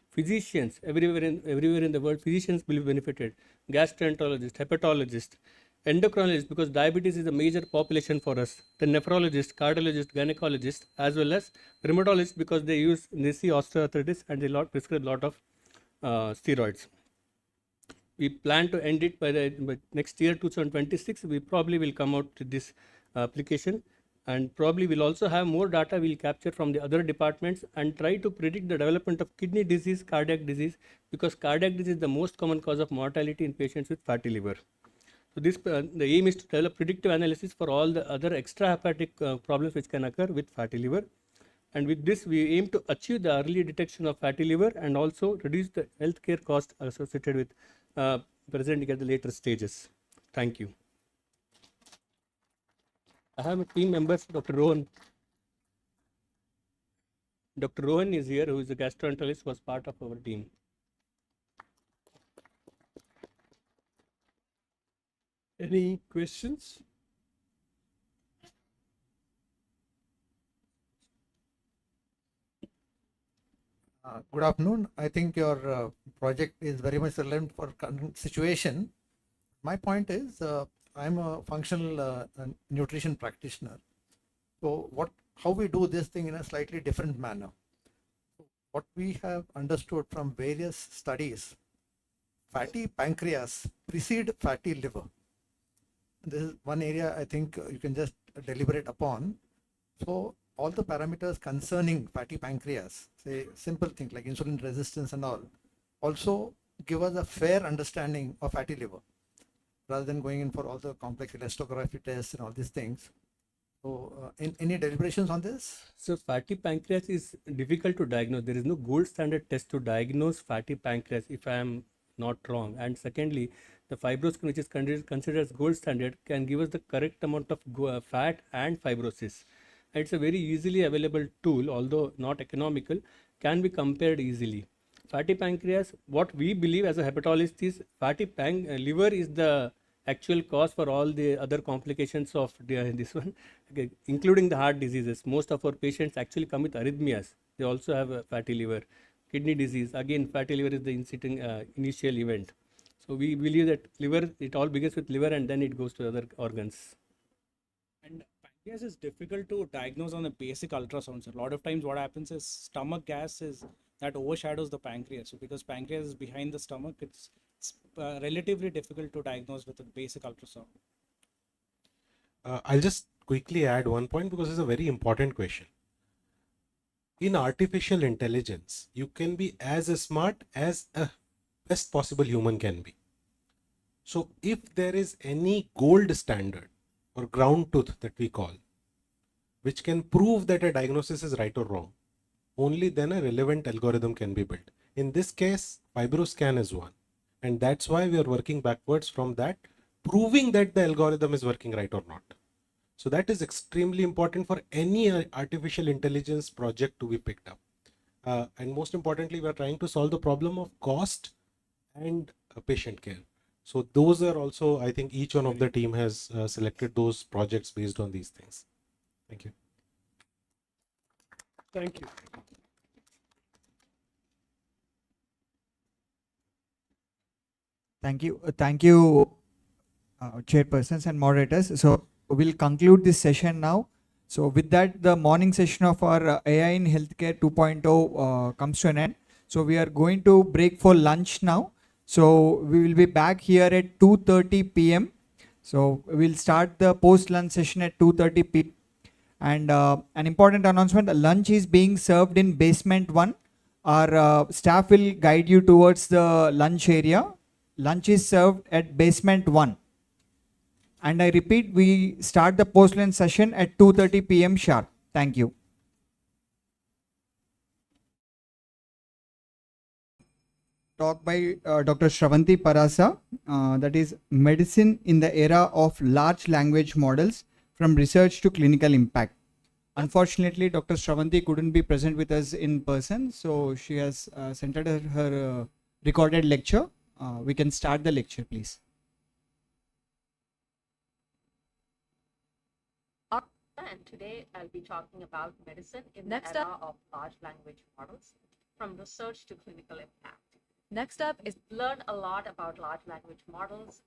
Physicians, everywhere in the world, physicians will be benefited. Gastroenterologist, hepatologist, endocrinologist, because diabetes is a major population for us. The nephrologist, cardiologist, gynecologist, as well as rheumatologist, because they see osteoarthritis and they prescribe a lot of steroids. We plan to end it by next year, 2026. We probably will come out with this application, and probably we'll also have more data we'll capture from the other departments and try to predict the development of kidney disease, cardiac disease, because cardiac disease is the most common cause of mortality in patients with fatty liver. So this the aim is to develop predictive analysis for all the other extrahepatic problems which can occur with fatty liver. And with this, we aim to achieve the early detection of fatty liver and also reduce the healthcare cost associated with presenting at the later stages. Thank you. I have a team members, Dr. Rohan. Dr. Rohan is here, who is a gastroenterologist, was part of our team. Any questions? Good afternoon. I think your project is very much relevant for current situation. My point is, I'm a functional nutrition practitioner. So how we do this thing in a slightly different manner. What we have understood from various studies, fatty pancreas precede fatty liver. This is one area I think you can just deliberate upon. So all the parameters concerning fatty pancreas, say simple things like insulin resistance and all, also give us a fair understanding of fatty liver, rather than going in for all the complex elastography tests and all these things. So any deliberations on this? So fatty pancreas is difficult to diagnose. There is no gold standard test to diagnose fatty pancreas, if I am not wrong. And secondly, the fibroscan, which is considered as gold standard, can give us the correct amount of fat and fibrosis. And it's a very easily available tool, although not economical, can be compared easily. Fatty pancreas, what we believe as a hepatologist is liver is the actual cause for all the other complications of this one, okay, including the heart diseases. Most of our patients actually come with arrhythmias. They also have a fatty liver. Kidney disease, again, fatty liver is the initial event. So we believe that liver, it all begins with liver and then it goes to other organs. And pancreas is difficult to diagnose on the basic ultrasound. So a lot of times what happens is stomach gas that overshadows the pancreas. So because pancreas is behind the stomach, it's relatively difficult to diagnose with a basic ultrasound. I'll just quickly add one point because it's a very important question. In artificial intelligence, you can be as smart as a best possible human can be. So if there is any gold standard or ground truth that we call, which can prove that a diagnosis is right or wrong, only then a relevant algorithm can be built. In this case, FibroScan is one. And that's why we are working backwards from that, proving that the algorithm is working right or not. So that is extremely important for any artificial intelligence project to be picked up. And most importantly, we are trying to solve the problem of cost and patient care. So those are also, I think each one of the team has selected those projects based on these things. Thank you. Thank you. Thank you, chairpersons and moderators. So we'll conclude this session now. So with that, the morning session of our AI in Healthcare 2.0 comes to an end. So we are going to break for lunch now. So we will be back here at 2:30 p.m. So we'll start the post-lunch session at 2:30 p.m. And an important announcement, lunch is being served in basement 1. Our staff will guide you towards the lunch area. Lunch is served at basement 1. And I repeat, we start the post-lunch session at 2:30 p.m. sharp. Thank you. Talk by Dr. Shravanti Parasa, that is Medicine in the Era of Large Language Models, from Research to Clinical Impact. Unfortunately, Dr. Shravanti couldn't be present with us in person, so she has sent her recorded lecture. We can start the lecture, please. And today I'll be talking about medicine in the era of large language models, from research to clinical impact. Next up is learn a lot about large language models,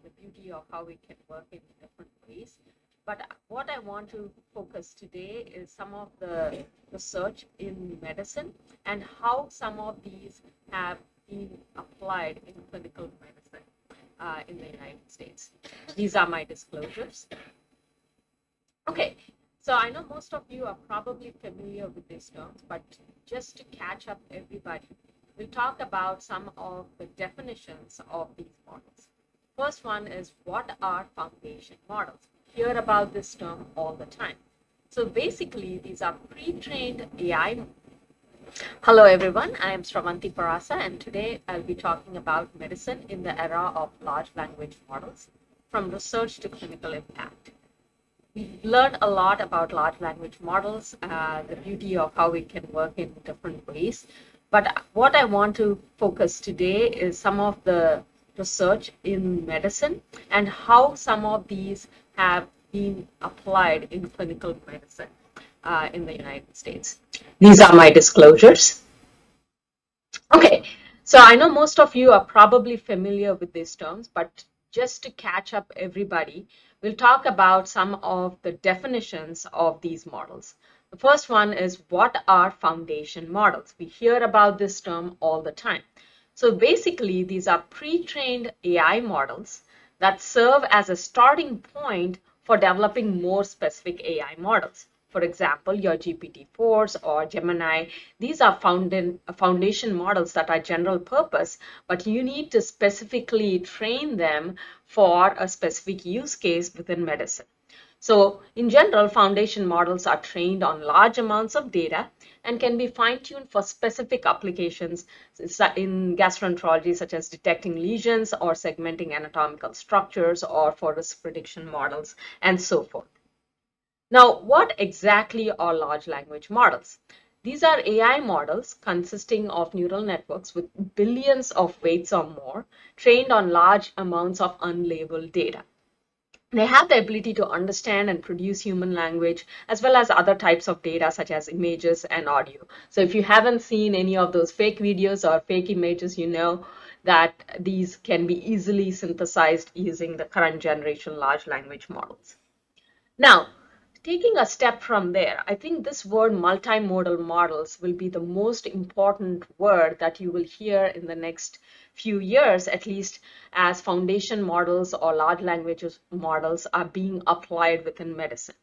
the beauty of how we can work in different ways. But what I want to focus today is some of the research in medicine and how some of these have been applied in clinical medicine in the United States. These are my disclosures. Okay, so I know most of you are probably familiar with these terms, but just to catch up everybody, we'll talk about some of the definitions of these models. First one is, what are foundation models? We hear about this term all the time. So basically, these are pre-trained AI. Hello everyone, I am Shravanti Parasa, and today I'll be talking about medicine in the era of large language models, from research to clinical impact. We've learned a lot about large language models, the beauty of how we can work in different ways. But what I want to focus today is some of the research in medicine and how some of these have been applied in clinical medicine in the United States. These are my disclosures. Okay, so I know most of you are probably familiar with these terms, but just to catch up everybody, we'll talk about some of the definitions of these models. The first one is, what are foundation models? We hear about this term all the time. So basically, these are pre-trained AI models that serve as a starting point for developing more specific AI models. For example, your GPT-4s or Gemini, these are foundation models that are general purpose, but you need to specifically train them for a specific use case within medicine. So in general, foundation models are trained on large amounts of data and can be fine-tuned for specific applications in gastroenterology, such as detecting lesions or segmenting anatomical structures, or for risk prediction models, and so forth. Now, what exactly are large language models? These are AI models consisting of neural networks with billions of weights or more, trained on large amounts of unlabeled data. They have the ability to understand and produce human language, as well as other types of data such as images and audio. So if you haven't seen any of those fake videos or fake images, you know that these can be easily synthesized using the current generation large language models. Now, taking a step from there, I think this word multimodal models will be the most important word that you will hear in the next few years, at least, as foundation models or large language models are being applied within medicine.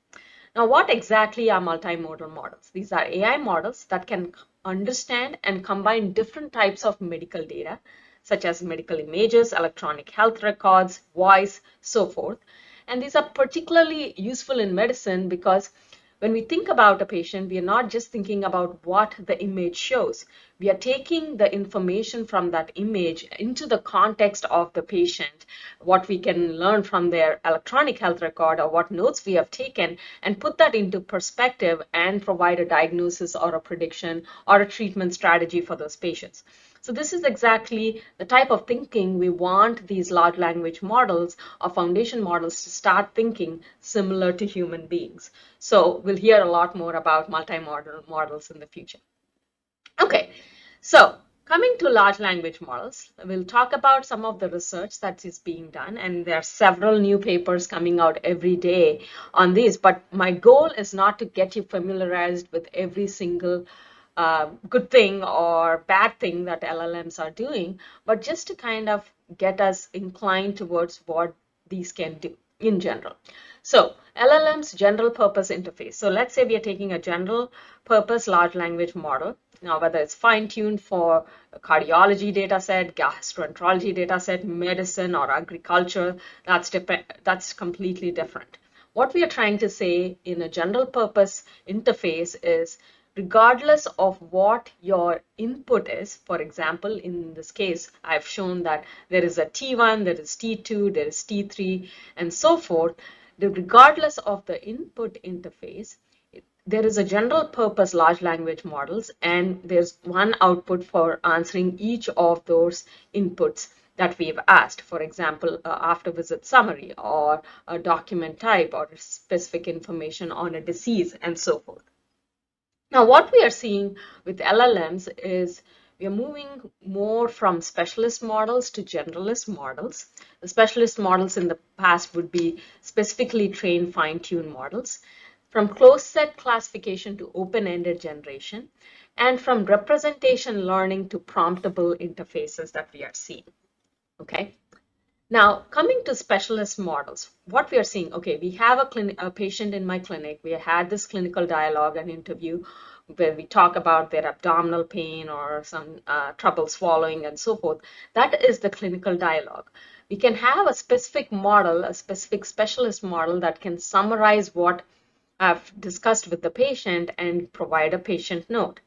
Now, what exactly are multimodal models? These are AI models that can understand and combine different types of medical data, such as medical images, electronic health records, voice, so forth. And these are particularly useful in medicine because when we think about a patient, we are not just thinking about what the image shows. We are taking the information from that image into the context of the patient, what we can learn from their electronic health record or what notes we have taken, and put that into perspective and provide a diagnosis or a prediction or a treatment strategy for those patients. So this is exactly the type of thinking we want these large language models or foundation models to start thinking similar to human beings. So we'll hear a lot more about multimodal models in the future. Okay, so coming to large language models, we'll talk about some of the research that is being done, and there are several new papers coming out every day on these, but my goal is not to get you familiarized with every single good thing or bad thing that LLMs are doing, but just to kind of get us inclined towards what these can do in general. So LLM's general purpose interface. So let's say we are taking a general purpose large language model. Now, whether it's fine-tuned for a cardiology data set, gastroenterology data set, medicine, or agriculture, that's completely different. What we are trying to say in a general purpose interface is, regardless of what your input is, for example, in this case, I've shown that there is a T1, there is T2, there is T3, and so forth. Regardless of the input interface, there is a general purpose large language models, and there's one output for answering each of those inputs that we've asked. For example, after visit summary, or a document type, or specific information on a disease, and so forth. Now, what we are seeing with LLMs is we are moving more from specialist models to generalist models. The specialist models in the past would be specifically trained fine-tuned models, from closed set classification to open-ended generation, and from representation learning to promptable interfaces that we are seeing. Okay. Now, coming to specialist models, what we are seeing, okay, we have a patient in my clinic. We had this clinical dialogue and interview where we talk about their abdominal pain or some trouble swallowing and so forth. That is the clinical dialogue. We can have a specific model, a specific specialist model that can summarize what I've discussed with the patient and provide a patient note.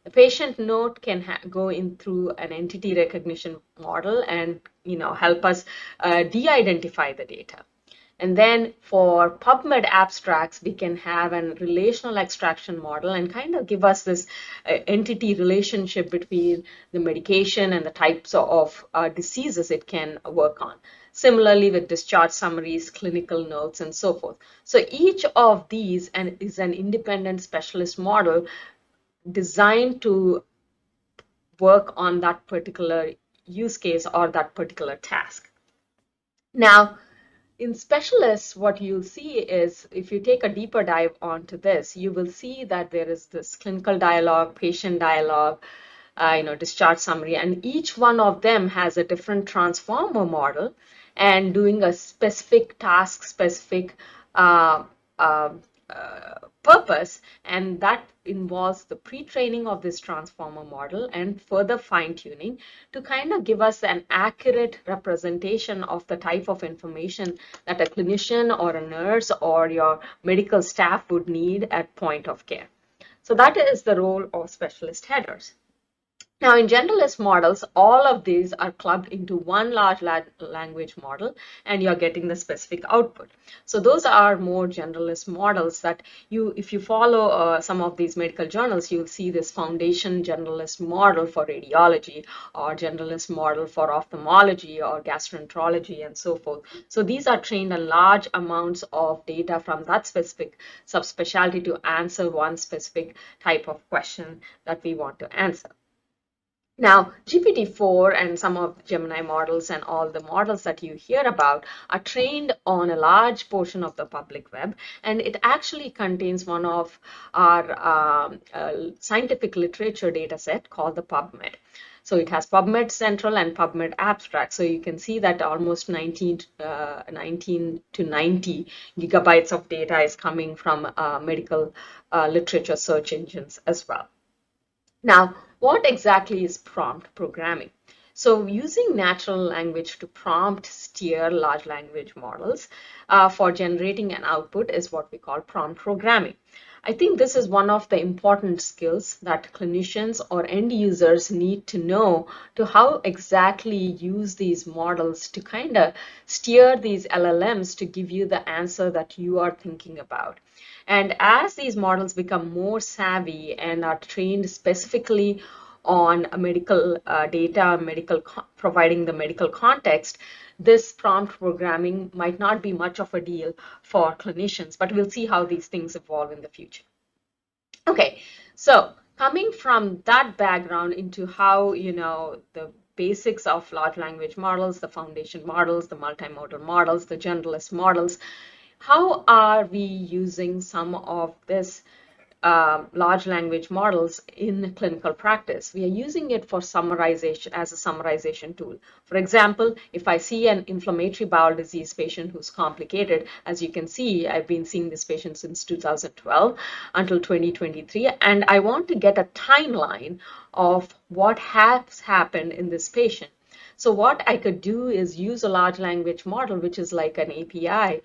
The patient note can go in through an entity recognition model and help us de-identify the data. And then for PubMed abstracts, we can have a relational extraction model and kind of give us this entity relationship between the medication and the types of diseases it can work on. Similarly with discharge summaries, clinical notes, and so forth. So each of these is an independent specialist model designed to work on that particular use case or that particular task. Now, in specialists, what you'll see is, if you take a deeper dive onto this, you will see that there is this clinical dialogue, patient dialogue, discharge summary, and each one of them has a different transformer model and doing a specific task, specific purpose, and that involves the pre-training of this transformer model and further fine-tuning to kind of give us an accurate representation of the type of information that a clinician or a nurse or your medical staff would need at point of care. So that is the role of specialist headers. Now, in generalist models, all of these are clubbed into one large language model, and you're getting the specific output. So those are more generalist models that if you follow some of these medical journals, you'll see this foundation generalist model for radiology, or generalist model for ophthalmology or gastroenterology, and so forth. So these are trained on large amounts of data from that specific subspecialty to answer one specific type of question that we want to answer. Now, GPT-4 and some of Gemini models and all the models that you hear about are trained on a large portion of the public web, and it actually contains one of our scientific literature data set called the PubMed. So it has PubMed Central and PubMed Abstract. So you can see that almost 19 to 90 gigabytes of data is coming from medical literature search engines as well. Now, what exactly is prompt programming? So using natural language to prompt steer large language models for generating an output is what we call prompt programming. I think this is one of the important skills that clinicians or end users need to know to how exactly use these models to kind of steer these LLMs to give you the answer that you are thinking about. And as these models become more savvy and are trained specifically on a medical data, providing the medical context, this prompt programming might not be much of a deal for clinicians, but we'll see how these things evolve in the future. Okay, so coming from that background into how, the basics of large language models, the foundation models, the multimodal models, the generalist models, how are we using some of this large language models in clinical practice? We are using it for summarization, as a summarization tool. For example, if I see an inflammatory bowel disease patient who's complicated, as you can see, I've been seeing this patient since 2012 until 2023, and I want to get a timeline of what has happened in this patient. So what I could do is use a large language model, which is like an API,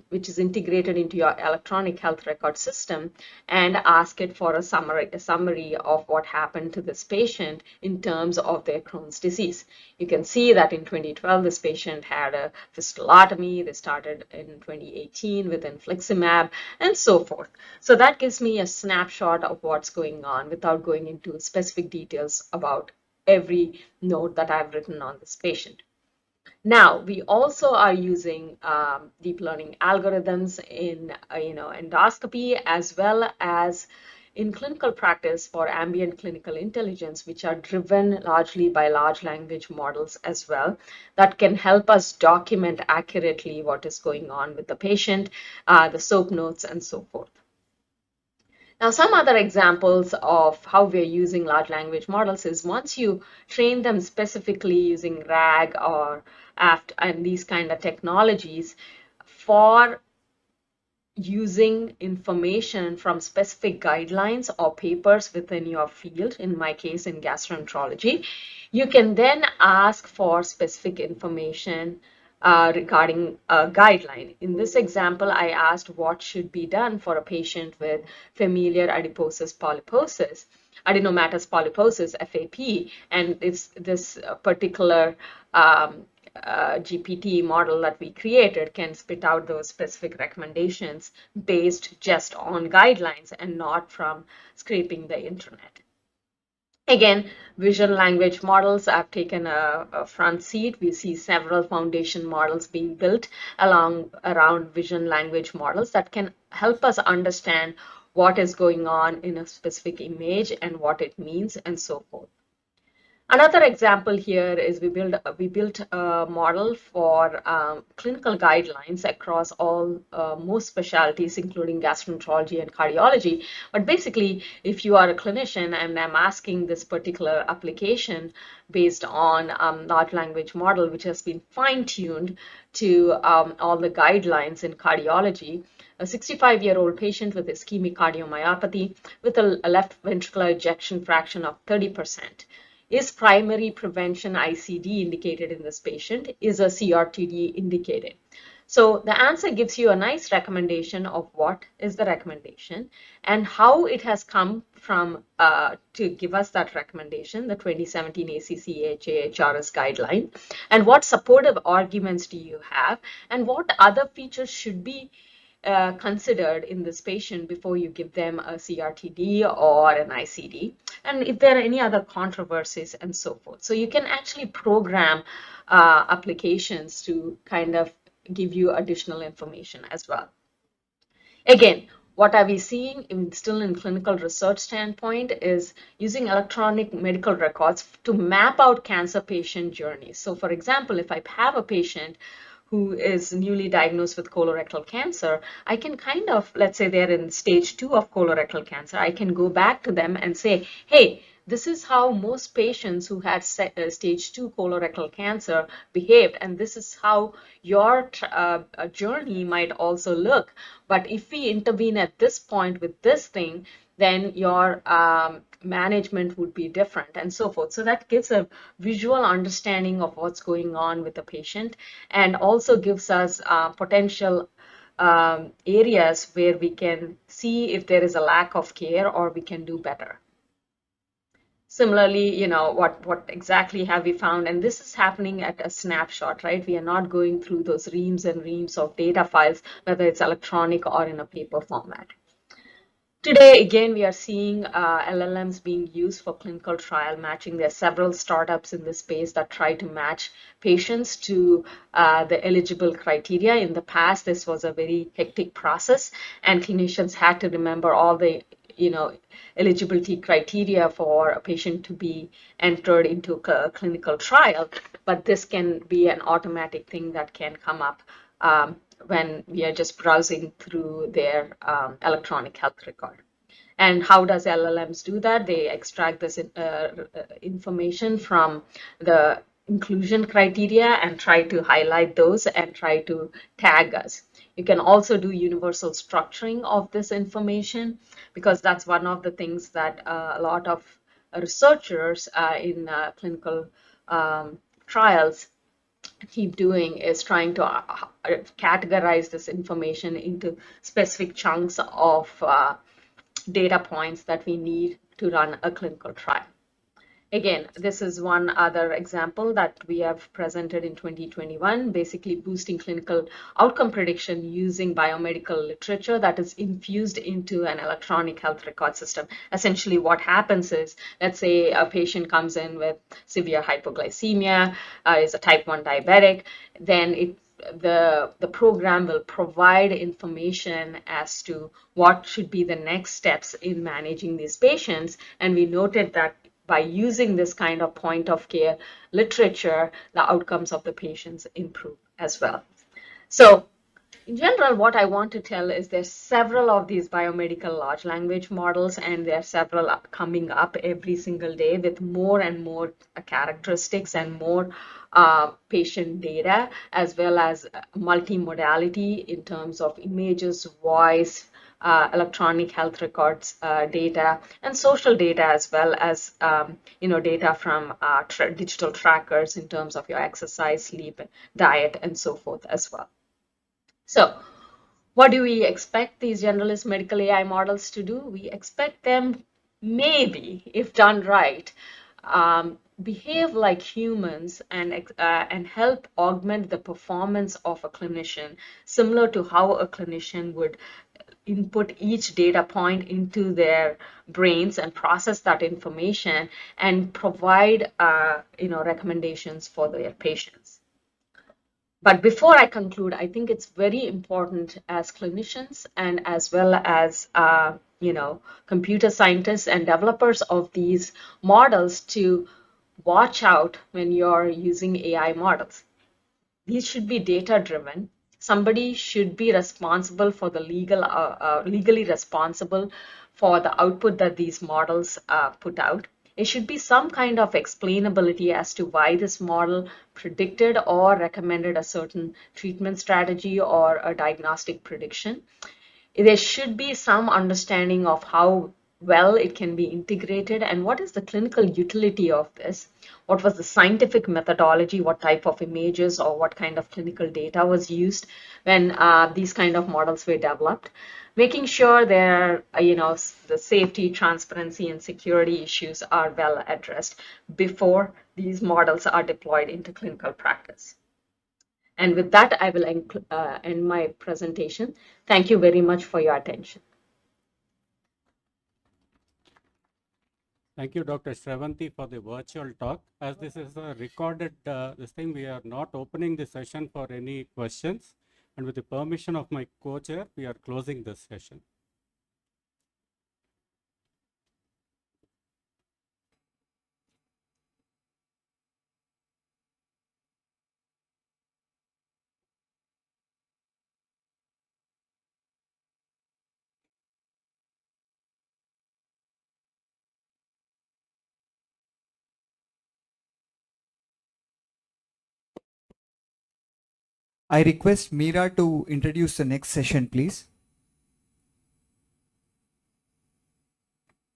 which is integrated into your electronic health record system, and ask it for a summary of what happened to this patient in terms of their Crohn's disease. You can see that in 2012, this patient had a fistulotomy. They started in 2018 with infliximab and so forth. So that gives me a snapshot of what's going on without going into specific details about every note that I've written on this patient. Now, we also are using deep learning algorithms in endoscopy, as well as in clinical practice for ambient clinical intelligence, which are driven largely by large language models as well, that can help us document accurately what is going on with the patient, the SOAP notes, and so forth. Now, some other examples of how we're using large language models is once you train them specifically using RAG or AFT and these kind of technologies for using information from specific guidelines or papers within your field, in my case in gastroenterology, you can then ask for specific information regarding a guideline. In this example, I asked what should be done for a patient with familial adiposis polyposis, adenomatous polyposis, FAP, and it's this particular GPT model that we created can spit out those specific recommendations based just on guidelines and not from scraping the internet. Again, vision language models have taken a front seat. We see several foundation models being built around vision language models that can help us understand what is going on in a specific image and what it means and so forth. Another example here is we built a model for clinical guidelines across all most specialties, including gastroenterology and cardiology. But basically, if you are a clinician and I'm asking this particular application based on large language model, which has been fine-tuned to all the guidelines in cardiology, a 65-year-old patient with ischemic cardiomyopathy with a left ventricular ejection fraction of 30%. Is primary prevention ICD indicated in this patient? Is a CRTD indicated? So the answer gives you a nice recommendation of what is the recommendation and how it has come from to give us that recommendation, the 2017 ACC/AHA/HRS guideline, and what supportive arguments do you have, and what other features should be considered in this patient before you give them a CRTD or an ICD, and if there are any other controversies and so forth. So you can actually program applications to kind of give you additional information as well. Again, what are we seeing still in clinical research standpoint is using electronic medical records to map out cancer patient journeys. So for example, if I have a patient who is newly diagnosed with colorectal cancer, I can kind of, let's say they're in stage 2 of colorectal cancer, I can go back to them and say, hey, this is how most patients who had stage 2 colorectal cancer behaved, and this is how your journey might also look. But if we intervene at this point with this thing, then your management would be different and so forth. So that gives a visual understanding of what's going on with the patient and also gives us potential areas where we can see if there is a lack of care or we can do better. Similarly, what exactly have we found? And this is happening at a snapshot, right? We are not going through those reams and reams of data files, whether it's electronic or in a paper format. Today, again, we are seeing LLMs being used for clinical trial matching. There are several startups in this space that try to match patients to the eligible criteria. In the past, this was a very hectic process, and clinicians had to remember all the eligibility criteria for a patient to be entered into a clinical trial. But this can be an automatic thing that can come up when we are just browsing through their electronic health record. And how does LLMs do that? They extract this information from the inclusion criteria and try to highlight those and try to tag us. You can also do universal structuring of this information, because that's one of the things that a lot of researchers in clinical trials keep doing, is trying to categorize this information into specific chunks of data points that we need to run a clinical trial. Again, this is one other example that we have presented in 2021, basically boosting clinical outcome prediction using biomedical literature that is infused into an electronic health record system. Essentially, what happens is, let's say a patient comes in with severe hypoglycemia, is a type 1 diabetic, then the program will provide information as to what should be the next steps in managing these patients. And we noted that by using this kind of point of care literature, the outcomes of the patients improve as well. So in general, what I want to tell is there's several of these biomedical large language models, and there are several coming up every single day with more and more characteristics and more patient data, as well as multimodality in terms of images, voice, electronic health records data, and social data, as well as data from digital trackers in terms of your exercise, sleep, diet, and so forth as well. So what do we expect these generalist medical AI models to do? We expect them, maybe, if done right, behave like humans and help augment the performance of a clinician, similar to how a clinician would input each data point into their brains and process that information and provide recommendations for their patients. But before I conclude, I think it's very important as clinicians and as well as computer scientists and developers of these models to watch out when you're using AI models. These should be data driven. Somebody should be responsible for the legally responsible for the output that these models put out. It should be some kind of explainability as to why this model predicted or recommended a certain treatment strategy or a diagnostic prediction. There should be some understanding of how well it can be integrated and what is the clinical utility of this. What was the scientific methodology, what type of images or what kind of clinical data was used when these kind of models were developed. Making sure the safety, transparency, and security issues are well addressed before these models are deployed into clinical practice. And with that, I will end my presentation. Thank you very much for your attention. Thank you, Dr. Shravanti, for the virtual talk. As this is a recorded this thing, we are not opening the session for any questions. And with the permission of my co-chair, we are closing this session. I request Mira to introduce the next session, please.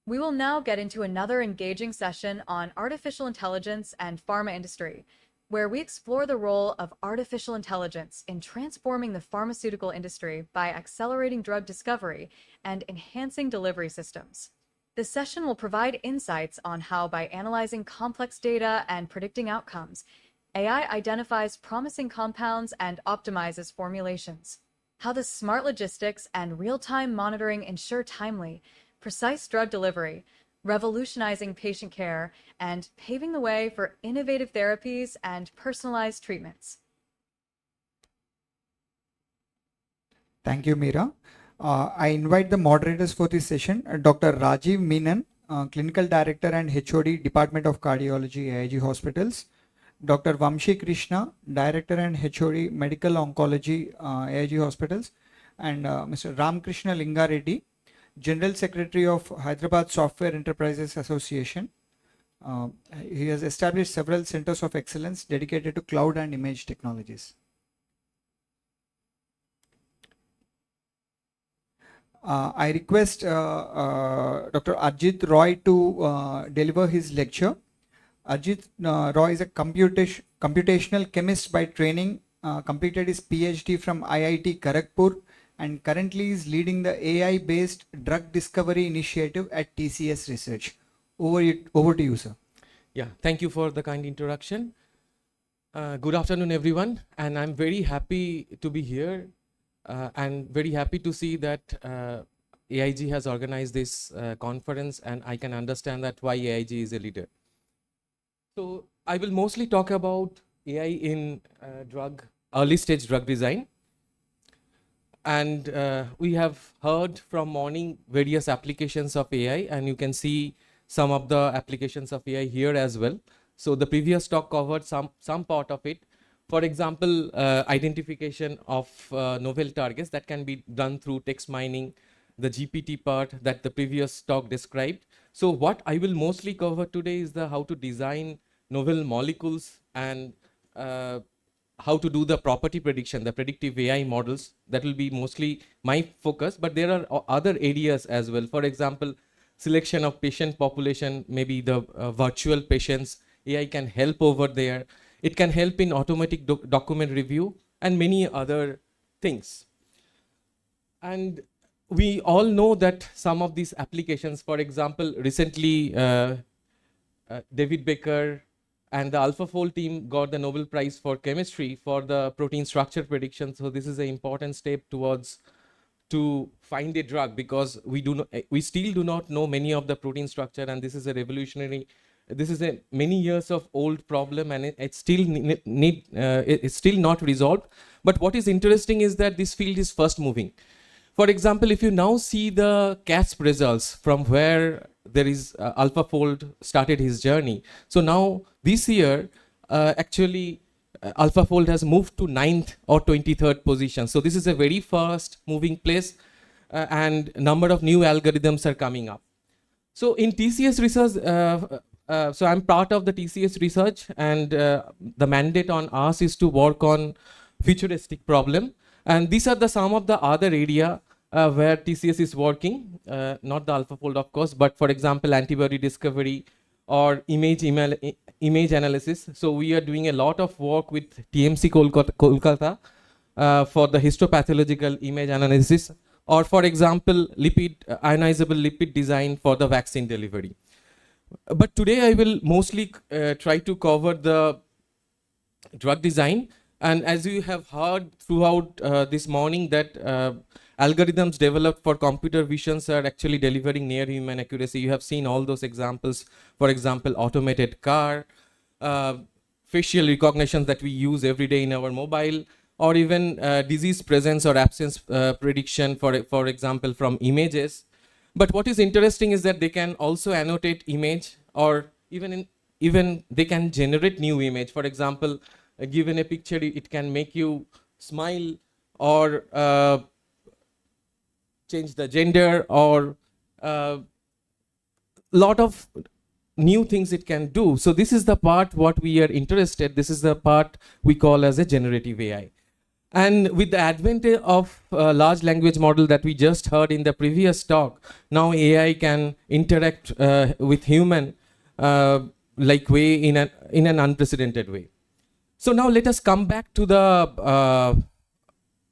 We will now get into another engaging session on artificial intelligence and pharma industry, where we explore the role of artificial intelligence in transforming the pharmaceutical industry by accelerating drug discovery and enhancing delivery systems. This session will provide insights on how, by analyzing complex data and predicting outcomes, AI identifies promising compounds and optimizes formulations. how the smart logistics and real-time monitoring ensure timely, precise drug delivery, revolutionizing patient care, and paving the way for innovative therapies and personalized treatments. Thank you, Meera. I invite the moderators for this session, Dr. Rajiv Menon, Clinical Director and HOD, Department of Cardiology, AIG Hospitals, Dr. Vamshi Krishna, Director and HOD, Medical Oncology, AIG Hospitals, and Mr. Ramkrishna Lingareddy, General Secretary of Hyderabad Software Enterprises Association. He has established several centers of excellence dedicated to cloud and image technologies. I request Dr. Arjit Roy to deliver his lecture. Arjit Roy is a computational chemist by training, completed his PhD from IIT Kharagpur, and currently is leading the AI-based drug discovery initiative at TCS Research. Over to you, sir. Yeah, thank you for the kind introduction. Good afternoon, everyone, and I'm very happy to be here and very happy to see that AIG has organized this conference, and I can understand that why AIG is a leader. So I will mostly talk about AI in early stage drug design. And we have heard from morning various applications of AI, and you can see some of the applications of AI here as well. So the previous talk covered some part of it. For example, identification of novel targets that can be done through text mining, the GPT part that the previous talk described. So what I will mostly cover today is how to design novel molecules and how to do the property prediction, the predictive AI models. That will be mostly my focus, but there are other areas as well. For example, selection of patient population, maybe the virtual patients, AI can help over there. It can help in automatic document review and many other things. And we all know that some of these applications, for example, recently David Baker and the AlphaFold team got the Nobel Prize for chemistry for the protein structure prediction. So this is an important step towards to find a drug, because we still do not know many of the protein structure, and this is a revolutionary. This is a many years of old problem, and it's still it's still not resolved. But what is interesting is that this field is fast moving. For example, if you now see the CASP results from where there is AlphaFold started his journey. So now this year, actually, AlphaFold has moved to 9th or 23rd position. So this is a very fast moving place, and number of new algorithms are coming up. So in TCS research, so I'm part of the TCS research, and the mandate on us is to work on futuristic problem. And these are some of the other area where TCS is working, not the AlphaFold of course, but for example, antibody discovery or image analysis. So we are doing a lot of work with TMC Kolkata for the histopathological image analysis, or for example, ionizable lipid design for the vaccine delivery. But today I will mostly try to cover the drug design. And as you have heard throughout this morning that algorithms developed for computer visions are actually delivering near human accuracy. You have seen all those examples. For example, automated car, facial recognition that we use every day in our mobile, or even disease presence or absence prediction, for example, from images. But what is interesting is that they can also annotate image, or even they can generate new image. For example, given a picture, it can make you smile, or change the gender, or lot of new things it can do. So this is the part what we are interested. This is the part we call as a generative AI. And with the advent of large language model that we just heard in the previous talk, now AI can interact with human like way in an unprecedented way. So now let us come back to the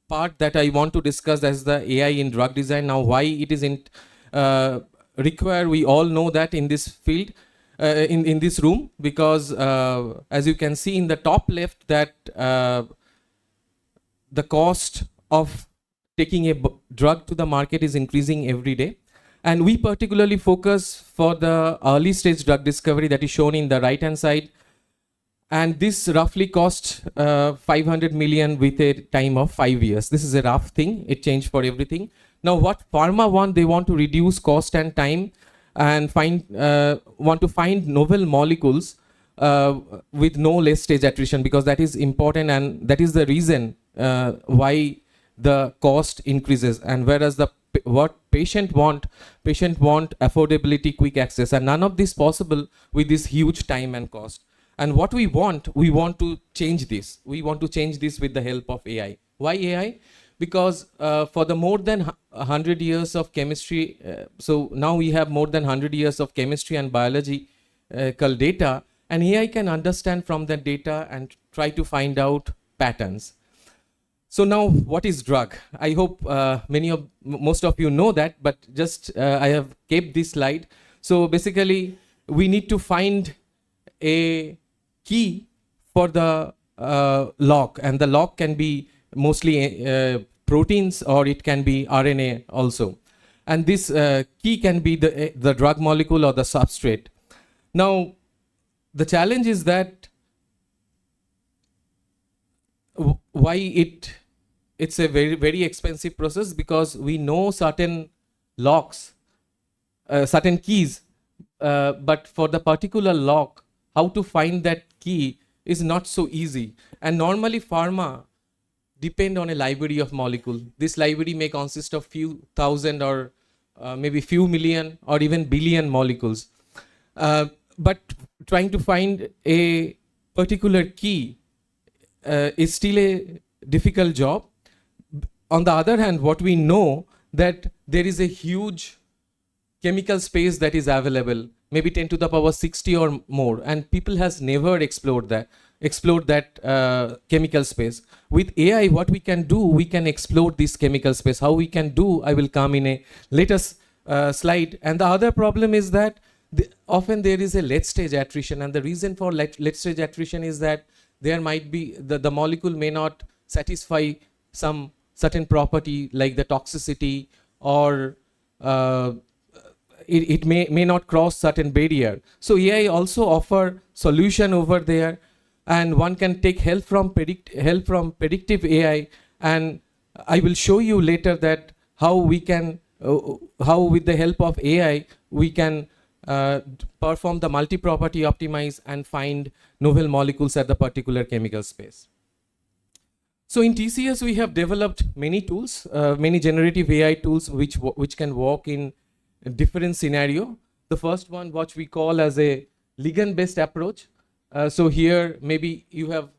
part that I want to discuss, as the AI in drug design. Now, why it isn't required, we all know that in this field, in this room, because as you can see in the top left, that the cost of taking a drug to the market is increasing every day. And we particularly focus for the early stage drug discovery that is shown in the right hand side. And this roughly cost 500 million with a time of 5 years. This is a rough thing. It changed for everything. Now what pharma want, they want to reduce cost and time and want to find novel molecules with no late stage attrition, because that is important, and that is the reason why the cost increases. And whereas what patient want affordability, quick access, and none of this possible with this huge time and cost. And what we want to change this. We want to change this with the help of AI. Why AI? Because for the more than 100 years of chemistry, so now we have more than 100 years of chemistry and biological data, and AI can understand from that data and try to find out patterns. So now, what is drug? I hope most of you know that, but just I have kept this slide. So basically, we need to find a key for the lock, and the lock can be mostly proteins, or it can be RNA also. And this key can be the drug molecule or the substrate. Now, the challenge is that why it's a very, very expensive process, because we know certain locks, certain keys, but for the particular lock, how to find that key is not so easy. And normally pharma depend on a library of molecule. This library may consist of few thousand or maybe few million or even billion molecules. But trying to find a particular key is still a difficult job. On the other hand, what we know that there is a huge chemical space that is available, maybe 10 to the power 60 or more, and people has never explored that chemical space. With AI, what we can do, we can explore this chemical space. How we can do, I will come in a later slide. And the other problem is that often there is a late stage attrition, and the reason for late stage attrition is that there might be the molecule may not satisfy some certain property like the toxicity, or it may not cross certain barrier. So AI also offer solution over there, and one can take help from predictive AI. And I will show you later that how we can, how with the help of AI we can perform the multi-property optimize and find novel molecules at the particular chemical space. So in TCS, we have developed many tools, many generative AI tools which can work in a different scenario. The first one, what we call as a ligand-based approach. So here, maybe you have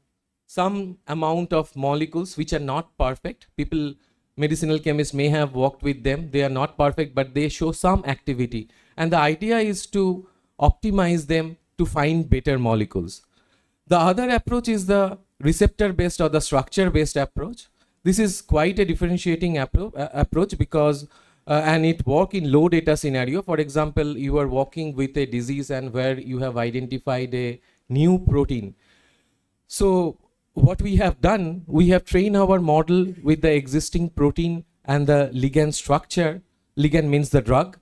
some amount of molecules which are not perfect. Medicinal chemists may have worked with them. They are not perfect, but they show some activity. And the idea is to optimize them to find better molecules. The other approach is the receptor-based or the structure-based approach. This is quite a differentiating approach because, and it works in low data scenario. For example, you are working with a disease and where you have identified a new protein. So what we have done, we have trained our model with the existing protein and the ligand structure. Ligand means the drug.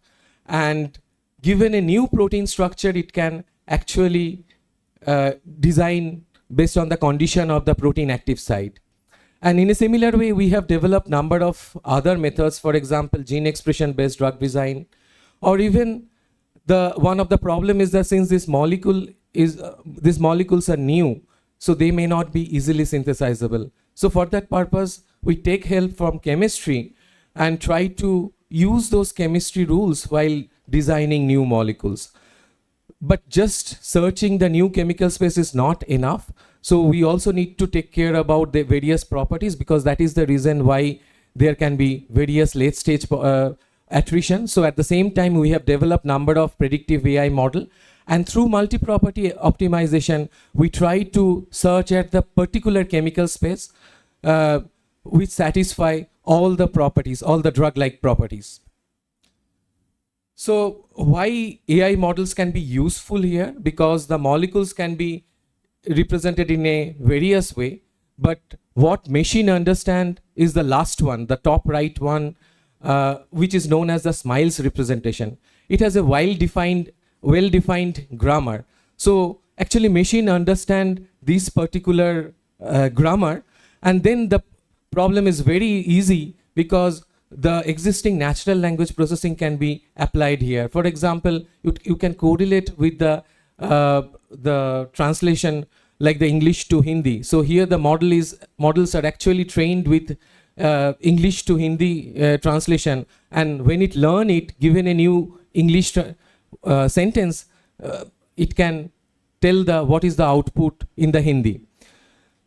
And given a new protein structure, it can actually design based on the condition of the protein active site. And in a similar way, we have developed number of other methods, for example, gene expression based drug design, or even one of the problem is that since these molecules are new, so they may not be easily synthesizable. So for that purpose, we take help from chemistry and try to use those chemistry rules while designing new molecules. But just searching the new chemical space is not enough. So we also need to take care about the various properties, because that is the reason why there can be various late stage attrition. So at the same time, we have developed number of predictive AI model, and through multi-property optimization, we try to search at the particular chemical space which satisfy all the properties, all the drug-like properties. So why AI models can be useful here? Because the molecules can be represented in a various way. But what machine understand is the last one, the top right one, which is known as the smiles representation. It has a well-defined grammar. So actually machine understand this particular grammar, and then the problem is very easy because the existing natural language processing can be applied here. For example, you can correlate with the translation like the English to Hindi. So here the models are actually trained with English to Hindi translation, and when it learn it, given a new English sentence, it can tell what is the output in the Hindi.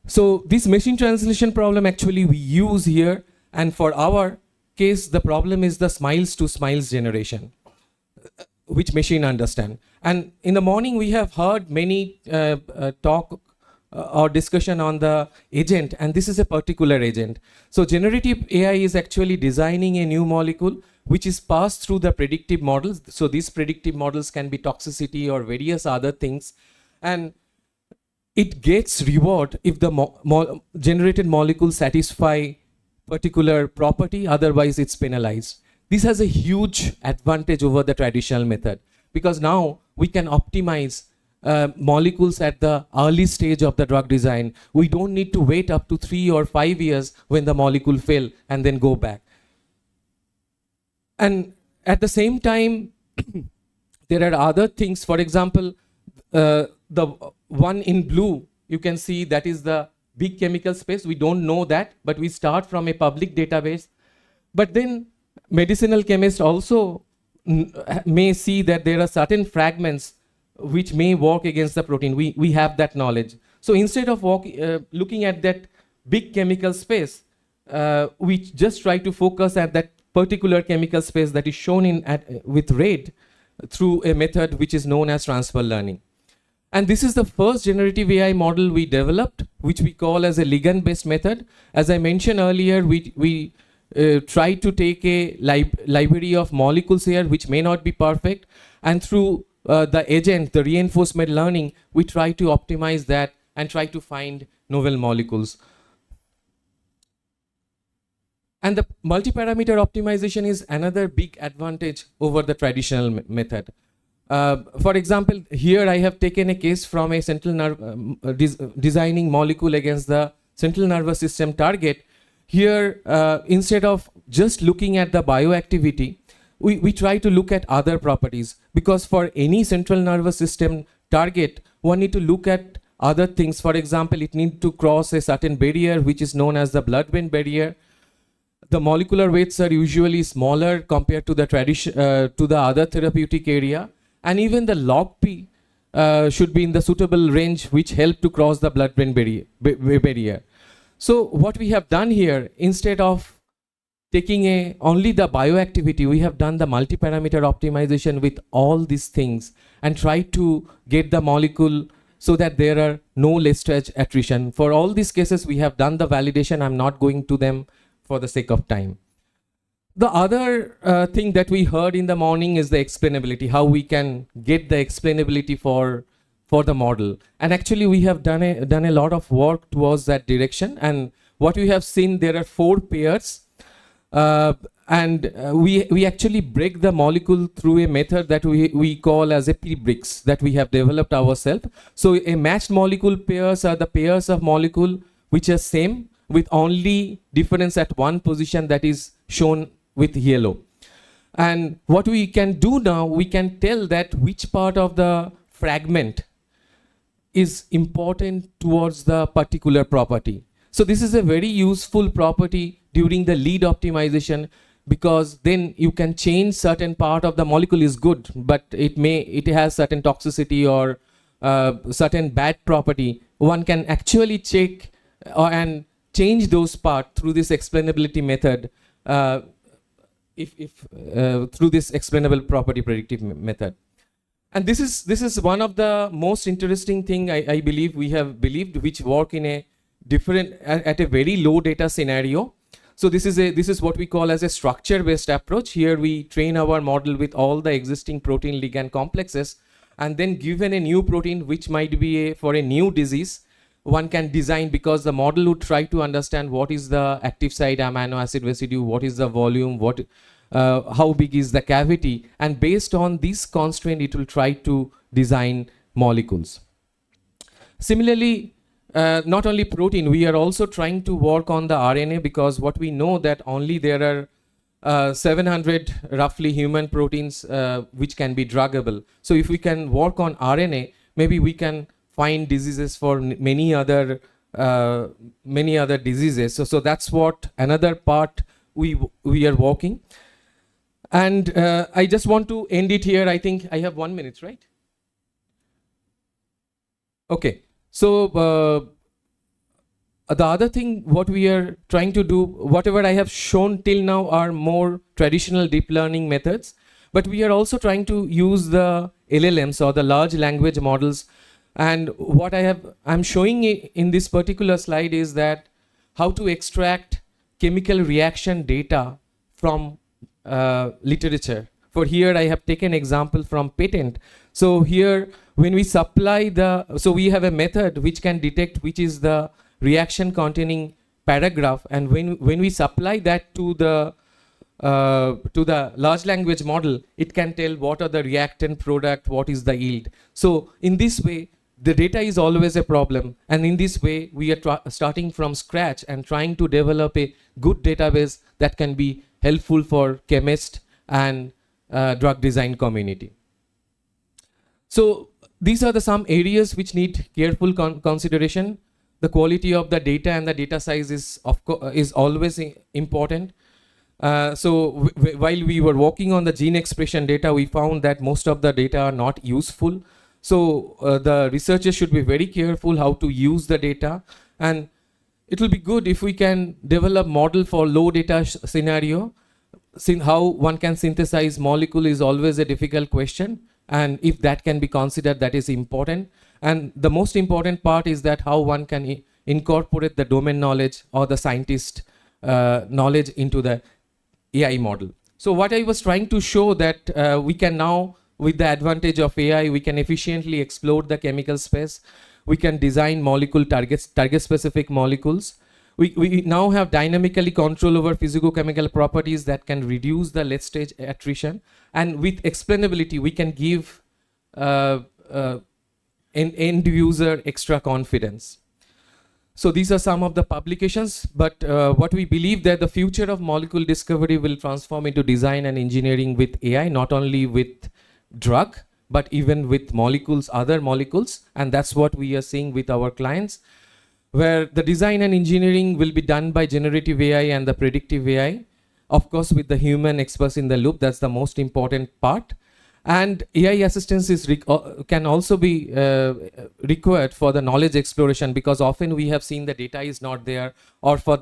So this machine translation problem actually we use here, and for our case the problem is the smiles to smiles generation, which machine understand. And in the morning we have heard many talk or discussion on the agent, and this is a particular agent. So generative AI is actually designing a new molecule which is passed through the predictive models. So these predictive models can be toxicity or various other things, and it gets reward if the generated molecule satisfy particular property, otherwise it's penalized. This has a huge advantage over the traditional method, because now we can optimize molecules at the early stage of the drug design. We don't need to wait up to 3 or 5 years when the molecule fail and then go back. And at the same time, there are other things. For example, the one in blue, you can see that is the big chemical space. We don't know that, but we start from a public database. But then medicinal chemists also may see that there are certain fragments which may work against the protein. We have that knowledge. So instead of looking at that big chemical space, we just try to focus at that particular chemical space that is shown with red through a method which is known as transfer learning. And this is the first generative AI model we developed, which we call as a ligand-based method. As I mentioned earlier, we try to take a library of molecules here, which may not be perfect. And through the agent, the reinforcement learning, we try to optimize that and try to find novel molecules. And the multi-parameter optimization is another big advantage over the traditional method. For example, here I have taken a case from a central nerve designing molecule against the central nervous system target. Here, instead of just looking at the bioactivity, we try to look at other properties, because for any central nervous system target, one need to look at other things. For example, it needs to cross a certain barrier which is known as the blood-brain barrier. The molecular weights are usually smaller compared to the other therapeutic area. And even the log P should be in the suitable range, which help to cross the blood-brain barrier. So what we have done here, instead of taking only the bioactivity, we have done the multi-parameter optimization with all these things and try to get the molecule so that there are no late-stage attrition. For all these cases, we have done the validation. I'm not going to them for the sake of time. The other thing that we heard in the morning is the explainability, how we can get the explainability for the model. And actually we have done a lot of work towards that direction. And what we have seen, there are 4 pairs. And we actually break the molecule through a method that we call as a P-bricks that we have developed ourselves. So a matched molecule pairs are the pairs of molecule which are same, with only difference at one position that is shown with yellow. And what we can do now, we can tell that which part of the fragment is important towards the particular property. So this is a very useful property during the lead optimization, because then you can change certain part of the molecule is good, but it has certain toxicity or certain bad property. One can actually check and change those parts through this explainability method, through this explainable property predictive method. And this is one of the most interesting thing I believe we have believed, which work in a different at a very low data scenario. So this is what we call as a structure-based approach. Here we train our model with all the existing protein ligand complexes, and then given a new protein which might be for a new disease, one can design, because the model would try to understand what is the active site amino acid residue, what is the volume, how big is the cavity, and based on this constraint it will try to design molecules. Similarly, not only protein, we are also trying to work on the RNA, because what we know that only there are 700 roughly human proteins which can be druggable. So if we can work on RNA, maybe we can find diseases for many other diseases. So that's what another part we are working. And I just want to end it here. I think I have 1 minute, right? Okay. So the other thing what we are trying to do, whatever I have shown till now are more traditional deep learning methods, but we are also trying to use the LLMs or the large language models. And what I'm showing in this particular slide is that how to extract chemical reaction data from literature. For here I have taken example from patent. So here when we supply so we have a method which can detect which is the reaction containing paragraph, and when we supply that to the large language model, it can tell what are the reactant product, what is the yield. So in this way, the data is always a problem, and in this way we are starting from scratch and trying to develop a good database that can be helpful for chemists and drug design community. So these are some areas which need careful consideration. The quality of the data and the data size is always important. So while we were working on the gene expression data, we found that most of the data are not useful. So the researchers should be very careful how to use the data, and it will be good if we can develop model for low data scenario. How one can synthesize molecule is always a difficult question, and if that can be considered, that is important. And the most important part is that how one can incorporate the domain knowledge or the scientist knowledge into the AI model. So what I was trying to show that we can now, with the advantage of AI, we can efficiently explore the chemical space. We can design molecule target specific molecules. We now have dynamically control over physicochemical properties that can reduce the late stage attrition. And with explainability, we can give an end user extra confidence. So these are some of the publications, but what we believe that the future of molecule discovery will transform into design and engineering with AI, not only with drug, but even with molecules, other molecules. And that's what we are seeing with our clients, where the design and engineering will be done by generative AI and the predictive AI. Of course, with the human experts in the loop, that's the most important part. And AI assistance can also be required for the knowledge exploration, because often we have seen the data is not there, or for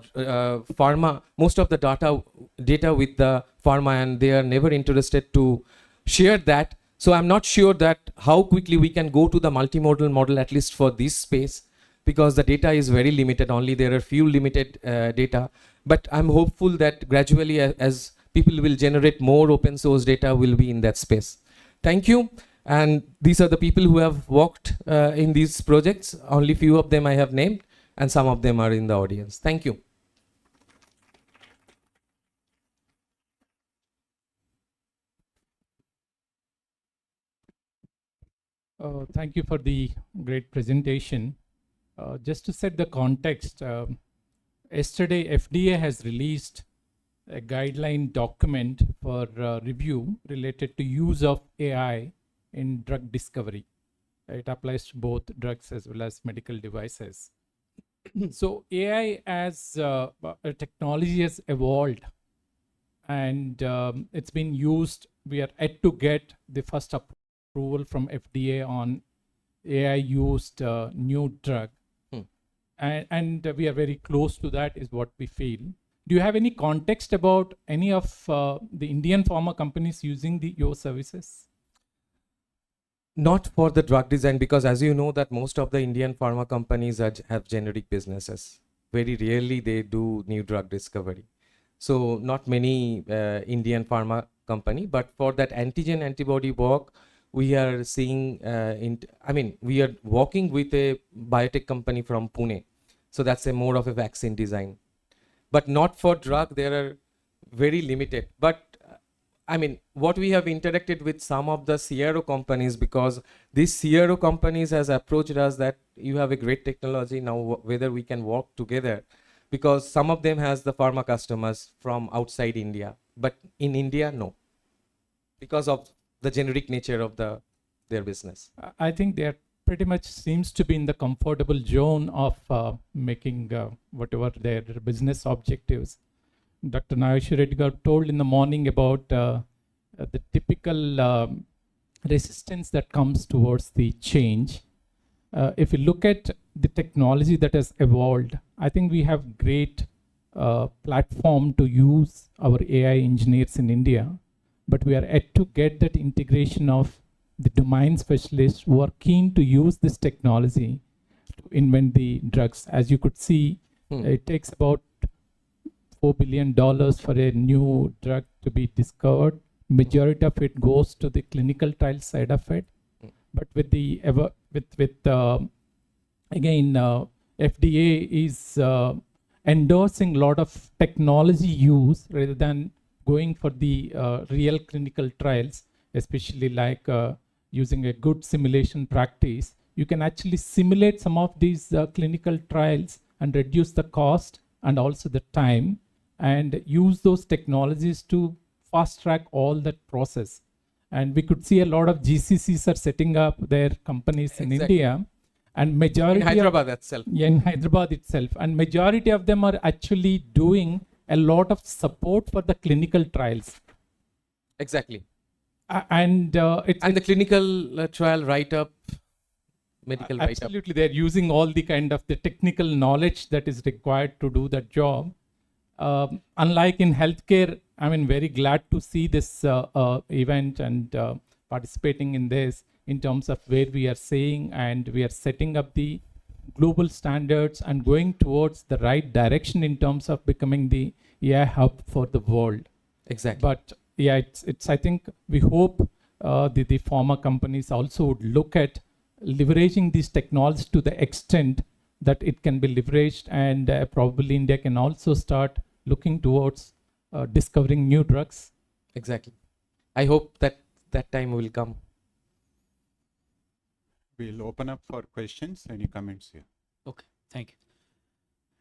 pharma, most of the data with the pharma, and they are never interested to share that. So I'm not sure that how quickly we can go to the multimodal model, at least for this space, because the data is very limited. Only there are few limited data. But I'm hopeful that gradually, as people will generate more open source data, will be in that space. Thank you. And these are the people who have worked in these projects. Only few of them I have named, and some of them are in the audience. Thank you. Thank you for the great presentation. Just to set the context, yesterday FDA has released a guideline document for review related to use of AI in drug discovery. It applies to both drugs as well as medical devices. So AI as a technology has evolved, and it's been used. We are yet to get the first approval from FDA on AI used new drug. And we are very close to that, is what we feel. Do you have any context about any of the Indian pharma companies using your services? Not for the drug design, because as you know that most of the Indian pharma companies have generic businesses. Very rarely they do new drug discovery. So not many Indian pharma company, but for that antigen antibody work, we are seeing, we are working with a biotech company from Pune. So that's a more of a vaccine design. But not for drug, there are very limited. But what we have interacted with some of the CRO companies, because these CRO companies has approached us that you have a great technology now, whether we can work together, because some of them has the pharma customers from outside India, but in India, no, because of the generic nature of their business. I think they are pretty much seems to be in the comfortable zone of making whatever their business objectives. Dr. Nagesh Reddy got told in the morning about the typical resistance that comes towards the change. If you look at the technology that has evolved, I think we have great platform to use our AI engineers in India, but we are yet to get that integration of the domain specialists who are keen to use this technology to invent the drugs. As you could see, it takes about $4 billion for a new drug to be discovered. Majority of it goes to the clinical trial side of it. But with the FDA is endorsing a lot of technology use rather than going for the real clinical trials, especially like using a good simulation practice. You can actually simulate some of these clinical trials and reduce the cost and also the time, and use those technologies to fast track all that process. And we could see a lot of GCCs are setting up their companies in India, and majority in Hyderabad itself. Yeah, in Hyderabad itself, and majority of them are actually doing a lot of support for the clinical trials. Exactly. And the clinical trial write-up, medical write-up. Absolutely, they're using all the kind of the technical knowledge that is required to do that job. Unlike in healthcare, I'm very glad to see this event and participating in this in terms of where we are saying, and we are setting up the global standards and going towards the right direction in terms of becoming the AI hub for the world. Exactly. But yeah, it's I think we hope the pharma companies also would look at leveraging these technologies to the extent that it can be leveraged, and probably India can also start looking towards discovering new drugs. Exactly. I hope that time will come. We'll open up for questions. Any comments here? Okay, thank you.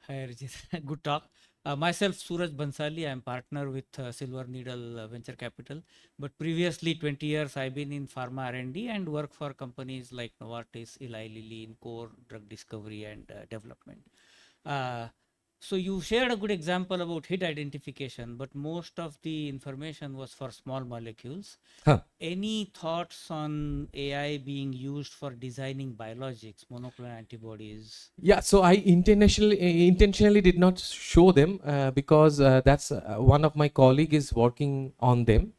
Hi, Arijit. Good talk. Myself, Suraj Bansali. I am partner with Silver Needle Venture Capital. But previously, 20 years, I've been in pharma R&D and work for companies like Novartis, Eli Lilly in core drug discovery and development. So you shared a good example about hit identification, but most of the information was for small molecules. Any thoughts on AI being used for designing biologics, monoclonal antibodies? Yeah, so I intentionally did not show them because that's one of my colleague is working on them.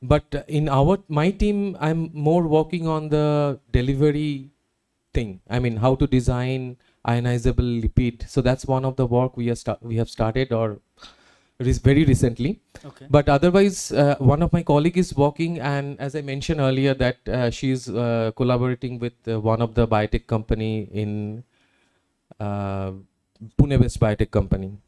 But in my team, I'm more working on the delivery thing. How to design ionizable lipid. So that's one of the work we have started, or very recently. Okay. But otherwise, one of my colleague is working, and as I mentioned earlier, that she's collaborating with one of the biotech company in Pune-based biotech company,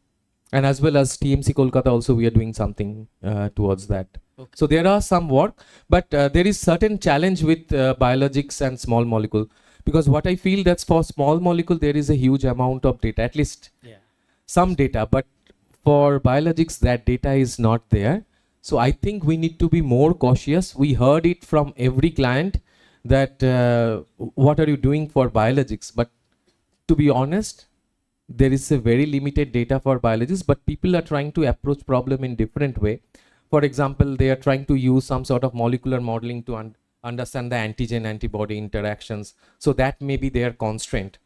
and as well as TMC Kolkata also we are doing something towards that. Okay. So there are some work, but there is certain challenge with biologics and small molecule. Because what I feel that's for small molecule, there is a huge amount of data, at least some data, but for biologics, that data is not there. So I think we need to be more cautious. We heard it from every client that what are you doing for biologics? But to be honest, there is a very limited data for biologics, but people are trying to approach problem in different way. For example, they are trying to use some sort of molecular modeling to understand the antigen-antibody interactions. So that may be their constraint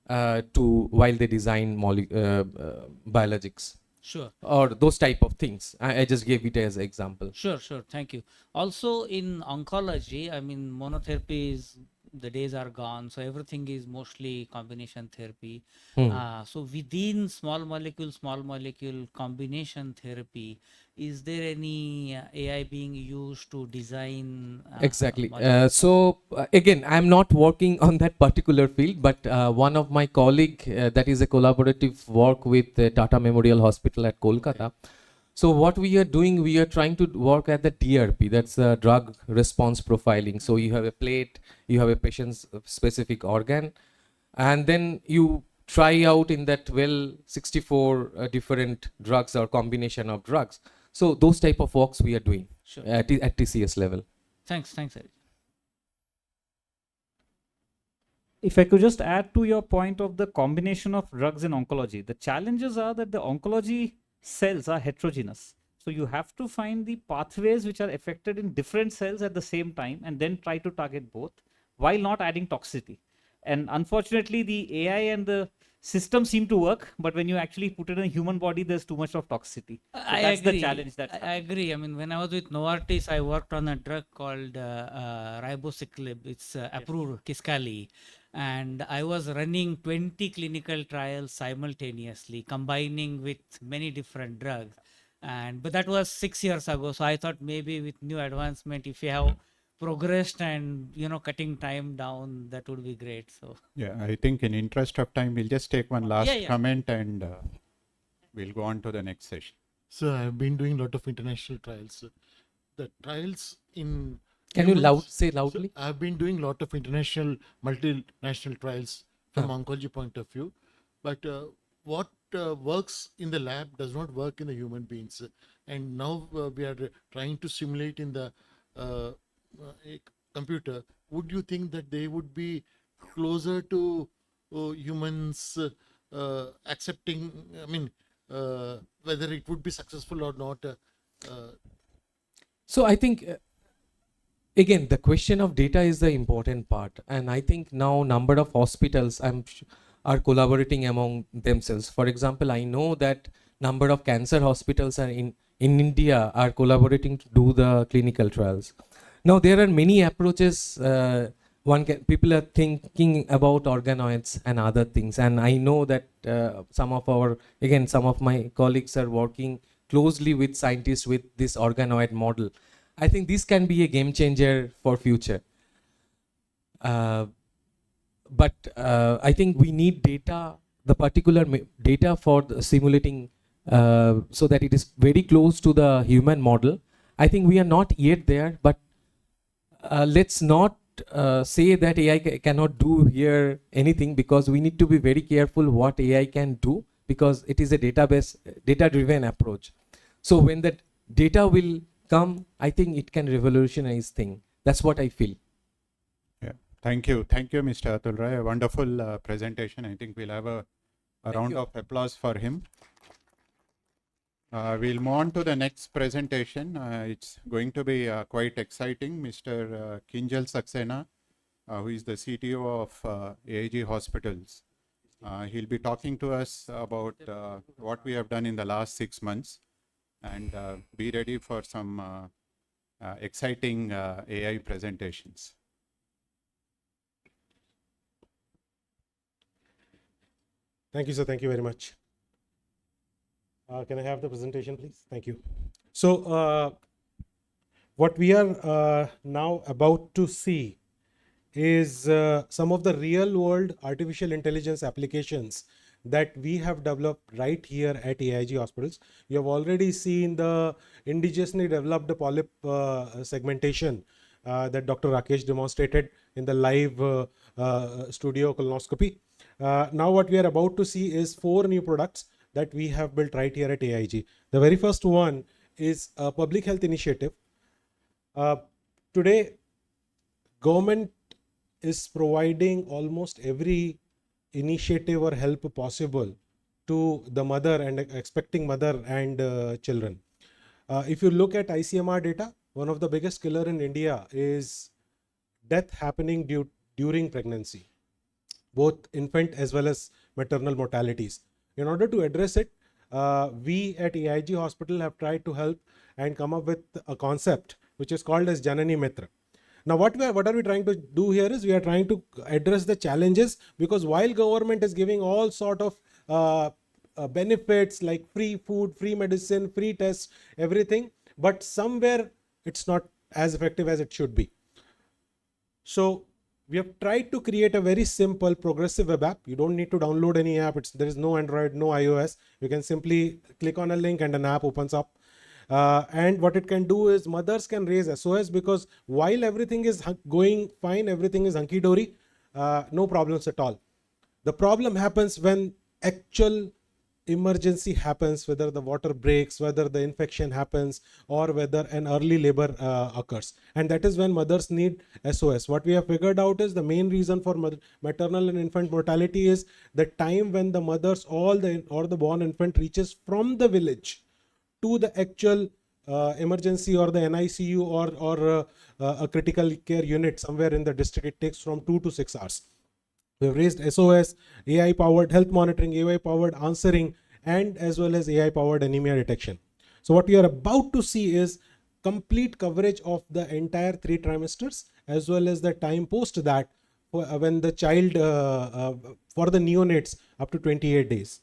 while they design biologics. Sure. Or those type of things. I just gave it as an example. Sure, thank you. Also in oncology, monotherapy is the days are gone. So everything is mostly combination therapy. Hmm. So within small molecule combination therapy, is there any AI being used to design? Exactly. molecules? Again, I'm not working on that particular field, but one of my colleague that is a collaborative work with Tata Memorial Hospital at Kolkata. So what we are doing, we are trying to work at the DRP, that's drug response profiling. So you have a plate, you have a patient's specific organ, and then you try out in that 64 different drugs or combination of drugs. So those type of works we are doing Sure. at TCS level. Thanks, Eric. If I could just add to your point of the combination of drugs in oncology, the challenges are that the oncology cells are heterogeneous. So you have to find the pathways which are affected in different cells at the same time and then try to target both while not adding toxicity. And unfortunately, the AI and the system seem to work, but when you actually put it in a human body, there's too much of toxicity. So that's agree. the challenge. I agree. I mean, when I was with Novartis, I worked on a drug called ribociclib. It's approved Kisqali. And I was running 20 clinical trials simultaneously, combining with many different drugs. But that was 6 years ago. So I thought maybe with new advancement, if you have progressed and cutting time down, that would be great. So Yeah, I think in interest of time, we'll just take one last Yeah. comment and we'll go on to the next session. So I've been doing a lot of international trials. The trials in Can you say loudly? So I've been doing a lot of international, multinational trials from oncology point of view, but what works in the lab does not work in the human beings. And now we are trying to simulate in the a computer. Would you think that they would be closer to humans accepting, I mean, whether it would be successful or not? So I think, again, the question of data is the important part. And I think now number of hospitals are collaborating among themselves. For example, I know that number of cancer hospitals are in India are collaborating to do the clinical trials. Now there are many approaches. People are thinking about organoids and other things, and I know that some of my colleagues are working closely with scientists with this organoid model. I think this can be a game changer for future. But I think we need data, the particular data for the simulating, so that it is very close to the human model. I think we are not yet there, but let's not say that AI cannot do here anything, because we need to be very careful what AI can do, because it is a data-driven approach. So when that data will come, I think it can revolutionize things. That's what I feel. Yeah, thank you, Mr. Atul Rai. A wonderful presentation. I think we'll have a round of applause for him. We'll move on to the next presentation. It's going to be quite exciting. Mr. Kinjal Saxena, who is the CTO of AIG Hospitals. He'll be talking to us about what we have done in the last 6 months, and be ready for some exciting AI presentations. Thank you, sir. Thank you very much. Can I have the presentation, please? Thank you. So what we are now about to see is some of the real world artificial intelligence applications that we have developed right here at AIG Hospitals. You have already seen the indigenously developed polyp segmentation that Dr. Rakesh demonstrated in the live studio colonoscopy. Now what we are about to see is 4 new products that we have built right here at AIG. The very first one is a public health initiative. Today, government is providing almost every initiative or help possible to the mother and expecting mother and children. If you look at ICMR data, one of the biggest killer in India is death happening during pregnancy, both infant as well as maternal mortalities. In order to address it, we at AIG Hospital have tried to help and come up with a concept which is called as Janani Mitra. Now, what are we trying to do here is we are trying to address the challenges, because while government is giving all sort of benefits like free food, free medicine, free tests, everything, but somewhere it's not as effective as it should be. So we have tried to create a very simple progressive web app. You don't need to download any app. There is no Android, no iOS. You can simply click on a link and an app opens up. And what it can do is mothers can raise SOS, because while everything is going fine, everything is hunky-dory, no problems at all. The problem happens when actual emergency happens, whether the water breaks, whether the infection happens, or whether an early labor occurs. And that is when mothers need SOS. What we have figured out is the main reason for maternal and infant mortality is the time when the mothers or the born infant reaches from the village to the actual emergency or the NICU or a critical care unit somewhere in the district. It takes from 2 to 6 hours. We have raised SOS, AI-powered health monitoring, AI-powered answering, and as well as AI-powered anemia detection. So what we are about to see is complete coverage of the entire 3 trimesters, as well as the time post that when the child, for the neonates, up to 28 days.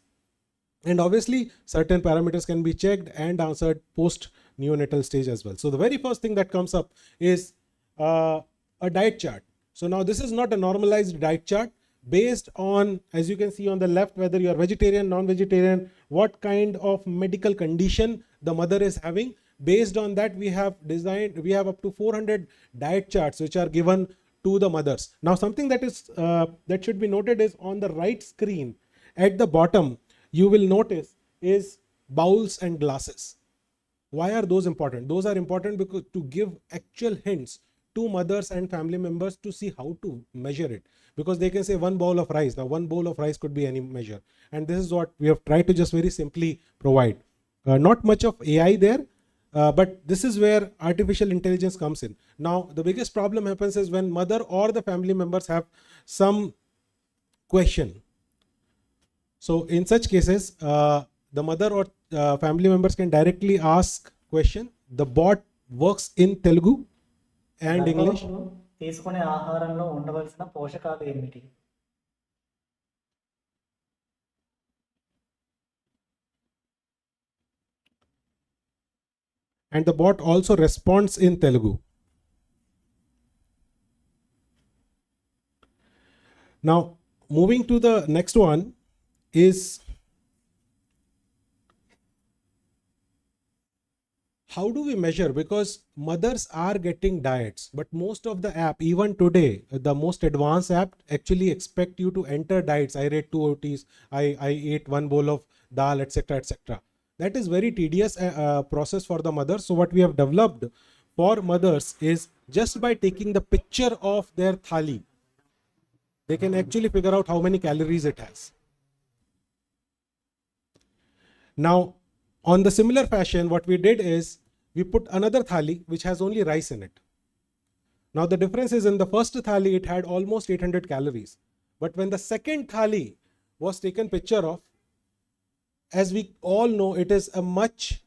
And obviously, certain parameters can be checked and answered post neonatal stage as well. So the very first thing that comes up is a diet chart. So now this is not a normalized diet chart based on, as you can see on the left, whether you are vegetarian, non-vegetarian, what kind of medical condition the mother is having. Based on that, we have up to 400 diet charts which are given to the mothers. Now, something that is that should be noted is on the right screen at the bottom, you will notice is bowls and glasses. Why are those important? Those are important because to give actual hints to mothers and family members to see how to measure it, because they can say 1 bowl of rice. Now 1 bowl of rice could be any measure, and this is what we have tried to just very simply provide. Not much of AI there, but this is where artificial intelligence comes in. Now the biggest problem happens is when mother or the family members have some question. So in such cases, the mother or family members can directly ask question. The bot works in Telugu and English. తీసుకునే ఆహారంలో ఉండవలసిన పోషకాలు ఏమిటి? And the bot also responds in Telugu. Now, moving to the next one is how do we measure? Because mothers are getting diets, but most of the app, even today, the most advanced app actually expect you to enter diets. I ate 2 rotis, I ate 1 bowl of dal, etc., etc. That is very tedious process for the mother. So what we have developed for mothers is just by taking the picture of their thali, they can actually figure out how many calories it has. Now, on the similar fashion, what we did is we put another thali which has only rice in it. Now the difference is in the first thali it had almost 800 calories, but when the second thali was taken picture of, as we all know, it is a much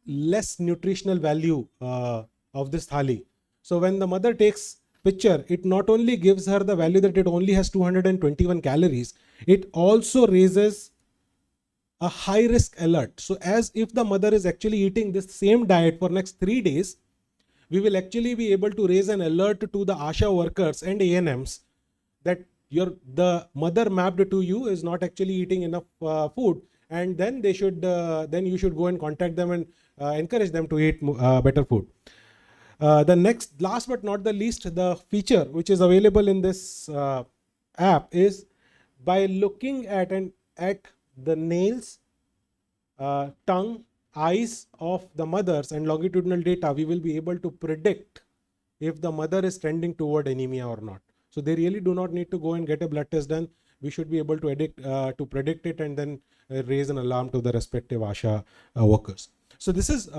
less nutritional value of this thali. So when the mother takes picture, it not only gives her the value that it only has 221 calories, it also raises a high risk alert. So as if the mother is actually eating this same diet for next 3 days, we will actually be able to raise an alert to the ASHA workers and ANMs that the mother mapped to you is not actually eating enough food, and then they should then you should go and contact them and encourage them to eat better food. The next, last but not the least, the feature which is available in this app is by looking at the nails, tongue, eyes of the mothers and longitudinal data, we will be able to predict if the mother is trending toward anemia or not. So they really do not need to go and get a blood test done. We should be able to predict it and then raise an alarm to the respective ASHA workers. So this is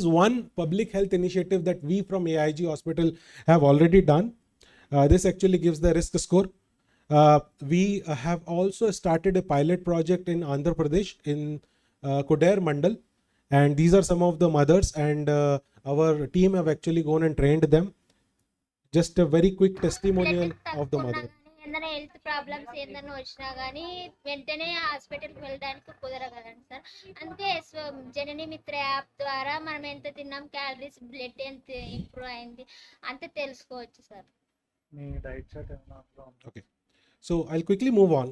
one public health initiative that we from AIG Hospital have already done. This actually gives the risk score. We have also started a pilot project in Andhra Pradesh in Kodair Mandal, And these are some of the mothers, and our team have actually gone and trained them. Just a very quick testimonial of the mother. ఏదైనా health problems ఏదైనా వచ్చినా కానీ వెంటనే హాస్పిటల్కి వెళ్ళడానికి కుదరదు కదండి sir. అందుకే జనని మిత్ర యాప్ ద్వారా మనం ఎంత తిన్నాం, క్యాలరీస్, బ్లడ్ ఎంత ఇంప్రూవ్ అయింది అంతే తెలుసుకోవచ్చు sir. Okay, so I'll quickly move on.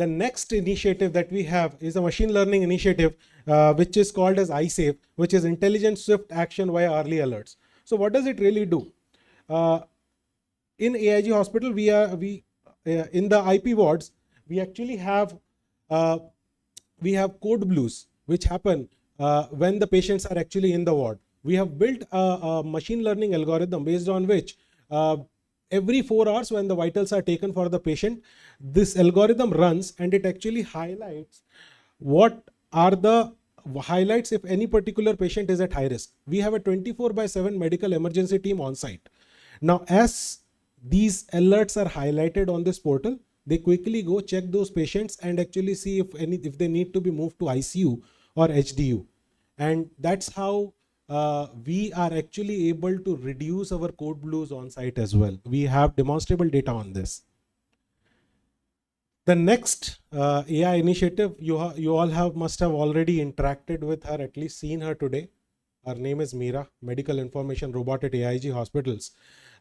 The next initiative that we have is a machine learning initiative, which is called as iSafe, which is intelligent swift action via early alerts. So what does it really do? In AIG Hospital, we in the IP wards, we actually have code blues which happen when the patients are actually in the ward. We have built a machine learning algorithm based on which every 4 hours when the vitals are taken for the patient, this algorithm runs and it actually highlights what are the highlights if any particular patient is at high risk. We have a 24/7 medical emergency team on site. Now, as these alerts are highlighted on this portal, they quickly go check those patients and actually see if they need to be moved to ICU or HDU. And that's how we are actually able to reduce our code blues on site as well. We have demonstrable data on this. The next AI initiative, you all must have already interacted with her, at least seen her today. Her name is Mira, Medical Information Robot at AIG Hospitals.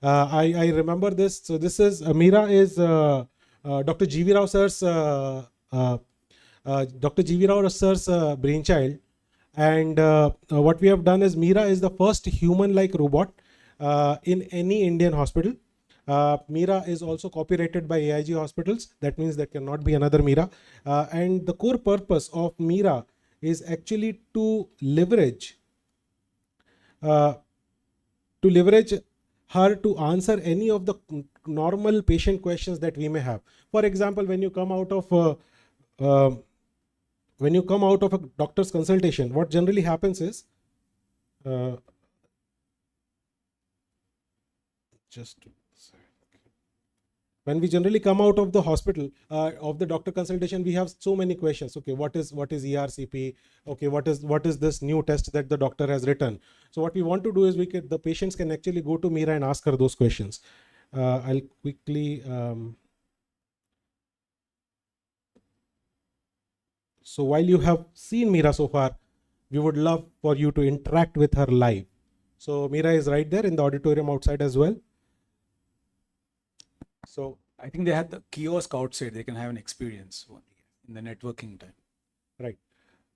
I remember this. So this is Mira is Dr. G.V. Rao sir's brainchild. And what we have done is Mira is the first human-like robot in any Indian hospital. Mira is also copyrighted by AIG Hospitals. That means there cannot be another Mira. And the core purpose of Mira is actually to leverage her to answer any of the normal patient questions that we may have. For example, when you come out of a doctor's consultation, what generally happens is when we generally come out of the hospital, of the doctor consultation, we have so many questions. Okay, what is ERCP? Okay, what is this new test that the doctor has written? So what we want to do is the patients can actually go to Mira and ask her those questions. I'll quickly. So while you have seen Mira so far, we would love for you to interact with her live. So Mira is right there in the auditorium outside as well. So I think they had the kiosk outside. They can have an experience in the networking time. Right.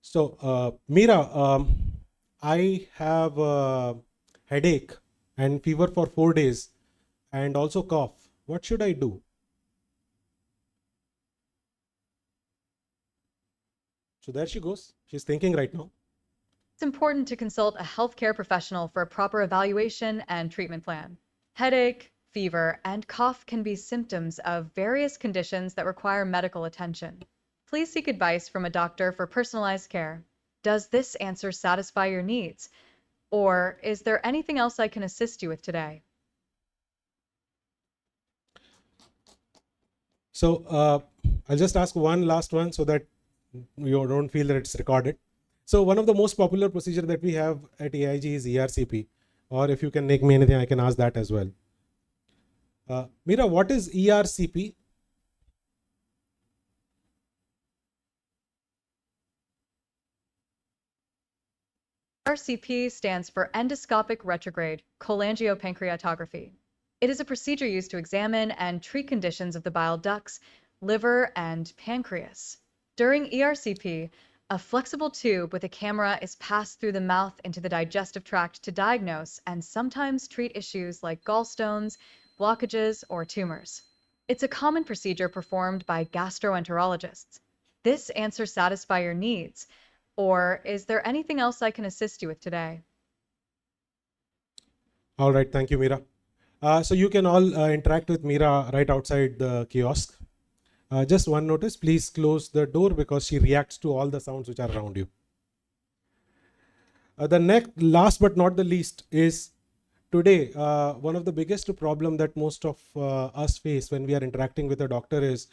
So Mira, I have a headache and fever for 4 days and also cough. What should I do? So there she goes. She's thinking right now. It's important to consult a healthcare professional for a proper evaluation and treatment plan. Headache, fever, and cough can be symptoms of various conditions that require medical attention. Please seek advice from a doctor for personalized care. Does this answer satisfy your needs? Or is there anything else I can assist you with today? So I'll just ask one last one so that you don't feel that it's recorded. So one of the most popular procedure that we have at AIG is ERCP, or if you can make me anything, I can ask that as well. Mira, what is ERCP? RCP stands for endoscopic retrograde cholangiopancreatography. It is a procedure used to examine and treat conditions of the bile ducts, liver, and pancreas. During ERCP, a flexible tube with a camera is passed through the mouth into the digestive tract to diagnose and sometimes treat issues like gallstones, blockages, or tumors. It's a common procedure performed by gastroenterologists. This answer satisfy your needs? Or is there anything else I can assist you with today? All right, thank you, Mira. So you can all interact with Mira right outside the kiosk. Just one notice, please close the door because she reacts to all the sounds which are around you. The last but not the least is today, one of the biggest problem that most of us face when we are interacting with a doctor is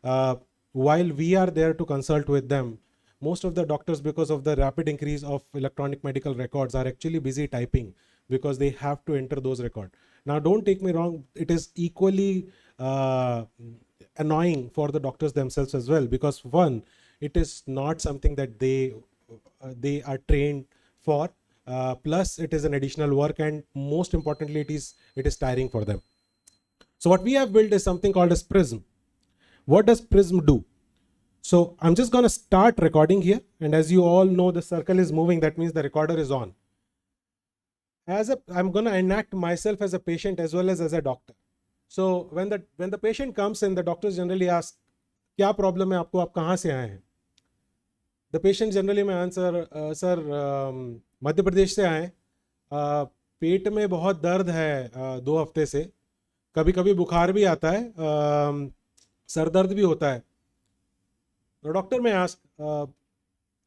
while we are there to consult with them, most of the doctors, because of the rapid increase of electronic medical records, are actually busy typing because they have to enter those records. Now, don't take me wrong, it is equally annoying for the doctors themselves as well, because one, it is not something that they are trained for, plus it is an additional work, and most importantly, it is tiring for them. So what we have built is something called as Prism. What does Prism do? So I'm just going to start recording here, and as you all know, the circle is moving, that means the recorder is on. I'm going to enact myself as a patient as well as a doctor. So when the patient comes in, the doctors generally ask, क्या problem है आपको, आप कहाँ से आए हैं? The patient generally may answer, sir, Madhya Pradesh से आए, पेट में बहुत दर्द है 2 हफ्ते से, कभी कभी बुखार भी आता है, सर दर्द भी होता है. डॉक्टर में आस्क,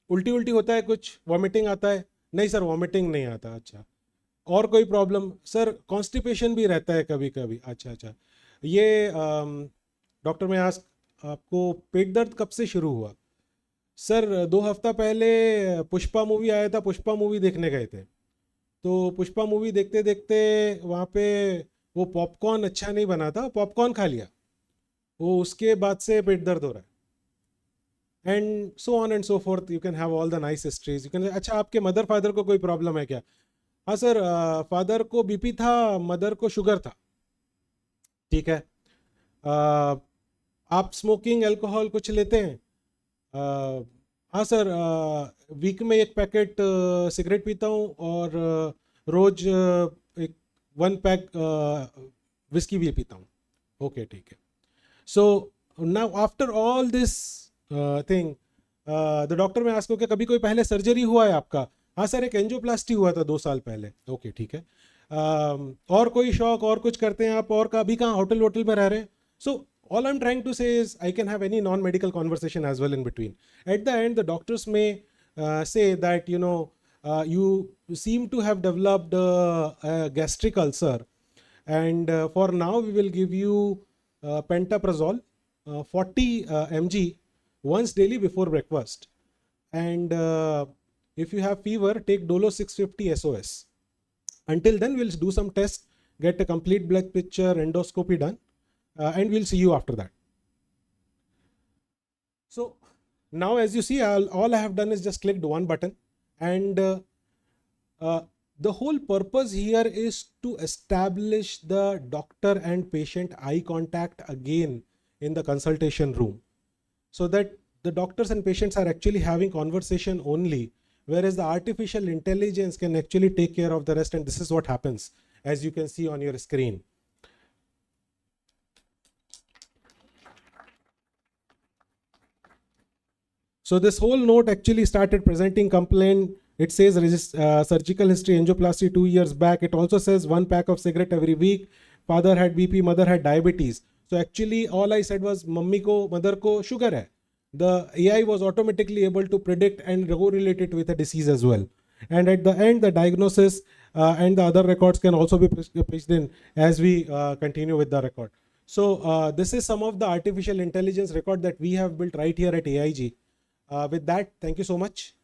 उल्टी उल्टी होता है कुछ, वॉमिटिंग आता है? नहीं सर, वॉमिटिंग नहीं आता. अच्छा, और कोई प्रॉब्लम? सर कॉन्स्टिपेशन भी रहता है कभी कभी. अच्छा, ये डॉक्टर में आस्क, आपको पेट दर्द कब से शुरू हुआ? सर 2 हफ्ता पहले पुष्पा मूवी आया था, पुष्पा मूवी देखने गए थे, तो पुष्पा मूवी देखते देखते वहाँ पे वो पॉपकॉर्न अच्छा नहीं बना था, पॉपकॉर्न खा लिया, वो उसके बाद से पेट दर्द हो रहा है. And so on and so fourth, you can have all the nice histories. You can, अच्छा आपके मदर फादर को कोई प्रॉब्लम है क्या? हाँ सर, फादर को बीपी था, मदर को शुगर था. ठीक है. आप स्मोकिंग अल्कोहल कुछ लेते हैं? हाँ सर, वीक में 1 पैकेट सिगरेट पीता हूँ, और रोज 1 पैक विस्की भी पीता हूँ. ओके, ठीक है. So now after all this thing, the doctor में आस्क, ओके कभी कोई पहले सर्जरी हुआ है आपका? हाँ सर, एक एंजियोप्लास्टी हुआ था 2 साल पहले. ओके, ठीक है. और कोई शौक, और कुछ करते हैं आप, और कभी कहाँ होटल में रह रहे हैं? सो all I'm trying to say is I can have any non-medical conversation as well in between. At the end, the doctors may say that, you seem to have developed a gastric ulcer, and for now we will give you pantoprazole 40 mg once daily before breakfast, and if you have fever, take Dolo 650 SOS. Until then, we'll do some tests, get a complete blood picture, endoscopy done, and we'll see you after that. So now, as you see, all I have done is just clicked one button, and the whole purpose here is to establish the doctor and patient eye contact again in the consultation room, so that the doctors and patients are actually having conversation only, whereas the artificial intelligence can actually take care of the rest. And this is what happens, as you can see on your screen. So this whole note actually started presenting complaint. It says surgical history, angioplasty 2 years back. It also says 1 pack of cigarette every week. Father had BP, mother had diabetes. So actually all I said was mummy ko, mother ko sugar hai. The AI was automatically able to predict and correlate it with a disease as well. And at the end, the diagnosis and the other records can also be pitched in as we continue with the record. So this is some of the artificial intelligence record that we have built right here at AIG. With that, thank you so much.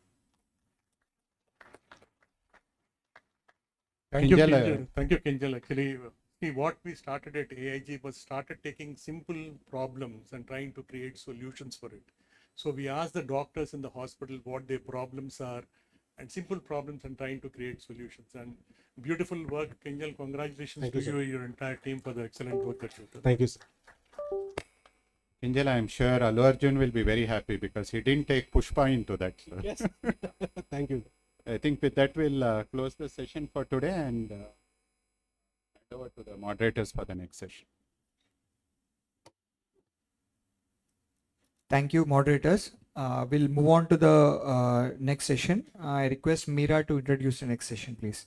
Thank you, Kinjal. Thank you, Kinjal. Actually, see, what we started at AIG was started taking simple problems and trying to create solutions for it. So we asked the doctors in the hospital what their problems are, and simple problems, and trying to create solutions. And beautiful work, Kinjal. Congratulations to you and your entire team for the excellent work that you've done. Thank you, sir. Kinjal, I'm sure Allu Arjun will be very happy because he didn't take Pushpa into that. So. Yes. Thank you. I think with that we'll close the session for today and hand over to the moderators for the next session. Thank you, moderators. We'll move on to the next session. I request Mira to introduce the next session, please.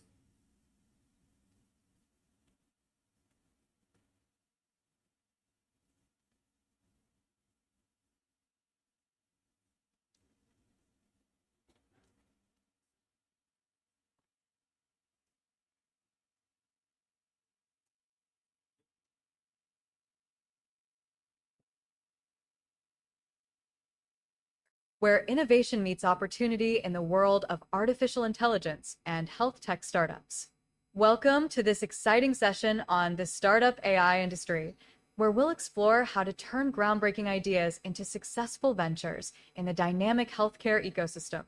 where innovation meets opportunity in the world of artificial intelligence and health tech startups. Welcome to this exciting session on the startup AI industry, where we'll explore how to turn groundbreaking ideas into successful ventures in the dynamic healthcare ecosystem.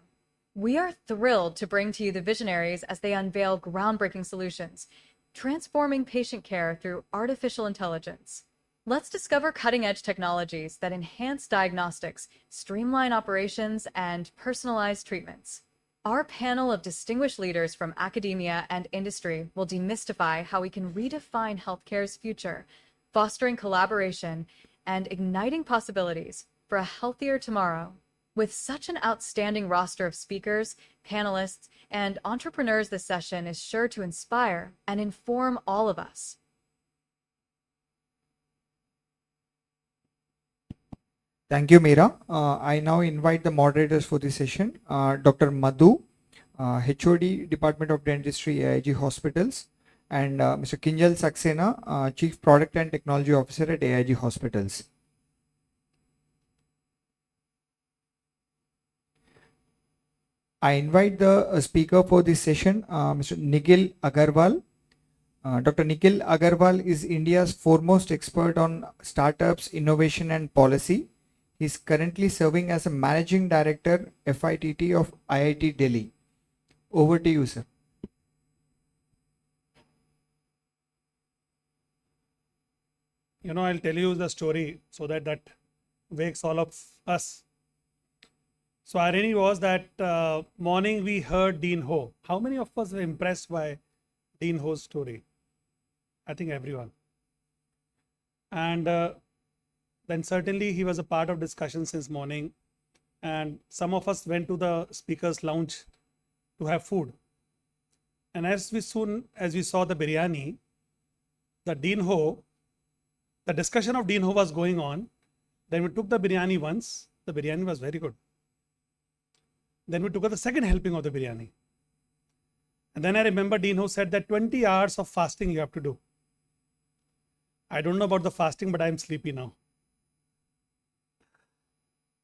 We are thrilled to bring to you the visionaries as they unveil groundbreaking solutions, transforming patient care through artificial intelligence. Let's discover cutting-edge technologies that enhance diagnostics, streamline operations, and personalize treatments. Our panel of distinguished leaders from academia and industry will demystify how we can redefine healthcare's future, fostering collaboration and igniting possibilities for a healthier tomorrow. With such an outstanding roster of speakers, panelists, and entrepreneurs, this session is sure to inspire and inform all of us. Thank you, Meera. I now invite the moderators for this session, Dr. Madhu, HOD, Department of Dentistry, AIG Hospitals, and Mr. Kinjal Saxena, Chief Product and Technology Officer at AIG Hospitals. I invite the speaker for this session, Mr. Nikhil Agarwal. Dr. Nikhil Agarwal is India's foremost expert on startups, innovation, and policy. He is currently serving as a Managing Director, FITT of IIT Delhi. Over to you, sir. I'll tell you the story so that wakes all of us. So irony was that morning we heard Dean Ho. How many of us were impressed by Dean Ho's story? I think everyone. And then certainly he was a part of discussion since morning. And some of us went to the speaker's lounge to have food. And as we saw the biryani, the discussion of Dean Ho was going on. Then we took the biryani once. The biryani was very good. Then we took the second helping of the biryani. And then I remember Dean Ho said that 20 hours of fasting you have to do. I don't know about the fasting, but I'm sleepy now.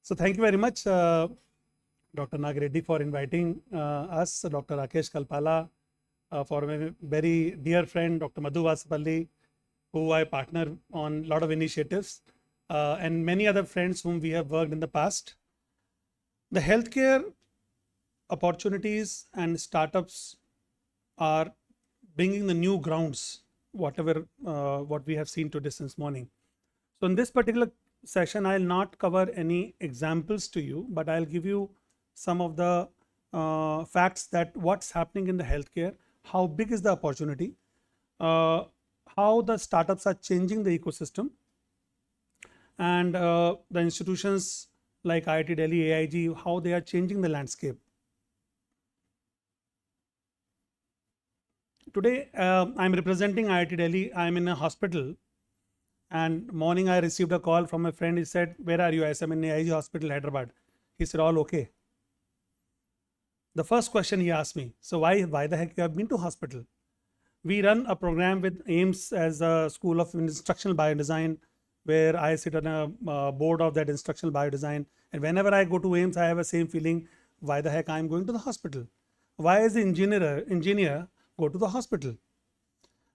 So thank you very much, Dr. Nagreddy, for inviting us, Dr. Rakesh Kalpala, for my very dear friend, Dr. Madhu Vasapalli, who I partner on a lot of initiatives, and many other friends whom we have worked in the past. The healthcare opportunities and startups are bringing the new grounds, what we have seen today since morning. So in this particular session, I'll not cover any examples to you, but I'll give you some of the facts that what's happening in the healthcare, how big is the opportunity, how the startups are changing the ecosystem, and the institutions like IIT Delhi, AIG, how they are changing the landscape. Today, I'm representing IIT Delhi. I'm in a hospital, and morning I received a call from a friend. He said, "Where are you?" I said, "I'm in AIG Hospital, Hyderabad." He said, "All okay." The first question he asked me, "So why the heck you have been to hospital?" We run a program with AIMS as a School of Instructional Biodesign, where I sit on a board of that instructional biodesign. And whenever I go to AIMS, I have the same feeling, why the heck I'm going to the hospital? Why is the engineer go to the hospital?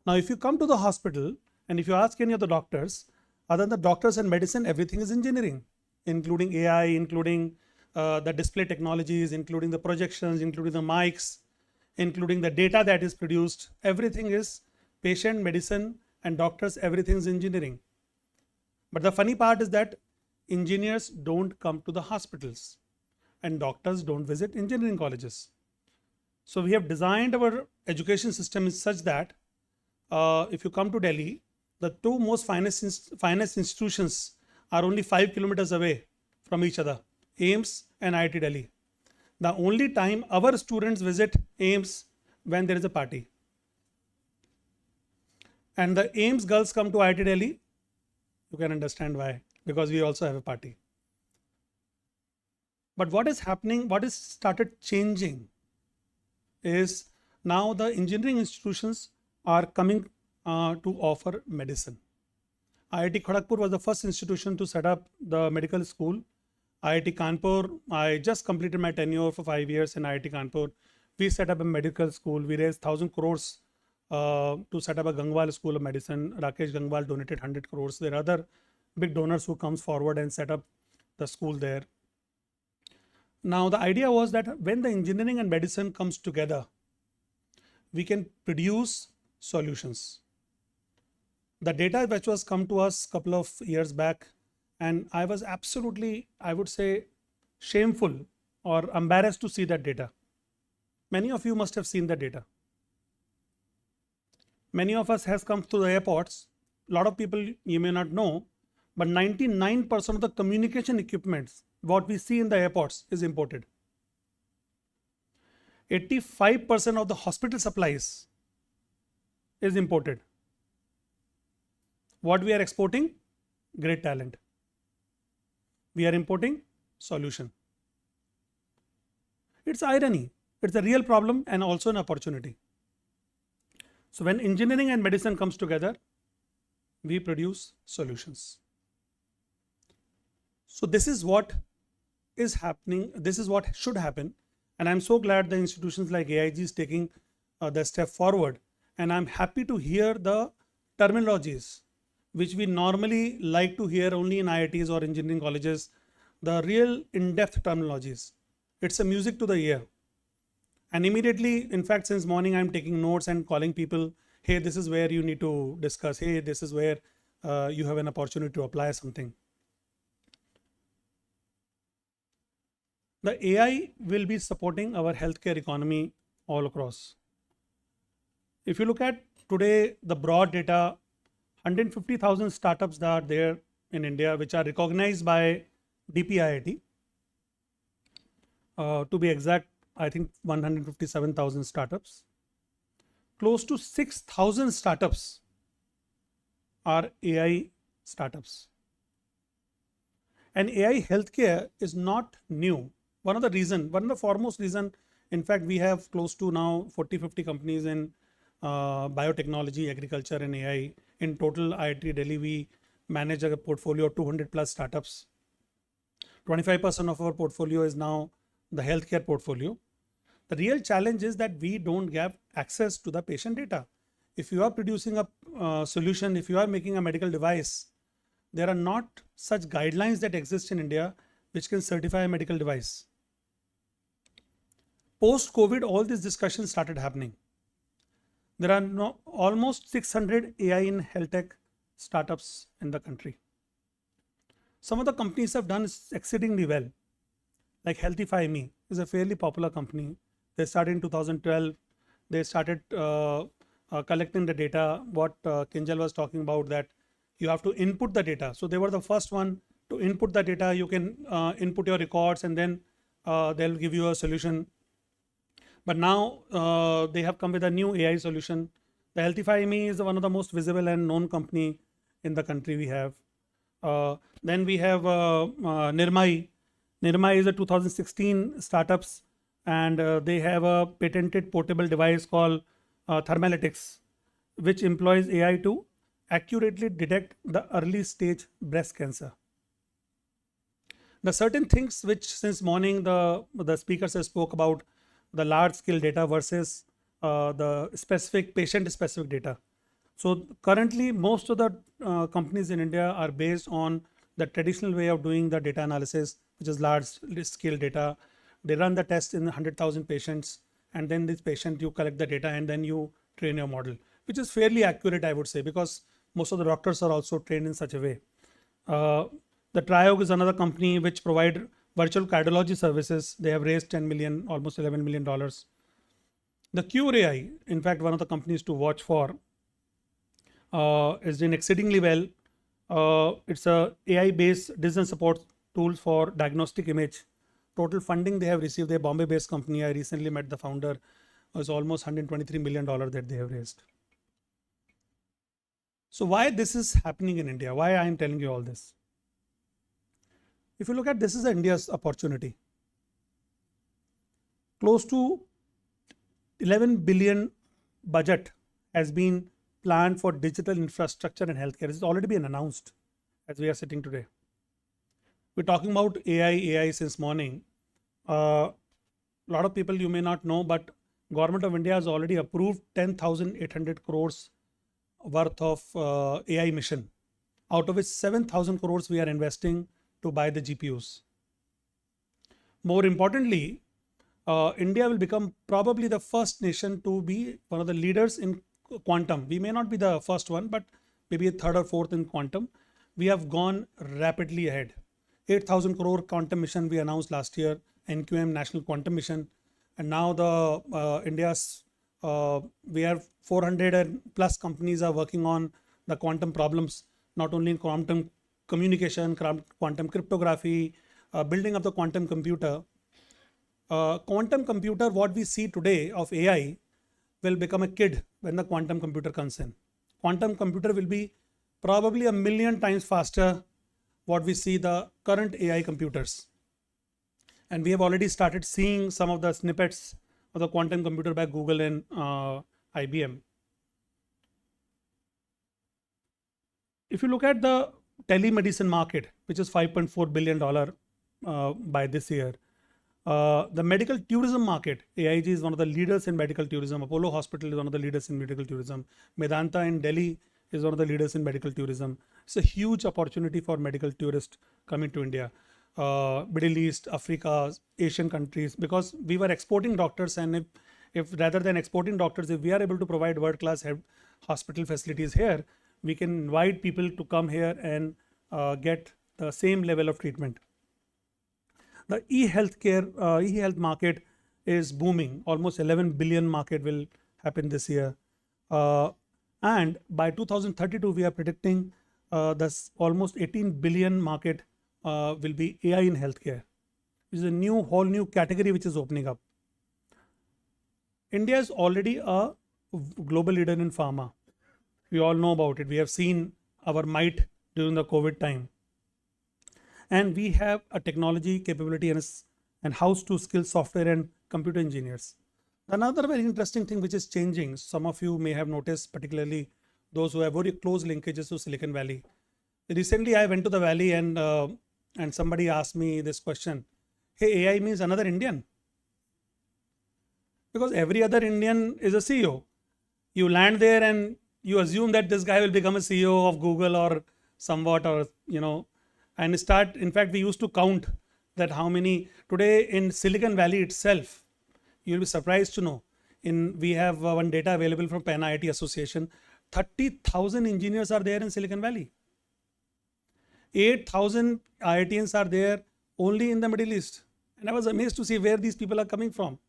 Now, if you come to the hospital and if you ask any of the doctors, other than the doctors and medicine, everything is engineering, including AI, including the display technologies, including the projections, including the mics, including the data that is produced. Everything is patient, medicine, and doctors, everything is engineering. But the funny part is that engineers don't come to the hospitals and doctors don't visit engineering colleges. So we have designed our education system is such that if you come to Delhi, the two most finest institutions are only 5 kilometers away from each other, AIMS and IIT Delhi. The only time our students visit AIMS when there is a party. And the AIMS girls come to IIT Delhi, you can understand why, because we also have a party. But what is happening, what is started changing is now the engineering institutions are coming to offer medicine. IIT Kharagpur was the first institution to set up the medical school. IIT Kanpur, I just completed my tenure for 5 years in IIT Kanpur. We set up a medical school. We raised 1,000 crores to set up a Gangwal School of Medicine. Rakesh Gangwal donated 100 crores. There are other big donors who comes forward and set up the school there. Now the idea was that when the engineering and medicine comes together, we can produce solutions. The data which was come to us a couple of years back, and I was absolutely, I would say, shameful or embarrassed to see that data. Many of you must have seen that data. Many of us has come to the airports. A lot of people you may not know, but 99% of the communication equipments, what we see in the airports, is imported. 85% of the hospital supplies is imported. What we are exporting? Great talent. We are importing solution. It's irony. It's a real problem and also an opportunity. So when engineering and medicine comes together, we produce solutions. So this is what is happening. This is what should happen. And I'm so glad the institutions like AIG is taking the step forward. And I'm happy to hear the terminologies which we normally like to hear only in IITs or engineering colleges, the real in-depth terminologies. It's a music to the ear. And immediately, in fact, since morning, I'm taking notes and calling people, hey, this is where you need to discuss. Hey, this is where you have an opportunity to apply something. The AI will be supporting our healthcare economy all across. If you look at today, the broad data, 150,000 startups that are there in India, which are recognized by DPIIT. To be exact, I think 157,000 startups. Close to 6,000 startups are AI startups. And AI healthcare is not new. One of the foremost reason, in fact, we have close to now 40-50 companies in biotechnology, agriculture and AI. In total, IIT Delhi, we manage a portfolio of 200 plus startups. 25% of our portfolio is now the healthcare portfolio. The real challenge is that we don't have access to the patient data. If you are producing a solution, if you are making a medical device, there are not such guidelines that exist in India which can certify a medical device. Post-COVID, all these discussions started happening. There are almost 600 AI in health tech startups in the country. Some of the companies have done exceedingly well, like Healthify.me is a fairly popular company. They started in 2012. They started collecting the data, what Kinjal was talking about, that you have to input the data. So they were the first one to input the data. You can input your records and then they'll give you a solution. But now they have come with a new AI solution. The Healthify.me is one of the most visible and known company in the country we have. Then we have Nirmai. Nirmai is a 2016 startups, and they have a patented portable device called Thermalytics, which employs AI to accurately detect the early stage breast cancer. The certain things which since morning the speakers have spoke about, the large scale data versus the specific patient specific data. So currently most of the companies in India are based on the traditional way of doing the data analysis, which is large scale data. They run the test in 100,000 patients, and then this patient you collect the data and then you train your model, which is fairly accurate, I would say, because most of the doctors are also trained in such a way. The Triog is another company which provide virtual cardiology services. They have raised 10 million, almost $11 million. The Cure AI, in fact, one of the companies to watch for, is doing exceedingly well. It's a AI-based decision support tools for diagnostic image. Total funding they have received, they're Bombay-based company. I recently met the founder. Was almost $123 million that they have raised. So why this is happening in India? Why I am telling you all this? If you look at this is India's opportunity. Close to 11 billion budget has been planned for digital infrastructure and healthcare. It's already been announced as we are sitting today. We're talking about AI since morning. A lot of people you may not know, but Government of India has already approved 10,800 crores worth of AI mission, out of which 7,000 crores we are investing to buy the GPUs. More importantly, India will become probably the first nation to be one of the leaders in quantum. We may not be the first one, but maybe a third or fourth in quantum. We have gone rapidly ahead. 8,000 crore quantum mission we announced last year, NQM National Quantum Mission, and now the India's we have 400 and plus companies are working on the quantum problems, not only in quantum communication, quantum cryptography, building of the quantum computer. Quantum computer, what we see today of AI, will become a kid when the quantum computer comes in. Quantum computer will be probably 1 million times faster what we see the current AI computers. And we have already started seeing some of the snippets of the quantum computer by Google and IBM. If you look at the telemedicine market, which is $5.4 billion by this year, the medical tourism market, AIG is one of the leaders in medical tourism. Apollo Hospital is one of the leaders in medical tourism. Medanta in Delhi is one of the leaders in medical tourism. It's a huge opportunity for medical tourists coming to India. Middle East, Africa, Asian countries, because we were exporting doctors, and if rather than exporting doctors, if we are able to provide world-class hospital facilities here, we can invite people to come here and get the same level of treatment. The e-health market is booming. Almost 11 billion market will happen this year. And by 2032, we are predicting this almost 18 billion market will be AI in healthcare. This is a whole new category which is opening up. India is already a global leader in pharma. We all know about it. We have seen our might during the COVID time. And we have a technology capability and house to skill software and computer engineers. Another very interesting thing which is changing, some of you may have noticed, particularly those who have very close linkages to Silicon Valley. Recently, I went to the Valley and somebody asked me this question, hey, AI means another Indian? Because every other Indian is a CEO. You land there and you assume that this guy will become a CEO of Google or somewhat, or, and start. In fact, we used to count that how many, today in Silicon Valley itself, you'll be surprised to know, we have one data available from Penn IIT Association, 30,000 engineers are there in Silicon Valley. 8,000 IITians are there only in the Middle East. And I was amazed to see where these people are coming from.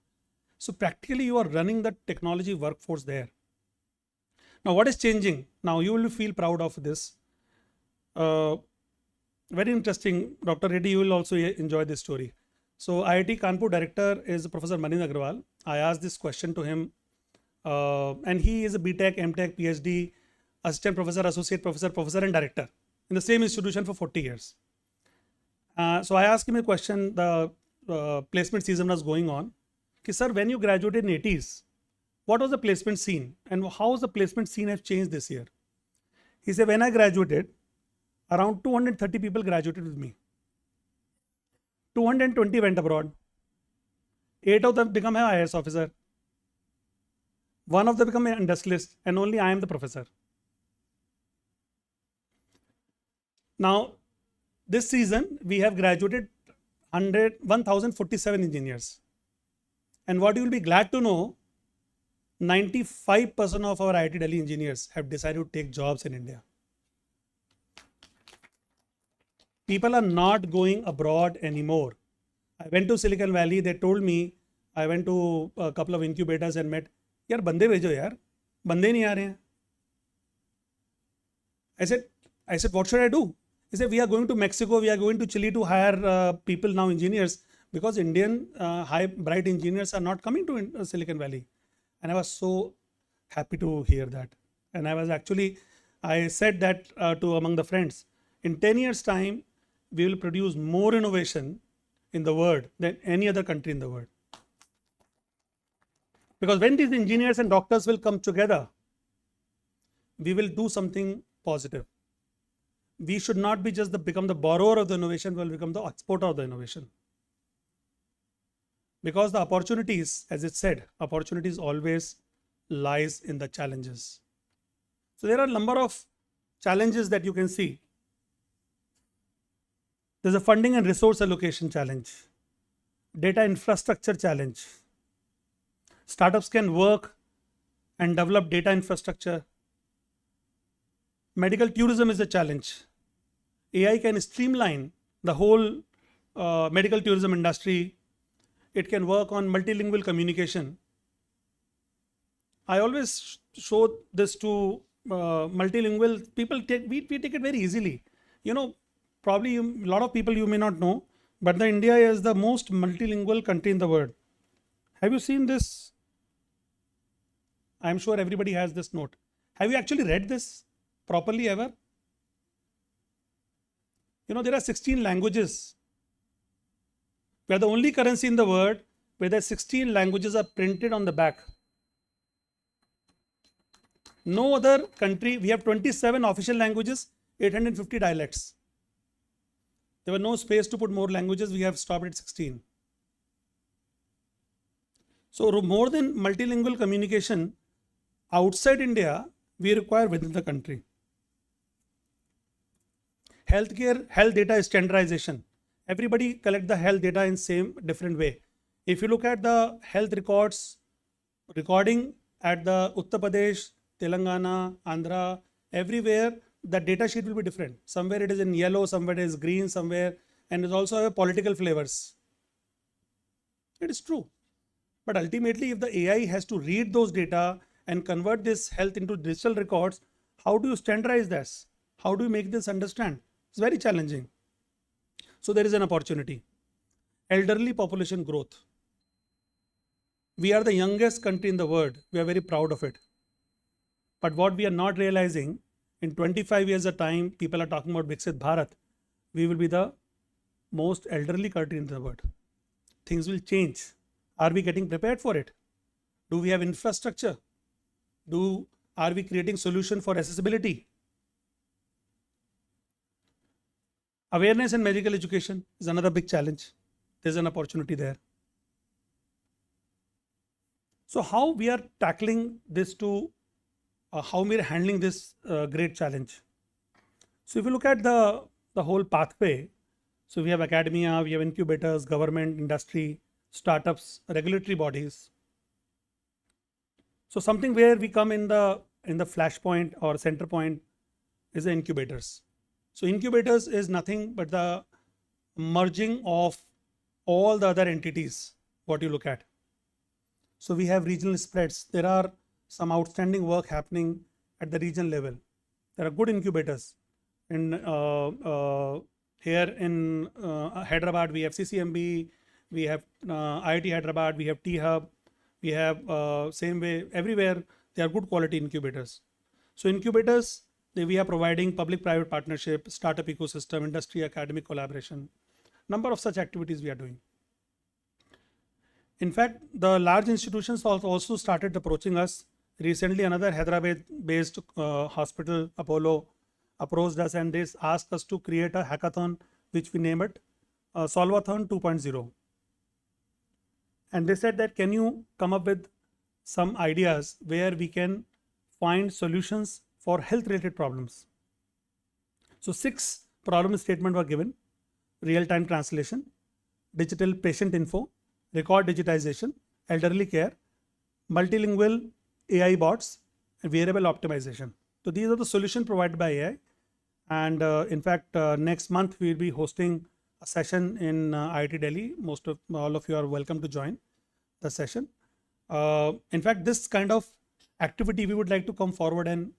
So practically you are running the technology workforce there. Now what is changing? Now you will feel proud of this. Very interesting. Dr. Reddy, you will also enjoy this story. So IIT Kanpur director is Professor Manind Agrawal. I asked this question to him and he is a BTech, MTech, PhD, assistant professor, associate professor, professor and director in the same institution for 40 years. So I asked him a question, the placement season was going on. Sir, when you graduated in 80s, what was the placement scene and how has the placement scene have changed this year? He said, when I graduated, around 230 people graduated with me. 220 went abroad. 8 of them become an IAS officer. 1 of them become an industrialist, and only I am the professor. Now, this season, we have graduated 1,047 engineers. And what you will be glad to know, 95% of our IIT Delhi engineers have decided to take jobs in India. People are not going abroad anymore. I went to Silicon Valley, they told me, I went to a couple of incubators and met, yaar bande bhejo yaar, bande nahi aa rahe hain. I said, what should I do? He said, we are going to Mexico, we are going to Chile to hire people now, engineers, because Indian bright engineers are not coming to Silicon Valley. And I was so happy to hear that. And I said that to among the friends, in 10 years time, we will produce more innovation in the world than any other country in the world. Because when these engineers and doctors will come together, we will do something positive. we should not be just become the borrower of the innovation, we will become the exporter of the innovation. Because the opportunities, as it said, opportunities always lies in the challenges. So there are a number of challenges that you can see. There's a funding and resource allocation challenge, data infrastructure challenge. Startups can work and develop data infrastructure. Medical tourism is a challenge. AI can streamline the whole medical tourism industry. It can work on multilingual communication. I always show this to multilingual people. We take it very easily. You know, probably a lot of people you may not know, but India is the most multilingual country in the world. Have you seen this? I'm sure everybody has this note. Have you actually read this properly ever? You know, there are 16 languages. We are the only currency in the world where the 16 languages are printed on the back. No other country, we have 27 official languages, 850 dialects. There was no space to put more languages, we have stopped at 16. So more than multilingual communication, outside India, we require within the country. Healthcare, health data standardization. Everybody collect the health data in same different way. If you look at the health recording at the Uttar Pradesh, Telangana, Andhra, everywhere the data sheet will be different. Somewhere it is in yellow, somewhere it is green, somewhere, and it also have political flavors. It is true. But ultimately, if the AI has to read those data and convert this health into digital records, how do you standardize this? How do you make this understand? It's very challenging. So there is an opportunity. Elderly population growth. We are the youngest country in the world. We are very proud of it. But what we are not realizing, in 25 years of time, people are talking about Viksit Bharat. We will be the most elderly country in the world. Things will change. Are we getting prepared for it? Do we have infrastructure? Are we creating solution for accessibility? Awareness in medical education is another big challenge. There's an opportunity there. So how we are tackling this how we are handling this great challenge. So if you look at the whole pathway, so we have academia, we have incubators, government, industry, startups, regulatory bodies. So something where we come in the flashpoint or center point is the incubators. So incubators is nothing but the merging of all the other entities, what you look at. So we have regional spreads. There are some outstanding work happening at the regional level. There are good incubators. Here in Hyderabad, we have CCMB, we have IIT Hyderabad, we have T-Hub, we have same way everywhere. They are good quality incubators. So incubators, we are providing public-private partnership, startup ecosystem, industry, academic collaboration. Number of such activities we are doing. In fact, the large institutions also started approaching us. Recently, another Hyderabad-based hospital, Apollo, approached us and they asked us to create a hackathon, which we name it Solvathon 2.0. And they said that, can you come up with some ideas where we can find solutions for health-related problems? So 6 problem statements were given: real-time translation, digital patient info, record digitization, elderly care, multilingual AI bots, and wearable optimization. So these are the solutions provided by AI. And in fact, next month we will be hosting a session in IIT Delhi. All of you are welcome to join the session. In fact, this kind of activity we would like to come forward and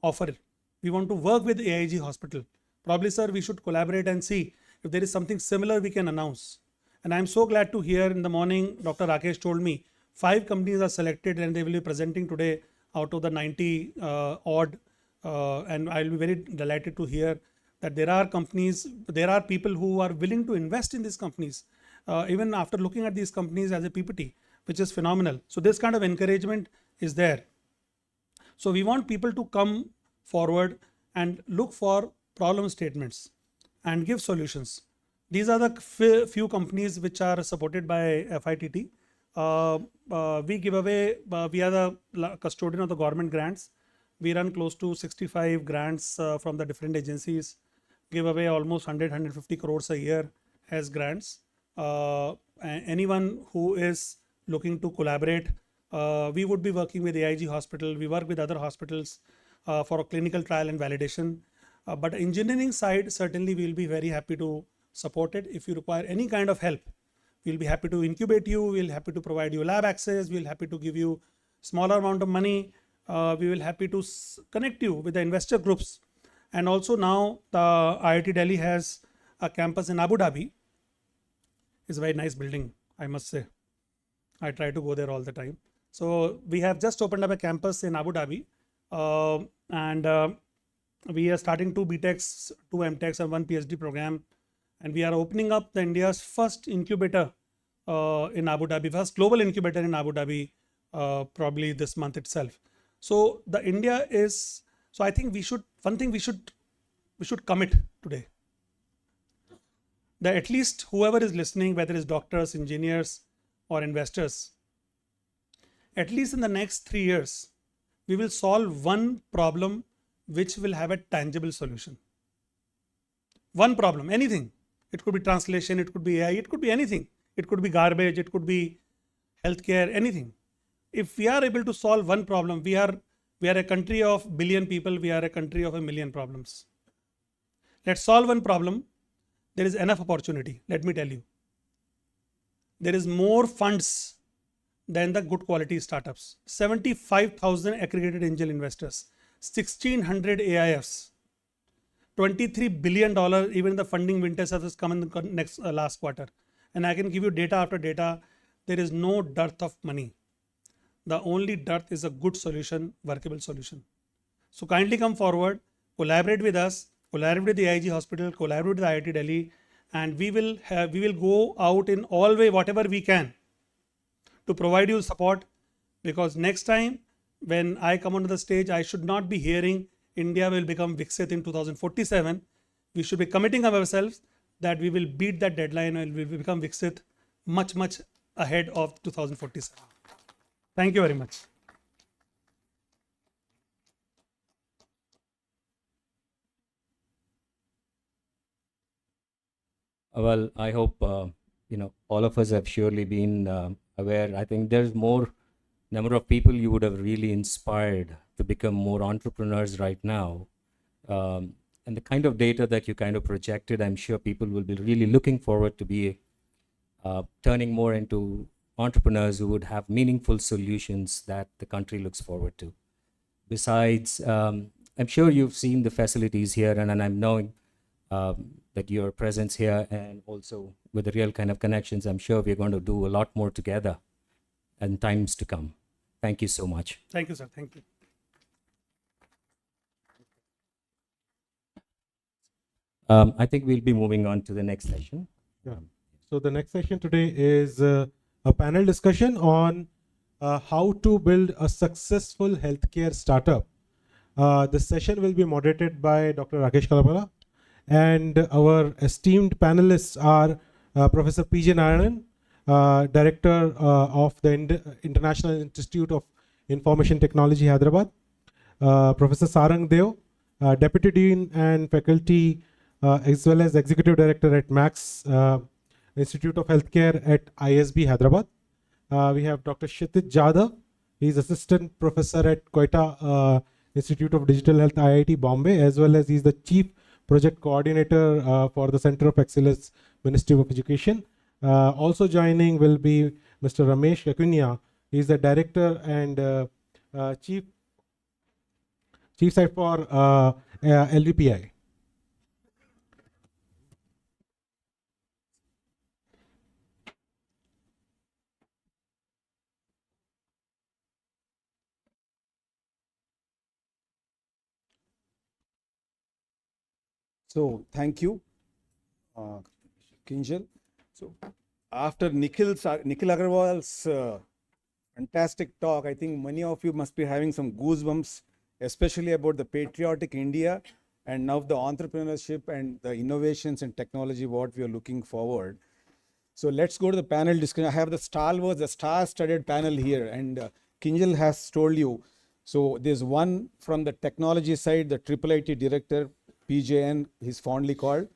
offer. We want to work with AIG Hospital. Probably, sir, we should collaborate and see if there is something similar we can announce. And I'm so glad to hear in the morning, Dr. Rakesh told me 5 companies are selected and they will be presenting today out of the 90 odd. And I'll be very delighted to hear that there are companies, there are people who are willing to invest in these companies, even after looking at these companies as a PPT, which is phenomenal. So this kind of encouragement is there. So we want people to come forward and look for problem statements, and give solutions. These are the few companies which are supported by FITT. We give away, we are the custodian of the government grants. We run close to 65 grants from the different agencies, give away almost 100-150 crores a year as grants. Anyone who is looking to collaborate, we would be working with AIG Hospital. We work with other hospitals for a clinical trial and validation. But engineering side, certainly we'll be very happy to support it. If you require any kind of help, we'll be happy to incubate you. We'll happy to provide you lab access. We'll happy to give you smaller amount of money. We will happy to connect you with the investor groups. And also now the IIT Delhi has a campus in Abu Dhabi. It's a very nice building, I must say. I try to go there all the time. So we have just opened up a campus in Abu Dhabi, and we are starting 2 BTechs, 2 MTechs and 1 PhD program. And we are opening up the India's first incubator in Abu Dhabi, first global incubator in Abu Dhabi, probably this month itself. So the India is, so I think we should, one thing we should commit today. That at least whoever is listening, whether it's doctors, engineers or investors, at least in the next 3 years, we will solve one problem which will have a tangible solution. One problem, anything. It could be translation, it could be AI, it could be anything. It could be garbage, it could be healthcare, anything. If we are able to solve one problem, we are a country of 1 billion people, we are a country of 1 million problems. Let's solve one problem. There is enough opportunity, let me tell you. There is more funds than the good quality startups. 75,000 accredited angel investors, 1,600 AIFs, $23 billion, even the funding vintage has come in the last quarter. And I can give you data after data. There is no dearth of money. The only dearth is a good solution, workable solution. So kindly come forward, collaborate with us, collaborate with the AIG Hospital, collaborate with the IIT Delhi, and we will go out in all way, whatever we can, to provide you support. Because next time when I come onto the stage, I should not be hearing India will become Viksit in 2047. We should be committing ourselves that we will beat that deadline and we will become Viksit much, much ahead of 2047. Thank you very much. Well, I hope, all of us have surely been aware. I think there's more number of people you would have really inspired to become more entrepreneurs right now. And the kind of data that you kind of projected, I'm sure people will be really looking forward to be turning more into entrepreneurs who would have meaningful solutions that the country looks forward to. Besides, I'm sure you've seen the facilities here, and I'm knowing that your presence here and also with the real kind of connections, I'm sure we're going to do a lot more together in times to come. Thank you so much. Thank you, sir. Thank you. I think we'll be moving on to the next session. Yeah. So the next session today is a panel discussion on how to build a successful healthcare startup. The session will be moderated by Dr. Rakesh Kalapala, and our esteemed panelists are Professor P.J. Narayanan, Director of the International Institute of Information Technology, Hyderabad, Professor Sarang Deo, Deputy Dean and Faculty, as well as Executive Director at Max Institute of Healthcare at ISB, Hyderabad. We have Dr. Kshitij Jadhav. He is Assistant Professor at Quetta Institute of Digital Health, IIT Bombay, as well as he is the Chief Project Coordinator for the Center of Excellence, Ministry of Education. Also joining will be Mr. Ramesh Kakunia. He is the Director and Chief Site for LVPI. So thank you, Kinjal. So after Nikhil Agarwal's fantastic talk, I think many of you must be having some goosebumps, especially about the patriotic India and now the entrepreneurship and the innovations and technology what we are looking forward. So let's go to the panel discussion. I have the star-studded panel here, and Kinjal has told you. So there's one from the technology side, the IIIT director, PJN, he's fondly called,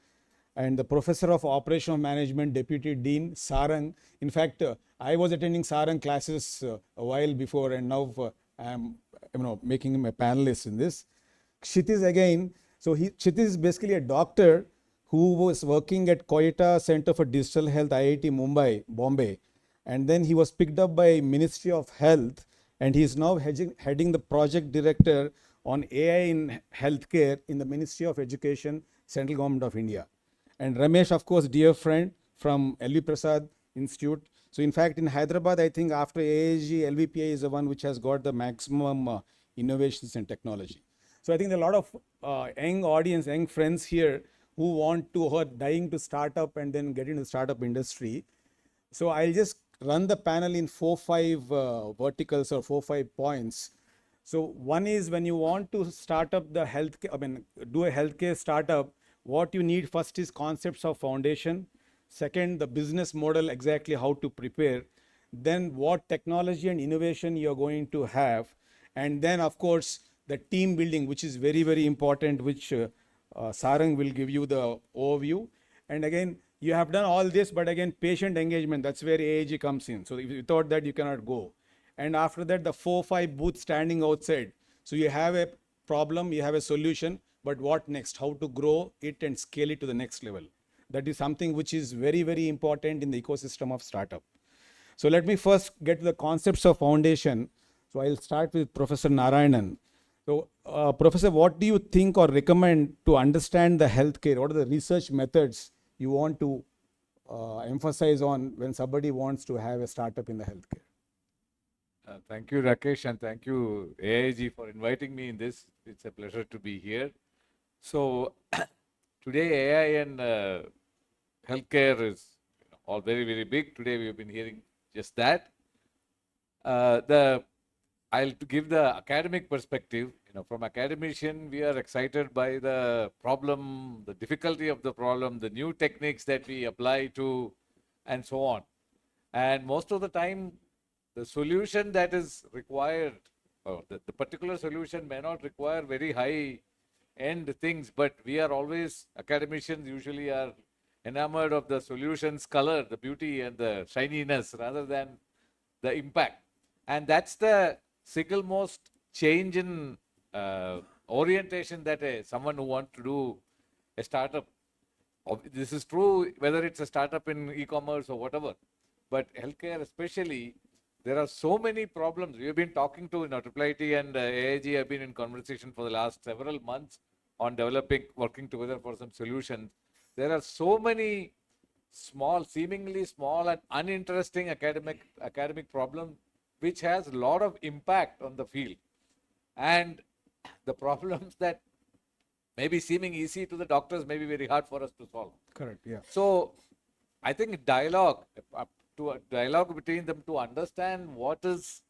and the professor of operational management, deputy dean, Sarang. In fact, I was attending Sarang classes a while before, and now I'm making him a panelist in this. Kshitiz again. So Kshitiz is basically a doctor who was working at Koita Center for Digital Health, IIT Mumbai, Bombay. And then he was picked up by Ministry of Health, and he is now heading the project director on AI in healthcare in the Ministry of Education, Central Government of India. And Ramesh, of course, dear friend from LV Prasad Institute. So in fact, in Hyderabad, I think after AIG, LVPI is the one which has got the maximum innovations in technology. So I think there are a lot of young audience, young friends here who are dying to start up and then get into the startup industry. So I'll just run the panel in 4-5 verticals or 4-5 points. So one is when you want to start up the do a healthcare startup, what you need first is concepts of foundation. Second, the business model, exactly how to prepare. Then what technology and innovation you're going to have. And then of course, the team building, which is very, very important, which Sarang will give you the overview. And again, you have done all this, but again, patient engagement, that's where AIG comes in. So without that, you cannot go. And after that, the 4-5 booths standing outside. So you have a problem, you have a solution, but what next? How to grow it and scale it to the next level. That is something which is very, very important in the ecosystem of startup. So let me first get to the concepts of foundation. So I'll start with Professor Narayanan. So Professor, what do you think or recommend to understand the healthcare? What are the research methods you want to emphasize on when somebody wants to have a startup in the healthcare? Thank you, Rakesh, and thank you, AIG, for inviting me in this. It's a pleasure to be here. So today, AI and healthcare is all very, very big. Today, we have been hearing just that. I'll give the academic perspective. From academician, we are excited by the problem, the difficulty of the problem, the new techniques that we apply to, and so on. And most of the time, the solution that is required, or the particular solution may not require very high-end things, but we are always, academicians usually are enamored of the solution's color, the beauty and the shininess, rather than the impact. And that's the single most change in orientation that someone who wants to do a startup. This is true whether it's a startup in e-commerce or whatever, but healthcare especially, there are so many problems. We have been talking to IIIT and AIG have been in conversation for the last several months on working together for some solutions. There are so many seemingly small and uninteresting academic problems which has a lot of impact on the field. And the problems that may be seeming easy to the doctors may be very hard for us to solve. Correct, yeah. So I think dialogue between them to understand what is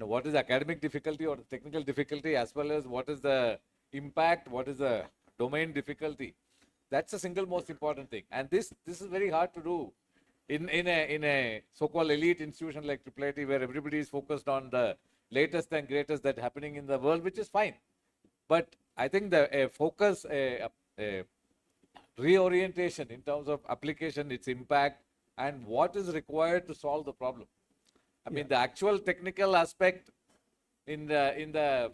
academic difficulty or technical difficulty, as well as what is the impact, what is the domain difficulty. That's the single most important thing. And this is very hard to do in a so-called elite institution like IIIT, where everybody is focused on the latest and greatest that's happening in the world, which is fine. But I think a focus, a reorientation in terms of application, its impact, and what is required to solve the problem. I mean, the actual technical aspect in the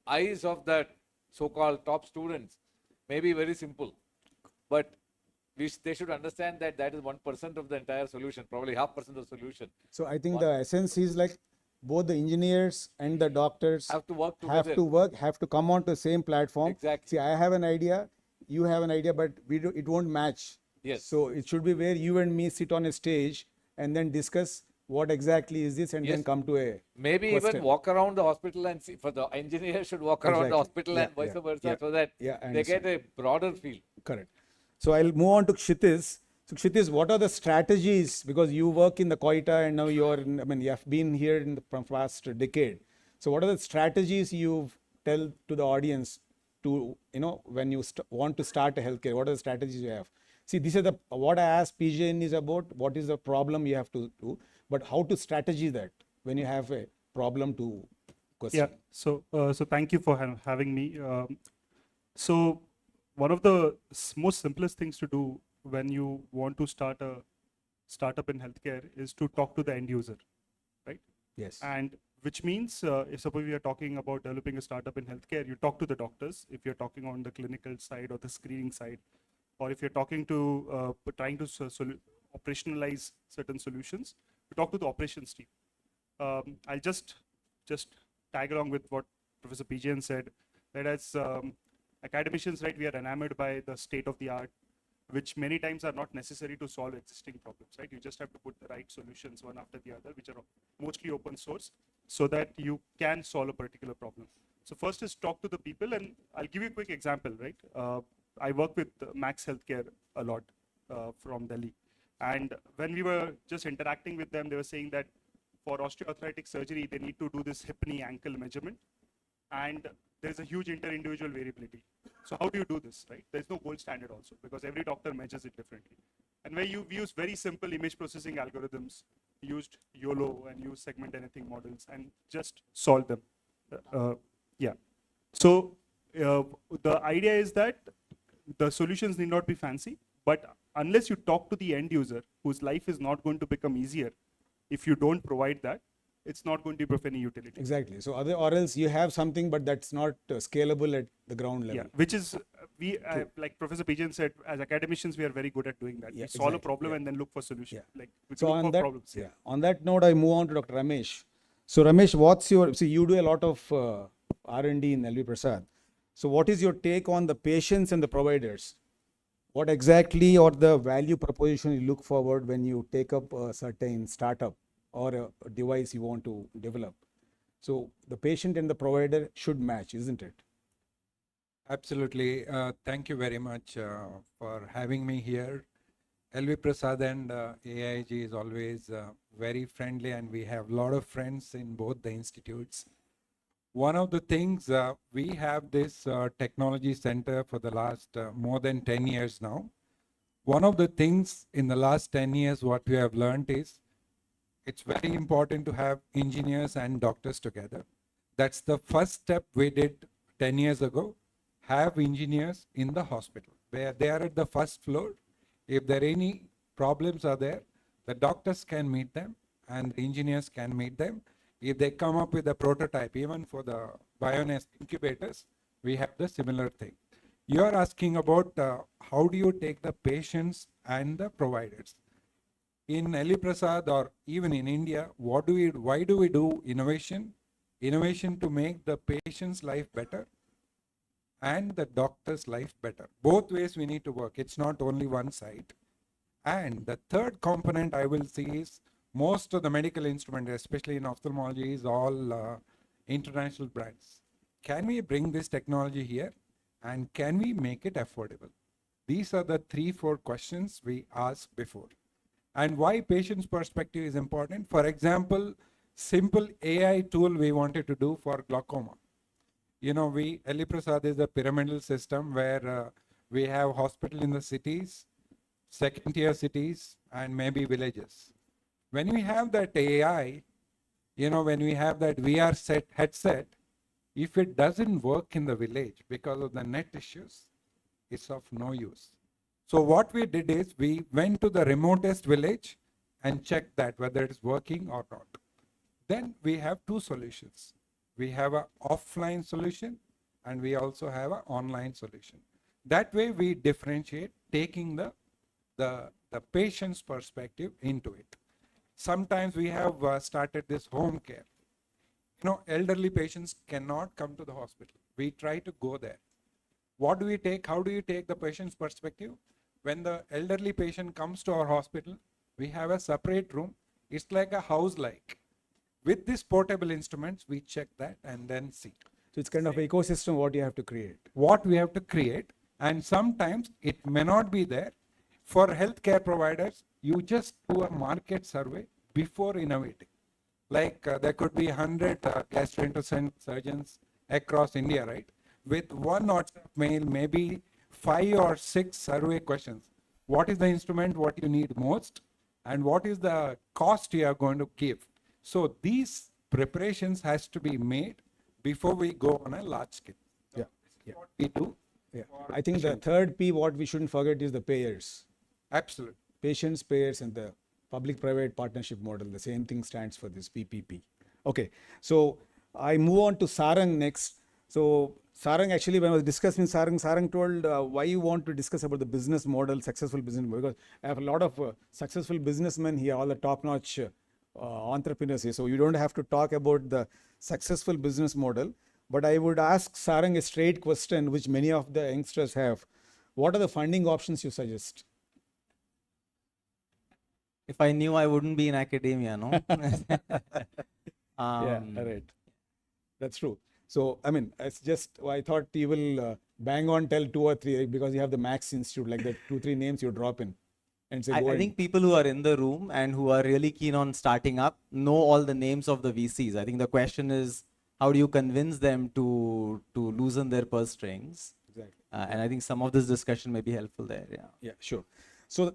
eyes of the so-called top students may be very simple, but they should understand that is 1% of the entire solution, probably 0.5% of the solution. So I think the essence is like both the engineers and the doctors have to work together. Have to come onto the same platform. Exactly. See, I have an idea, you have an idea, but it won't match. Yes. So it should be where you and me sit on a stage and then discuss what exactly is this, and then come to a maybe question. even walk around the hospital and see. For the engineer should walk around the hospital and vice versa, so that they get a broader feel. Correct. So I'll move on to Kshitiz. So Kshitiz, what are the strategies? Because you work in the Koita and now you have been here in the past decade. So what are the strategies you tell to the audience to, when you want to start a healthcare, what are the strategies you have? See, this is what I asked PGN is about what is the problem you have to do, but how to strategy that when you have a problem to question. Yeah, so thank you for having me. So one of the most simplest things to do when you want to start a startup in healthcare is to talk to the end user, right? Yes. And which means if suppose we are talking about developing a startup in healthcare, you talk to the doctors. If you're talking on the clinical side or the screening side, or if you're talking to trying to operationalize certain solutions, you talk to the operations team. I'll just tag along with what Professor PJN said, that as academicians, right, we are enamored by the state of the art, which many times are not necessary to solve existing problems, right? You just have to put the right solutions one after the other, which are mostly open source, so that you can solve a particular problem. So first is talk to the people, and I'll give you a quick example, right? I work with Max Healthcare a lot from Delhi. And when we were just interacting with them, they were saying that for osteoarthritic surgery, they need to do this hip knee ankle measurement. And there's a huge inter-individual variability. So how do you do this, right? There's no gold standard also, because every doctor measures it differently. And where we use very simple image processing algorithms, used YOLO and use segment anything models and just solve them. Yeah. So the idea is that the solutions need not be fancy, but unless you talk to the end user whose life is not going to become easier, if you don't provide that, it's not going to be of any utility. Exactly. So or else you have something, but that's not scalable at the ground level. Yeah, which is, like Professor Pijan said, as academicians, we are very good at doing that. Yeah, we solve a exactly. problem and then look for solutions. Yeah. Like, we So look on for that, problems. yeah. On that note, I move on to Dr. Ramesh. So Ramesh, what's your, you do a lot of R&D in LV Prasad. So what is your take on the patients and the providers? What exactly or the value proposition you look forward when you take up a certain startup or a device you want to develop? So the patient and the provider should match, isn't it? Absolutely. Thank you very much for having me here. LV Prasad and AIG is always very friendly, and we have a lot of friends in both the institutes. One of the things, we have this technology center for the last more than 10 years now. One of the things in the last 10 years, what we have learned is it's very important to have engineers and doctors together. That's the first step we did 10 years ago. Have engineers in the hospital where they are at the first floor. If there are any problems are there, the doctors can meet them and the engineers can meet them. If they come up with a prototype, even for the bioness incubators, we have the similar thing. You are asking about how do you take the patients and the providers. In LV Prasad or even in India, why do we do innovation? Innovation to make the patient's life better and the doctor's life better. Both ways we need to work. It's not only one side. And the third component I will see is most of the medical instruments, especially in ophthalmology, is all international brands. Can we bring this technology here and can we make it affordable? These are the 3-4 questions we asked before. And why patient's perspective is important. For example, simple AI tool we wanted to do for glaucoma. You know, LV Prasad is a pyramidal system where we have hospital in the cities, second-tier cities, and maybe villages. When we have that AI, when we have that VR headset, if it doesn't work in the village because of the net issues, it's of no use. So what we did is we went to the remotest village and checked that whether it's working or not. Then we have 2 solutions. We have an offline solution and we also have an online solution. That way we differentiate, taking the patient's perspective into it. Sometimes we have started this home care. Elderly patients cannot come to the hospital. We try to go there. What do we take? How do you take the patient's perspective? When the elderly patient comes to our hospital, we have a separate room. It's like a house-like. With these portable instruments, we check that and then see. So it's kind of an ecosystem what you have to create. What we have to create, and sometimes it may not be there. For healthcare providers, you just do a market survey before innovating. Like there could be 100 gastroenterology surgeons across India, right? with one WhatsApp mail, maybe 5 or 6 survey questions. What is the instrument, what you need most, and what is the cost you are going to give? So these preparations has to be made before we go on a large scale. Yeah. What we do. Yeah. I think the third P, what we shouldn't forget is the payers. Absolutely. Patients, payers, and the public-private partnership model. The same thing stands for this PPP. Okay, so I move on to Sarang next. So Sarang, actually, when I was discussing Sarang told why you want to discuss about the business model, successful business model, because I have a lot of successful businessmen here, all the top-notch entrepreneurs here. So you don't have to talk about the successful business model, but I would ask Sarang a straight question, which many of the youngsters have. What are the funding options you suggest? If I knew, I wouldn't be in academia, no? Yeah, right. That's true. So, I mean, it's just, I thought you will bang on tell 2 or 3 because you have the Max Institute, like the 2-3 names you drop in. And say, I think people who are in the room and who are really keen on starting up know all the names of the VCs. I think the question is, how do you convince them to loosen their purse strings? Exactly. And I think some of this discussion may be helpful there. Yeah. Yeah, sure. So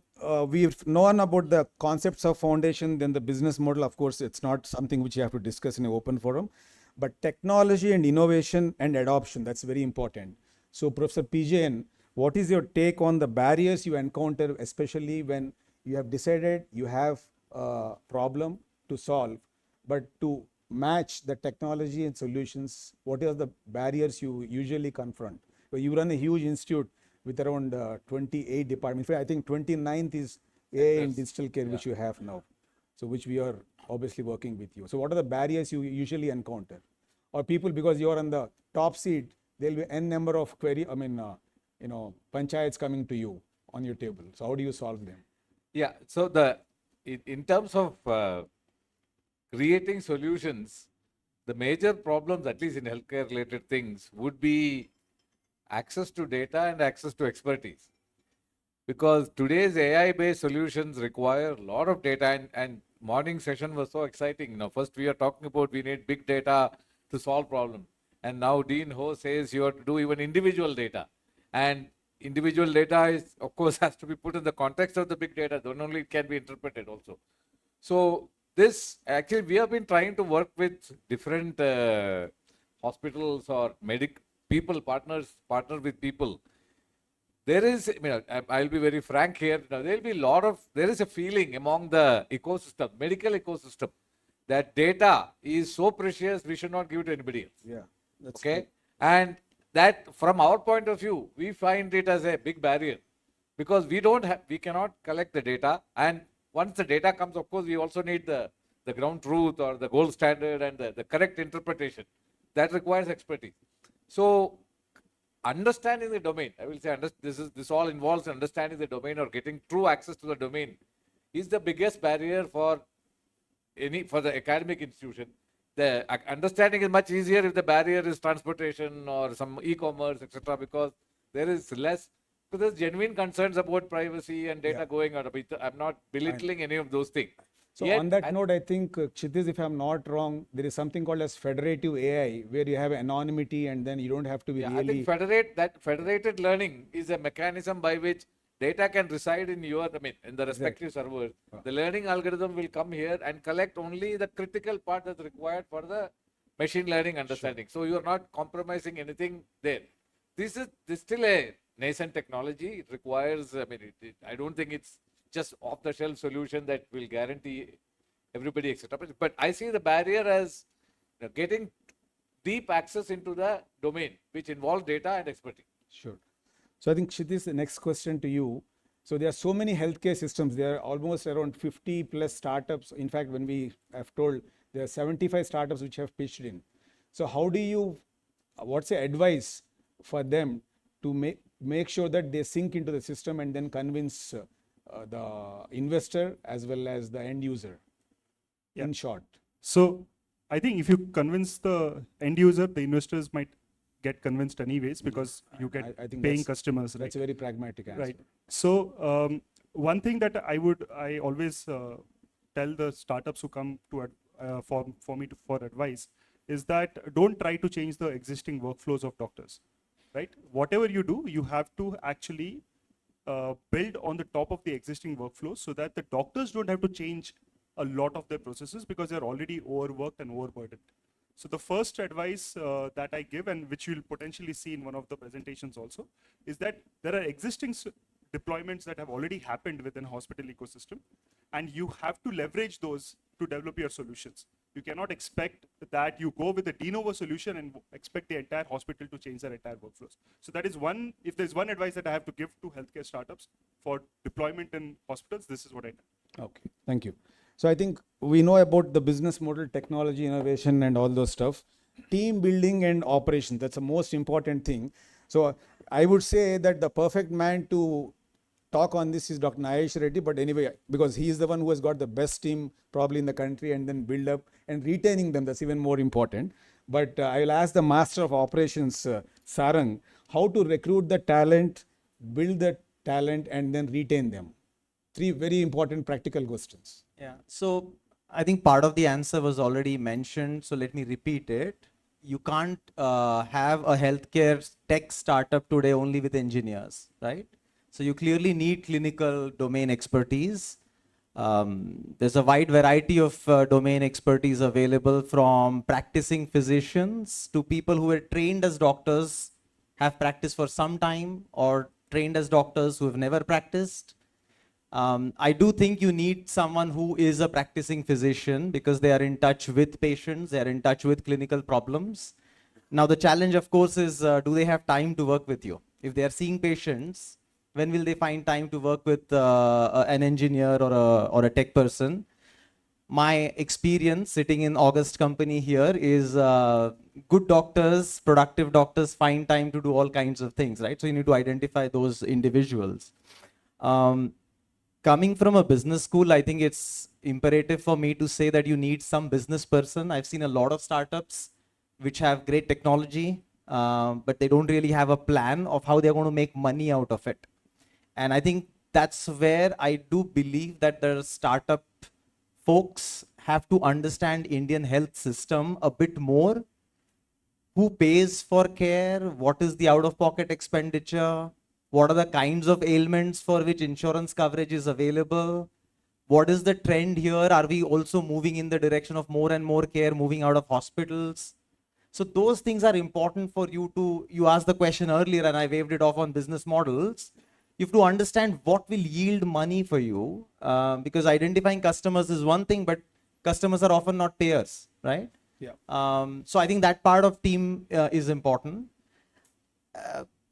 we've known about the concepts of foundation, then the business model. Of course, it's not something which you have to discuss in an open forum, but technology and innovation and adoption, that's very important. So Professor PJN, what is your take on the barriers you encounter, especially when you have decided you have a problem to solve, but to match the technology and solutions, what are the barriers you usually confront? So you run a huge institute with around 28 departments. I think 29th is AI and digital care, which you have now. So which we are obviously working with you. So what are the barriers you usually encounter? Or people, because you are on the top seat, there will be n number of panchayats coming to you on your table. So how do you solve them? Yeah, so in terms of creating solutions, the major problems, at least in healthcare related things, would be access to data and access to expertise. Because today's AI-based solutions require a lot of data, and morning session was so exciting. First we are talking about we need big data to solve problems. And now Dean Ho says you have to do even individual data. And individual data is, of course, has to be put in the context of the big data, then only it can be interpreted also. So this, actually, we have been trying to work with different hospitals or partner with people. There is, I'll be very frank here, there will be there is a feeling among the ecosystem, medical ecosystem, that data is so precious, we should not give it to anybody else. Yeah, that's okay. True. And that, from our point of view, we find it as a big barrier because we cannot collect the data. And once the data comes, of course, we also need the ground truth or the gold standard and the correct interpretation. That requires expertise. So understanding the domain, I will say this all involves understanding the domain or getting true access to the domain is the biggest barrier for the academic institution. The understanding is much easier if the barrier is transportation or some e-commerce, etc., because there is less, because there's genuine concerns about privacy and data going out. I'm not belittling any of those things. So on that note, I think, Kshitiz, if I'm not wrong, there is something called as federative AI, where you have anonymity and then you don't have to be really... I think federated learning is a mechanism by which data can reside in in the respective servers. The learning algorithm will come here and collect only the critical part that's required for the machine learning understanding. Sure. So you are not compromising anything there. This is still a nascent technology. It requires, I don't think it's just off-the-shelf solution that will guarantee everybody, etc. But I see the barrier as getting deep access into the domain, which involves data and expertise. Sure. So I think, Kshitiz, the next question to you. So there are so many healthcare systems. There are almost around 50 plus startups. In fact, when we have told, there are 75 startups which have pitched in. So how do you, what's the advice for them to make sure that they sink into the system and then convince the investor as well as the end user, in short? So I think if you convince the end user, the investors might get convinced anyways because you get paying customers. Right? That's a very pragmatic answer. Right. So one thing that I always tell the startups who come to for advice is that don't try to change the existing workflows of doctors. right? Whatever you do, you have to actually build on the top of the existing workflows so that the doctors don't have to change a lot of their processes because they're already overworked and overburdened. So the first advice that I give, and which you'll potentially see in one of the presentations also, is that there are existing deployments that have already happened within hospital ecosystem, and you have to leverage those to develop your solutions. You cannot expect that you go with a de novo solution and expect the entire hospital to change their entire workflows. So that is one, if there's one advice that I have to give to healthcare startups for deployment in hospitals, this is what I do. Okay, thank you. So I think we know about the business model, technology, innovation, and all those stuff. Team building and operation, that's the most important thing. So I would say that the perfect man to talk on this is Dr. Nagesh Reddy, but anyway, because he is the one who has got the best team probably in the country, and then build up and retaining them, that's even more important. But I will ask the master of operations, Sarang, how to recruit the talent, build the talent, and then retain them. 3 very important practical questions. Yeah, so I think part of the answer was already mentioned, so let me repeat it. You can't have a healthcare tech startup today only with engineers, right? So you clearly need clinical domain expertise. There's a wide variety of domain expertise available, from practicing physicians to people who were trained as doctors, have practiced for some time, or trained as doctors who have never practiced. I do think you need someone who is a practicing physician because they are in touch with patients, they are in touch with clinical problems. Now the challenge, of course, is do they have time to work with you? If they are seeing patients, when will they find time to work with an engineer or a tech person? My experience sitting in August company here is good doctors, productive doctors find time to do all kinds of things, right? So you need to identify those individuals. Coming from a business school, I think it's imperative for me to say that you need some business person. I've seen a lot of startups which have great technology, but they don't really have a plan of how they're going to make money out of it. And I think that's where I do believe that the startup folks have to understand Indian health system a bit more. Who pays for care? What is the out-of-pocket expenditure? What are the kinds of ailments for which insurance coverage is available? What is the trend here? Are we also moving in the direction of more and more care moving out of hospitals? So those things are important for you to, you asked the question earlier and I waved it off on business models. You have to understand what will yield money for you, because identifying customers is one thing, but customers are often not payers, right? Yeah. So I think that part of team is important.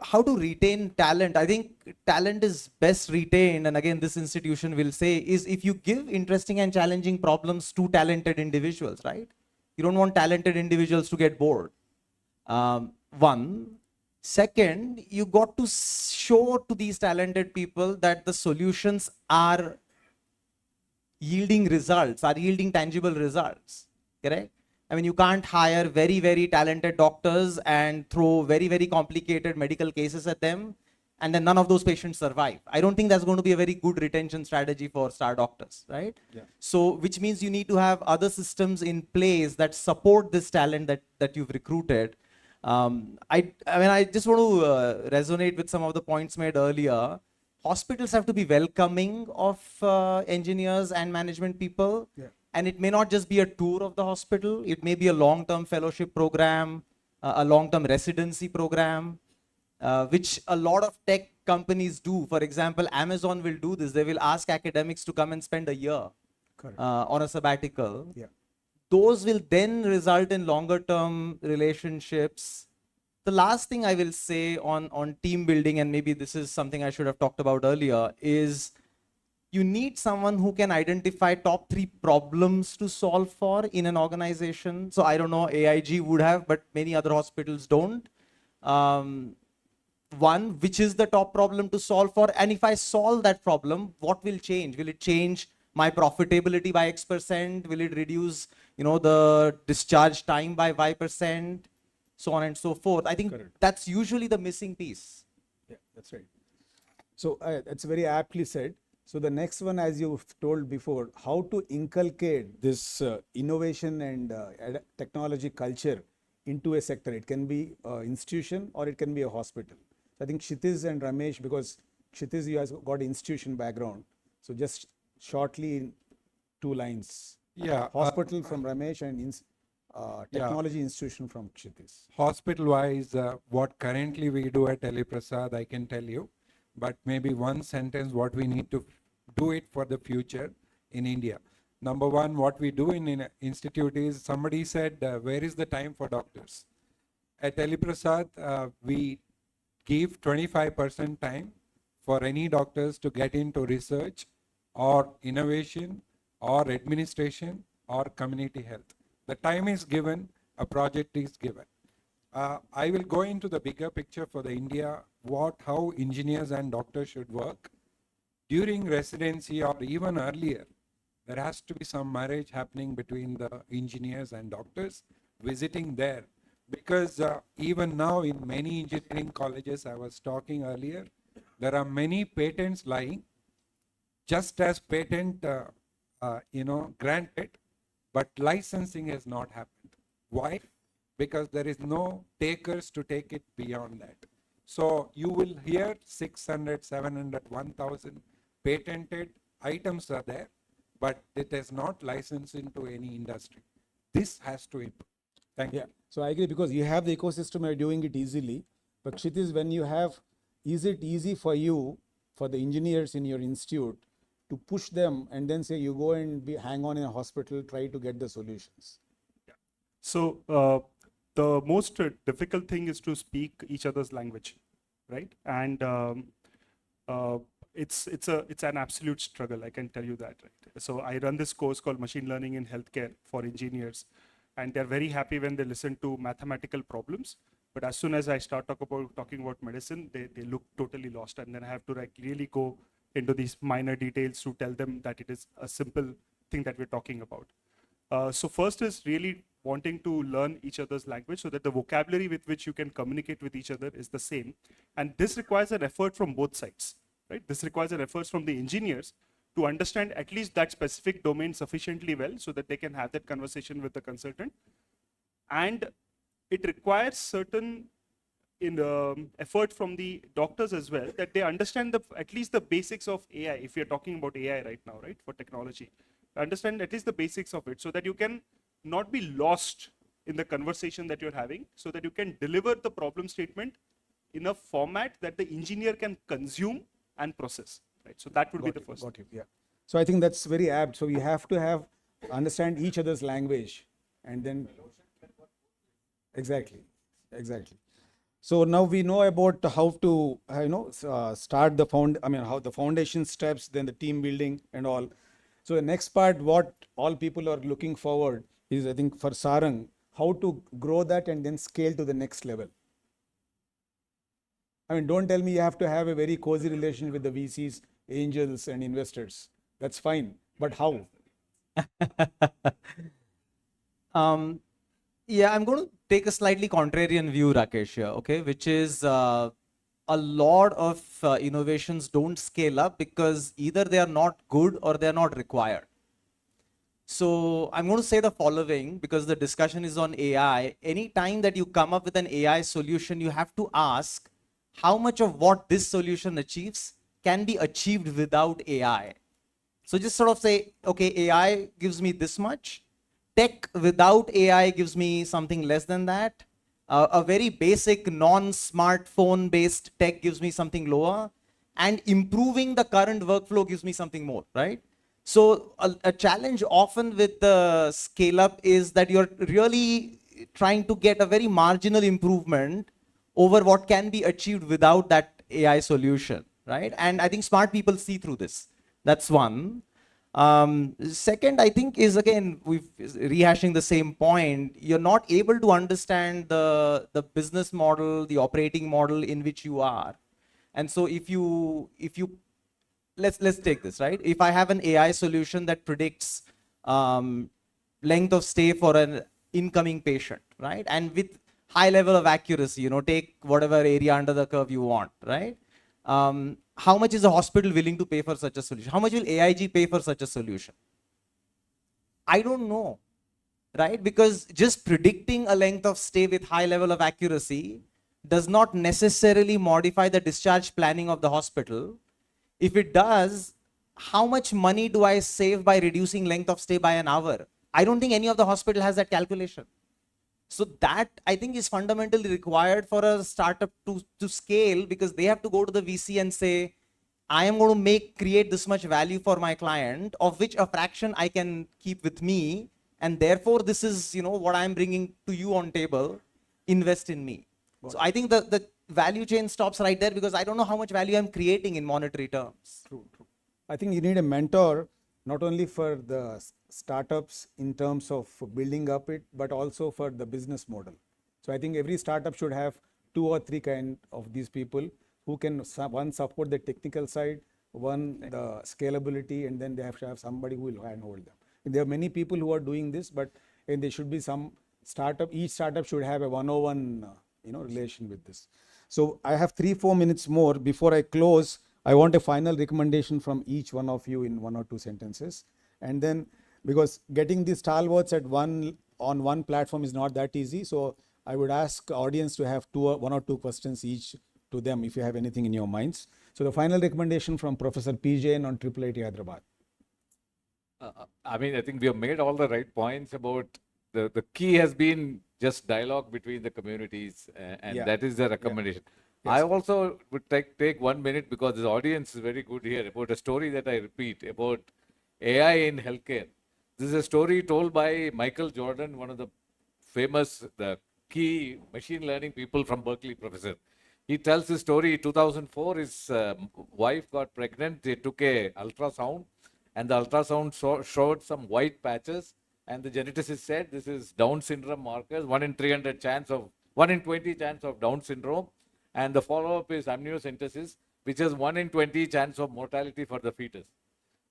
How to retain talent? I think talent is best retained, and again, this institution will say, is if you give interesting and challenging problems to talented individuals, right? You don't want talented individuals to get bored. One. Second, you got to show to these talented people that the solutions are yielding results, are yielding tangible results, correct? I mean, you can't hire very, very talented doctors and throw very, very complicated medical cases at them, and then none of those patients survive. I don't think that's going to be a very good retention strategy for star doctors, right? Yeah. So, which means you need to have other systems in place that support this talent that you've recruited. I mean, I just want to resonate with some of the points made earlier. Hospitals have to be welcoming of engineers and management people. Yeah. And it may not just be a tour of the hospital. It may be a long-term fellowship program, a long-term residency program, which a lot of tech companies do. For example, Amazon will do this. They will ask academics to come and spend a year on a sabbatical. Yeah. Those will then result in longer term relationships. The last thing I will say on team building, and maybe this is something I should have talked about earlier, is you need someone who can identify top 3 problems to solve for in an organization. So I don't know, AIG would have, but many other hospitals don't. One, which is the top problem to solve for? And if I solve that problem, what will change? Will it change my profitability by X%? Will it reduce, the discharge time by Y%? So on and so forth. I think that's usually the missing piece. Yeah, that's right. So that's very aptly said. So the next one, as you've told before, how to inculcate this innovation and technology culture into a sector. It can be an institution or it can be a hospital. So I think Kshitiz and Ramesh, because Kshitiz, you has got institution background. So just shortly in 2 lines. Yeah. Hospital from Ramesh and Yeah. technology institution from Kshitiz. Hospital-wise, what currently we do at Teleprasad, I can tell you, but maybe one sentence what we need to do it for the future in India. Number one, what we do in institute is, somebody said, where is the time for doctors? At Teleprasad, we give 25% time for any doctors to get into research or innovation or administration or community health. The time is given, a project is given. I will go into the bigger picture for the India, how engineers and doctors should work. During residency or even earlier, there has to be some marriage happening between the engineers and doctors, visiting there. Because even now in many engineering colleges, I was talking earlier, there are many patents lying, just as patent, granted, but licensing has not happened. Why? Because there is no takers to take it beyond that. So you will hear 600, 700, 1000 patented items are there, but it is not licensed into any industry. This has to improve. Thank you. So I agree, because you have the ecosystem, you're doing it easily. But Kshitiz, when you have, is it easy for you, for the engineers in your institute, to push them and then say you go and hang on in a hospital, try to get the solutions? Yeah. So the most difficult thing is to speak each other's language, right? And it's an absolute struggle, I can tell you that, right? So I run this course called Machine Learning in Healthcare for engineers, and they're very happy when they listen to mathematical problems. But as soon as I start talking about medicine, they look totally lost, and then I have to really go into these minor details to tell them that it is a simple thing that we're talking about. So first is really wanting to learn each other's language so that the vocabulary with which you can communicate with each other is the same. And this requires an effort from both sides, right? This requires an effort from the engineers to understand at least that specific domain sufficiently well so that they can have that conversation with the consultant. And it requires certain effort from the doctors as well, that they understand at least the basics of AI. If you're talking about AI right now, right, for technology, understand at least the basics of it so that you can not be lost in the conversation that you're having, so that you can deliver the problem statement in a format that the engineer can consume and process, right? So that would be the first. Got it, yeah. So I think that's very apt. So we have to understand each other's language, and then exactly. So now we know about how to start how the foundation steps, then the team building and all. So the next part, what all people are looking forward is, I think, for Sarang, how to grow that and then scale to the next level. I mean, don't tell me you have to have a very cozy relation with the VCs, angels and investors. That's fine, but how? Yeah, I'm going to take a slightly contrarian view, Rakesh, here, okay, which is a lot of innovations don't scale up because either they are not good or they are not required. So I'm going to say the following, because the discussion is on AI. Any time that you come up with an AI solution, you have to ask how much of what this solution achieves can be achieved without AI. So just sort of say, okay, AI gives me this much. Tech without AI gives me something less than that. A very basic non-smartphone based tech gives me something lower. And improving the current workflow gives me something more, right? So a challenge often with the scale up is that you're really trying to get a very marginal improvement over what can be achieved without that AI solution, right? And I think smart people see through this. That's one. Second, I think, is again, rehashing the same point. You're not able to understand the business model, the operating model in which you are. And so if you let's take this, right? If I have an AI solution that predicts length of stay for an incoming patient, right? And with high level of accuracy, take whatever area under the curve you want, right? How much is a hospital willing to pay for such a solution? How much will AIG pay for such a solution? I don't know. right? Because just predicting a length of stay with high level of accuracy does not necessarily modify the discharge planning of the hospital. If it does, how much money do I save by reducing length of stay by an hour? I don't think any of the hospital has that calculation. So that I think is fundamentally required for a startup to scale, because they have to go to the VC and say, I am going to create this much value for my client, of which a fraction I can keep with me. And therefore, this is, what I'm bringing to you on table, invest in me. So I think the value chain stops right there, because I don't know how much value I'm creating in monetary terms. True. I think you need a mentor, not only for the startups in terms of building up it, but also for the business model. So I think every startup should have 2 or 3 kind of these people who can, one, support the technical side, one, the scalability, and then they have to have somebody who will handhold them. And there are many people who are doing this, but there should be some startup, each startup should have a 101 relation with this. So I have 3-4 minutes more. Before I close, I want a final recommendation from each one of you in 1 or 2 sentences. And then, because getting these stalwarts on one platform is not that easy, so I would ask audience to have 1 or 2 questions each to them if you have anything in your minds. So the final recommendation from Professor P. Jain on IIIT Hyderabad. I mean, I think we have made all the right points about the key has been just dialogue between the communities, and that is the recommendation. I also would take 1 minute, because the audience is very good here, about a story that I repeat about AI in healthcare. This is a story told by Michael Jordan, one of the famous, the key machine learning people from Berkeley professor. He tells the story, 2004, his wife got pregnant. They took a ultrasound, and the ultrasound showed some white patches, and the geneticist said this is Down syndrome markers, 1 in 20 chance of Down syndrome. And the follow-up is amniocentesis, which is 1 in 20 chance of mortality for the fetus.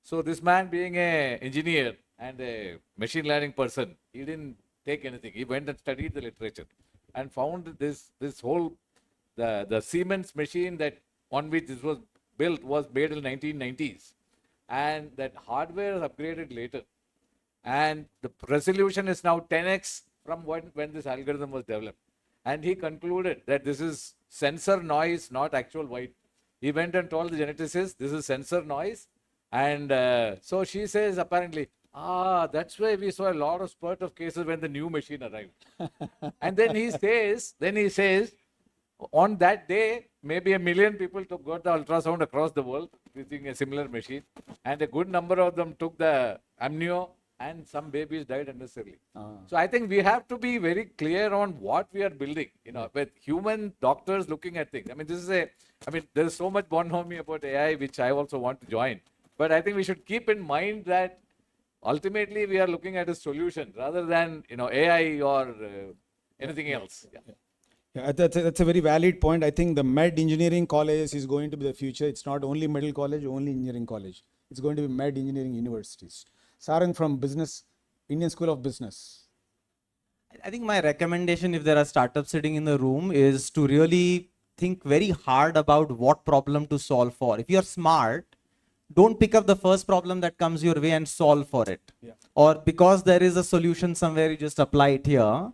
So this man, being an engineer and a machine learning person, he didn't take anything. He went and studied the literature and found this whole, the Siemens machine that on which this was built was made in 1990s. And that hardware is upgraded later. And the resolution is now 10x from when this algorithm was developed. And he concluded that this is sensor noise, not actual white. He went and told the geneticist, this is sensor noise. And so she says, apparently, that's why we saw a lot of spurt of cases when the new machine arrived. And then he says, on that day, maybe 1 million people got the ultrasound across the world using a similar machine. And a good number of them took the amnio, and some babies died unnecessarily. So I think we have to be very clear on what we are building, with human doctors looking at things. I mean, there is so much bonhomie about AI, which I also want to join. But I think we should keep in mind that ultimately we are looking at a solution rather than, AI or anything else. Yeah, that's a very valid point. I think the med engineering colleges is going to be the future. It's not only medical college, only engineering college. It's going to be med engineering universities. Sarang from Indian School of Business. I think my recommendation, if there are startups sitting in the room, is to really think very hard about what problem to solve for. If you're smart, don't pick up the first problem that comes your way and solve for it. Yeah. Or because there is a solution somewhere, you just apply it here.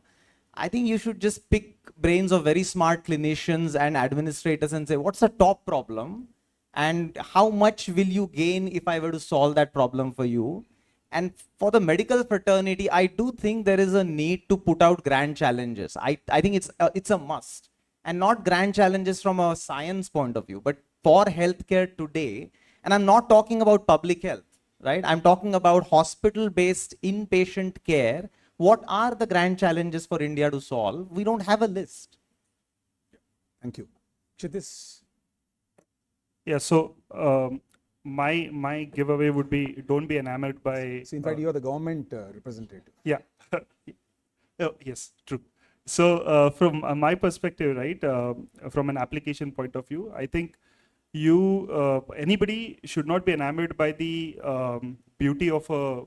I think you should just pick brains of very smart clinicians and administrators and say, what's the top problem? And how much will you gain if I were to solve that problem for you? And for the medical fraternity, I do think there is a need to put out grand challenges. I think it's a must. And not grand challenges from a science point of view, but for healthcare today. And I'm not talking about public health, right? I'm talking about hospital-based inpatient care. What are the grand challenges for India to solve? We don't have a list. Thank you. Kshitij. Yeah, so my giveaway would be, don't be enamored by... So in fact, you are the government representative. Yeah. Oh, yes, true. So from my perspective, right, from an application point of view, I think anybody should not be enamored by the beauty of a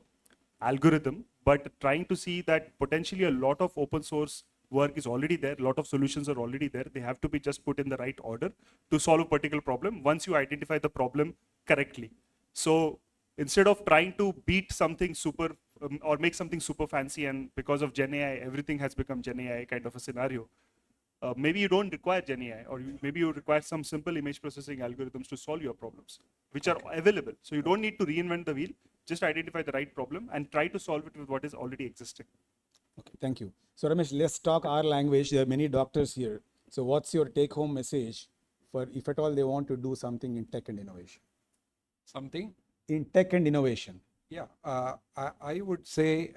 algorithm, but trying to see that potentially a lot of open source work is already there, a lot of solutions are already there. They have to be just put in the right order to solve a particular problem once you identify the problem correctly. So instead of trying to beat something super or make something super fancy, and because of GenAI, everything has become GenAI kind of a scenario. Maybe you don't require GenAI, or maybe you require some simple image processing algorithms to solve your problems, which are available. So you don't need to reinvent the wheel, just identify the right problem and try to solve it with what is already existing. Okay, thank you. So Ramesh, let's talk our language. There are many doctors here. So what's your take-home message for if at all they want to do something in tech and innovation? Something? In tech and innovation. Yeah, I would say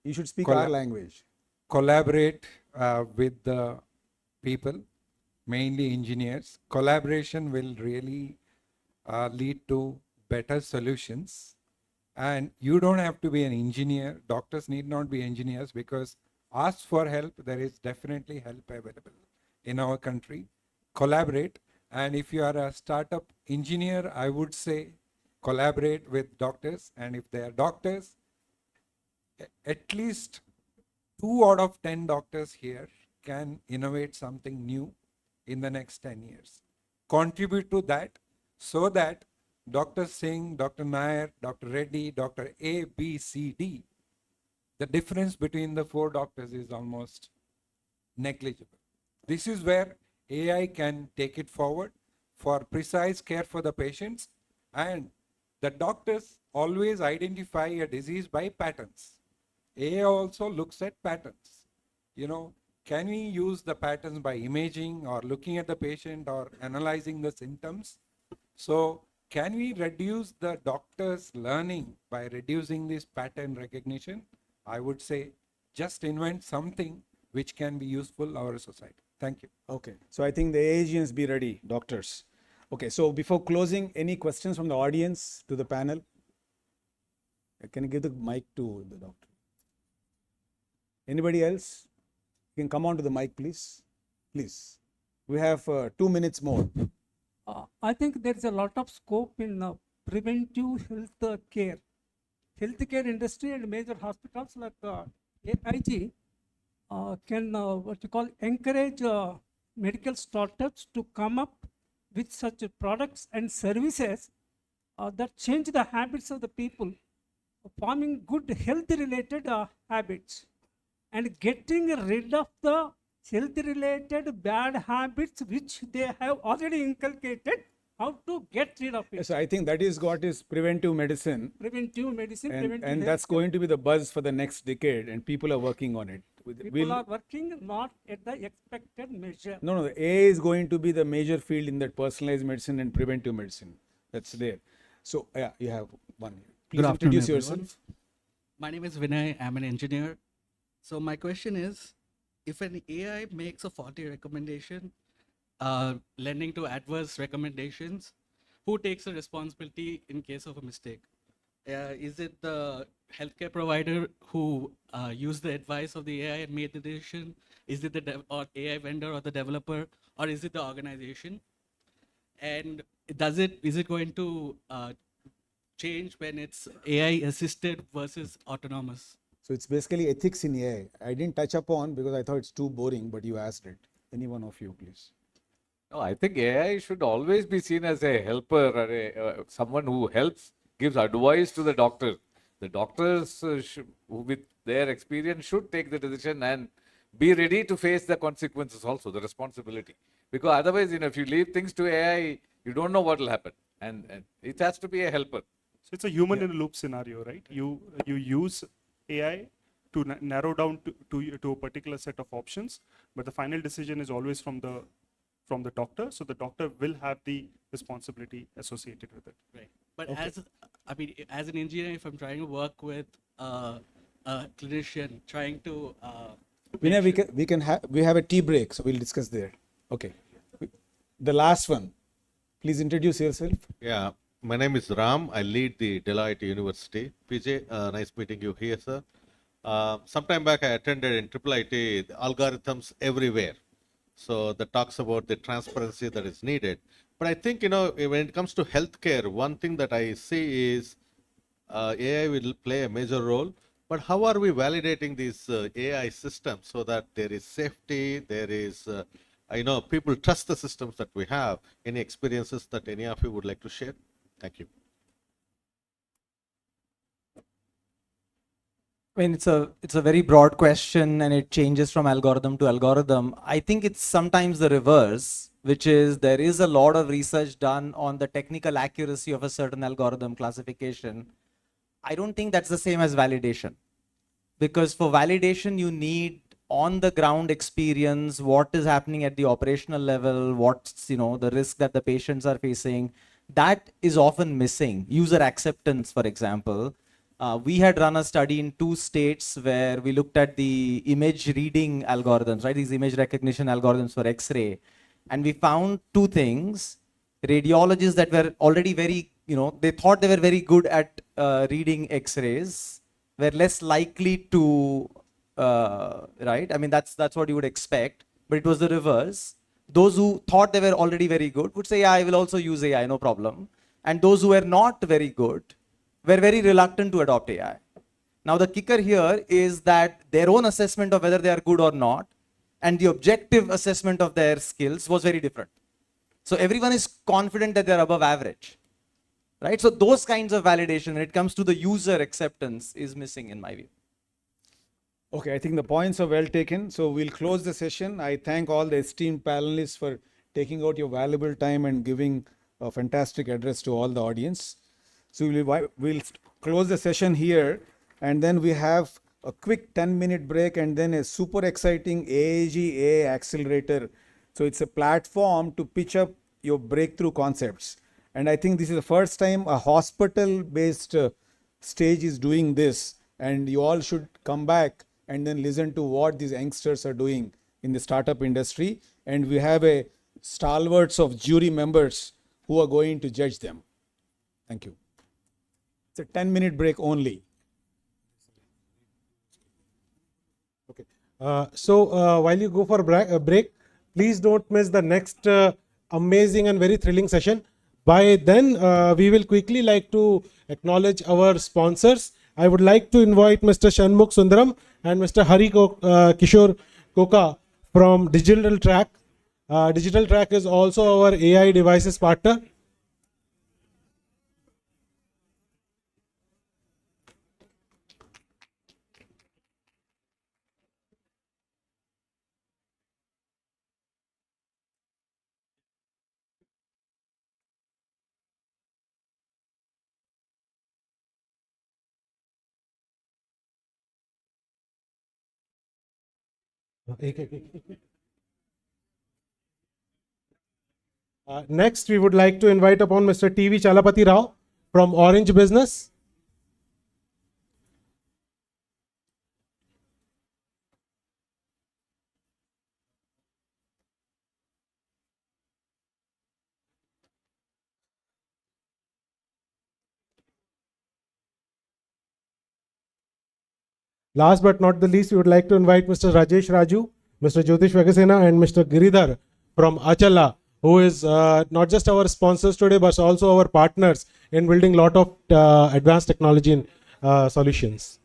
you should speak our language. Collaborate with the people, mainly engineers. Collaboration will really lead to better solutions. And you don't have to be an engineer. Doctors need not be engineers, because ask for help. There is definitely help available in our country. Collaborate. And if you are a startup engineer, I would say collaborate with doctors. And if they are doctors, at least 2 out of 10 doctors here can innovate something new in the next 10 years. Contribute to that, so that Dr. Singh, Dr. Nair, Dr. Reddy, Dr. A, B, C, D, the difference between the 4 doctors is almost negligible. This is where AI can take it forward for precise care for the patients, and the doctors always identify a disease by patterns. AI also looks at patterns. You know, can we use the patterns by imaging or looking at the patient or analyzing the symptoms? So can we reduce the doctor's learning by reducing this pattern recognition? I would say just invent something which can be useful to our society. Thank you. Okay, so I think the AIGians be ready, doctors. Okay, so before closing, any questions from the audience to the panel? Can you give the mic to the doctor? Anybody else? You can come on to the mic, please. Please. We have 2 minutes more. I think there is a lot of scope in preventive health care. Healthcare industry and major hospitals like AIG can encourage medical startups to come up with such products and services that change the habits of the people, forming good health related habits and getting rid of the health related bad habits which they have already inculcated. How to get rid of it? So I think that is what is preventive medicine. Preventive medicine, And that's going to be the buzz for the next decade, and people are working on it. People are working not at the expected measure. No, the AI is going to be the major field in that personalized medicine and preventive medicine. That's there. So yeah, you have one here. Please introduce yourself. My name is Vinay. I'm an engineer. So my question is, if an AI makes a faulty recommendation, lending to adverse recommendations, who takes the responsibility in case of a mistake? Is it the healthcare provider who used the advice of the AI and made the decision? Is it the or AI vendor or the developer, or is it the organization? And is it going to change when it's AI assisted versus autonomous? So it's basically ethics in AI. I didn't touch upon because I thought it's too boring, but you asked it. Any one of you, please. No, I think AI should always be seen as a helper or someone who helps, gives advice to the doctor. The doctors, who with their experience, should take the decision and be ready to face the consequences also, the responsibility. Because otherwise, if you leave things to AI, you don't know what will happen. And it has to be a helper. So it's a human in a loop scenario, right? You use AI to narrow down to a particular set of options, but the final decision is always from the doctor. So the doctor will have the responsibility associated with it. Right. But as an engineer, if I'm trying to work with a clinician, trying to Vinay, we have a tea break, so we'll discuss there. Okay. The last one. Please introduce yourself. Yeah, my name is Ram. I lead the Deloitte University. PJ, nice meeting you here, sir. Sometime back, I attended in IIIT the algorithms everywhere. So that talks about the transparency that is needed. But I think, when it comes to healthcare, one thing that I see is AI will play a major role. But how are we validating these AI systems so that there is safety, there is, people trust the systems that we have? Any experiences that any of you would like to share? Thank you. I mean, it's a very broad question and it changes from algorithm to algorithm. I think it's sometimes the reverse, which is there is a lot of research done on the technical accuracy of a certain algorithm classification. I don't think that's the same as validation, because for validation you need on the ground experience, what is happening at the operational level, what's the risk that the patients are facing. That is often missing. User acceptance, for example. We had run a study in 2 states where we looked at the image reading algorithms, right? These image recognition algorithms for X-ray. And we found 2 things. Radiologists that were already very, they thought they were very good at reading X-rays were less likely to, right? I mean, that's what you would expect, but it was the reverse. Those who thought they were already very good would say, yeah, I will also use AI, no problem. And those who were not very good were very reluctant to adopt AI. Now, the kicker here is that their own assessment of whether they are good or not and the objective assessment of their skills was very different. So everyone is confident that they're above average, right? So those kinds of validation when it comes to the user acceptance is missing in my view. Okay, I think the points are well taken. So we'll close the session. I thank all the esteemed panelists for taking out your valuable time and giving a fantastic address to all the audience. So we'll close the session here, and then we have a quick 10-minute break and then a super exciting AIG AI accelerator. So it's a platform to pitch up your breakthrough concepts. And I think this is the first time a hospital-based stage is doing this, and you all should come back and then listen to what these youngsters are doing in the startup industry. And we have a stalwarts of jury members who are going to judge them. Thank you. It's a 10-minute break only. Okay. While you go for a break, please don't miss the next amazing and very thrilling session. By then, we will quickly like to acknowledge our sponsors. I would like to invite Mr. Shanmukh Sundaram and Mr. Kishore Koka from Digital Track. Digital Track is also our AI devices partner. Next, we would like to invite upon Mr. T.V. Chalapati Rao from Orange Business. Last but not the least, we would like to invite Mr. Rajesh Raju, Mr. Jyotish Vegasena, and Mr. Giridhar from Achala, who is not just our sponsors today, but also our partners in building a lot of advanced technology solutions.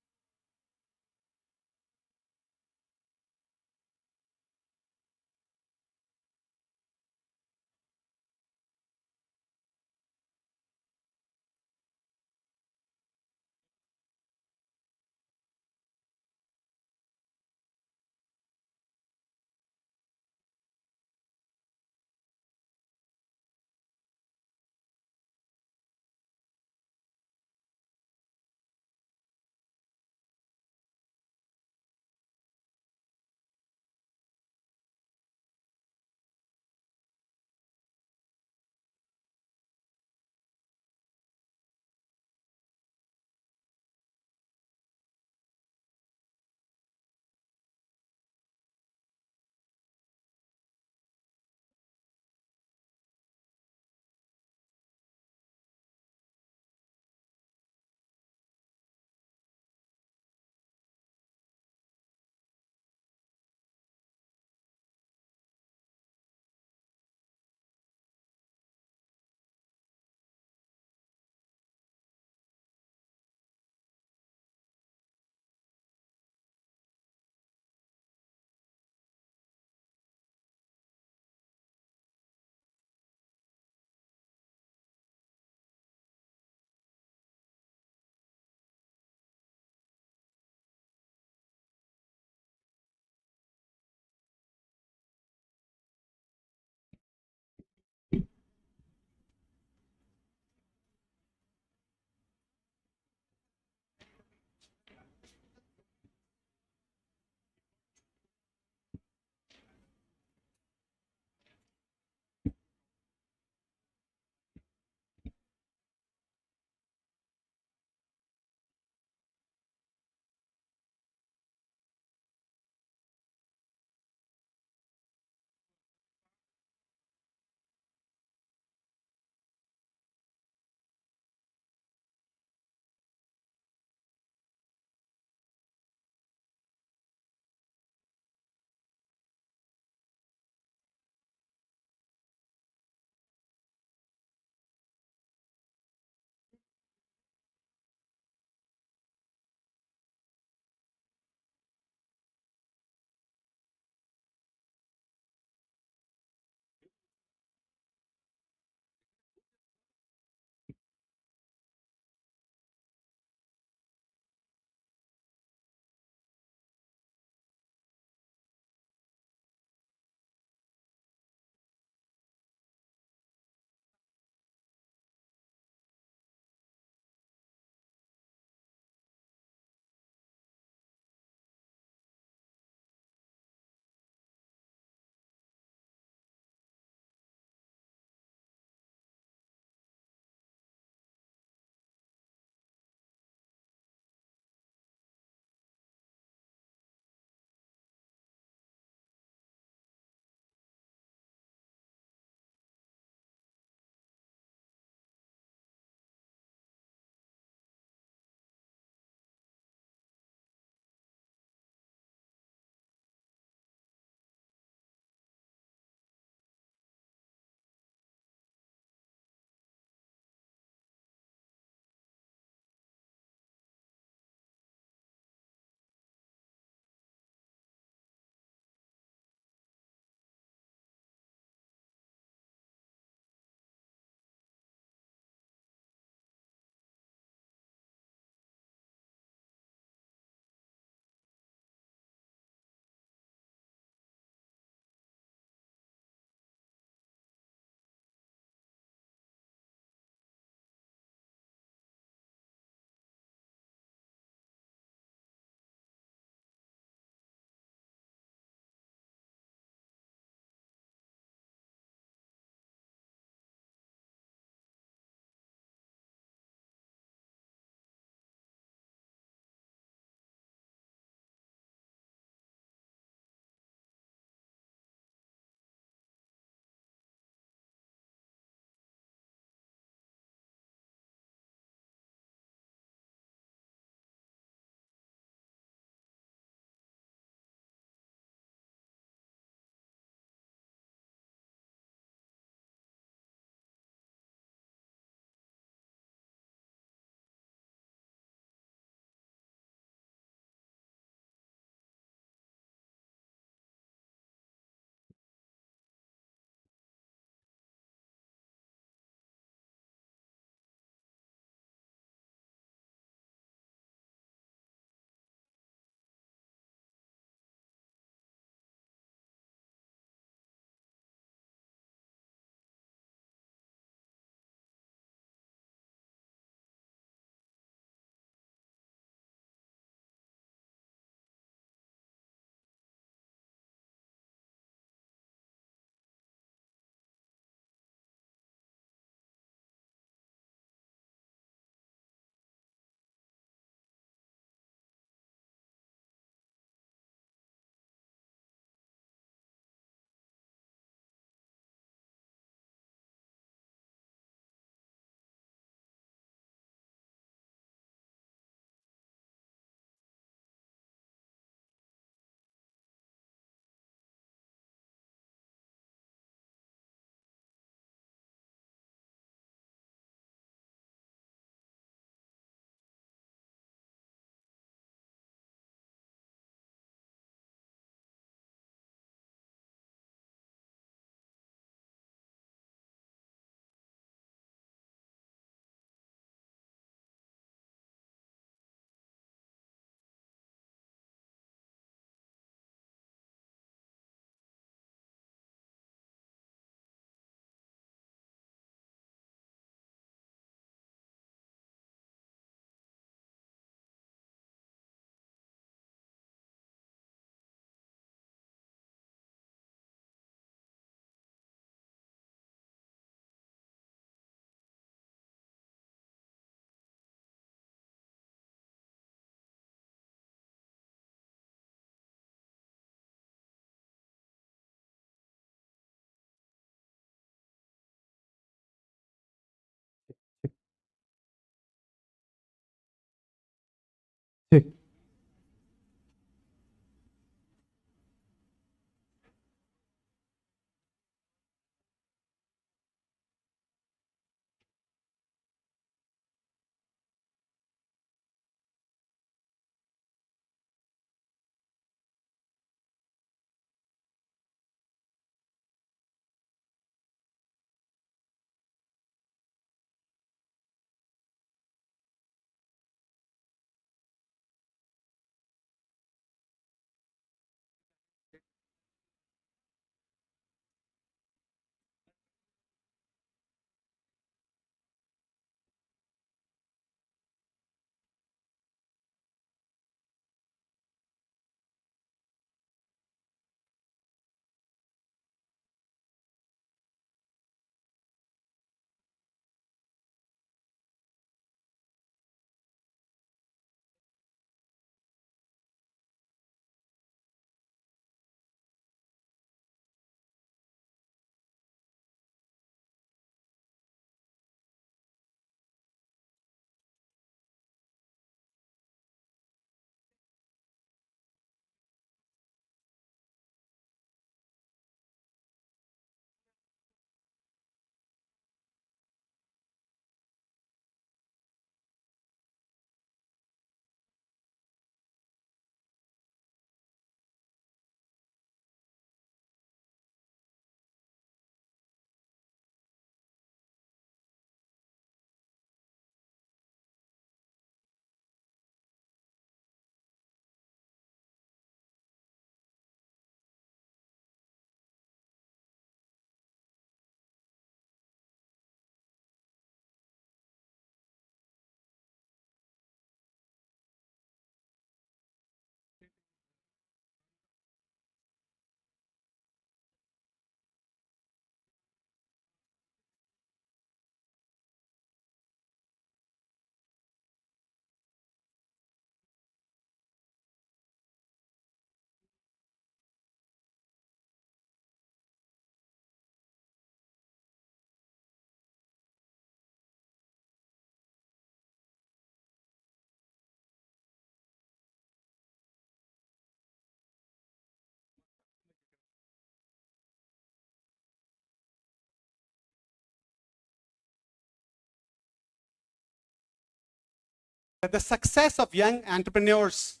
that the success of young entrepreneurs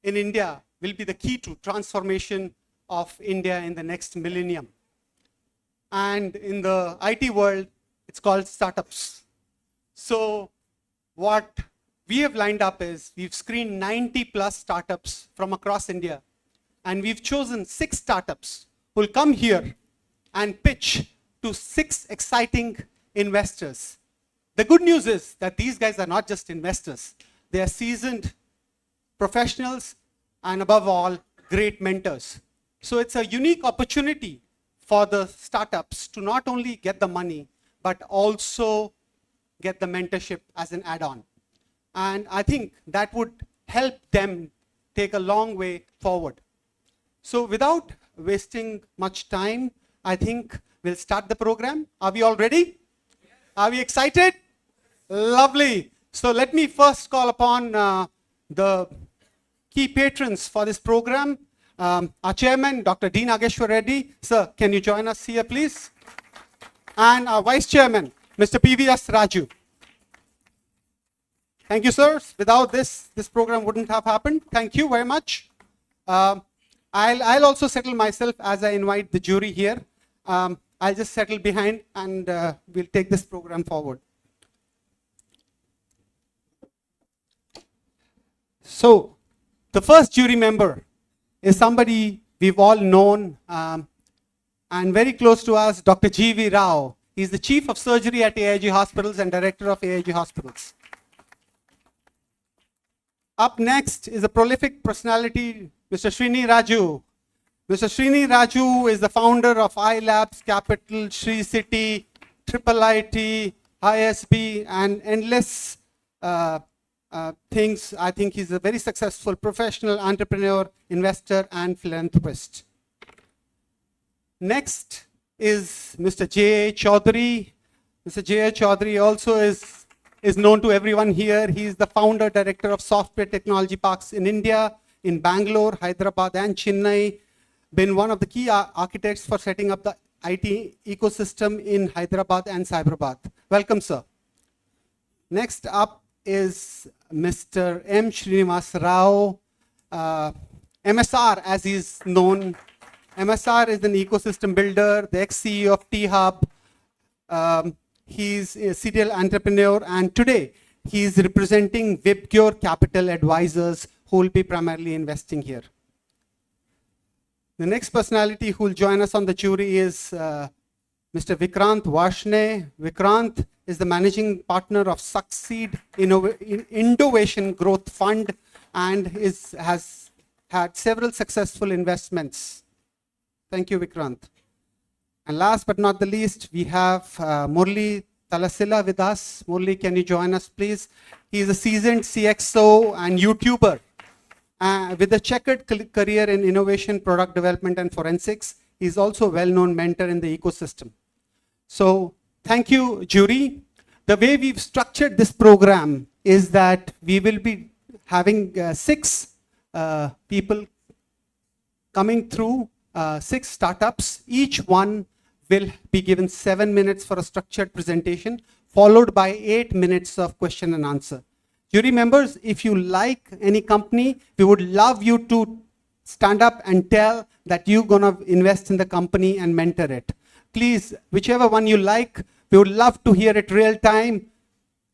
in India will be the key to transformation of India in the next millennium. And in the IT world, it's called startups. So what we have lined up is we've screened 90 plus startups from across India, and we've chosen 6 startups who will come here and pitch to 6 exciting investors. The good news is that these guys are not just investors. They are seasoned professionals and above all, great mentors. So it's a unique opportunity for the startups to not only get the money, but also get the mentorship as an add-on. And I think that would help them take a long way forward. So without wasting much time, I think we'll start the program. Are we all ready? Are we excited? Lovely. So let me first call upon the key patrons for this program. Our chairman, Dr. D. Nageshwar Reddy. Sir, can you join us here, please? And our vice chairman, Mr. PVS Raju. Thank you, sirs. Without this program wouldn't have happened. Thank you very much. I'll also settle myself as I invite the jury here. I'll just settle behind and we'll take this program forward. So, the first jury member is somebody we've all known and very close to us, Dr. G.V. Rao. He's the Chief of Surgery at AIG Hospitals and Director of AIG Hospitals. Up next is a prolific personality, Mr. Srini Raju. Mr. Srini Raju is the founder of iLabs, Capital, Sri City, Triple IT, ISB, and endless things. I think he's a very successful professional entrepreneur, investor, and philanthropist. Next is Mr. J.A. Chaudhary. Mr. J.A. Chaudhary also is known to everyone here. He's the founder, director of software technology parks in India, in Bangalore, Hyderabad, and Chennai. Been one of the key architects for setting up the IT ecosystem in Hyderabad and Cyberabad. Welcome, sir. Next up is Mr. M. Srinivas Rao, MSR as he's known. MSR is an ecosystem builder, the ex-CEO of T-Hub. He's a serial entrepreneur, and today he's representing Webcure Capital Advisors, who will be primarily investing here. The next personality who will join us on the jury is Mr. Vikrant Varshne. Vikrant is the managing partner of Succeed Innovation Growth Fund and has had several successful investments. Thank you, Vikrant. And last but not the least, we have Murli Talasila with us. Murli, can you join us, please? He is a seasoned CXO and YouTuber with a checkered career in innovation, product development, and forensics. He's also a well-known mentor in the ecosystem. So thank you, jury. The way we've structured this program is that we will be having 6 people coming through, 6 startups. Each one will be given 7 minutes for a structured presentation, followed by 8 minutes of question and answer. Jury members, if you like any company, we would love you to stand up and tell that you're gonna invest in the company and mentor it. Please, whichever one you like, we would love to hear it real time,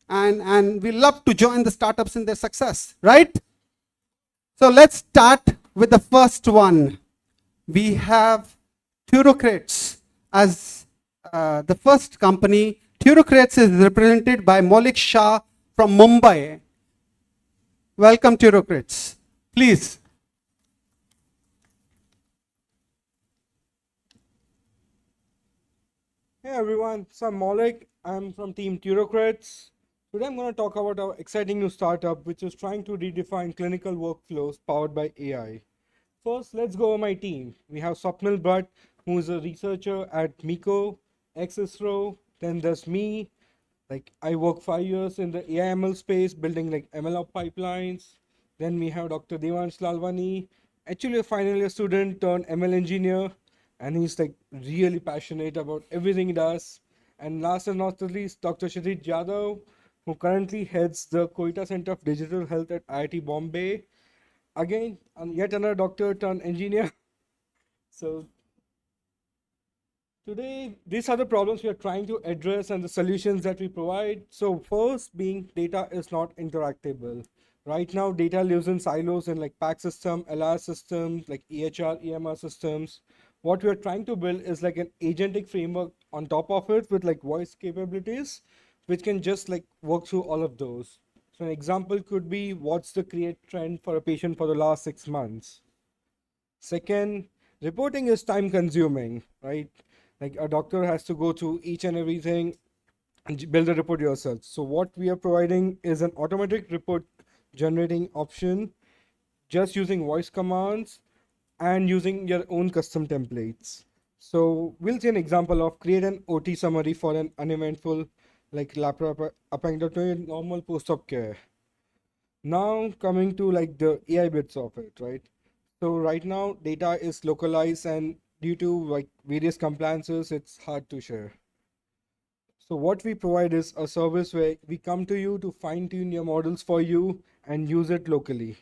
and we love to join the startups in their success, right? So let's start with the first one. We have Turocrates as the first company. Turocrates is represented by Maulik Shah from Mumbai. Welcome, Turocrates. Please. Hey everyone, so I'm Maulik. I'm from Team Turocrates. Today I'm going to talk about our exciting new startup which is trying to redefine clinical workflows powered by AI. First, let's go over my team. We have Swapnil Bhatt, who is a researcher at Miko, ex-ISRO. Then there's me. I work 5 years in the AI/ML space, building MLOps pipelines. Then we have Dr. Devansh Lalwani, actually a final year student turned ML engineer, and he's really passionate about everything he does. And last and not the least, Dr. Shadid Jadhav, who currently heads the Koita Center of Digital Health at IIT Bombay. Again, yet another doctor turned engineer. So today, these are the problems we are trying to address and the solutions that we provide. So first being data is not interactable. Right now, data lives in silos in like PAC system, LR systems, like EHR, EMR systems. What we are trying to build is like an agentic framework on top of it with like voice capabilities, which can just like work through all of those. So an example could be what's the create trend for a patient for the last 6 months. Second, reporting is time consuming, right? Like a doctor has to go through each and everything and build a report yourself. So what we are providing is an automatic report generating option just using voice commands and using your own custom templates. So we'll see an example of create an OT summary for an uneventful like laparoscopy normal post-op care. Now coming to like the AI bits of it, right? So right now data is localized and due to like various compliances, it's hard to share. So what we provide is a service where we come to you to fine tune your models for you and use it locally.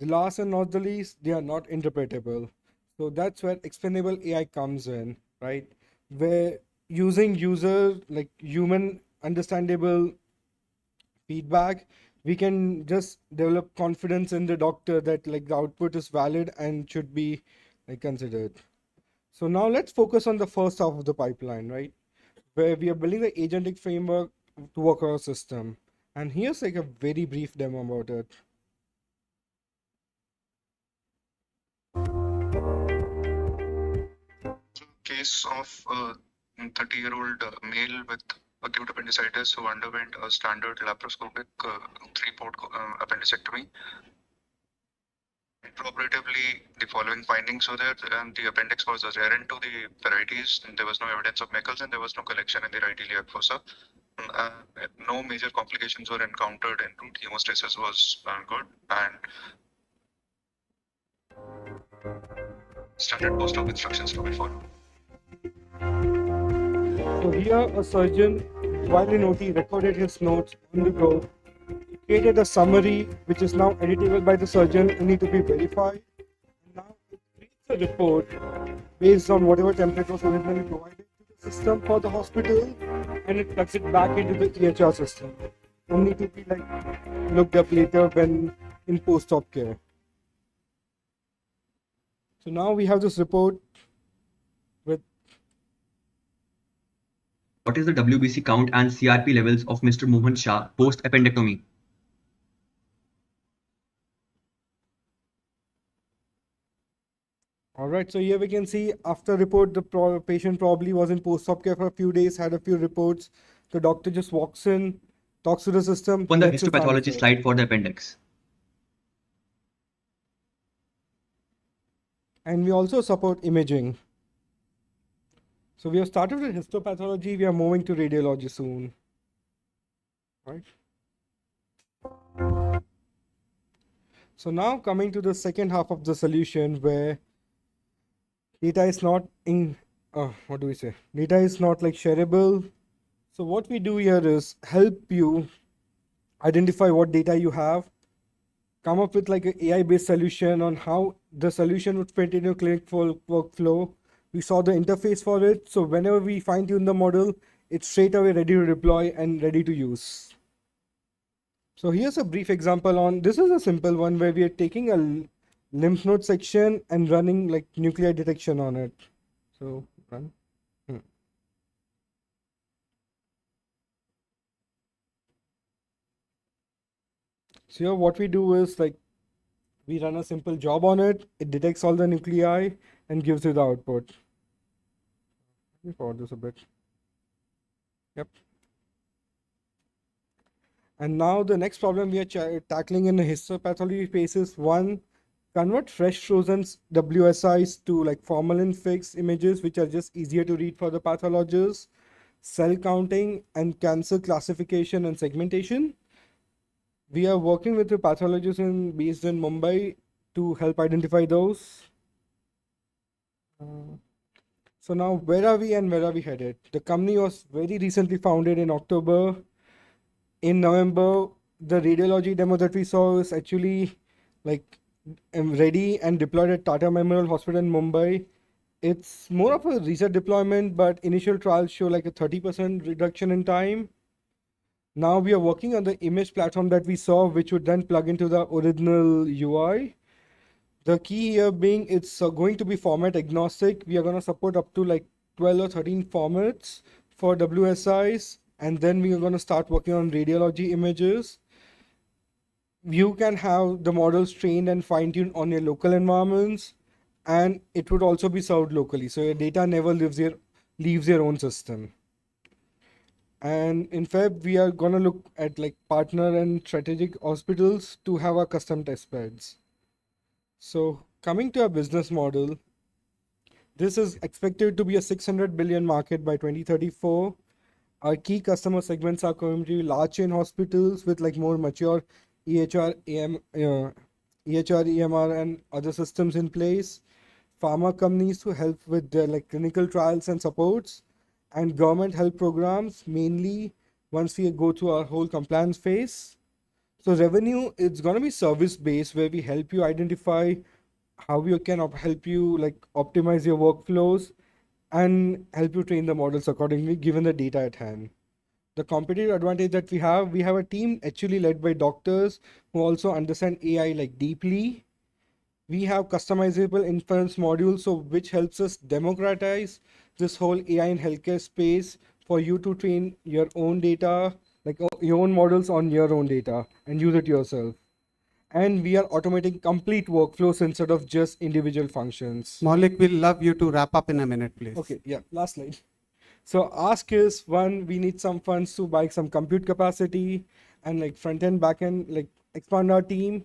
The last and not the least, they are not interpretable. So that's where explainable AI comes in, right? Where using user like human understandable feedback, we can just develop confidence in the doctor that like the output is valid and should be like considered. So now let's focus on the first half of the pipeline, right? Where we are building the agentic framework to work our system. And here's like a very brief demo about it. Case of a 30-year-old male with acute appendicitis who underwent a standard laparoscopic 3-port appendectomy. Intraoperatively, the following findings were there, and the appendix was adherent to the parietes, and there was no evidence of Meckel's, and there was no collection in the right iliac fossa. No major complications were encountered, and root hemostasis was good, and standard post-op instructions to be followed. So here a surgeon, while in OT, recorded his notes on the go, created a summary which is now editable by the surgeon and need to be verified. And now it creates a report based on whatever template was originally provided to the system for the hospital, and it plugs it back into the EHR system. And need to be like looked up later when in post-op care. So now we have this report with what is the WBC count and CRP levels of Mr. Mohan Shah post-appendectomy? all right, so here we can see after report, the patient probably was in post-op care for a few days, had a few reports. The doctor just walks in, talks to the system. On the histopathology slide for the appendix. And we also support imaging. So we have started with histopathology. We are moving to radiology soon. Right. So now coming to the second half of the solution where data is not in, data is not like shareable. So what we do here is help you identify what data you have, come up with like an AI-based solution on how the solution would fit in your clinical workflow. We saw the interface for it. So whenever we fine tune the model, it's straight away ready to deploy and ready to use. So here's a brief example on, this is a simple one where we are taking a lymph node section and running like nuclei detection on it. So run. So here what we do is like we run a simple job on it. It detects all the nuclei and gives you the output. Let me forward this a bit. Yep. And now the next problem we are tackling in the histopathology space is one, convert fresh frozen WSIs to like formalin fixed images, which are just easier to read for the pathologists, cell counting and cancer classification and segmentation. We are working with the pathologists based in Mumbai to help identify those. So now where are we and where are we headed? The company was very recently founded in October. In November, the radiology demo that we saw is actually like ready and deployed at Tata Memorial Hospital in Mumbai. It's more of a research deployment, but initial trials show like a 30% reduction in time. Now we are working on the image platform that we saw, which would then plug into the original UI. The key here being it's going to be format agnostic. We are going to support up to like 12 or 13 formats for WSIs, and then we are going to start working on radiology images. You can have the models trained and fine-tuned on your local environments, and it would also be served locally. So your data never leaves your own system. And in Feb, we are going to look at like partner and strategic hospitals to have our custom test beds. So coming to our business model, this is expected to be a 600 billion market by 2034. Our key customer segments are going to be large chain hospitals with like more mature EHR, EMR and other systems in place. Pharma companies to help with their like clinical trials and supports, and government health programs, mainly once we go through our whole compliance phase. So revenue, it's going to be service based, where we help you identify how we can help you like optimize your workflows and help you train the models accordingly given the data at hand. The competitive advantage that we have a team actually led by doctors who also understand AI like deeply. We have customizable inference modules, so which helps us democratize this whole AI in healthcare space for you to train your own data, like your own models on your own data and use it yourself. And we are automating complete workflows instead of just individual functions. Maulik, we'll love you to wrap up in a minute, please. Okay, yeah, last slide. So ask is, one, we need some funds to buy some compute capacity and like front end, back end, like expand our team.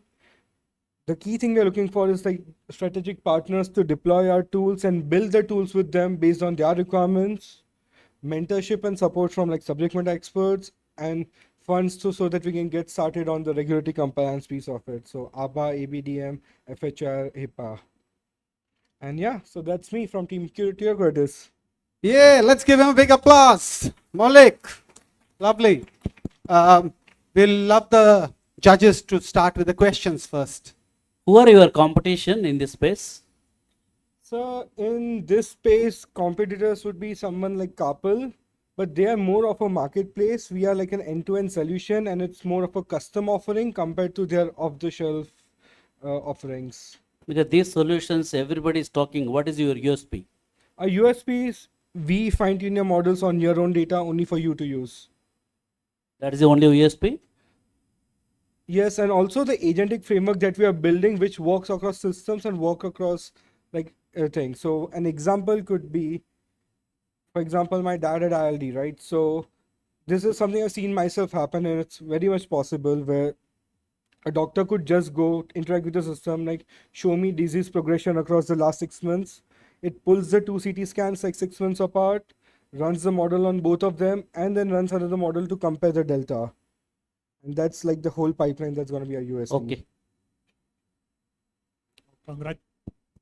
The key thing we're looking for is like strategic partners to deploy our tools and build the tools with them based on their requirements. Mentorship and support from like subject matter experts, and funds so that we can get started on the regulatory compliance piece of it. So ABA, ABDM, FHR, HIPAA. And yeah, so that's me from Team Curtis. Yeah, let's give him a big applause. Maulik, lovely. We'll love the judges to start with the questions first. Who are your competition in this space? So in this space, competitors would be someone like Kapil, but they are more of a marketplace. We are like an end-to-end solution, and it's more of a custom offering compared to their off-the-shelf offerings. Because these solutions, everybody is talking. What is your USP? Our USP is we fine-tune your models on your own data only for you to use. That is the only USP? Yes, and also the agentic framework that we are building, which works across systems and work across like everything. So an example could be, for example, my dad had ILD, right? So this is something I've seen myself happen, and it's very much possible where a doctor could just go interact with the system, like show me disease progression across the last 6 months. It pulls the 2 CT scans like 6 months apart, runs the model on both of them, and then runs another model to compare the delta. And that's like the whole pipeline that's going to be a USP. Okay.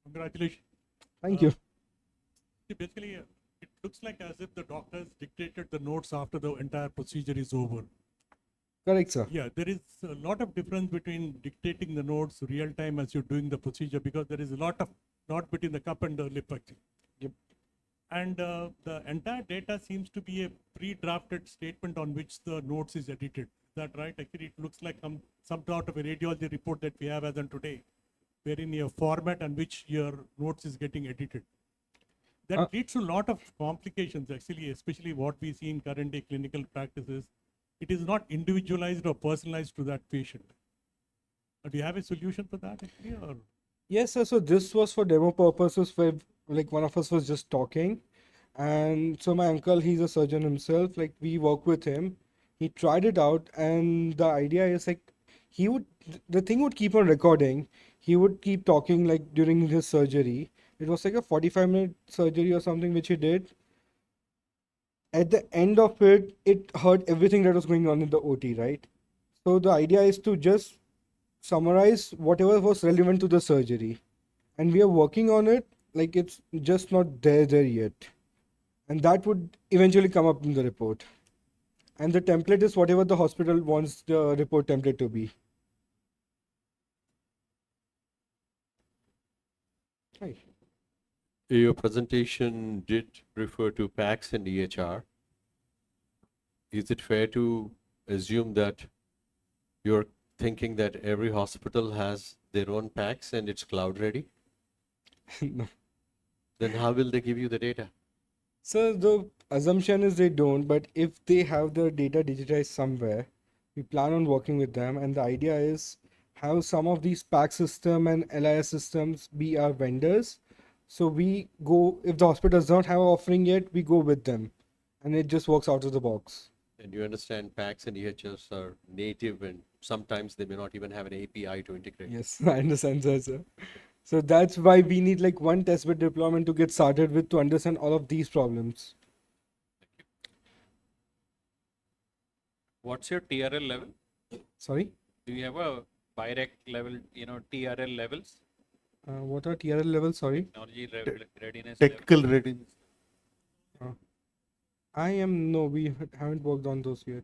Congratulations. Thank you. Basically, it looks like as if the doctors dictated the notes after the entire procedure is over. Correct, sir. Yeah, there is a lot of difference between dictating the notes real time as you're doing the procedure, because there is a lot of knot between the cup and the lip actually. Yep. And the entire data seems to be a pre-drafted statement on which the notes is edited. Is that right? Actually, it looks like some sort of a radiology report that we have as on today, wherein your format and which your notes is getting edited. That leads to a lot of complications actually, especially what we see in current day clinical practices. It is not individualized or personalized to that patient. Do you have a solution for that actually? Or? Yes, sir. So this was for demo purposes where like one of us was just talking. And so my uncle, he's a surgeon himself, like we work with him. He tried it out, and the idea is like the thing would keep on recording. He would keep talking like during his surgery. It was like a 45-minute surgery or something which he did. At the end of it, it heard everything that was going on in the OT, right? So the idea is to just summarize whatever was relevant to the surgery. And we are working on it, like it's just not there yet. And that would eventually come up in the report. And the template is whatever the hospital wants the report template to be. Hi. Your presentation did refer to PACS and EHR. Is it fair to assume that you're thinking that every hospital has their own PACS and it's cloud ready? No. Then how will they give you the data? So the assumption is they don't, but if they have the data digitized somewhere, we plan on working with them. And the idea is have some of these PAC system and LIS systems be our vendors. So we go, if the hospital does not have an offering yet, we go with them. And it just works out of the box. And you understand PACS and EHRs are native and sometimes they may not even have an API to integrate. Yes, I understand, sir. So that's why we need like one testbed deployment to get started with to understand all of these problems. What's your TRL level? Sorry? Do you have a direct level, TRL levels? What are TRL levels? Sorry? Technology readiness. Technical readiness. We haven't worked on those yet.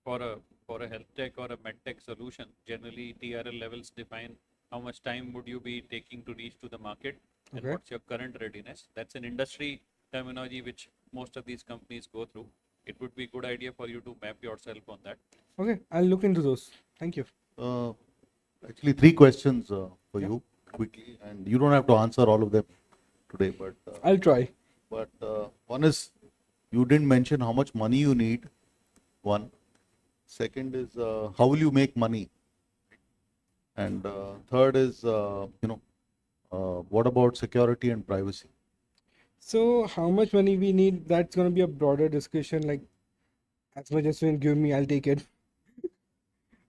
For a health tech or a med tech solution, generally TRL levels define how much time would you be taking to reach to the market and Okay. what's your current readiness. That's an industry terminology which most of these companies go through. It would be a good idea for you to map yourself on that. Okay, I'll look into those. Thank you. Actually, 3 questions for you quickly, and you don't have to answer all of them today, but I'll try. But one is, you didn't mention how much money you need. One. Second is, how will you make money? And third is, what about security and privacy? So how much money we need, that's going to be a broader discussion. Like as much as you can give me, I'll take it.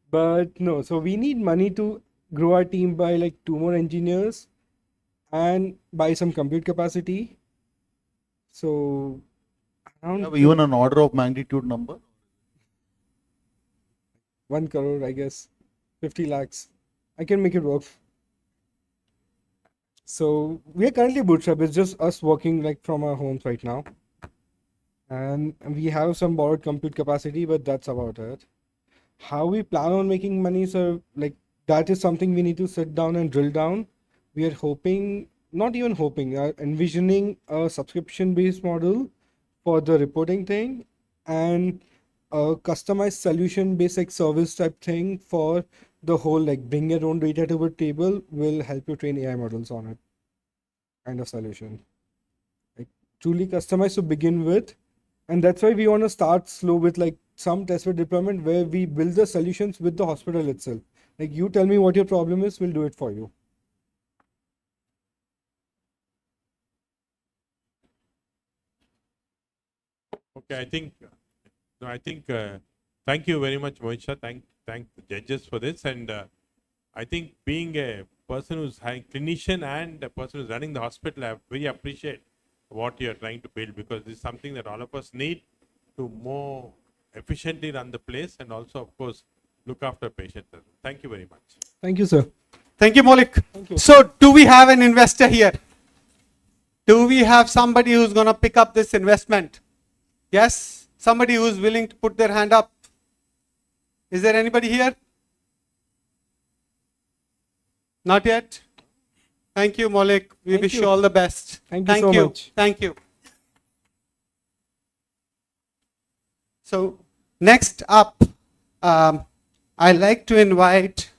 But no, so we need money to grow our team by like 2 more engineers and buy some compute capacity. So around Have even an order of magnitude number? 1 crore, I guess, 50 lakhs. I can make it work. So we are currently bootstrap. It's just us working like from our homes right now. And we have some borrowed compute capacity, but that's about it. How we plan on making money, so like that is something we need to sit down and drill down. We are hoping, not even hoping, envisioning a subscription-based model for the reporting thing and a customized solution-based like service type thing for the whole like bring your own data to a table will help you train AI models on it kind of solution. Like truly customized to begin with. And that's why we want to start slow with like some testbed deployment where we build the solutions with the hospital itself. Like you tell me what your problem is, we'll do it for you. Okay, I think thank you very much, Mohisha. Thank the judges for this. And I think being a person who's a clinician and a person who's running the hospital, I very appreciate what you're trying to build, because this is something that all of us need to more efficiently run the place and also, of course, look after patients. Thank you very much. Thank you, sir. Thank you, Maulik. Thank you. So do we have an investor here? Do we have somebody who's going to pick up this investment? Yes? Somebody who's willing to put their hand up? Is there anybody here? Not yet? Thank you, Maulik. We wish you all the best. Thank you so much. Thank you. So next up, I'd like to invite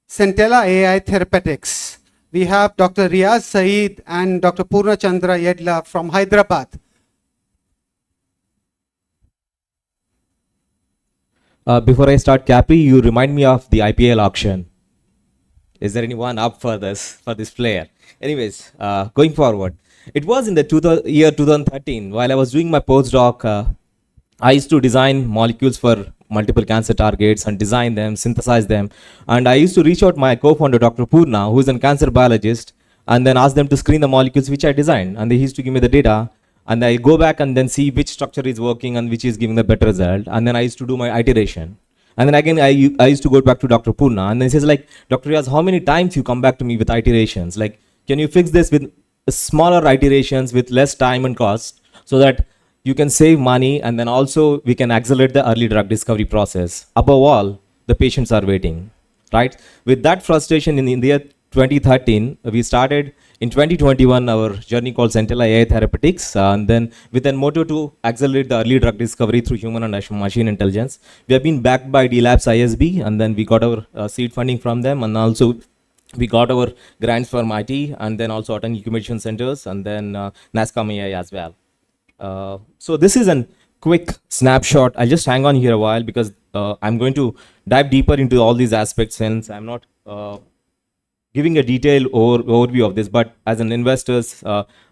Centella AI Therapeutics. We have Dr. Riaz Saeed and Dr. Purna Chandra Yedla from Hyderabad. Before I start, Cappy, you remind me of the IPL auction. Is there anyone up for this player? Anyways, going forward, it was in the year 2013 while I was doing my postdoc. I used to design molecules for multiple cancer targets and design them, synthesize them. And I used to reach out my co-founder, Dr. Purna, who is a cancer biologist, and then ask them to screen the molecules which I designed. And they used to give me the data. And I go back and then see which structure is working and which is giving the better result. And then I used to do my iteration. And then again, I used to go back to Dr. Purna. And then he says like, Dr. Riaz, how many times you come back to me with iterations? Like, can you fix this with smaller iterations with less time and cost so that you can save money, and then also we can accelerate the early drug discovery process. Above all, the patients are waiting, right? With that frustration in India, 2013, we started in 2021 our journey called Centella AI Therapeutics, and then with a motto to accelerate the early drug discovery through human and machine intelligence. We have been backed by D-Labs ISB, and then we got our seed funding from them, and also we got our grants from IT, and then also attend incubation centers, and then NASCOM AI as well. So this is a quick snapshot. I'll just hang on here a while because I'm going to dive deeper into all these aspects since I'm not giving a detailed overview of this, but as an investors,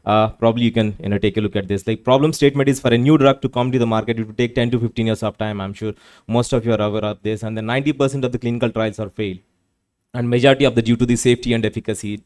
probably you can take a look at this. Like problem statement is for a new drug to come to the market, it would take 10 to 15 years of time. I'm sure most of you are aware of this, and then 90% of the clinical trials are failed, and majority of the due to the safety and efficacy.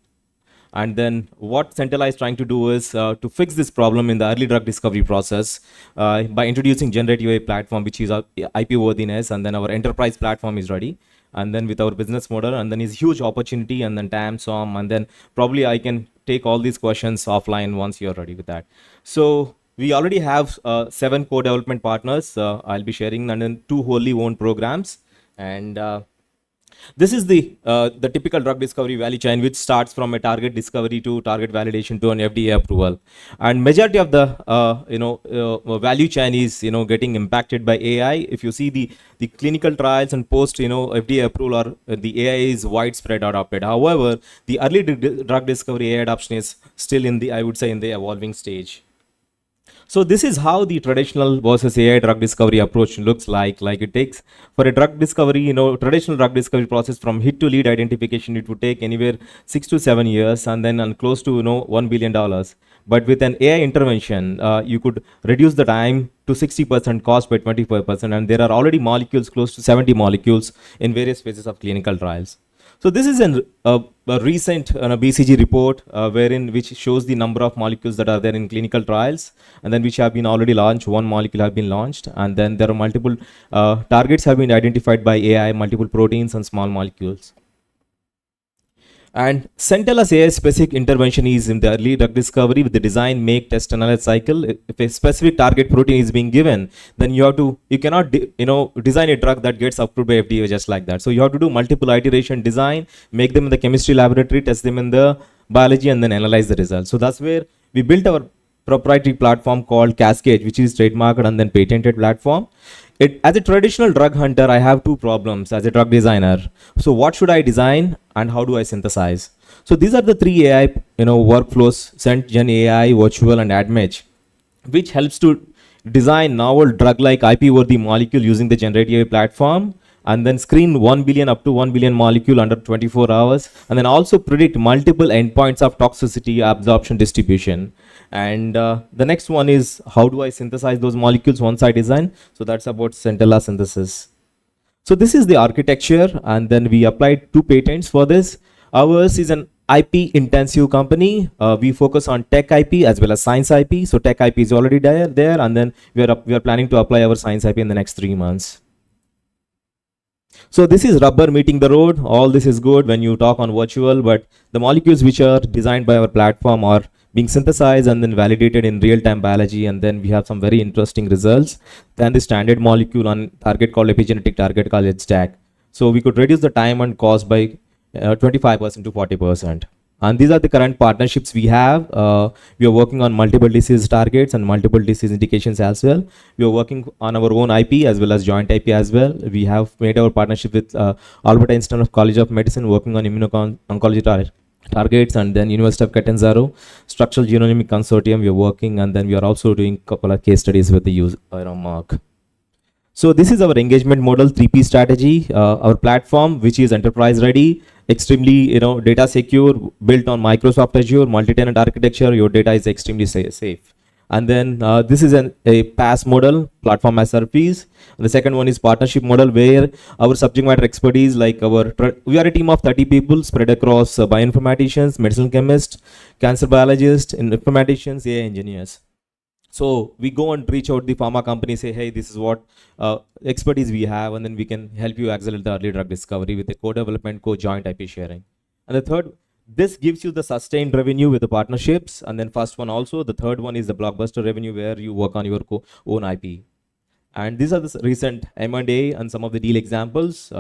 And then what Centella is trying to do is to fix this problem in the early drug discovery process by introducing generative AI platform, which is IP worthiness, and then our enterprise platform is ready. And then with our business model, and then is huge opportunity, and then TAM, SOM, and then probably I can take all these questions offline once you're ready with that. So we already have 7 co-development partners. I'll be sharing, and then 2 wholly owned programs. And this is the typical drug discovery value chain, which starts from a target discovery to target validation to an FDA approval. And majority of the value chain is getting impacted by AI. If you see the clinical trials and post FDA approval, or the AI is widespread adopted. However, the early drug discovery AI adoption is still in the, I would say, in the evolving stage. So this is how the traditional versus AI drug discovery approach looks like. Like it takes for a drug discovery, traditional drug discovery process from hit to lead identification, it would take anywhere 6 to 7 years, and then close to $1 billion. But with an AI intervention, you could reduce the time to 60%, cost by 25%, and there are already molecules, close to 70 molecules in various phases of clinical trials. So this is a recent BCG report which shows the number of molecules that are there in clinical trials, and then which have been already launched. 1 molecule have been launched, and then there are multiple targets have been identified by AI, multiple proteins and small molecules. And Centella's AI specific intervention is in the early drug discovery with the design, make, test, analyze cycle. If a specific target protein is being given, then you cannot design a drug that gets approved by FDA just like that. So you have to do multiple iteration design, make them in the chemistry laboratory, test them in the biology, and then analyze the results. So that's where we built our proprietary platform called Cascade, which is trademarked and then patented platform. As a traditional drug hunter, I have 2 problems as a drug designer. So what should I design and how do I synthesize? So these are the 3 AI workflows: Cent, GenAI, Virtual, and AdMatch, which helps to design novel drug-like IP-worthy molecule using the generative AI platform, and then screen 1 billion up to 1 billion molecule under 24 hours, and then also predict multiple endpoints of toxicity, absorption, distribution. And the next one is how do I synthesize those molecules once I design? So that's about Centella synthesis. So this is the architecture, and then we applied 2 patents for this. Ours is an IP intensive company. We focus on tech IP as well as science IP. So tech IP is already there, and then we are planning to apply our science IP in the next 3 months. So this is rubber meeting the road. All this is good when you talk on virtual, but the molecules which are designed by our platform are being synthesized and then validated in real-time biology, and then we have some very interesting results than the standard molecule on target called epigenetic target called HDAC. So we could reduce the time and cost by 25% to 40%. And these are the current partnerships we have. We are working on multiple disease targets and multiple disease indications as well. We are working on our own IP as well as joint IP as well. We have made our partnership with Albert Einstein College of Medicine, working on immuno-oncology targets, and then University of Catanzaro Structural Genomic Consortium we are working, and then we are also doing a couple of case studies with the Mark. So this is our engagement model, 3P strategy. Our platform, which is enterprise ready, extremely data secure, built on Microsoft Azure, multi-tenant architecture. Your data is extremely safe. And then this is a PaaS model, platform as service. The second one is partnership model, where our subject matter expertise, like we are a team of 30 people spread across bioinformaticians, medicinal chemists, cancer biologists, informaticians, AI engineers. So we go and reach out the pharma company, say, hey, this is what expertise we have, and then we can help you accelerate the early drug discovery with a co-development, co-joint IP sharing. And the third, This gives you the sustained revenue with the partnerships, and then first one also. The third one is the blockbuster revenue where you work on your own IP. And these are the recent M&A and some of the deal examples.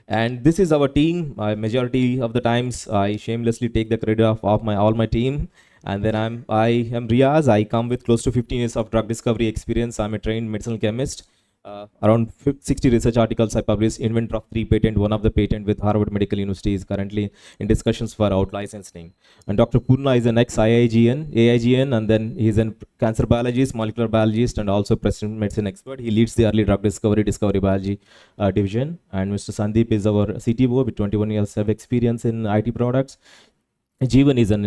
And this is our team. Majority of the times, I shamelessly take the credit of all my team. And then I am Riaz. I come with close to 15 years of drug discovery experience. I'm a trained medicinal chemist. Around 60 research articles I published, inventor of 3 patents. One of the patent with Harvard Medical University is currently in discussions for out licensing. And Dr. Purna is an ex-AIGN, and then he's a cancer biologist, molecular biologist, and also precision medicine expert. He leads the early drug discovery biology division. And Mr. Sandeep is our CTO with 21 years of experience in IT products. Jeevan is an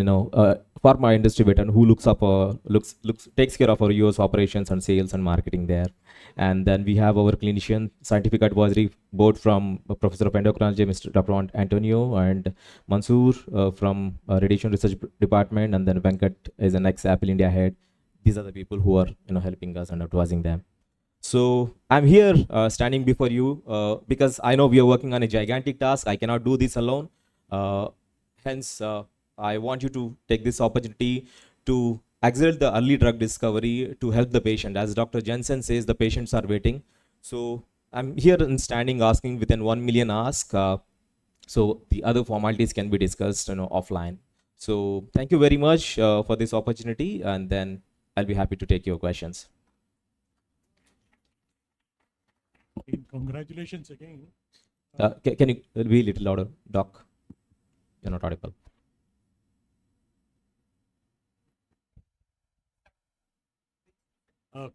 pharma industry veteran who takes care of our US operations and sales and marketing there. And then we have our clinician scientific advisory board from Professor of Endocrinology, Mr. Dr. Antonio, and Mansoor from Radiation Research Department, and then Venkat is an ex-Apple India head. These are the people who are helping us and advising them. So I'm here standing before you because I know we are working on a gigantic task. I cannot do this alone. Hence, I want you to take this opportunity to accelerate the early drug discovery to help the patient. As Dr. Jensen says, the patients are waiting. So I'm here and standing asking within 1 million ask. So the other formalities can be discussed offline. So thank you very much for this opportunity, and then I'll be happy to take your questions. Congratulations again. Can you be a little louder, Doc? You're not audible.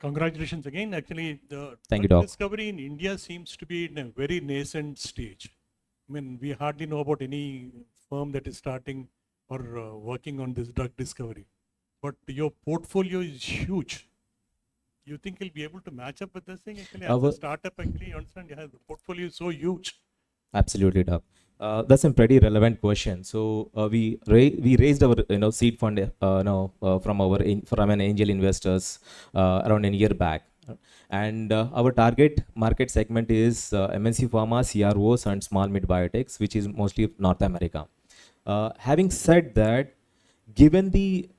Congratulations again. Actually, the Thank you, drug Doc. discovery in India seems to be in a very nascent stage. I mean, we hardly know about any firm that is starting or working on this drug discovery. But your portfolio is huge. You think you'll be able to match up with this thing? Actually, as a startup, actually, you understand, the portfolio is so huge. Absolutely, Doc. That's a pretty relevant question. So we raised our seed fund from an angel investors around a year back, and our target market segment is MNC Pharma, CROs, and small mid biotechs, which is mostly North America. Having said that, given the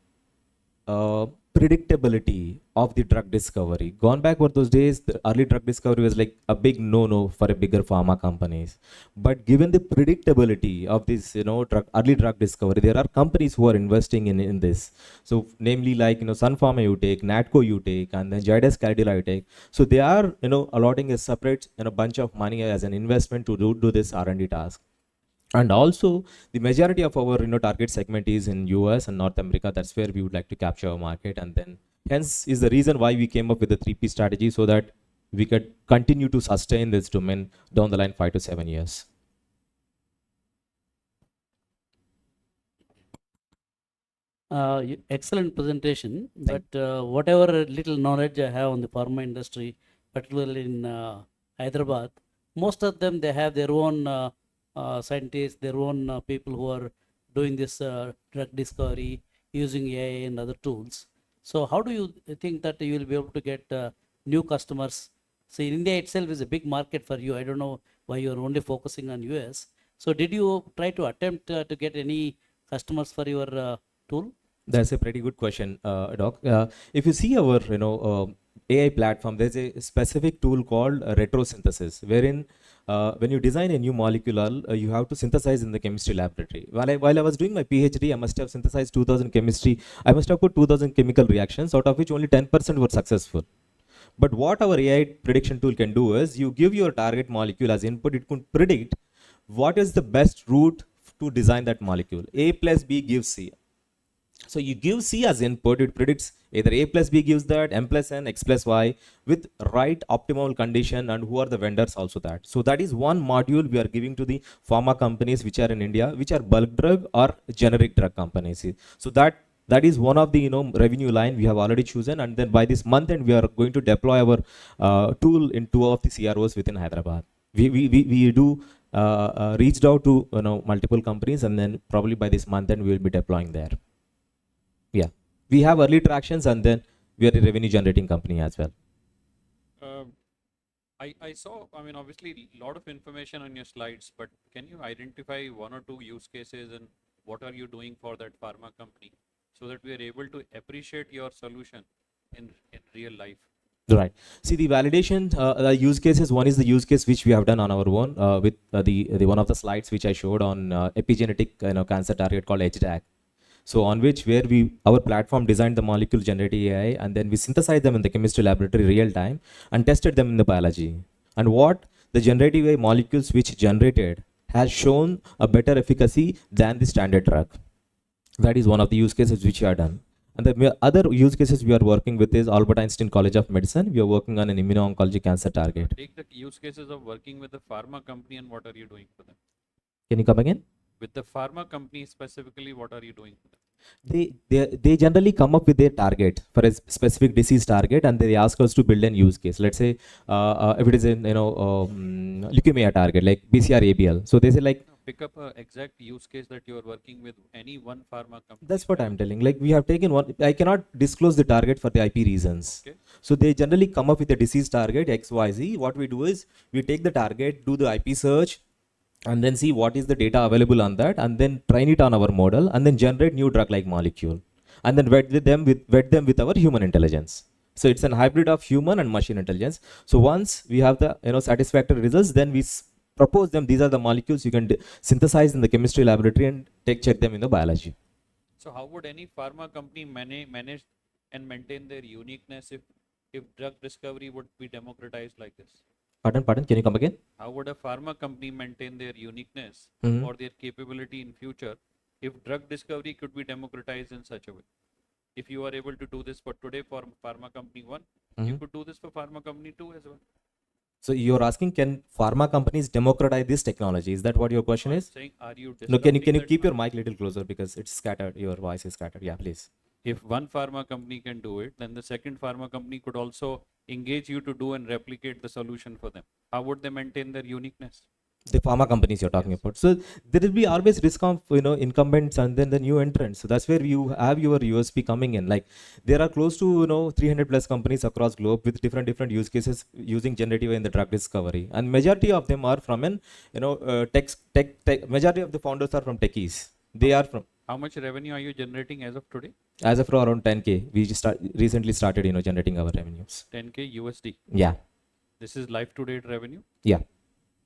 predictability of the drug discovery, gone back were those days, the early drug discovery was like a big no-no for a bigger pharma companies. But given the predictability of this, early drug discovery, there are companies who are investing in this. So namely like, Sun Pharma you take, Natco you take, and then Zydus Cardiology you take. So they are, allotting a separate, bunch of money as an investment to do this R&D task. And also, the majority of our target segment is in US and North America. That's where we would like to capture our market. And then, hence, is the reason why we came up with the 3P strategy, so that we could continue to sustain this domain down the line 5 to 7 years. Excellent presentation. But whatever little knowledge I have on the pharma industry, particularly in Hyderabad, most of them, they have their own scientists, their own people who are doing this drug discovery using AI and other tools. So how do you think that you will be able to get new customers? See, India itself is a big market for you. I don't know why you are only focusing on US. So did you try to attempt to get any customers for your tool? That's a pretty good question, Doc. If you see our AI platform, there's a specific tool called retrosynthesis, wherein when you design a new molecule, you have to synthesize in the chemistry laboratory. While I was doing my PhD, I must have synthesized 2000 chemistry. I must have put 2000 chemical reactions, out of which only 10% were successful. But what our AI prediction tool can do is, you give your target molecule as input, it can predict what is the best route to design that molecule. A plus B gives C. So you give C as input, it predicts either A plus B gives that, M plus N, X plus Y with right optimal condition, and who are the vendors also that. So that is one module we are giving to the pharma companies which are in India, which are bulk drug or generic drug companies. So that is one of the revenue line we have already chosen, and then by this month end we are going to deploy our tool in 2 of the CROs within Hyderabad. We do reached out to multiple companies, and then probably by this month end we will be deploying there. Yeah, we have early tractions, and then we are a revenue generating company as well. I saw, I mean, obviously, a lot of information on your slides, but can you identify one or two use cases and what are you doing for that pharma company so that we are able to appreciate your solution in real life? Right. See, the validation, the use cases. One is the use case which we have done on our own with the one of the slides which I showed on epigenetic cancer target called HDAC. So on which where our platform designed the molecule generative AI, and then we synthesized them in the chemistry laboratory real time and tested them in the biology. And what the generative AI molecules which generated has shown a better efficacy than the standard drug. That is one of the use cases which we have done. And the other use cases we are working with is Albert Einstein College of Medicine. We are working on an immuno-oncology cancer target. Take the use cases of working with the pharma company and what are you doing for them? Can you come again? With the pharma company specifically, what are you doing for them? They generally come up with their target for a specific disease target, and they ask us to build a use case. Let's say if it is in leukemia target like BCR-ABL. So they say like, pick up an exact use case that you are working with any one pharma company. that's what I'm telling. Like we have taken one. I cannot disclose the target for the IP reasons. Okay. So they generally come up with a disease target XYZ. What we do is we take the target, do the IP search, and then see what is the data available on that, and then train it on our model, and then generate new drug-like molecule, and then vet them with our human intelligence. So it's an hybrid of human and machine intelligence. So once we have the satisfactory results, then we propose them. These are the molecules you can synthesize in the chemistry laboratory and check them in the biology. So how would any pharma company manage and maintain their uniqueness if drug discovery would be democratized like this? Pardon, can you come again? How would a pharma company maintain their uniqueness Mhm. or their capability in future if drug discovery could be democratized in such a way? If you are able to do this for today for pharma company 1, you Mhm. could do this for pharma company 2 as well. So you're asking, can pharma companies democratize this technology? Is that what your question is? Saying, are you No, can you disrupting that keep your mic a little closer because it's scattered. Your voice is scattered. Yeah, please. If one pharma company can do it, then the second pharma company could also engage you to do and replicate the solution for them. How would they maintain their uniqueness? The pharma companies you're talking about. So there will be always risk of incumbents and then the new entrants. So that's where you have your USP coming in. Like there are close to 300 plus companies across globe with different use cases using generative in the drug discovery, and majority of them are from tech. Majority of the founders are from techies. They are from. How much revenue are you generating as of today? As of around 10K, we just recently started generating our revenues. 10K USD. Yeah. This is life to date revenue. Yeah.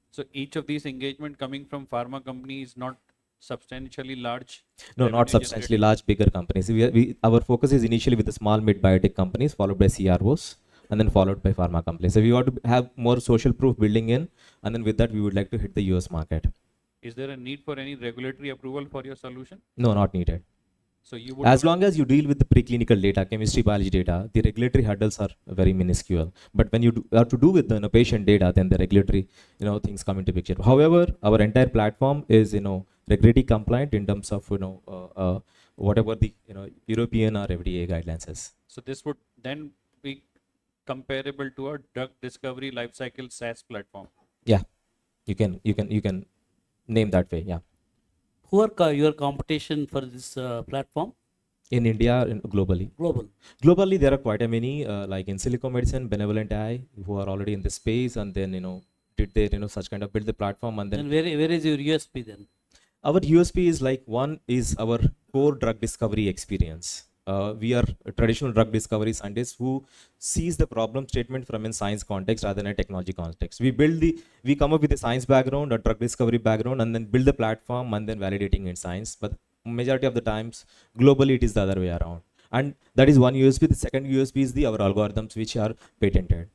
So each of these engagement coming from pharma companies not substantially large. No, not substantially large, bigger companies. Our focus is initially with the small mid biotech companies, followed by CROs, and then followed by pharma companies. So we want to have more social proof building in, and then with that we would like to hit the US market. Is there a need for any regulatory approval for your solution? No, not needed. So you would as long as you deal with the preclinical data, chemistry, biology data, the regulatory hurdles are very minuscule. But when you have to do with the patient data, then the regulatory things come into picture. However, our entire platform is regulatory compliant in terms of whatever the European or FDA guidelines is. So this would then be comparable to a drug discovery lifecycle SaaS platform. Yeah, you can name that way. Yeah. Who are your competition for this platform? In India and globally? Globally, there are quite a many, like in silico medicine, Benevolent AI, who are already in the space, and then did their such kind of build the platform, and then. And where is your USP then? Our USP is like one is our core drug discovery experience. We are a traditional drug discovery scientists who sees the problem statement from a science context rather than a technology context. We come up with a science background, a drug discovery background, and then build the platform and then validating in science. But majority of the times, globally, it is the other way around. And that is one USP. The second USP is our algorithms, which are patented.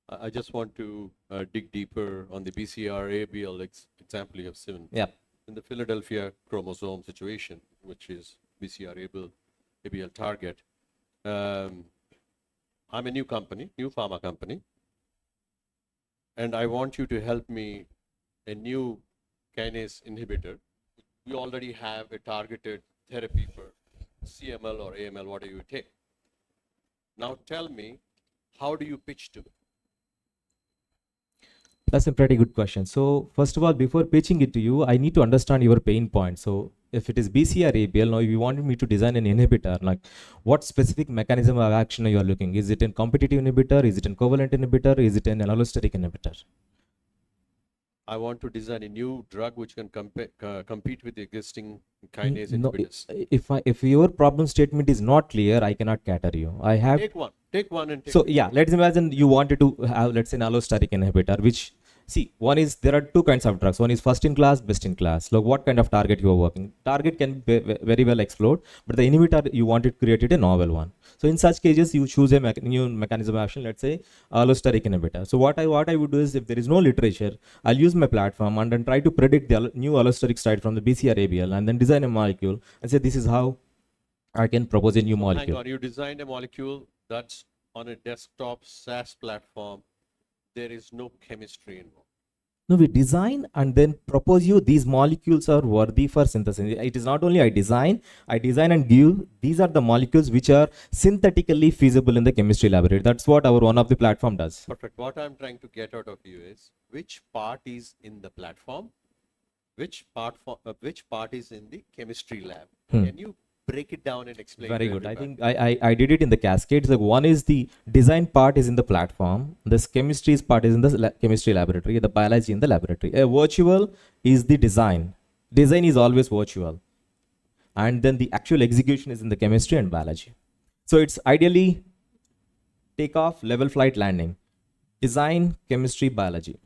I just want to dig deeper on the BCR-ABL example you have given. Yeah. In the Philadelphia chromosome situation, which is BCR-ABL target. I'm a new pharma company, and I want you to help me a new kinase inhibitor. We already have a targeted therapy for CML or AML, whatever you take. Now tell me, how do you pitch to me? That's a pretty good question. So first of all, before pitching it to you, I need to understand your pain point. So if it is BCR-ABL, now if you wanted me to design an inhibitor, like what specific mechanism of action you are looking? Is it a competitive inhibitor? Is it a covalent inhibitor? Is it an allosteric inhibitor? I want to design a new drug which can compete with the existing kinase No, inhibitors. if your problem statement is not clear, I cannot cater you. I have Take one and take so yeah, let's imagine you wanted to have, let's say, an allosteric inhibitor, which see, one is there are two kinds of drugs. One is first in class, best in class. Look, what kind of target you are working. Target can be very well explored, but the inhibitor you wanted created a novel one. So in such cases, you choose a new mechanism of action, let's say allosteric inhibitor. So what I would do is, if there is no literature, I'll use my platform and then try to predict the new allosteric site from the BCR-ABL and then design a molecule and say this is how I can propose a new molecule. Hang on, you designed a molecule that's on a desktop SaaS platform. There is no chemistry involved. No, we design and then propose you these molecules are worthy for synthesis. It is not only I design and give. These are the molecules which are synthetically feasible in the chemistry laboratory. That's what our one of the platform does. Perfect. What I'm trying to get out of you is which part is in the platform, which part is in the chemistry lab. Can you break it down and explain? Very good. I think I did it in the cascades. Like one is the design part is in the platform. This chemistry part is in the chemistry laboratory. The biology in the laboratory. A virtual is the design. Design is always virtual, and then the actual execution is in the chemistry and biology. So it's ideally takeoff, level flight, landing, design, chemistry, biology.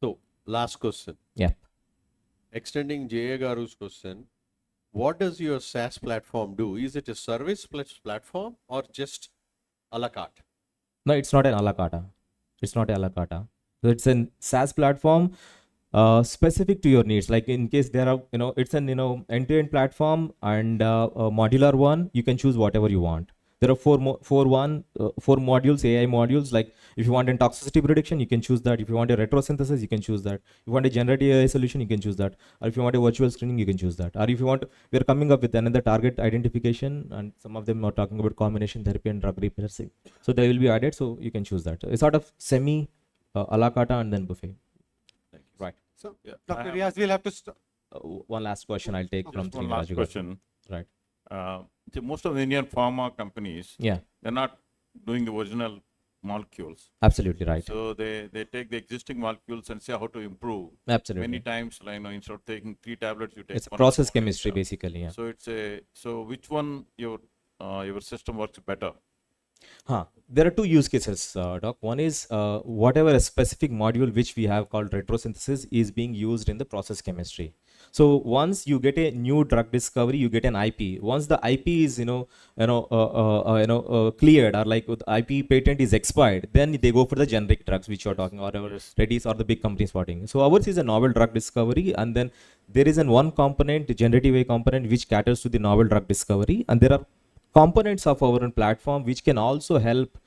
So last question. Yeah. Extending J.A. Garu's question. What does your SaaS platform do? Is it a service platform or just a la carte? No, it's not an a la carte. It's not a la carte. So it's a SaaS platform specific to your needs. Like in case there are, it's an, end-to-end platform and a modular one. You can choose whatever you want. There are four modules, AI modules. Like if you want a toxicity prediction, you can choose that. If you want a retrosynthesis, you can choose that. If you want a generative AI solution, you can choose that. Or if you want a virtual screening, you can choose that. Or if you want, we're coming up with another target identification, and some of them are talking about combination therapy and drug repurposing. So they will be added, so you can choose that. It's sort of semi a la carte and then buffet. Right. So, Dr. Riaz, we'll have to stop. One last question I'll take from one last question. Right. So most of the Indian pharma companies, they're not doing the original molecules. Absolutely right. So they take the existing molecules and say how to improve. Absolutely. Many times, instead of taking 3 tablets, you take it's one process chemistry basically. Yeah. So so which one your system works better? There are two use cases, Doc. One is whatever a specific module which we have called retrosynthesis is being used in the process chemistry. So once you get a new drug discovery, you get an IP. Once the IP is cleared, or like the IP patent is expired, then they go for the generic drugs which you are talking, or Reddy's or the big companies starting. So ours is a novel drug discovery, and then there is one component, generative AI component, which caters to the novel drug discovery, and there are components of our own platform which can also help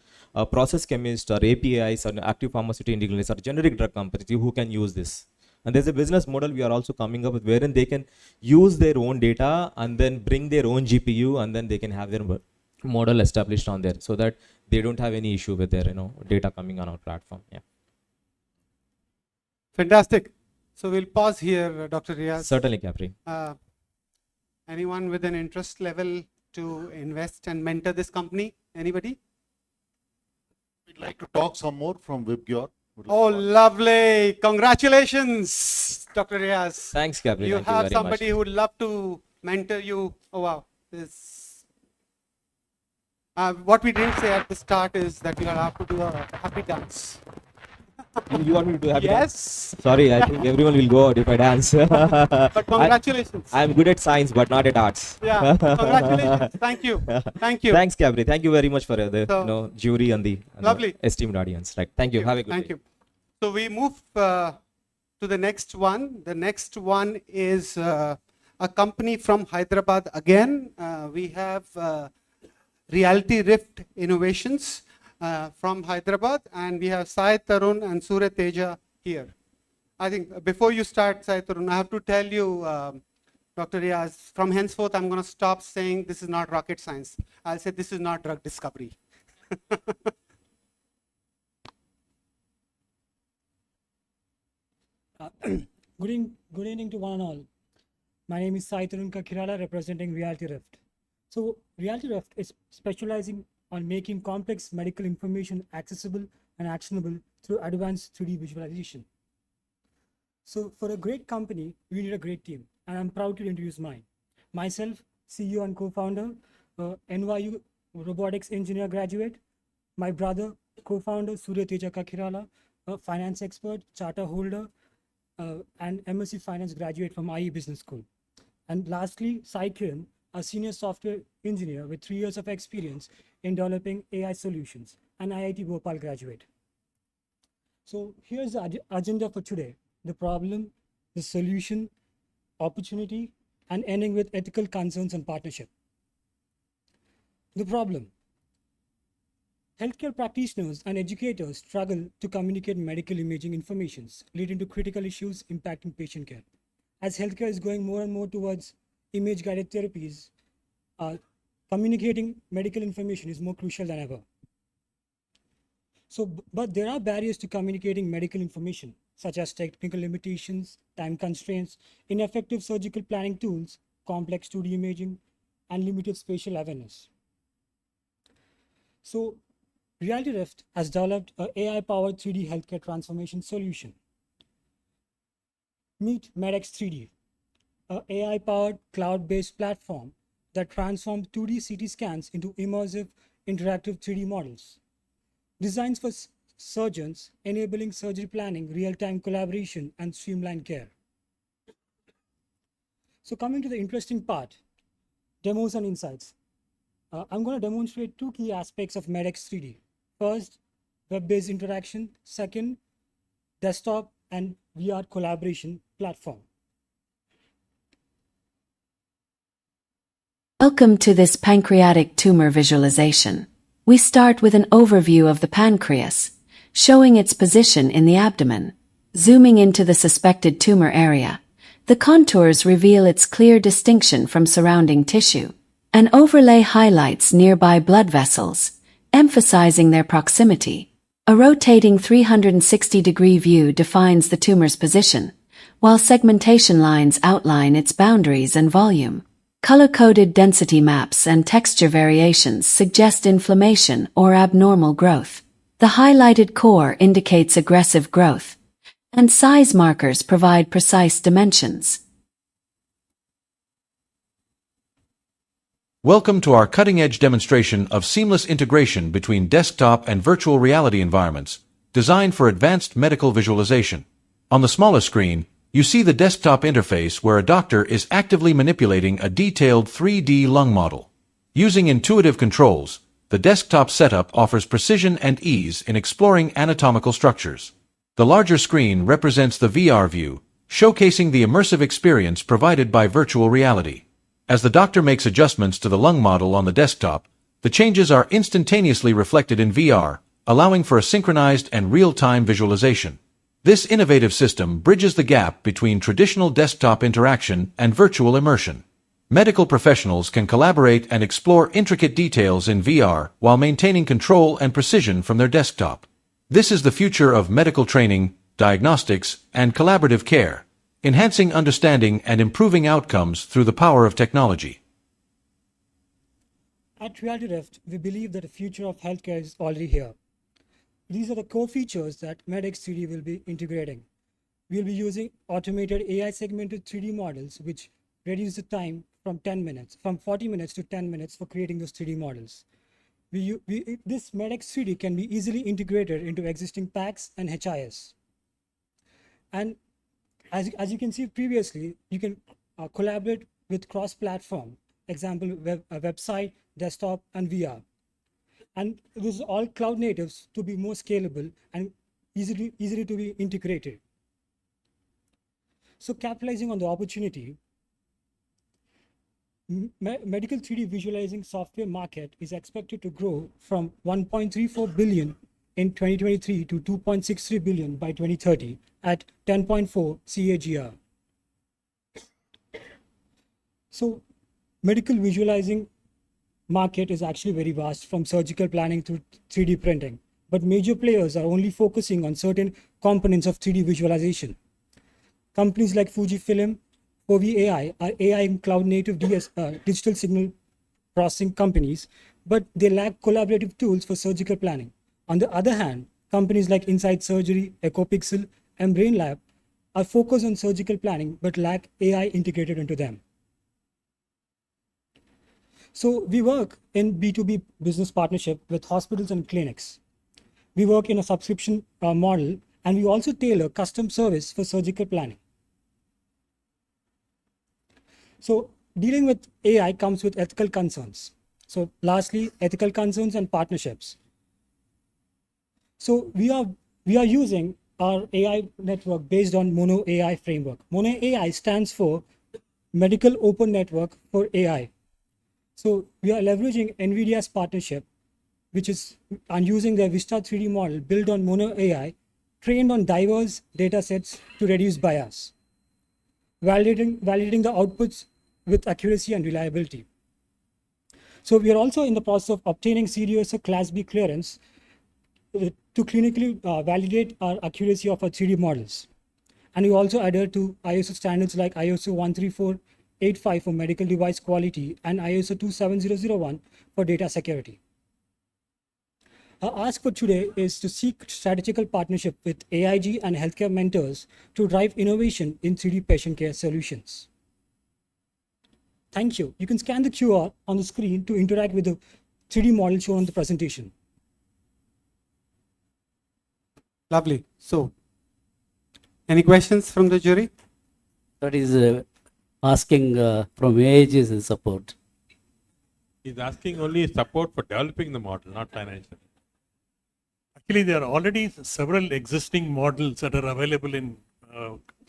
process chemists or APIs or active pharmaceutical ingredients or generic drug companies who can use this. And there's a business model we are also coming up with wherein they can use their own data and then bring their own GPU, and then they can have their model established on there, so that they don't have any issue with their data coming on our platform. Yeah. Fantastic. So we'll pause here, Dr. Riaz. Certainly, Capri. Anyone with an interest level to invest and mentor this company? Anybody? We'd like to talk some more from WebGear. Oh, lovely. Congratulations, Dr. Riaz. Thanks, Capri. You Thank have very somebody much. who would love to mentor you. Oh, wow. What we didn't say at the start is that you'll have to do a happy dance. You want me to do happy Yes. dance? Sorry, I think everyone will go out if I dance. But congratulations. I'm good at science, but not at arts. Yeah, congratulations. Thank you. Thank you. Thanks, Capri. Thank you very much for the jury and the Lovely. esteemed audience. Right. Thank you. Have a good Thank day. you. So we move to the next one. The next one is a company from Hyderabad again. We have Reality Rift Innovations from Hyderabad, and we have Sai Tarun and Surya Teja here. I think before you start, Sai Tarun, I have to tell you, Dr. Riaz, from henceforth, I'm going to stop saying this is not rocket science. I'll say this is not drug discovery. Good evening to one and all. My name is Sai Tarun Kakirala, representing Reality Rift. So Reality Rift is specializing on making complex medical information accessible and actionable through advanced 3D visualization. So for a great company, we need a great team, and I'm proud to introduce mine. Myself, CEO and co-founder, NYU robotics engineer graduate. My brother, co-founder, Surya Teja Kakirala, a finance expert, charter holder, and MSc Finance graduate from IE Business School. And lastly, Sai Kiran, a senior software engineer with 3 years of experience in developing AI solutions, and IIT Bhopal graduate. So here's the agenda for today: the problem, the solution, opportunity, and ending with ethical concerns and partnership. The problem. Healthcare practitioners and educators struggle to communicate medical imaging informations, leading to critical issues impacting patient care. As healthcare is going more and more towards image-guided therapies, communicating medical information is more crucial than ever. So, but there are barriers to communicating medical information, such as technical limitations, time constraints, ineffective surgical planning tools, complex 2D imaging, and limited spatial awareness. So, Reality Rift has developed an AI-powered 3D healthcare transformation solution. Meet MedX 3D, an AI-powered cloud-based platform that transforms 2D CT scans into immersive, interactive 3D models. Designed for surgeons, enabling surgery planning, real-time collaboration, and streamlined care. So coming to the interesting part, demos and insights. I'm going to demonstrate 2 key aspects of MedX 3D. First, web-based interaction. Second, desktop and VR collaboration platform. Welcome to this pancreatic tumor visualization. We start with an overview of the pancreas, showing its position in the abdomen. Zooming into the suspected tumor area, the contours reveal its clear distinction from surrounding tissue. An overlay highlights nearby blood vessels, emphasizing their proximity. A rotating 360-degree view defines the tumor's position, while segmentation lines outline its boundaries and volume. Color-coded density maps and texture variations suggest inflammation or abnormal growth. The highlighted core indicates aggressive growth, and size markers provide precise dimensions. Welcome to our cutting-edge demonstration of seamless integration between desktop and virtual reality environments, designed for advanced medical visualization. On the smaller screen, you see the desktop interface where a doctor is actively manipulating a detailed 3D lung model. Using intuitive controls, the desktop setup offers precision and ease in exploring anatomical structures. The larger screen represents the VR view, showcasing the immersive experience provided by virtual reality. As the doctor makes adjustments to the lung model on the desktop, the changes are instantaneously reflected in VR, allowing for a synchronized and real-time visualization. This innovative system bridges the gap between traditional desktop interaction and virtual immersion. Medical professionals can collaborate and explore intricate details in VR while maintaining control and precision from their desktop. This is the future of medical training, diagnostics, and collaborative care, enhancing understanding and improving outcomes through the power of technology. At Reality Rift, we believe that the future of healthcare is already here. These are the core features that MedX 3D will be integrating. We'll be using automated AI segmented 3D models, which reduce the time from 40 minutes to 10 minutes for creating those 3D models. This MedX 3D can be easily integrated into existing PACS and HIS. And as you can see previously, you can collaborate with cross-platform, example, website, desktop, and VR. And this is all cloud natives to be more scalable and easily to be integrated. So capitalizing on the opportunity, medical 3D visualizing software market is expected to grow from 1.34 billion in 2023 to 2.63 billion by 2030 at 10.4 CAGR. So medical visualizing market is actually very vast, from surgical planning to 3D printing, but major players are only focusing on certain components of 3D visualization. Companies like Fujifilm, Fovi AI are AI and cloud native digital signal processing companies, but they lack collaborative tools for surgical planning. On the other hand, companies like Insight Surgery, EcoPixel, and BrainLab are focused on surgical planning but lack AI integrated into them. So we work in B2B business partnership with hospitals and clinics. We work in a subscription model, and we also tailor custom service for surgical planning. So dealing with AI comes with ethical concerns. So lastly, ethical concerns and partnerships. So we are using our AI network based on Mono AI framework. Mono AI stands for Medical Open Network for AI. So we are leveraging NVIDIA's partnership, which is using their Vista 3D model built on Mono AI, trained on diverse data sets to reduce bias, validating the outputs with accuracy and reliability. So we are also in the process of obtaining CDSO Class B clearance to clinically validate our accuracy of our 3D models. And we also adhere to ISO standards like ISO 13485 for medical device quality and ISO 27001 for data security. Our ask for today is to seek strategical partnership with AIG and healthcare mentors to drive innovation in 3D patient care solutions. Thank you. You can scan the QR on the screen to interact with the 3D model shown on the presentation. Lovely. So, any questions from the jury? That is asking from AIG's support. He's asking only support for developing the model, not financial. Actually, there are already several existing models that are available in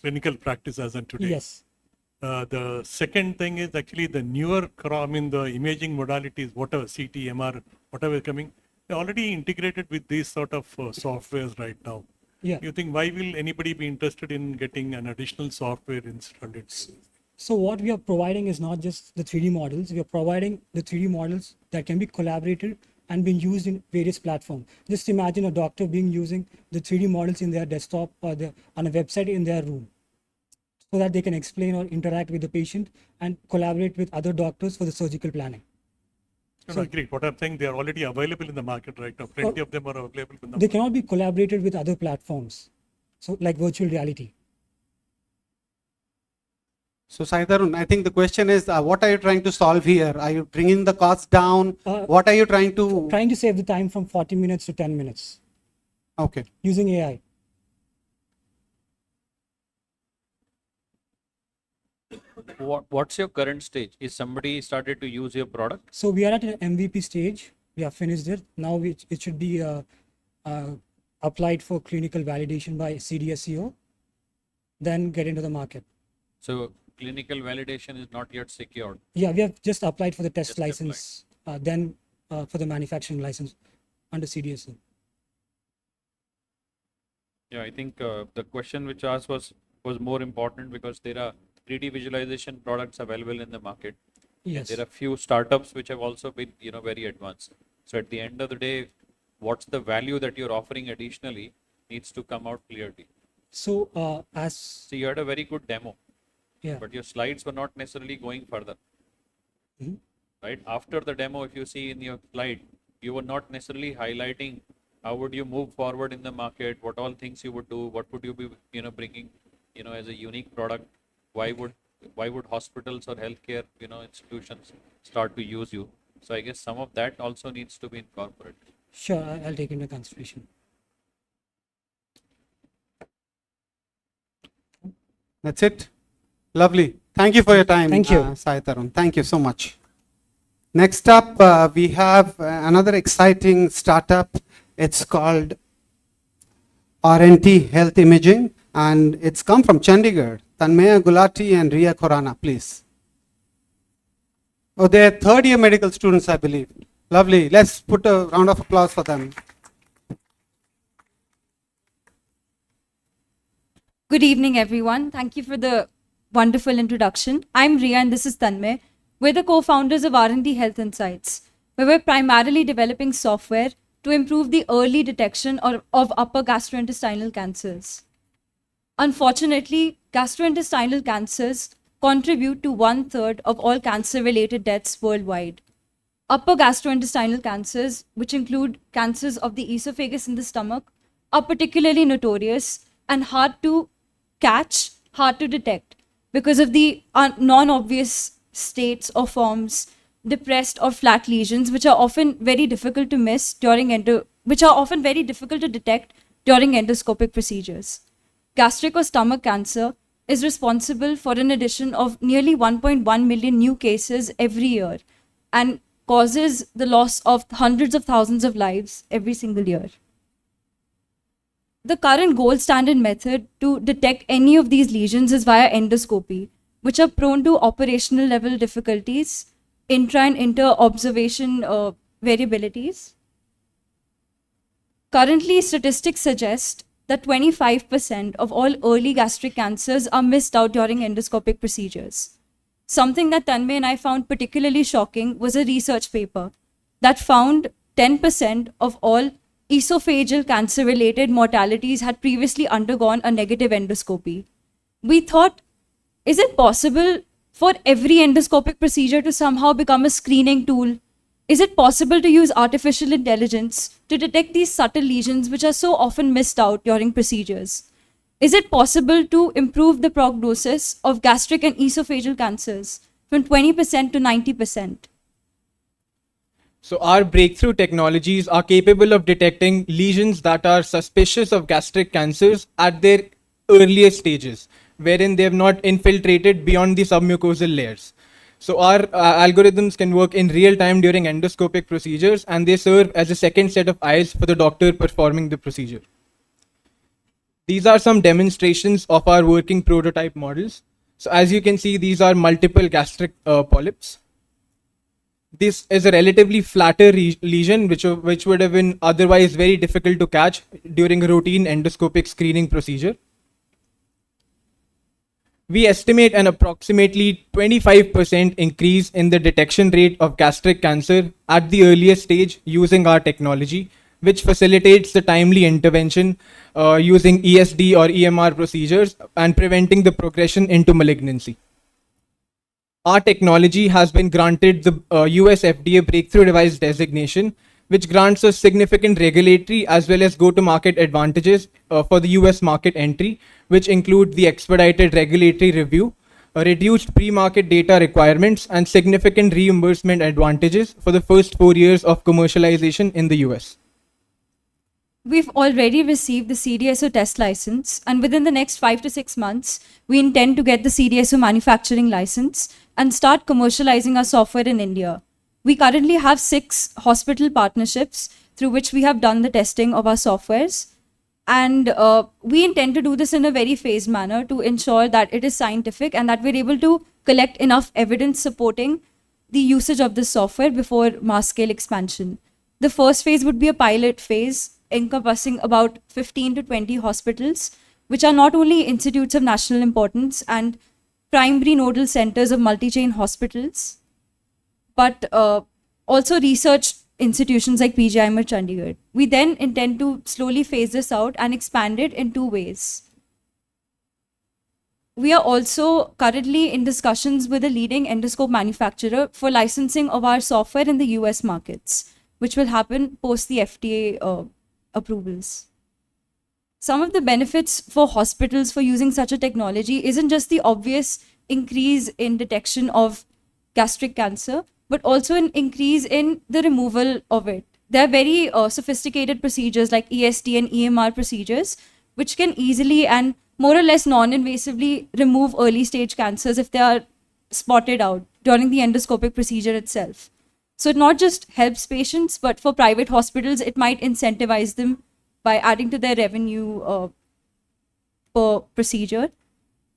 clinical practice as of today. Yes. The second thing is actually the newer, the imaging modalities, whatever, CT, MR, whatever is coming, they're already integrated with these sort of softwares right now. Yeah. You think, why will anybody be interested in getting an additional software installed? So what we are providing is not just the 3D models, we are providing the 3D models that can be collaborated and being used in various platforms. Just imagine a doctor using the 3D models in their desktop or on a website in their room, so that they can explain or interact with the patient and collaborate with other doctors for the surgical planning. No, agreed. What I'm saying, they are already available in the market right now. Plenty of them are available in the market. They cannot be collaborated with other platforms, so like virtual reality. So Saitarun, I think the question is, what are you trying to solve here? Are you bringing the cost down? What are you trying to? Trying to save the time from 40 minutes to 10 minutes. Okay. Using AI. What's your current stage? Is somebody started to use your product? So we are at an MVP stage. We have finished it. Now it should be applied for clinical validation by CDSCO, then get into the market. So clinical validation is not yet secured. Yeah, we have just applied for the test license, then for the manufacturing license under CDSCO. Yeah, I think the question which asked was more important because there are 3D visualization products available in the market. Yes. There are few startups which have also been, very advanced. So at the end of the day, what's the value that you're offering additionally needs to come out clearly. So So you had a very good demo. Yeah. But your slides were not necessarily going further. Mm-hmm. Right? After the demo, if you see in your slide, you were not necessarily highlighting how would you move forward in the market, what all things you would do, what would you be, bringing, as a unique product. Why would hospitals or healthcare, institutions start to use you? So I guess some of that also needs to be incorporated. Sure, I'll take into consideration. That's it. Lovely. Thank you for your time. Thank you. Sai Tarun. Thank you so much. Next up, we have another exciting startup. It's called R&T Health Imaging, and it's come from Chandigarh. Tanmaya Gulati and Ria Khorana, please. Oh, they're third-year medical students, I believe. Lovely. Let's put a round of applause for them. Good evening, everyone. Thank you for the wonderful introduction. I'm Ria and this is Tanmay. We're the co-founders of R&T Health Insights, where we're primarily developing software to improve the early detection of upper gastrointestinal cancers. Unfortunately, gastrointestinal cancers contribute to 1/3 of all cancer-related deaths worldwide. Upper gastrointestinal cancers, which include cancers of the esophagus and the stomach, are particularly notorious and hard to catch, hard to detect because of the non-obvious states or forms, depressed or flat lesions, which are often very difficult to miss which are often very difficult to detect during endoscopic procedures. Gastric or stomach cancer is responsible for an addition of nearly 1.1 million new cases every year and causes the loss of hundreds of thousands of lives every single year. The current gold standard method to detect any of these lesions is via endoscopy, which are prone to operational level difficulties, intra and inter-observation variabilities. Currently, statistics suggest that 25% of all early gastric cancers are missed out during endoscopic procedures. Something that Tanmay and I found particularly shocking was a research paper that found 10% of all esophageal cancer-related mortalities had previously undergone a negative endoscopy. We thought, is it possible for every endoscopic procedure to somehow become a screening tool? Is it possible to use artificial intelligence to detect these subtle lesions which are so often missed out during procedures? Is it possible to improve the prognosis of gastric and esophageal cancers from 20% to 90%? So our breakthrough technologies are capable of detecting lesions that are suspicious of gastric cancers at their earliest stages, wherein they have not infiltrated beyond the submucosal layers. So our algorithms can work in real time during endoscopic procedures, and they serve as a second set of eyes for the doctor performing the procedure. These are some demonstrations of our working prototype models. So as you can see, these are multiple gastric polyps. This is a relatively flatter lesion, which would have been otherwise very difficult to catch during a routine endoscopic screening procedure. We estimate an approximately 25% increase in the detection rate of gastric cancer at the earliest stage using our technology, which facilitates the timely intervention using ESD or EMR procedures and preventing the progression into malignancy. Our technology has been granted the US FDA Breakthrough Device designation, which grants us significant regulatory as well as go-to-market advantages for the US market entry, which include the expedited regulatory review, reduced pre-market data requirements, and significant reimbursement advantages for the first 4 years of commercialization in the US. We've already received the CDSO test license, and within the next 5 to 6 months, we intend to get the CDSO manufacturing license and start commercializing our software in India. We currently have 6 hospital partnerships through which we have done the testing of our softwares. And we intend to do this in a very phased manner to ensure that it is scientific and that we're able to collect enough evidence supporting the usage of this software before mass scale expansion. The first phase would be a pilot phase encompassing about 15 to 20 hospitals, which are not only institutes of national importance and primary nodal centers of multi-chain hospitals, but also research institutions like PGIM or Chandigarh. We then intend to slowly phase this out and expand it in 2 ways. We are also currently in discussions with a leading endoscope manufacturer for licensing of our software in the US markets, which will happen post the FDA approvals. Some of the benefits for hospitals for using such a technology isn't just the obvious increase in detection of gastric cancer, but also an increase in the removal of it. There are very sophisticated procedures like ESD and EMR procedures, which can easily and more or less non-invasively remove early stage cancers if they are spotted out during the endoscopic procedure itself. So it not just helps patients, but for private hospitals, it might incentivize them by adding to their revenue per procedure.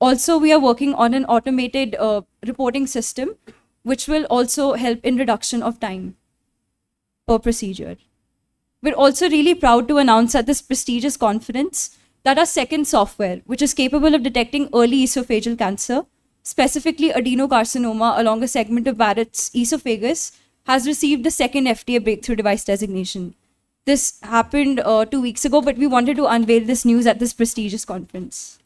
Also, we are working on an automated reporting system, which will also help in reduction of time per procedure. We're also really proud to announce at this prestigious conference that our second software, which is capable of detecting early esophageal cancer, specifically adenocarcinoma along a segment of Barrett's esophagus, has received the second FDA Breakthrough Device designation. This happened 2 weeks ago, but we wanted to unveil this news at this prestigious conference.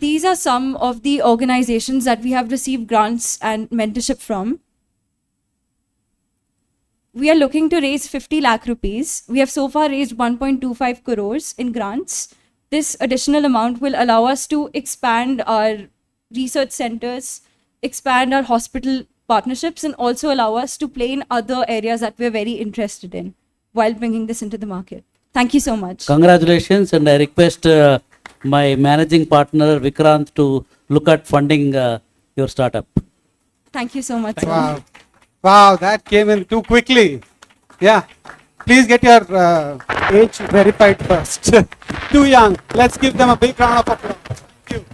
these are some of the organizations that we have received grants and mentorship from. We are looking to raise 50 lakh rupees. We have so far raised 1.25 crores in grants. This additional amount will allow us to expand our research centers, expand our hospital partnerships, and also allow us to play in other areas that we're very interested in while bringing this into the market. Thank you so much. Congratulations, and I request my managing partner Vikrant to look at funding your startup. Thank you so much. Sir. Wow. Wow, that came in too quickly. Yeah. Please get your age verified first. Too young. Let's give them a big round of applause. Thank you.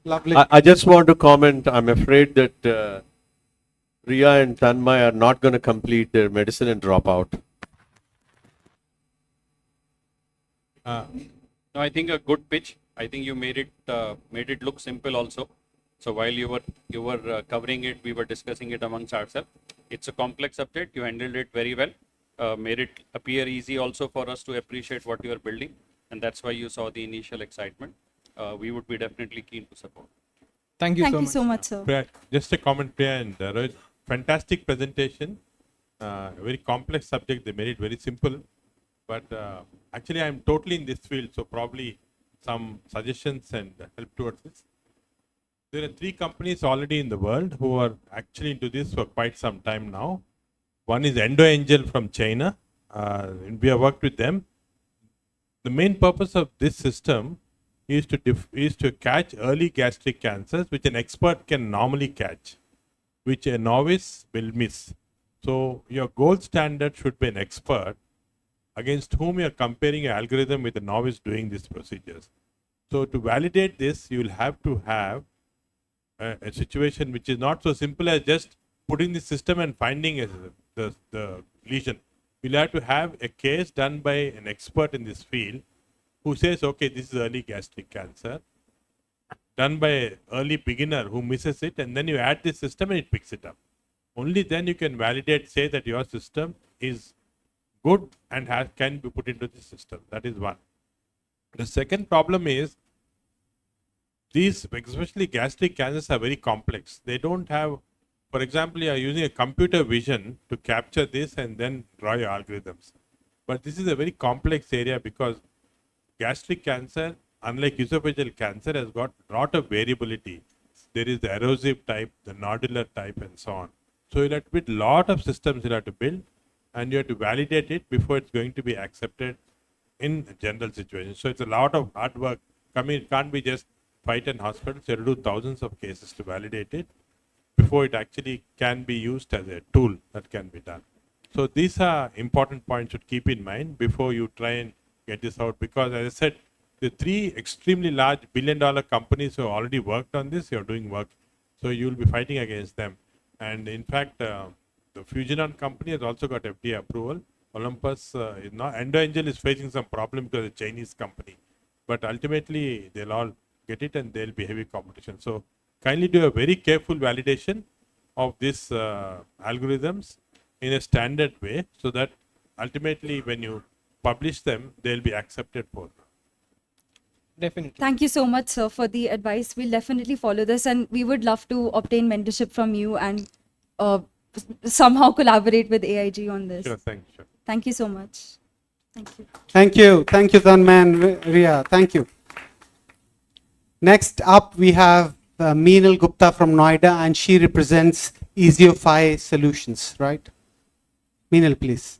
Lovely. I just want to comment, I'm afraid that Riya and Tanmay are not going to complete their medicine and drop out. No, I think a good pitch. I think you made it look simple also. So while you were covering it, we were discussing it amongst ourselves. It's a complex subject. You handled it very well. Made it appear easy also for us to appreciate what you are building, and that's why you saw the initial excitement. We would be definitely keen to support. Thank you Thank you so much, sir. Priya, just a comment, Priya and Rohit. Fantastic presentation. A very complex subject. They made it very simple. But actually, I'm totally in this field, so probably some suggestions and help towards this. There are 3 companies already in the world who are actually into this for quite some time now. One is EndoAngel from China. We have worked with them. The main purpose of this system is to catch early gastric cancers, which an expert can normally catch, which a novice will miss. So your gold standard should be an expert against whom you are comparing your algorithm with a novice doing these procedures. So to validate this, you will have to have a situation which is not so simple as just putting the system and finding the lesion. You'll have to have a case done by an expert in this field who says, okay, this is early gastric cancer, done by an early beginner who misses it, and then you add this system and it picks it up. Only then you can validate, say that your system is good and can be put into the system. That is one. The second problem is, these, especially gastric cancers, are very complex. They don't have, for example, you are using a computer vision to capture this and then draw your algorithms. But this is a very complex area because gastric cancer, unlike esophageal cancer, has got a lot of variability. There is the erosive type, the nodular type, and so on. So you'll have to build a lot of systems you have to build, and you have to validate it before it's going to be accepted in general situations. So it's a lot of hard work. It can't be just fight in hospitals. You have to do thousands of cases to validate it before it actually can be used as a tool that can be done. So these are important points to keep in mind before you try and get this out, because as I said, the 3 extremely large billion-dollar companies who have already worked on this, you're doing work. So you'll be fighting against them. And in fact, the Fusionon company has also got FDA approval. Olympus, EndoAngel is facing some problem because it's a Chinese company. But ultimately, they'll all get it and there'll be heavy competition. So kindly do a very careful validation of these algorithms in a standard way so that ultimately when you publish them, they'll be accepted for. Definitely. Thank you so much, sir, for the advice. We'll definitely follow this, and we would love to obtain mentorship from you and somehow collaborate with AIG on this. Sure, thank you. Thank you so much. Thank you. Thank you. Thank you, Tanmay and Riya. Thank you. Next up, we have Meenal Gupta from Noida, and she represents Eosophy Solutions, right? Meenal, please.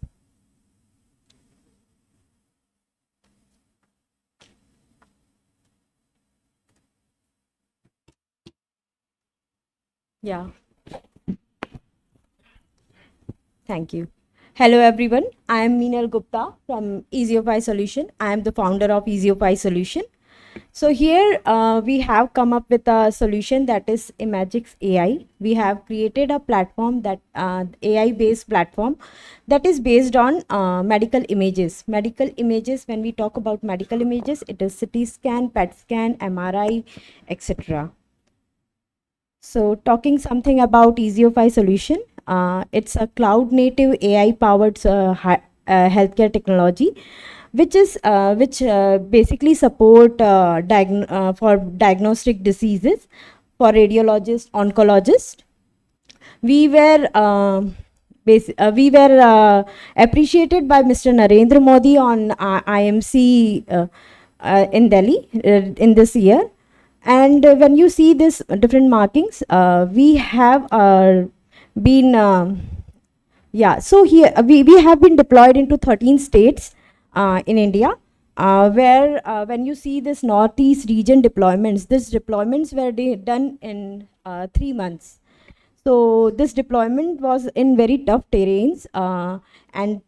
Yeah. Thank you. Hello everyone. I am Meenal Gupta from Eosophy Solution. I am the founder of Eosophy Solution. So here we have come up with a solution that is Imagix AI. We have created a platform that AI-based platform that is based on medical images. Medical images, when we talk about medical images, it is CT scan, PET scan, MRI, etc. So talking something about Eosophy Solution, it's a cloud-native AI-powered healthcare technology. which basically support for diagnostic diseases for radiologists, oncologists. We were appreciated by Mr. Narendra Modi on IMC in Delhi in this year. And when you see this different markings, we have been, so here we have been deployed into 13 states in India, where when you see this Northeast region deployments, these deployments were done in 3 months. So this deployment was in very tough terrains, and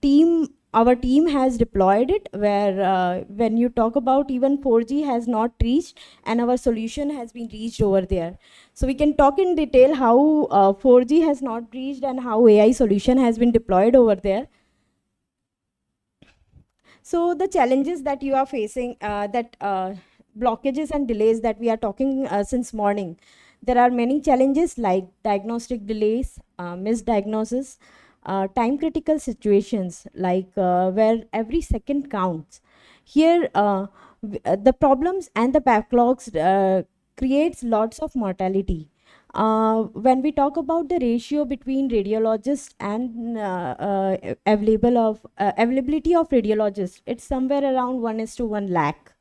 our team has deployed it where when you talk about even 4G has not reached, and our solution has been reached over there. So we can talk in detail how 4G has not reached and how AI solution has been deployed over there. So the challenges that you are facing, blockages and delays that we are talking since morning, there are many challenges like diagnostic delays, misdiagnosis, time critical situations like where every second counts. Here the problems and the backlogs creates lots of mortality. When we talk about the ratio between radiologists and availability of radiologists, it's somewhere around 1:1 lakh.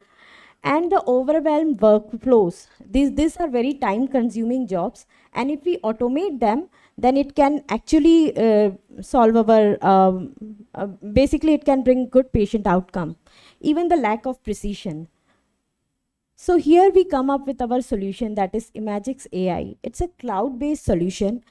And the overwhelmed workflows, these are very time consuming jobs, and if we automate them, then it can actually solve our basically it can bring good patient outcome. Even the lack of precision. So here we come up with our solution, that is Imagix AI. It's a cloud-based solution.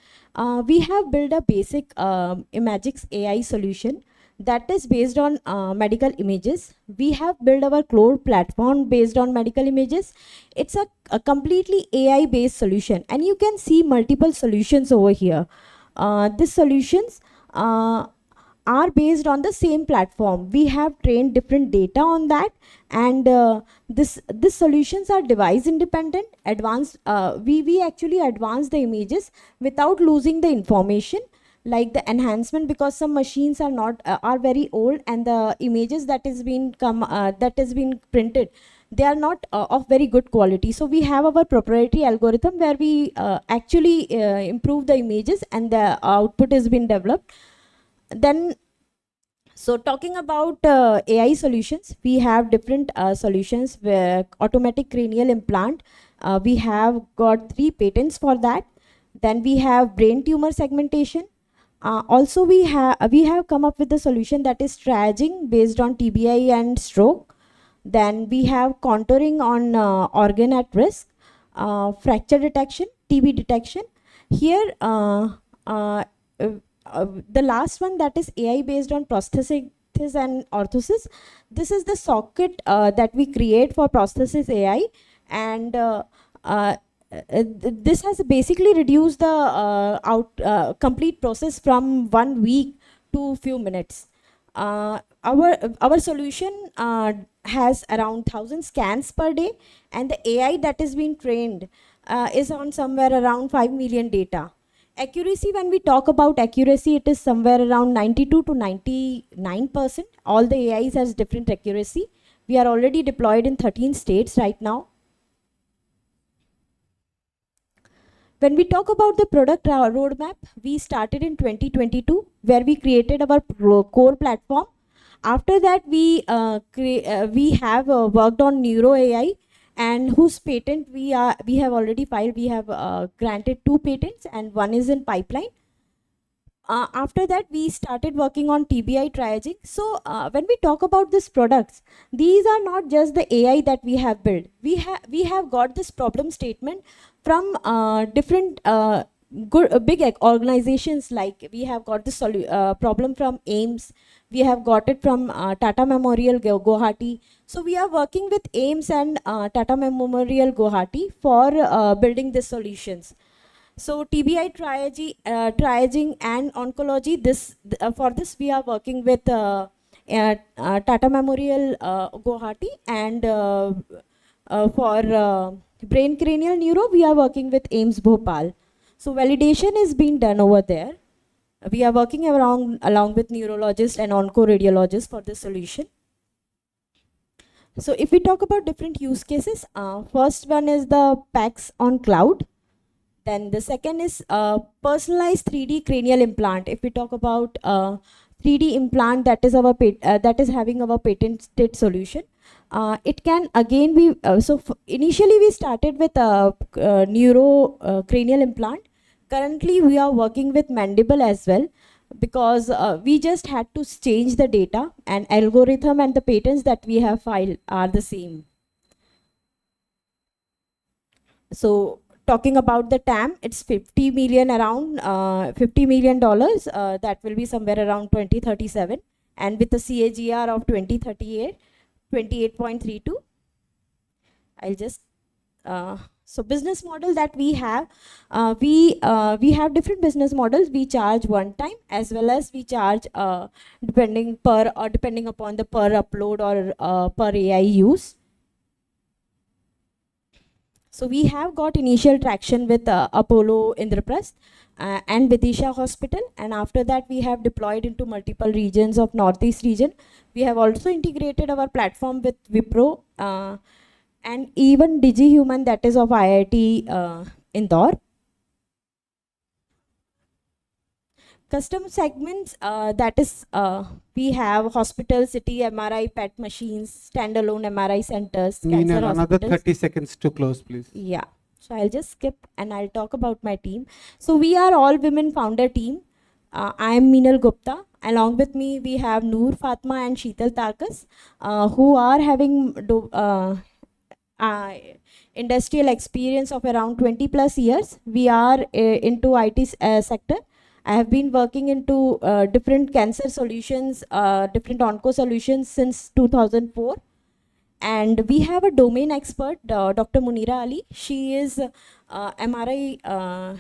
We have built a basic Imagix AI solution that is based on medical images. We have built our core platform based on medical images. It's a completely AI-based solution, and you can see multiple solutions over here. These solutions are based on the same platform. We have trained different data on that, and these solutions are device independent, advanced. We actually advance the images without losing the information, like the enhancement, because some machines are not are very old, and the images that has been printed, they are not of very good quality. So we have our proprietary algorithm where we actually improve the images, and the output has been developed. Then, so talking about AI solutions, we have different solutions where automatic cranial implant. We have got 3 patents for that. Then we have brain tumor segmentation. Also, we have come up with a solution that is triaging based on TBI and stroke. Then we have contouring on organ at risk, fracture detection, TB detection. Here, the last one, that is AI based on prosthesis and orthosis. This is the socket that we create for prosthesis AI, and this has basically reduced the complete process from 1 week to few minutes. Our solution has around 1,000 scans per day, and the AI that is being trained is on somewhere around 5 million data. Accuracy, when we talk about accuracy, it is somewhere around 92 to 99%. All the AIs has different accuracy. We are already deployed in 13 states right now. When we talk about the product roadmap, we started in 2022, where we created our core platform. After that, we have worked on Neuro AI, and whose patent we have already filed. We have granted 2 patents, and 1 is in pipeline. After that, we started working on TBI triaging. So when we talk about these products, these are not just the AI that we have built. We have got this problem statement from different big organizations. Like we have got this problem from AIMS. We have got it from Tata Memorial Guwahati. So we are working with AIMS and Tata Memorial Guwahati for building these solutions. So TBI triaging and oncology, for this we are working with Tata Memorial Guwahati, and for brain cranial neuro, we are working with AIMS Bhopal. So validation is being done over there. We are working along with neurologists and oncoradiologists for this solution. So if we talk about different use cases, first one is the PACS on cloud. Then the second is personalized 3D cranial implant. If we talk about 3D implant, that is our that is having our patented solution. It can again be initially we started with a neuro cranial implant. Currently we are working with mandible as well, because we just had to change the data, and algorithm and the patents that we have filed are the same. So talking about the TAM, it's 50 million around $50 million. That will be somewhere around 2037, and with a CAGR of 2038, 28.32. I'll just so business model that we have, we have different business models. We charge one time, as well as we charge depending upon the per upload or per AI use. So we have got initial traction with Apollo Indraprasth and Vidisha Hospital, and after that we have deployed into multiple regions of Northeast region. We have also integrated our platform with Wipro and even DigiHuman, that is of IIT Indore. Custom segments, that is, we have hospital, city, MRI, PET machines, standalone MRI centers, Nina, cancer another hospitals. 30 seconds to close, please. Yeah, so I'll just skip and I'll talk about my team. So we are all women founder team. I am Meenal Gupta. Along with me, we have Noor, Fatma and Sheetal Tarkas, who are having industrial experience of around 20 plus years. We are into IT sector. I have been working into different cancer solutions, different onco solutions since 2004. And we have a domain expert, Dr. Munira Ali. She is MRI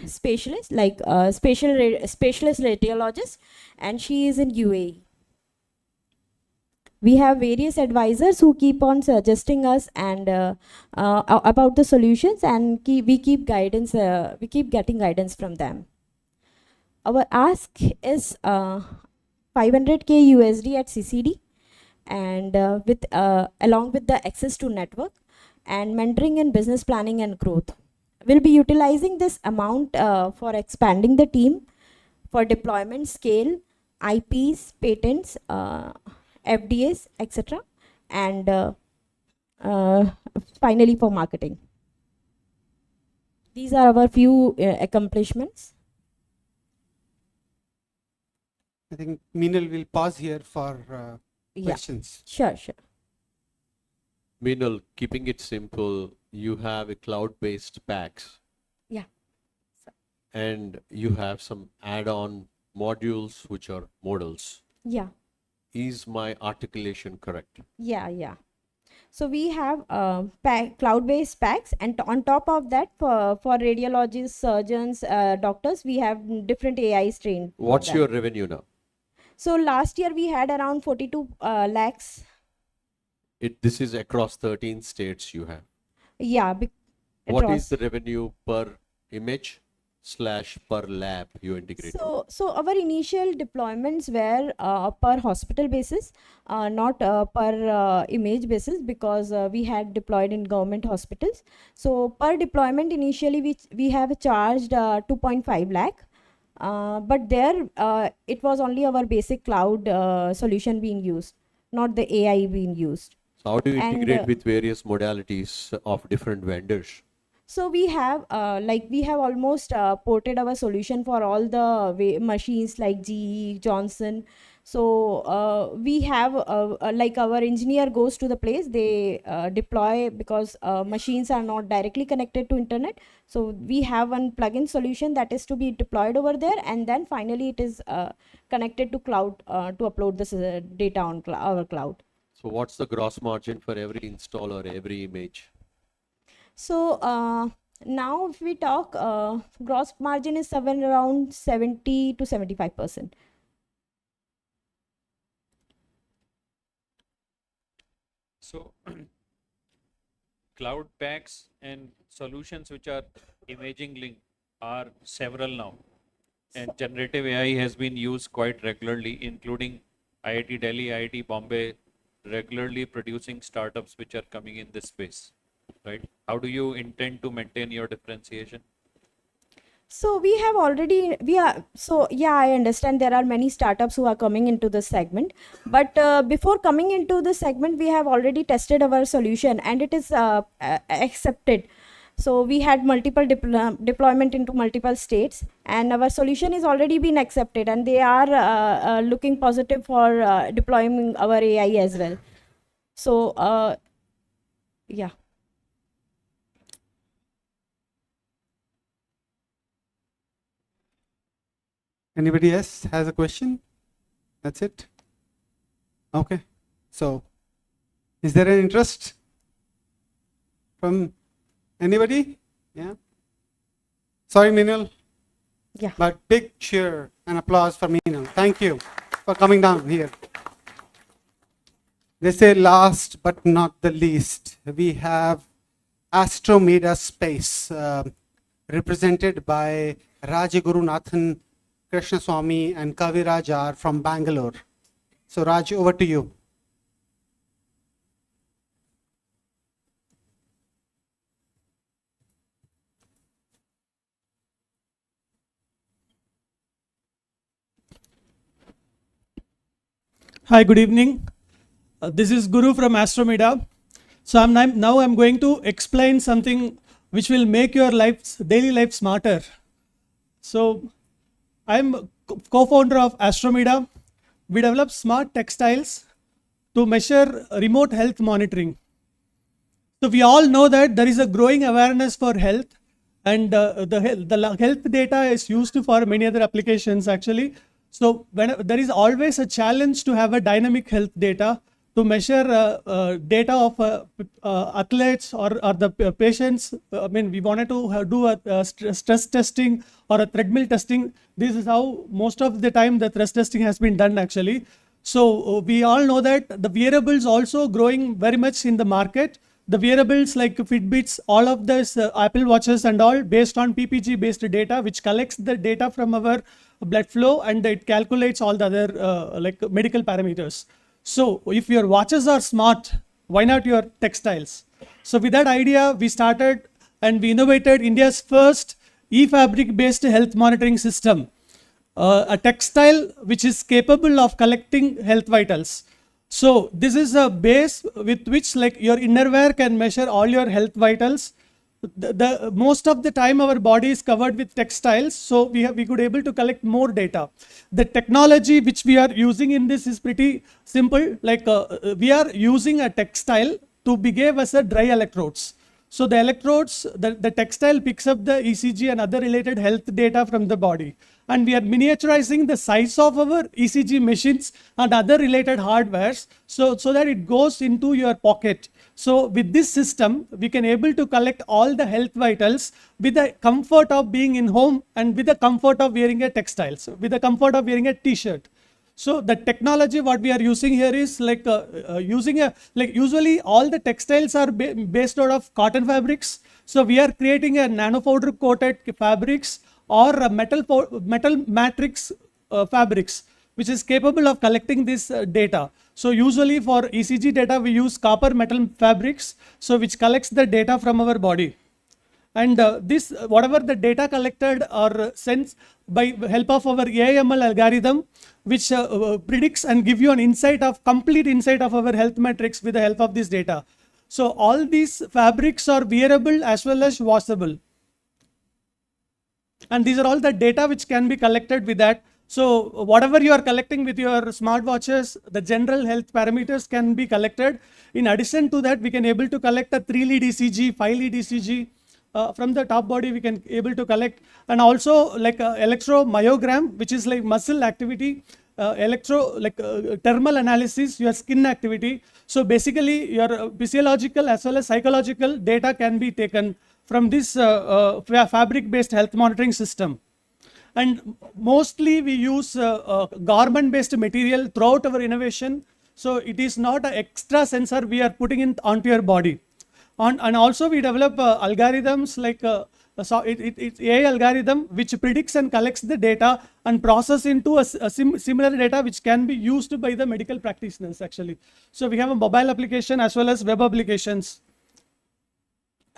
specialist, like specialist radiologist, and she is in UAE. We have various advisors who keep on suggesting us and about the solutions, and we keep getting guidance from them. Our ask is 500K USD at CCD, and with along with the access to network and mentoring in business planning and growth. We'll be utilizing this amount for expanding the team, for deployment scale, IPs, patents, FDAs, etc., and finally for marketing. These are our few accomplishments. I think Meenal will pause here for questions. Sure. Meenal, keeping it simple, you have a cloud-based PACS. Yeah. And you have some add-on modules which are models. Yeah. Is my articulation correct? Yeah. So we have cloud-based PACS, and on top of that, for radiologists, surgeons, doctors, we have different AIs trained. What's your revenue now? So last year we had around 42 lakhs. This is across 13 states you have. Yeah. What is the revenue per image / per lab you integrate? So our initial deployments were per hospital basis, not per image basis, because we had deployed in government hospitals. So per deployment initially we have charged 2.5 lakh. But there it was only our basic cloud solution being used, not the AI being used. So how do you integrate with various modalities of different vendors? So we have we have almost ported our solution for all the machines like GE, Johnson. So we have like our engineer goes to the place, they deploy, because machines are not directly connected to internet. So we have one plugin solution that is to be deployed over there, and then finally it is connected to cloud to upload this data on our cloud. So what's the gross margin for every install or every image? So now if we talk, gross margin is somewhere around 70 to 75%. So cloud packs and solutions which are imaging linked are several now, and generative AI has been used quite regularly, including IIT Delhi, IIT Bombay, regularly producing startups which are coming in this space, right? How do you intend to maintain your differentiation? So we have already, I understand there are many startups who are coming into this segment, but before coming into this segment, we have already tested our solution and it is accepted. So we had multiple deployment into multiple states, and our solution is already been accepted, and they are looking positive for deploying our AI as well. So yeah. Anybody else has a question? That's it? Okay. So, is there an interest from anybody? Yeah. Sorry, Meenal. Yeah. But big cheer and applause for Meenal. Thank you for coming down here. They say last but not the least, we have Astromeda Space, represented by Rajagurunathan Krishnaswamy and Kaviraj are from Bangalore. So Raj, over to you. Hi, good evening. This is Guru from Astromeda. So now I'm going to explain something which will make your daily life smarter. So I'm co-founder of Astromeda. We develop smart textiles to measure remote health monitoring. So we all know that there is a growing awareness for health, and the health data is used for many other applications actually. So there is always a challenge to have a dynamic health data to measure data of athletes or the patients. I mean, we wanted to do a stress testing or a treadmill testing. This is how most of the time the stress testing has been done actually. So we all know that the wearables also growing very much in the market. The wearables like Fitbits, all of this Apple Watches and all based on PPG based data, which collects the data from our blood flow and it calculates all the other like medical parameters. So if your watches are smart, why not your textiles? So with that idea, we started and we innovated India's first e-fabric based health monitoring system, a textile which is capable of collecting health vitals. So this is a base with which like your innerwear can measure all your health vitals. The most of the time our body is covered with textiles, so we could able to collect more data. The technology which we are using in this is pretty simple. Like we are using a textile to behave as a dry electrodes. So the electrodes, the textile picks up the ECG and other related health data from the body. And we are miniaturizing the size of our ECG machines and other related hardwares so that it goes into your pocket. So with this system, we can able to collect all the health vitals with the comfort of being in home and with the comfort of wearing a textiles, with the comfort of wearing a t-shirt. So the technology what we are using here is like usually all the textiles are based out of cotton fabrics. So we are creating a nano powder coated fabrics or a metal matrix fabrics which is capable of collecting this data. So usually for ECG data we use copper metal fabrics, so which collects the data from our body. And this whatever the data collected or sends by help of our AI/ML algorithm, which predicts and give you an insight of complete insight of our health metrics with the help of this data. So all these fabrics are wearable as well as washable. And these are all the data which can be collected with that. So whatever you are collecting with your smartwatches, the general health parameters can be collected. In addition to that, we can able to collect a 3-lead ECG, 5-lead ECG. From the top body we can able to collect, and also like electromyogram, which is like muscle activity, thermal analysis, your skin activity. So basically your physiological as well as psychological data can be taken from this fabric based health monitoring system. And mostly we use garment based material throughout our innovation. So it is not an extra sensor we are putting in onto your body. And also we develop algorithms like it's AI algorithm which predicts and collects the data and process into a similar data which can be used by the medical practitioners actually. So we have a mobile application as well as web applications.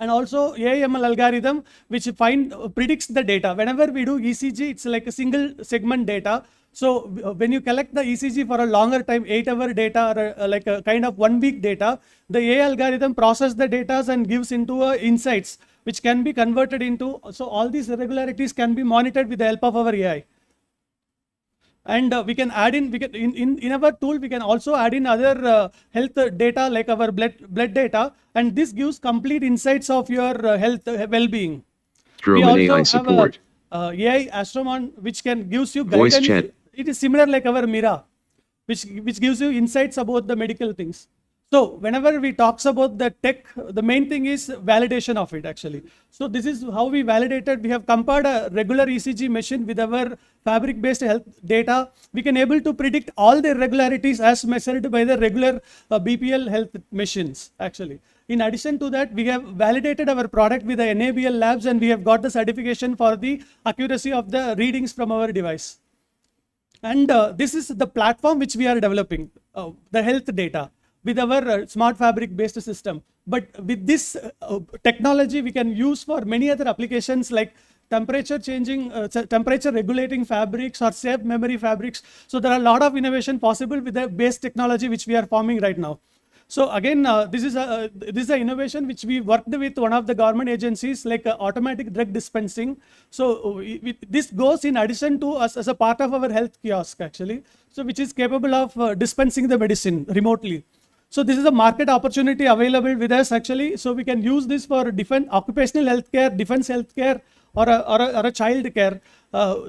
And also AI/ML algorithm which predicts the data. Whenever we do ECG, it's like a single segment data. So when you collect the ECG for a longer time, 8-hour data or like a kind of 1 week data, the AI algorithm processes the data and gives into insights which can be converted into. So all these irregularities can be monitored with the help of our AI. And we can add in our tool, we can also add in other health data like our blood data, and this gives complete insights of your health well-being. We also have support. AI Astromon which gives you guidance. Voice chat. It is similar like our Mira, which gives you insights about the medical things. So whenever we talks about the tech, the main thing is validation of it actually. So this is how we validated. We have compared a regular ECG machine with our fabric-based health data. We can able to predict all the irregularities as measured by the regular BPL health machines actually. In addition to that, we have validated our product with the NABL labs and we have got the certification for the accuracy of the readings from our device. And this is the platform which we are developing, the health data, with our smart fabric based system. But with this technology we can use for many other applications like temperature changing, temperature regulating fabrics or safe memory fabrics. So there are a lot of innovation possible with the base technology which we are forming right now. So again, this is an innovation which we worked with one of the government agencies like automatic drug dispensing. So this goes in addition to us as a part of our health kiosk actually. So which is capable of dispensing the medicine remotely. So this is a market opportunity available with us actually. So we can use this for occupational healthcare, defense healthcare, or a child care.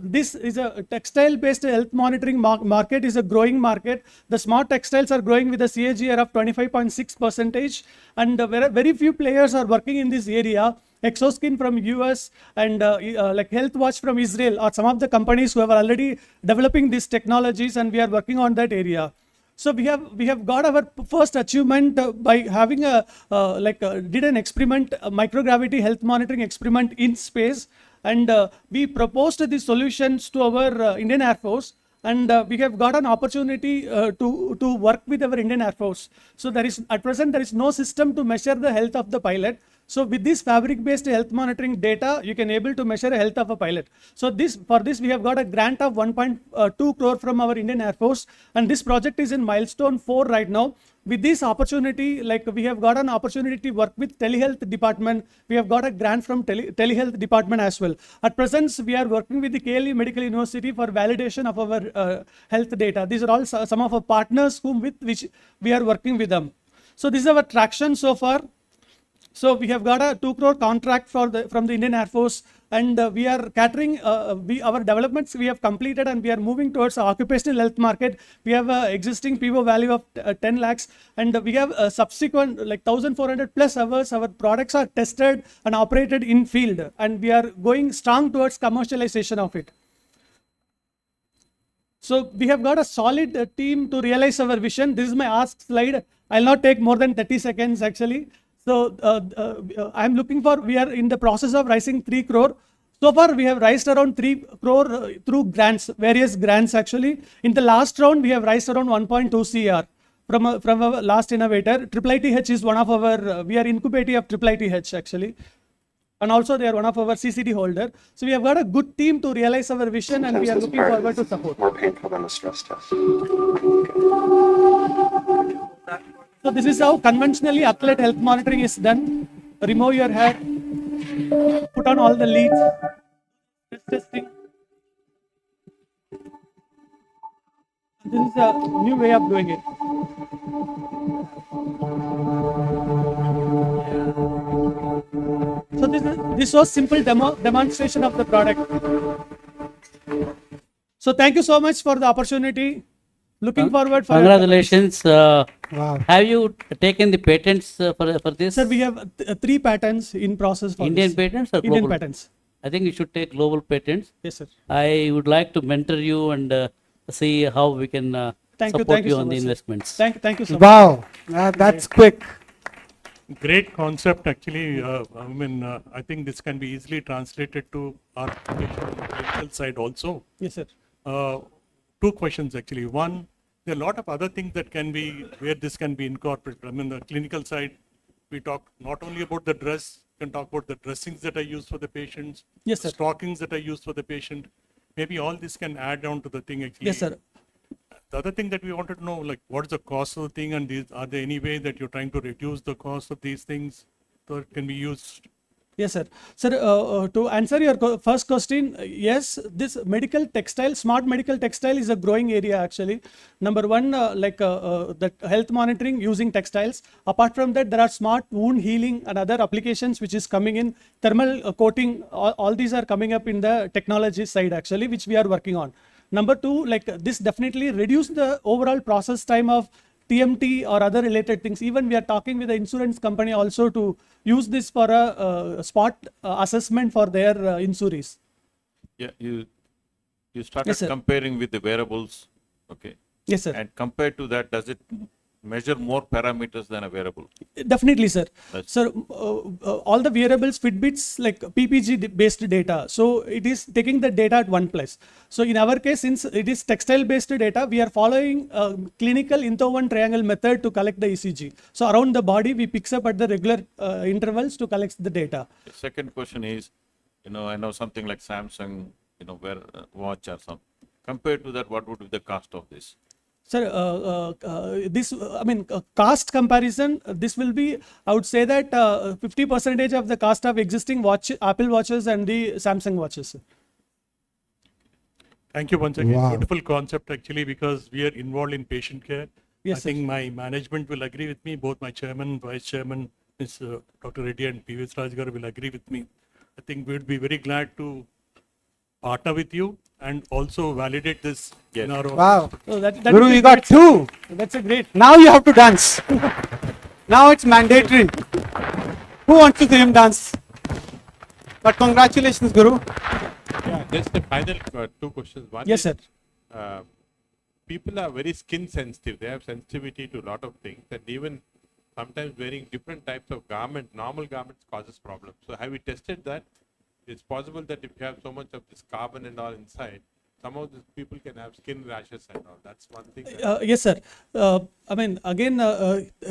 This is a textile-based health monitoring market is a growing market. The smart textiles are growing with a CAGR of 25.6%, and very few players are working in this area. Exoskin from US and like Health Watch from Israel are some of the companies who are already developing these technologies, and we are working on that area. So we have got our first achievement by having did an experiment, a microgravity health monitoring experiment in space, and we proposed the solutions to our Indian Air Force, and we have got an opportunity to work with our Indian Air Force. So at present there is no system to measure the health of the pilot. So with this fabric-based health monitoring data, you can able to measure the health of a pilot. So for this we have got a grant of 1.2 crore from our Indian Air Force, and this project is in milestone 4 right now. With this opportunity, like we have got an opportunity to work with telehealth department. We have got a grant from telehealth department as well. At present, we are working with the KLE Medical University for validation of our health data. These are all some of our partners with which we are working with them. So this is our traction so far. So we have got a 2 crore contract from the Indian Air Force, and we are catering our developments we have completed, and we are moving towards the occupational health market. We have existing PO value of 10 lakhs, and we have subsequent like 1,400 plus hours. Our products are tested and operated in field, and we are going strong towards commercialization of it. So we have got a solid team to realize our vision. This is my ask slide. I'll not take more than 30 seconds actually. So I'm looking for, we are in the process of raising 3 crore. So far we have raised around 3 crore through grants, various grants actually. In the last round we have raised around 1.2 CR from our last innovator. IIITH is one of our, we are incubating of IIITH actually. And also they are one of our CCD holder. So we have got a good team to realize our vision, and we are looking forward to support. More painful than the stress test. So this is how conventionally athlete health monitoring is done. Remove your hair, put on all the leads, stress testing. This is a new way of doing it. So this was simple demonstration of the product. So thank you so much for the opportunity. Looking forward for congratulations. Wow. Have you taken the patents for this? Sir, we have 3 patents in process for Indian this. patents or Indian global? patents. I think you should take global patents. Yes, sir. I would like to mentor you and see how we can support you so on the much, investments. Thank you so much. Wow, that's quick. Great concept, actually. I think this can be easily translated to our application on the clinical side also. Yes, sir. Two questions, actually. One, there are a lot of other things that can be, where this can be incorporated. I mean, the clinical side, we talk not only about the dress, we can talk about the dressings that are used for the patients, Yes, the sir. stockings that are used for the patient. Maybe all this can add on to the thing, actually. Yes, sir. The other thing that we wanted to know, like, what is the cost of the thing, and are there any way that you're trying to reduce the cost of these things so it can be used? Yes, sir. Sir, to answer your first question, yes, this medical textile, smart medical textile is a growing area actually. Number one, the health monitoring using textiles. Apart from that, there are smart wound healing and other applications which is coming in. Thermal coating, all these are coming up in the technology side actually, which we are working on. Number two, this definitely reduce the overall process time of TMT or other related things. Even we are talking with the insurance company also to use this for a spot assessment for their injuries. Yeah, you started Yes, sir. comparing with the wearables, okay? Yes, sir. And compared to that, does it measure more parameters than a wearable? Definitely, sir. That's- Sir, all the wearables, Fitbits, like PPG based data. So it is taking the data at one place. So in our case, since it is textile based data, we are following clinical Intho-1 triangle method to collect the ECG. So around the body, we picks up at the regular intervals to collect the data. The second question is, I know something like Samsung, wear watch or something. Compared to that, what would be the cost of this? Sir, cost comparison, this will be, I would say that 50% of the cost of existing Apple watches and the Samsung watches. Thank you once again. Wow. Beautiful concept, actually, because we are involved in patient care. Yes, I think my management will agree with me. Both my chairman, vice chairman, Dr. Reddy and P.V.S. Rajgar will agree with me. I think we would be very glad to partner with you and also validate this in our own. Wow. So that Guru, would be you got great, sir. two. That's a great. Now you have to dance. Now it's mandatory. Who wants to see him dance? But congratulations, Guru. Yeah, just a final two questions. One Yes, is, sir. People are very skin sensitive. They have sensitivity to a lot of things, and even sometimes wearing different types of garment, normal garments, causes problems. So have you tested that? It's possible that if you have so much of this carbon and all inside, some of these people can have skin rashes and all. That's one thing. Yes, sir.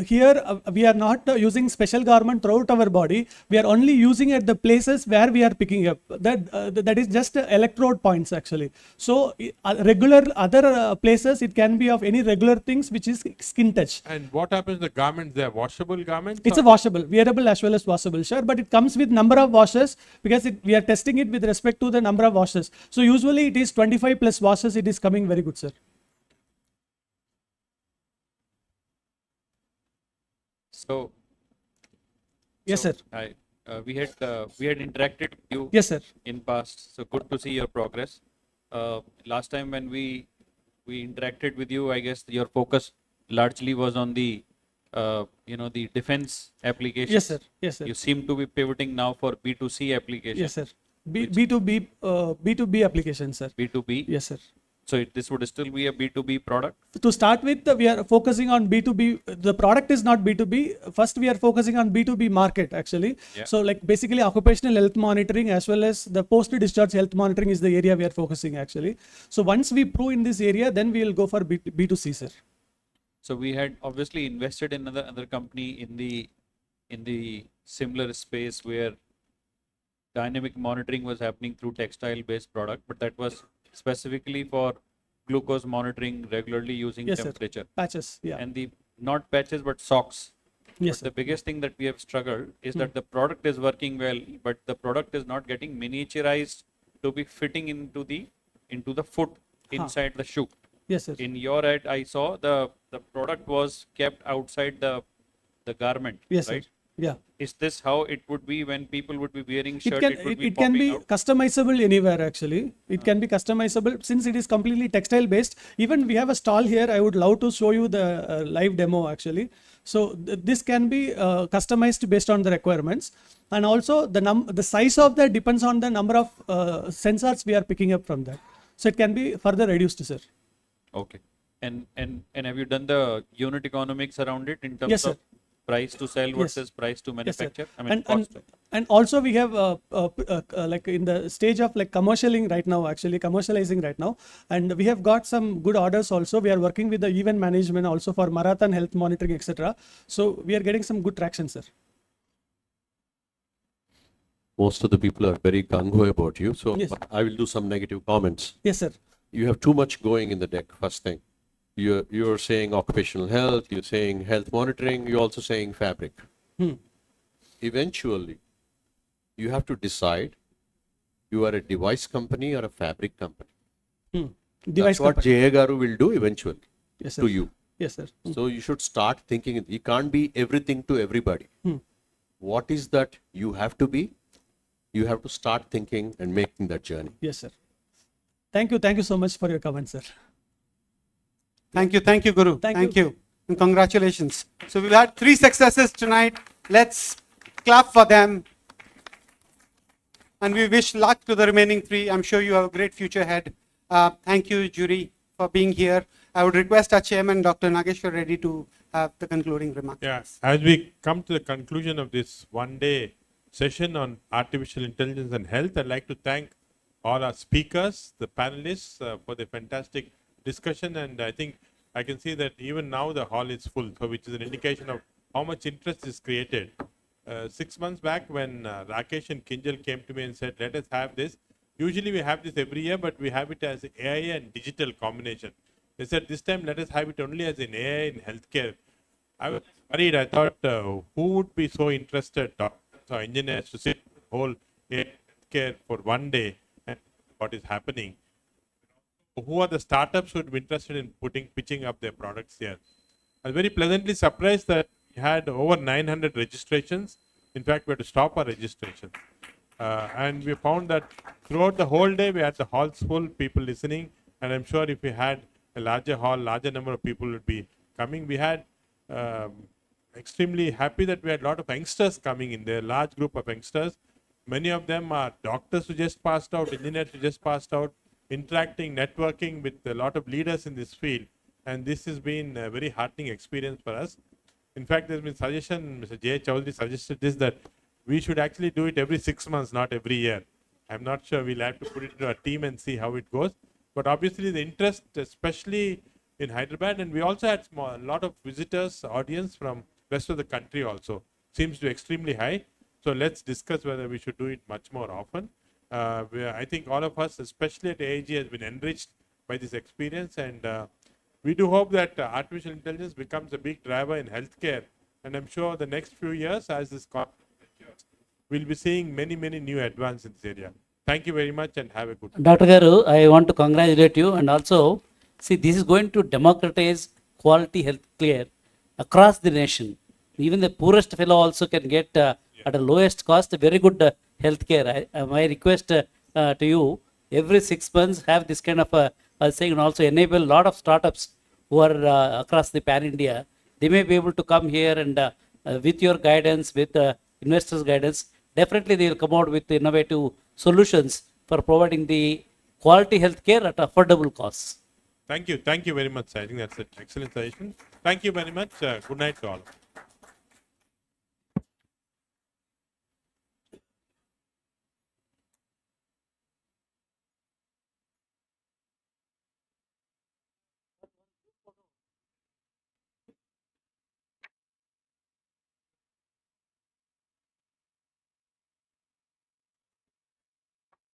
Here we are not using special garment throughout our body. We are only using at the places where we are picking up. That is just electrode points actually. So regular other places, it can be of any regular things which is skin touch. And what happens to the garments? They are washable garments? It's or- a washable, wearable as well as washable, sure. But it comes with number of washes because we are testing it with respect to the number of washes. So usually it is 25 plus washes. It is coming very good, sir. So, Yes, sir. We had interacted with you. Yes, sir. In past, so good to see your progress. Last time when we interacted with you, I guess your focus largely was on the the defense applications. Yes, sir. Yes, sir. You seem to be pivoting now for B2C applications. Yes, sir. B2B application, sir. B2B. Yes, sir. So this would still be a B2B product. To start with, we are focusing on B2B. The product is not B2B. First, we are focusing on B2B market actually. Yeah. So like basically occupational health monitoring as well as the post-discharge health monitoring is the area we are focusing actually. So once we prove in this area, then we will go for B2C, sir. So we had obviously invested in another company in the similar space where dynamic monitoring was happening through textile based product, but that was specifically for glucose monitoring regularly using Yes, sir. temperature. Patches, yeah. And the not patches but socks. Yes, But the biggest thing that we have struggled is that the product is working well, but the product is not getting miniaturized to be fitting into the foot inside the shoe. Yes, sir. In your ad, I saw the product was kept outside the garment. Yes, right? sir. Yeah. Is this how it would be when people would be wearing shirt? It can be customizable anywhere actually. It can be customizable since it is completely textile based. Even we have a stall here. I would love to show you the live demo actually. So this can be customized based on the requirements, and also the size of that depends on the number of sensors we are picking up from that. So it can be further reduced, sir. Okay. And have you done the unit economics around it in terms Yes, of sir. price to sell Yes. versus price to Yes, sir. manufacture? I mean, cost. And also we have like in the stage of like commercializing right now, and we have got some good orders also. We are working with the event management also for marathon health monitoring, etc. So we are getting some good traction, sir. Most of the people are very gung-ho about you, so Yes. I will do some negative comments. Yes, sir. You have too much going in the deck, first thing. You're saying occupational health, you're saying health monitoring, you're also saying fabric. Eventually, you have to decide you are a device company or a fabric company. Device That's what company. J.A. Garu will do eventually Yes, sir. to you. Yes, sir. So you should start thinking, you can't be everything to everybody. What is that you have to be? You have to start thinking and making that journey. Yes, sir. Thank you so much for your comments, sir. Thank you, Guru. Thank you. And congratulations. So we've had 3 successes tonight. Let's clap for them. And we wish luck to the remaining 3. I'm sure you have a great future ahead. Thank you, jury, for being here. I would request our chairman, Dr. Nageshwar Reddy, to have the concluding remarks. Yeah, as we come to the conclusion of this one-day session on artificial intelligence and health, I'd like to thank all our speakers, the panelists, for the fantastic discussion. And I think I can see that even now the hall is full, so which is an indication of how much interest is created. 6 months back, when Rakesh and Kinjal came to me and said, let us have this. Usually we have this every year, but we have it as AI and digital combination. They said, this time let us have it only as an AI in healthcare. I was worried. I thought, who would be so interested, doctors or engineers, to sit whole healthcare for one day and what is happening? Who are the startups who would be interested in pitching up their products here? I was very pleasantly surprised that we had over 900 registrations. In fact, we had to stop our registration. And we found that throughout the whole day, we had the halls full, people listening. And I'm sure if we had a larger hall, larger number of people would be coming. We had extremely happy that we had a lot of youngsters coming in there, large group of youngsters. Many of them are doctors who just passed out, engineers who just passed out, interacting, networking with a lot of leaders in this field. And this has been a very heartening experience for us. In fact, there's been suggestion, Mr. J. Chaudhary suggested this, that we should actually do it every 6 months, not every year. I'm not sure. We'll have to put it into a team and see how it goes. But obviously the interest, especially in Hyderabad, and we also had a lot of visitors, audience from rest of the country also, seems to be extremely high. So let's discuss whether we should do it much more often. I think all of us, especially at AIG, has been enriched by this experience, and we do hope that artificial intelligence becomes a big driver in healthcare. And I'm sure the next few years, as this we'll be seeing many new advances in this area. Thank you very much and have a good day. Dr. Garu, I want to congratulate you, and also, see, this is going to democratize quality health care across the nation. Even the poorest fellow also can get at a lowest cost very good health care. My request to you, every 6 months have this kind of saying, and also enable a lot of startups who are across the pan-India. They may be able to come here and with your guidance, with investors' guidance, definitely they will come out with innovative solutions for providing the quality health care at affordable costs. Thank you very much, sir. I think that's an excellent suggestion. Thank you very much. Good night to all.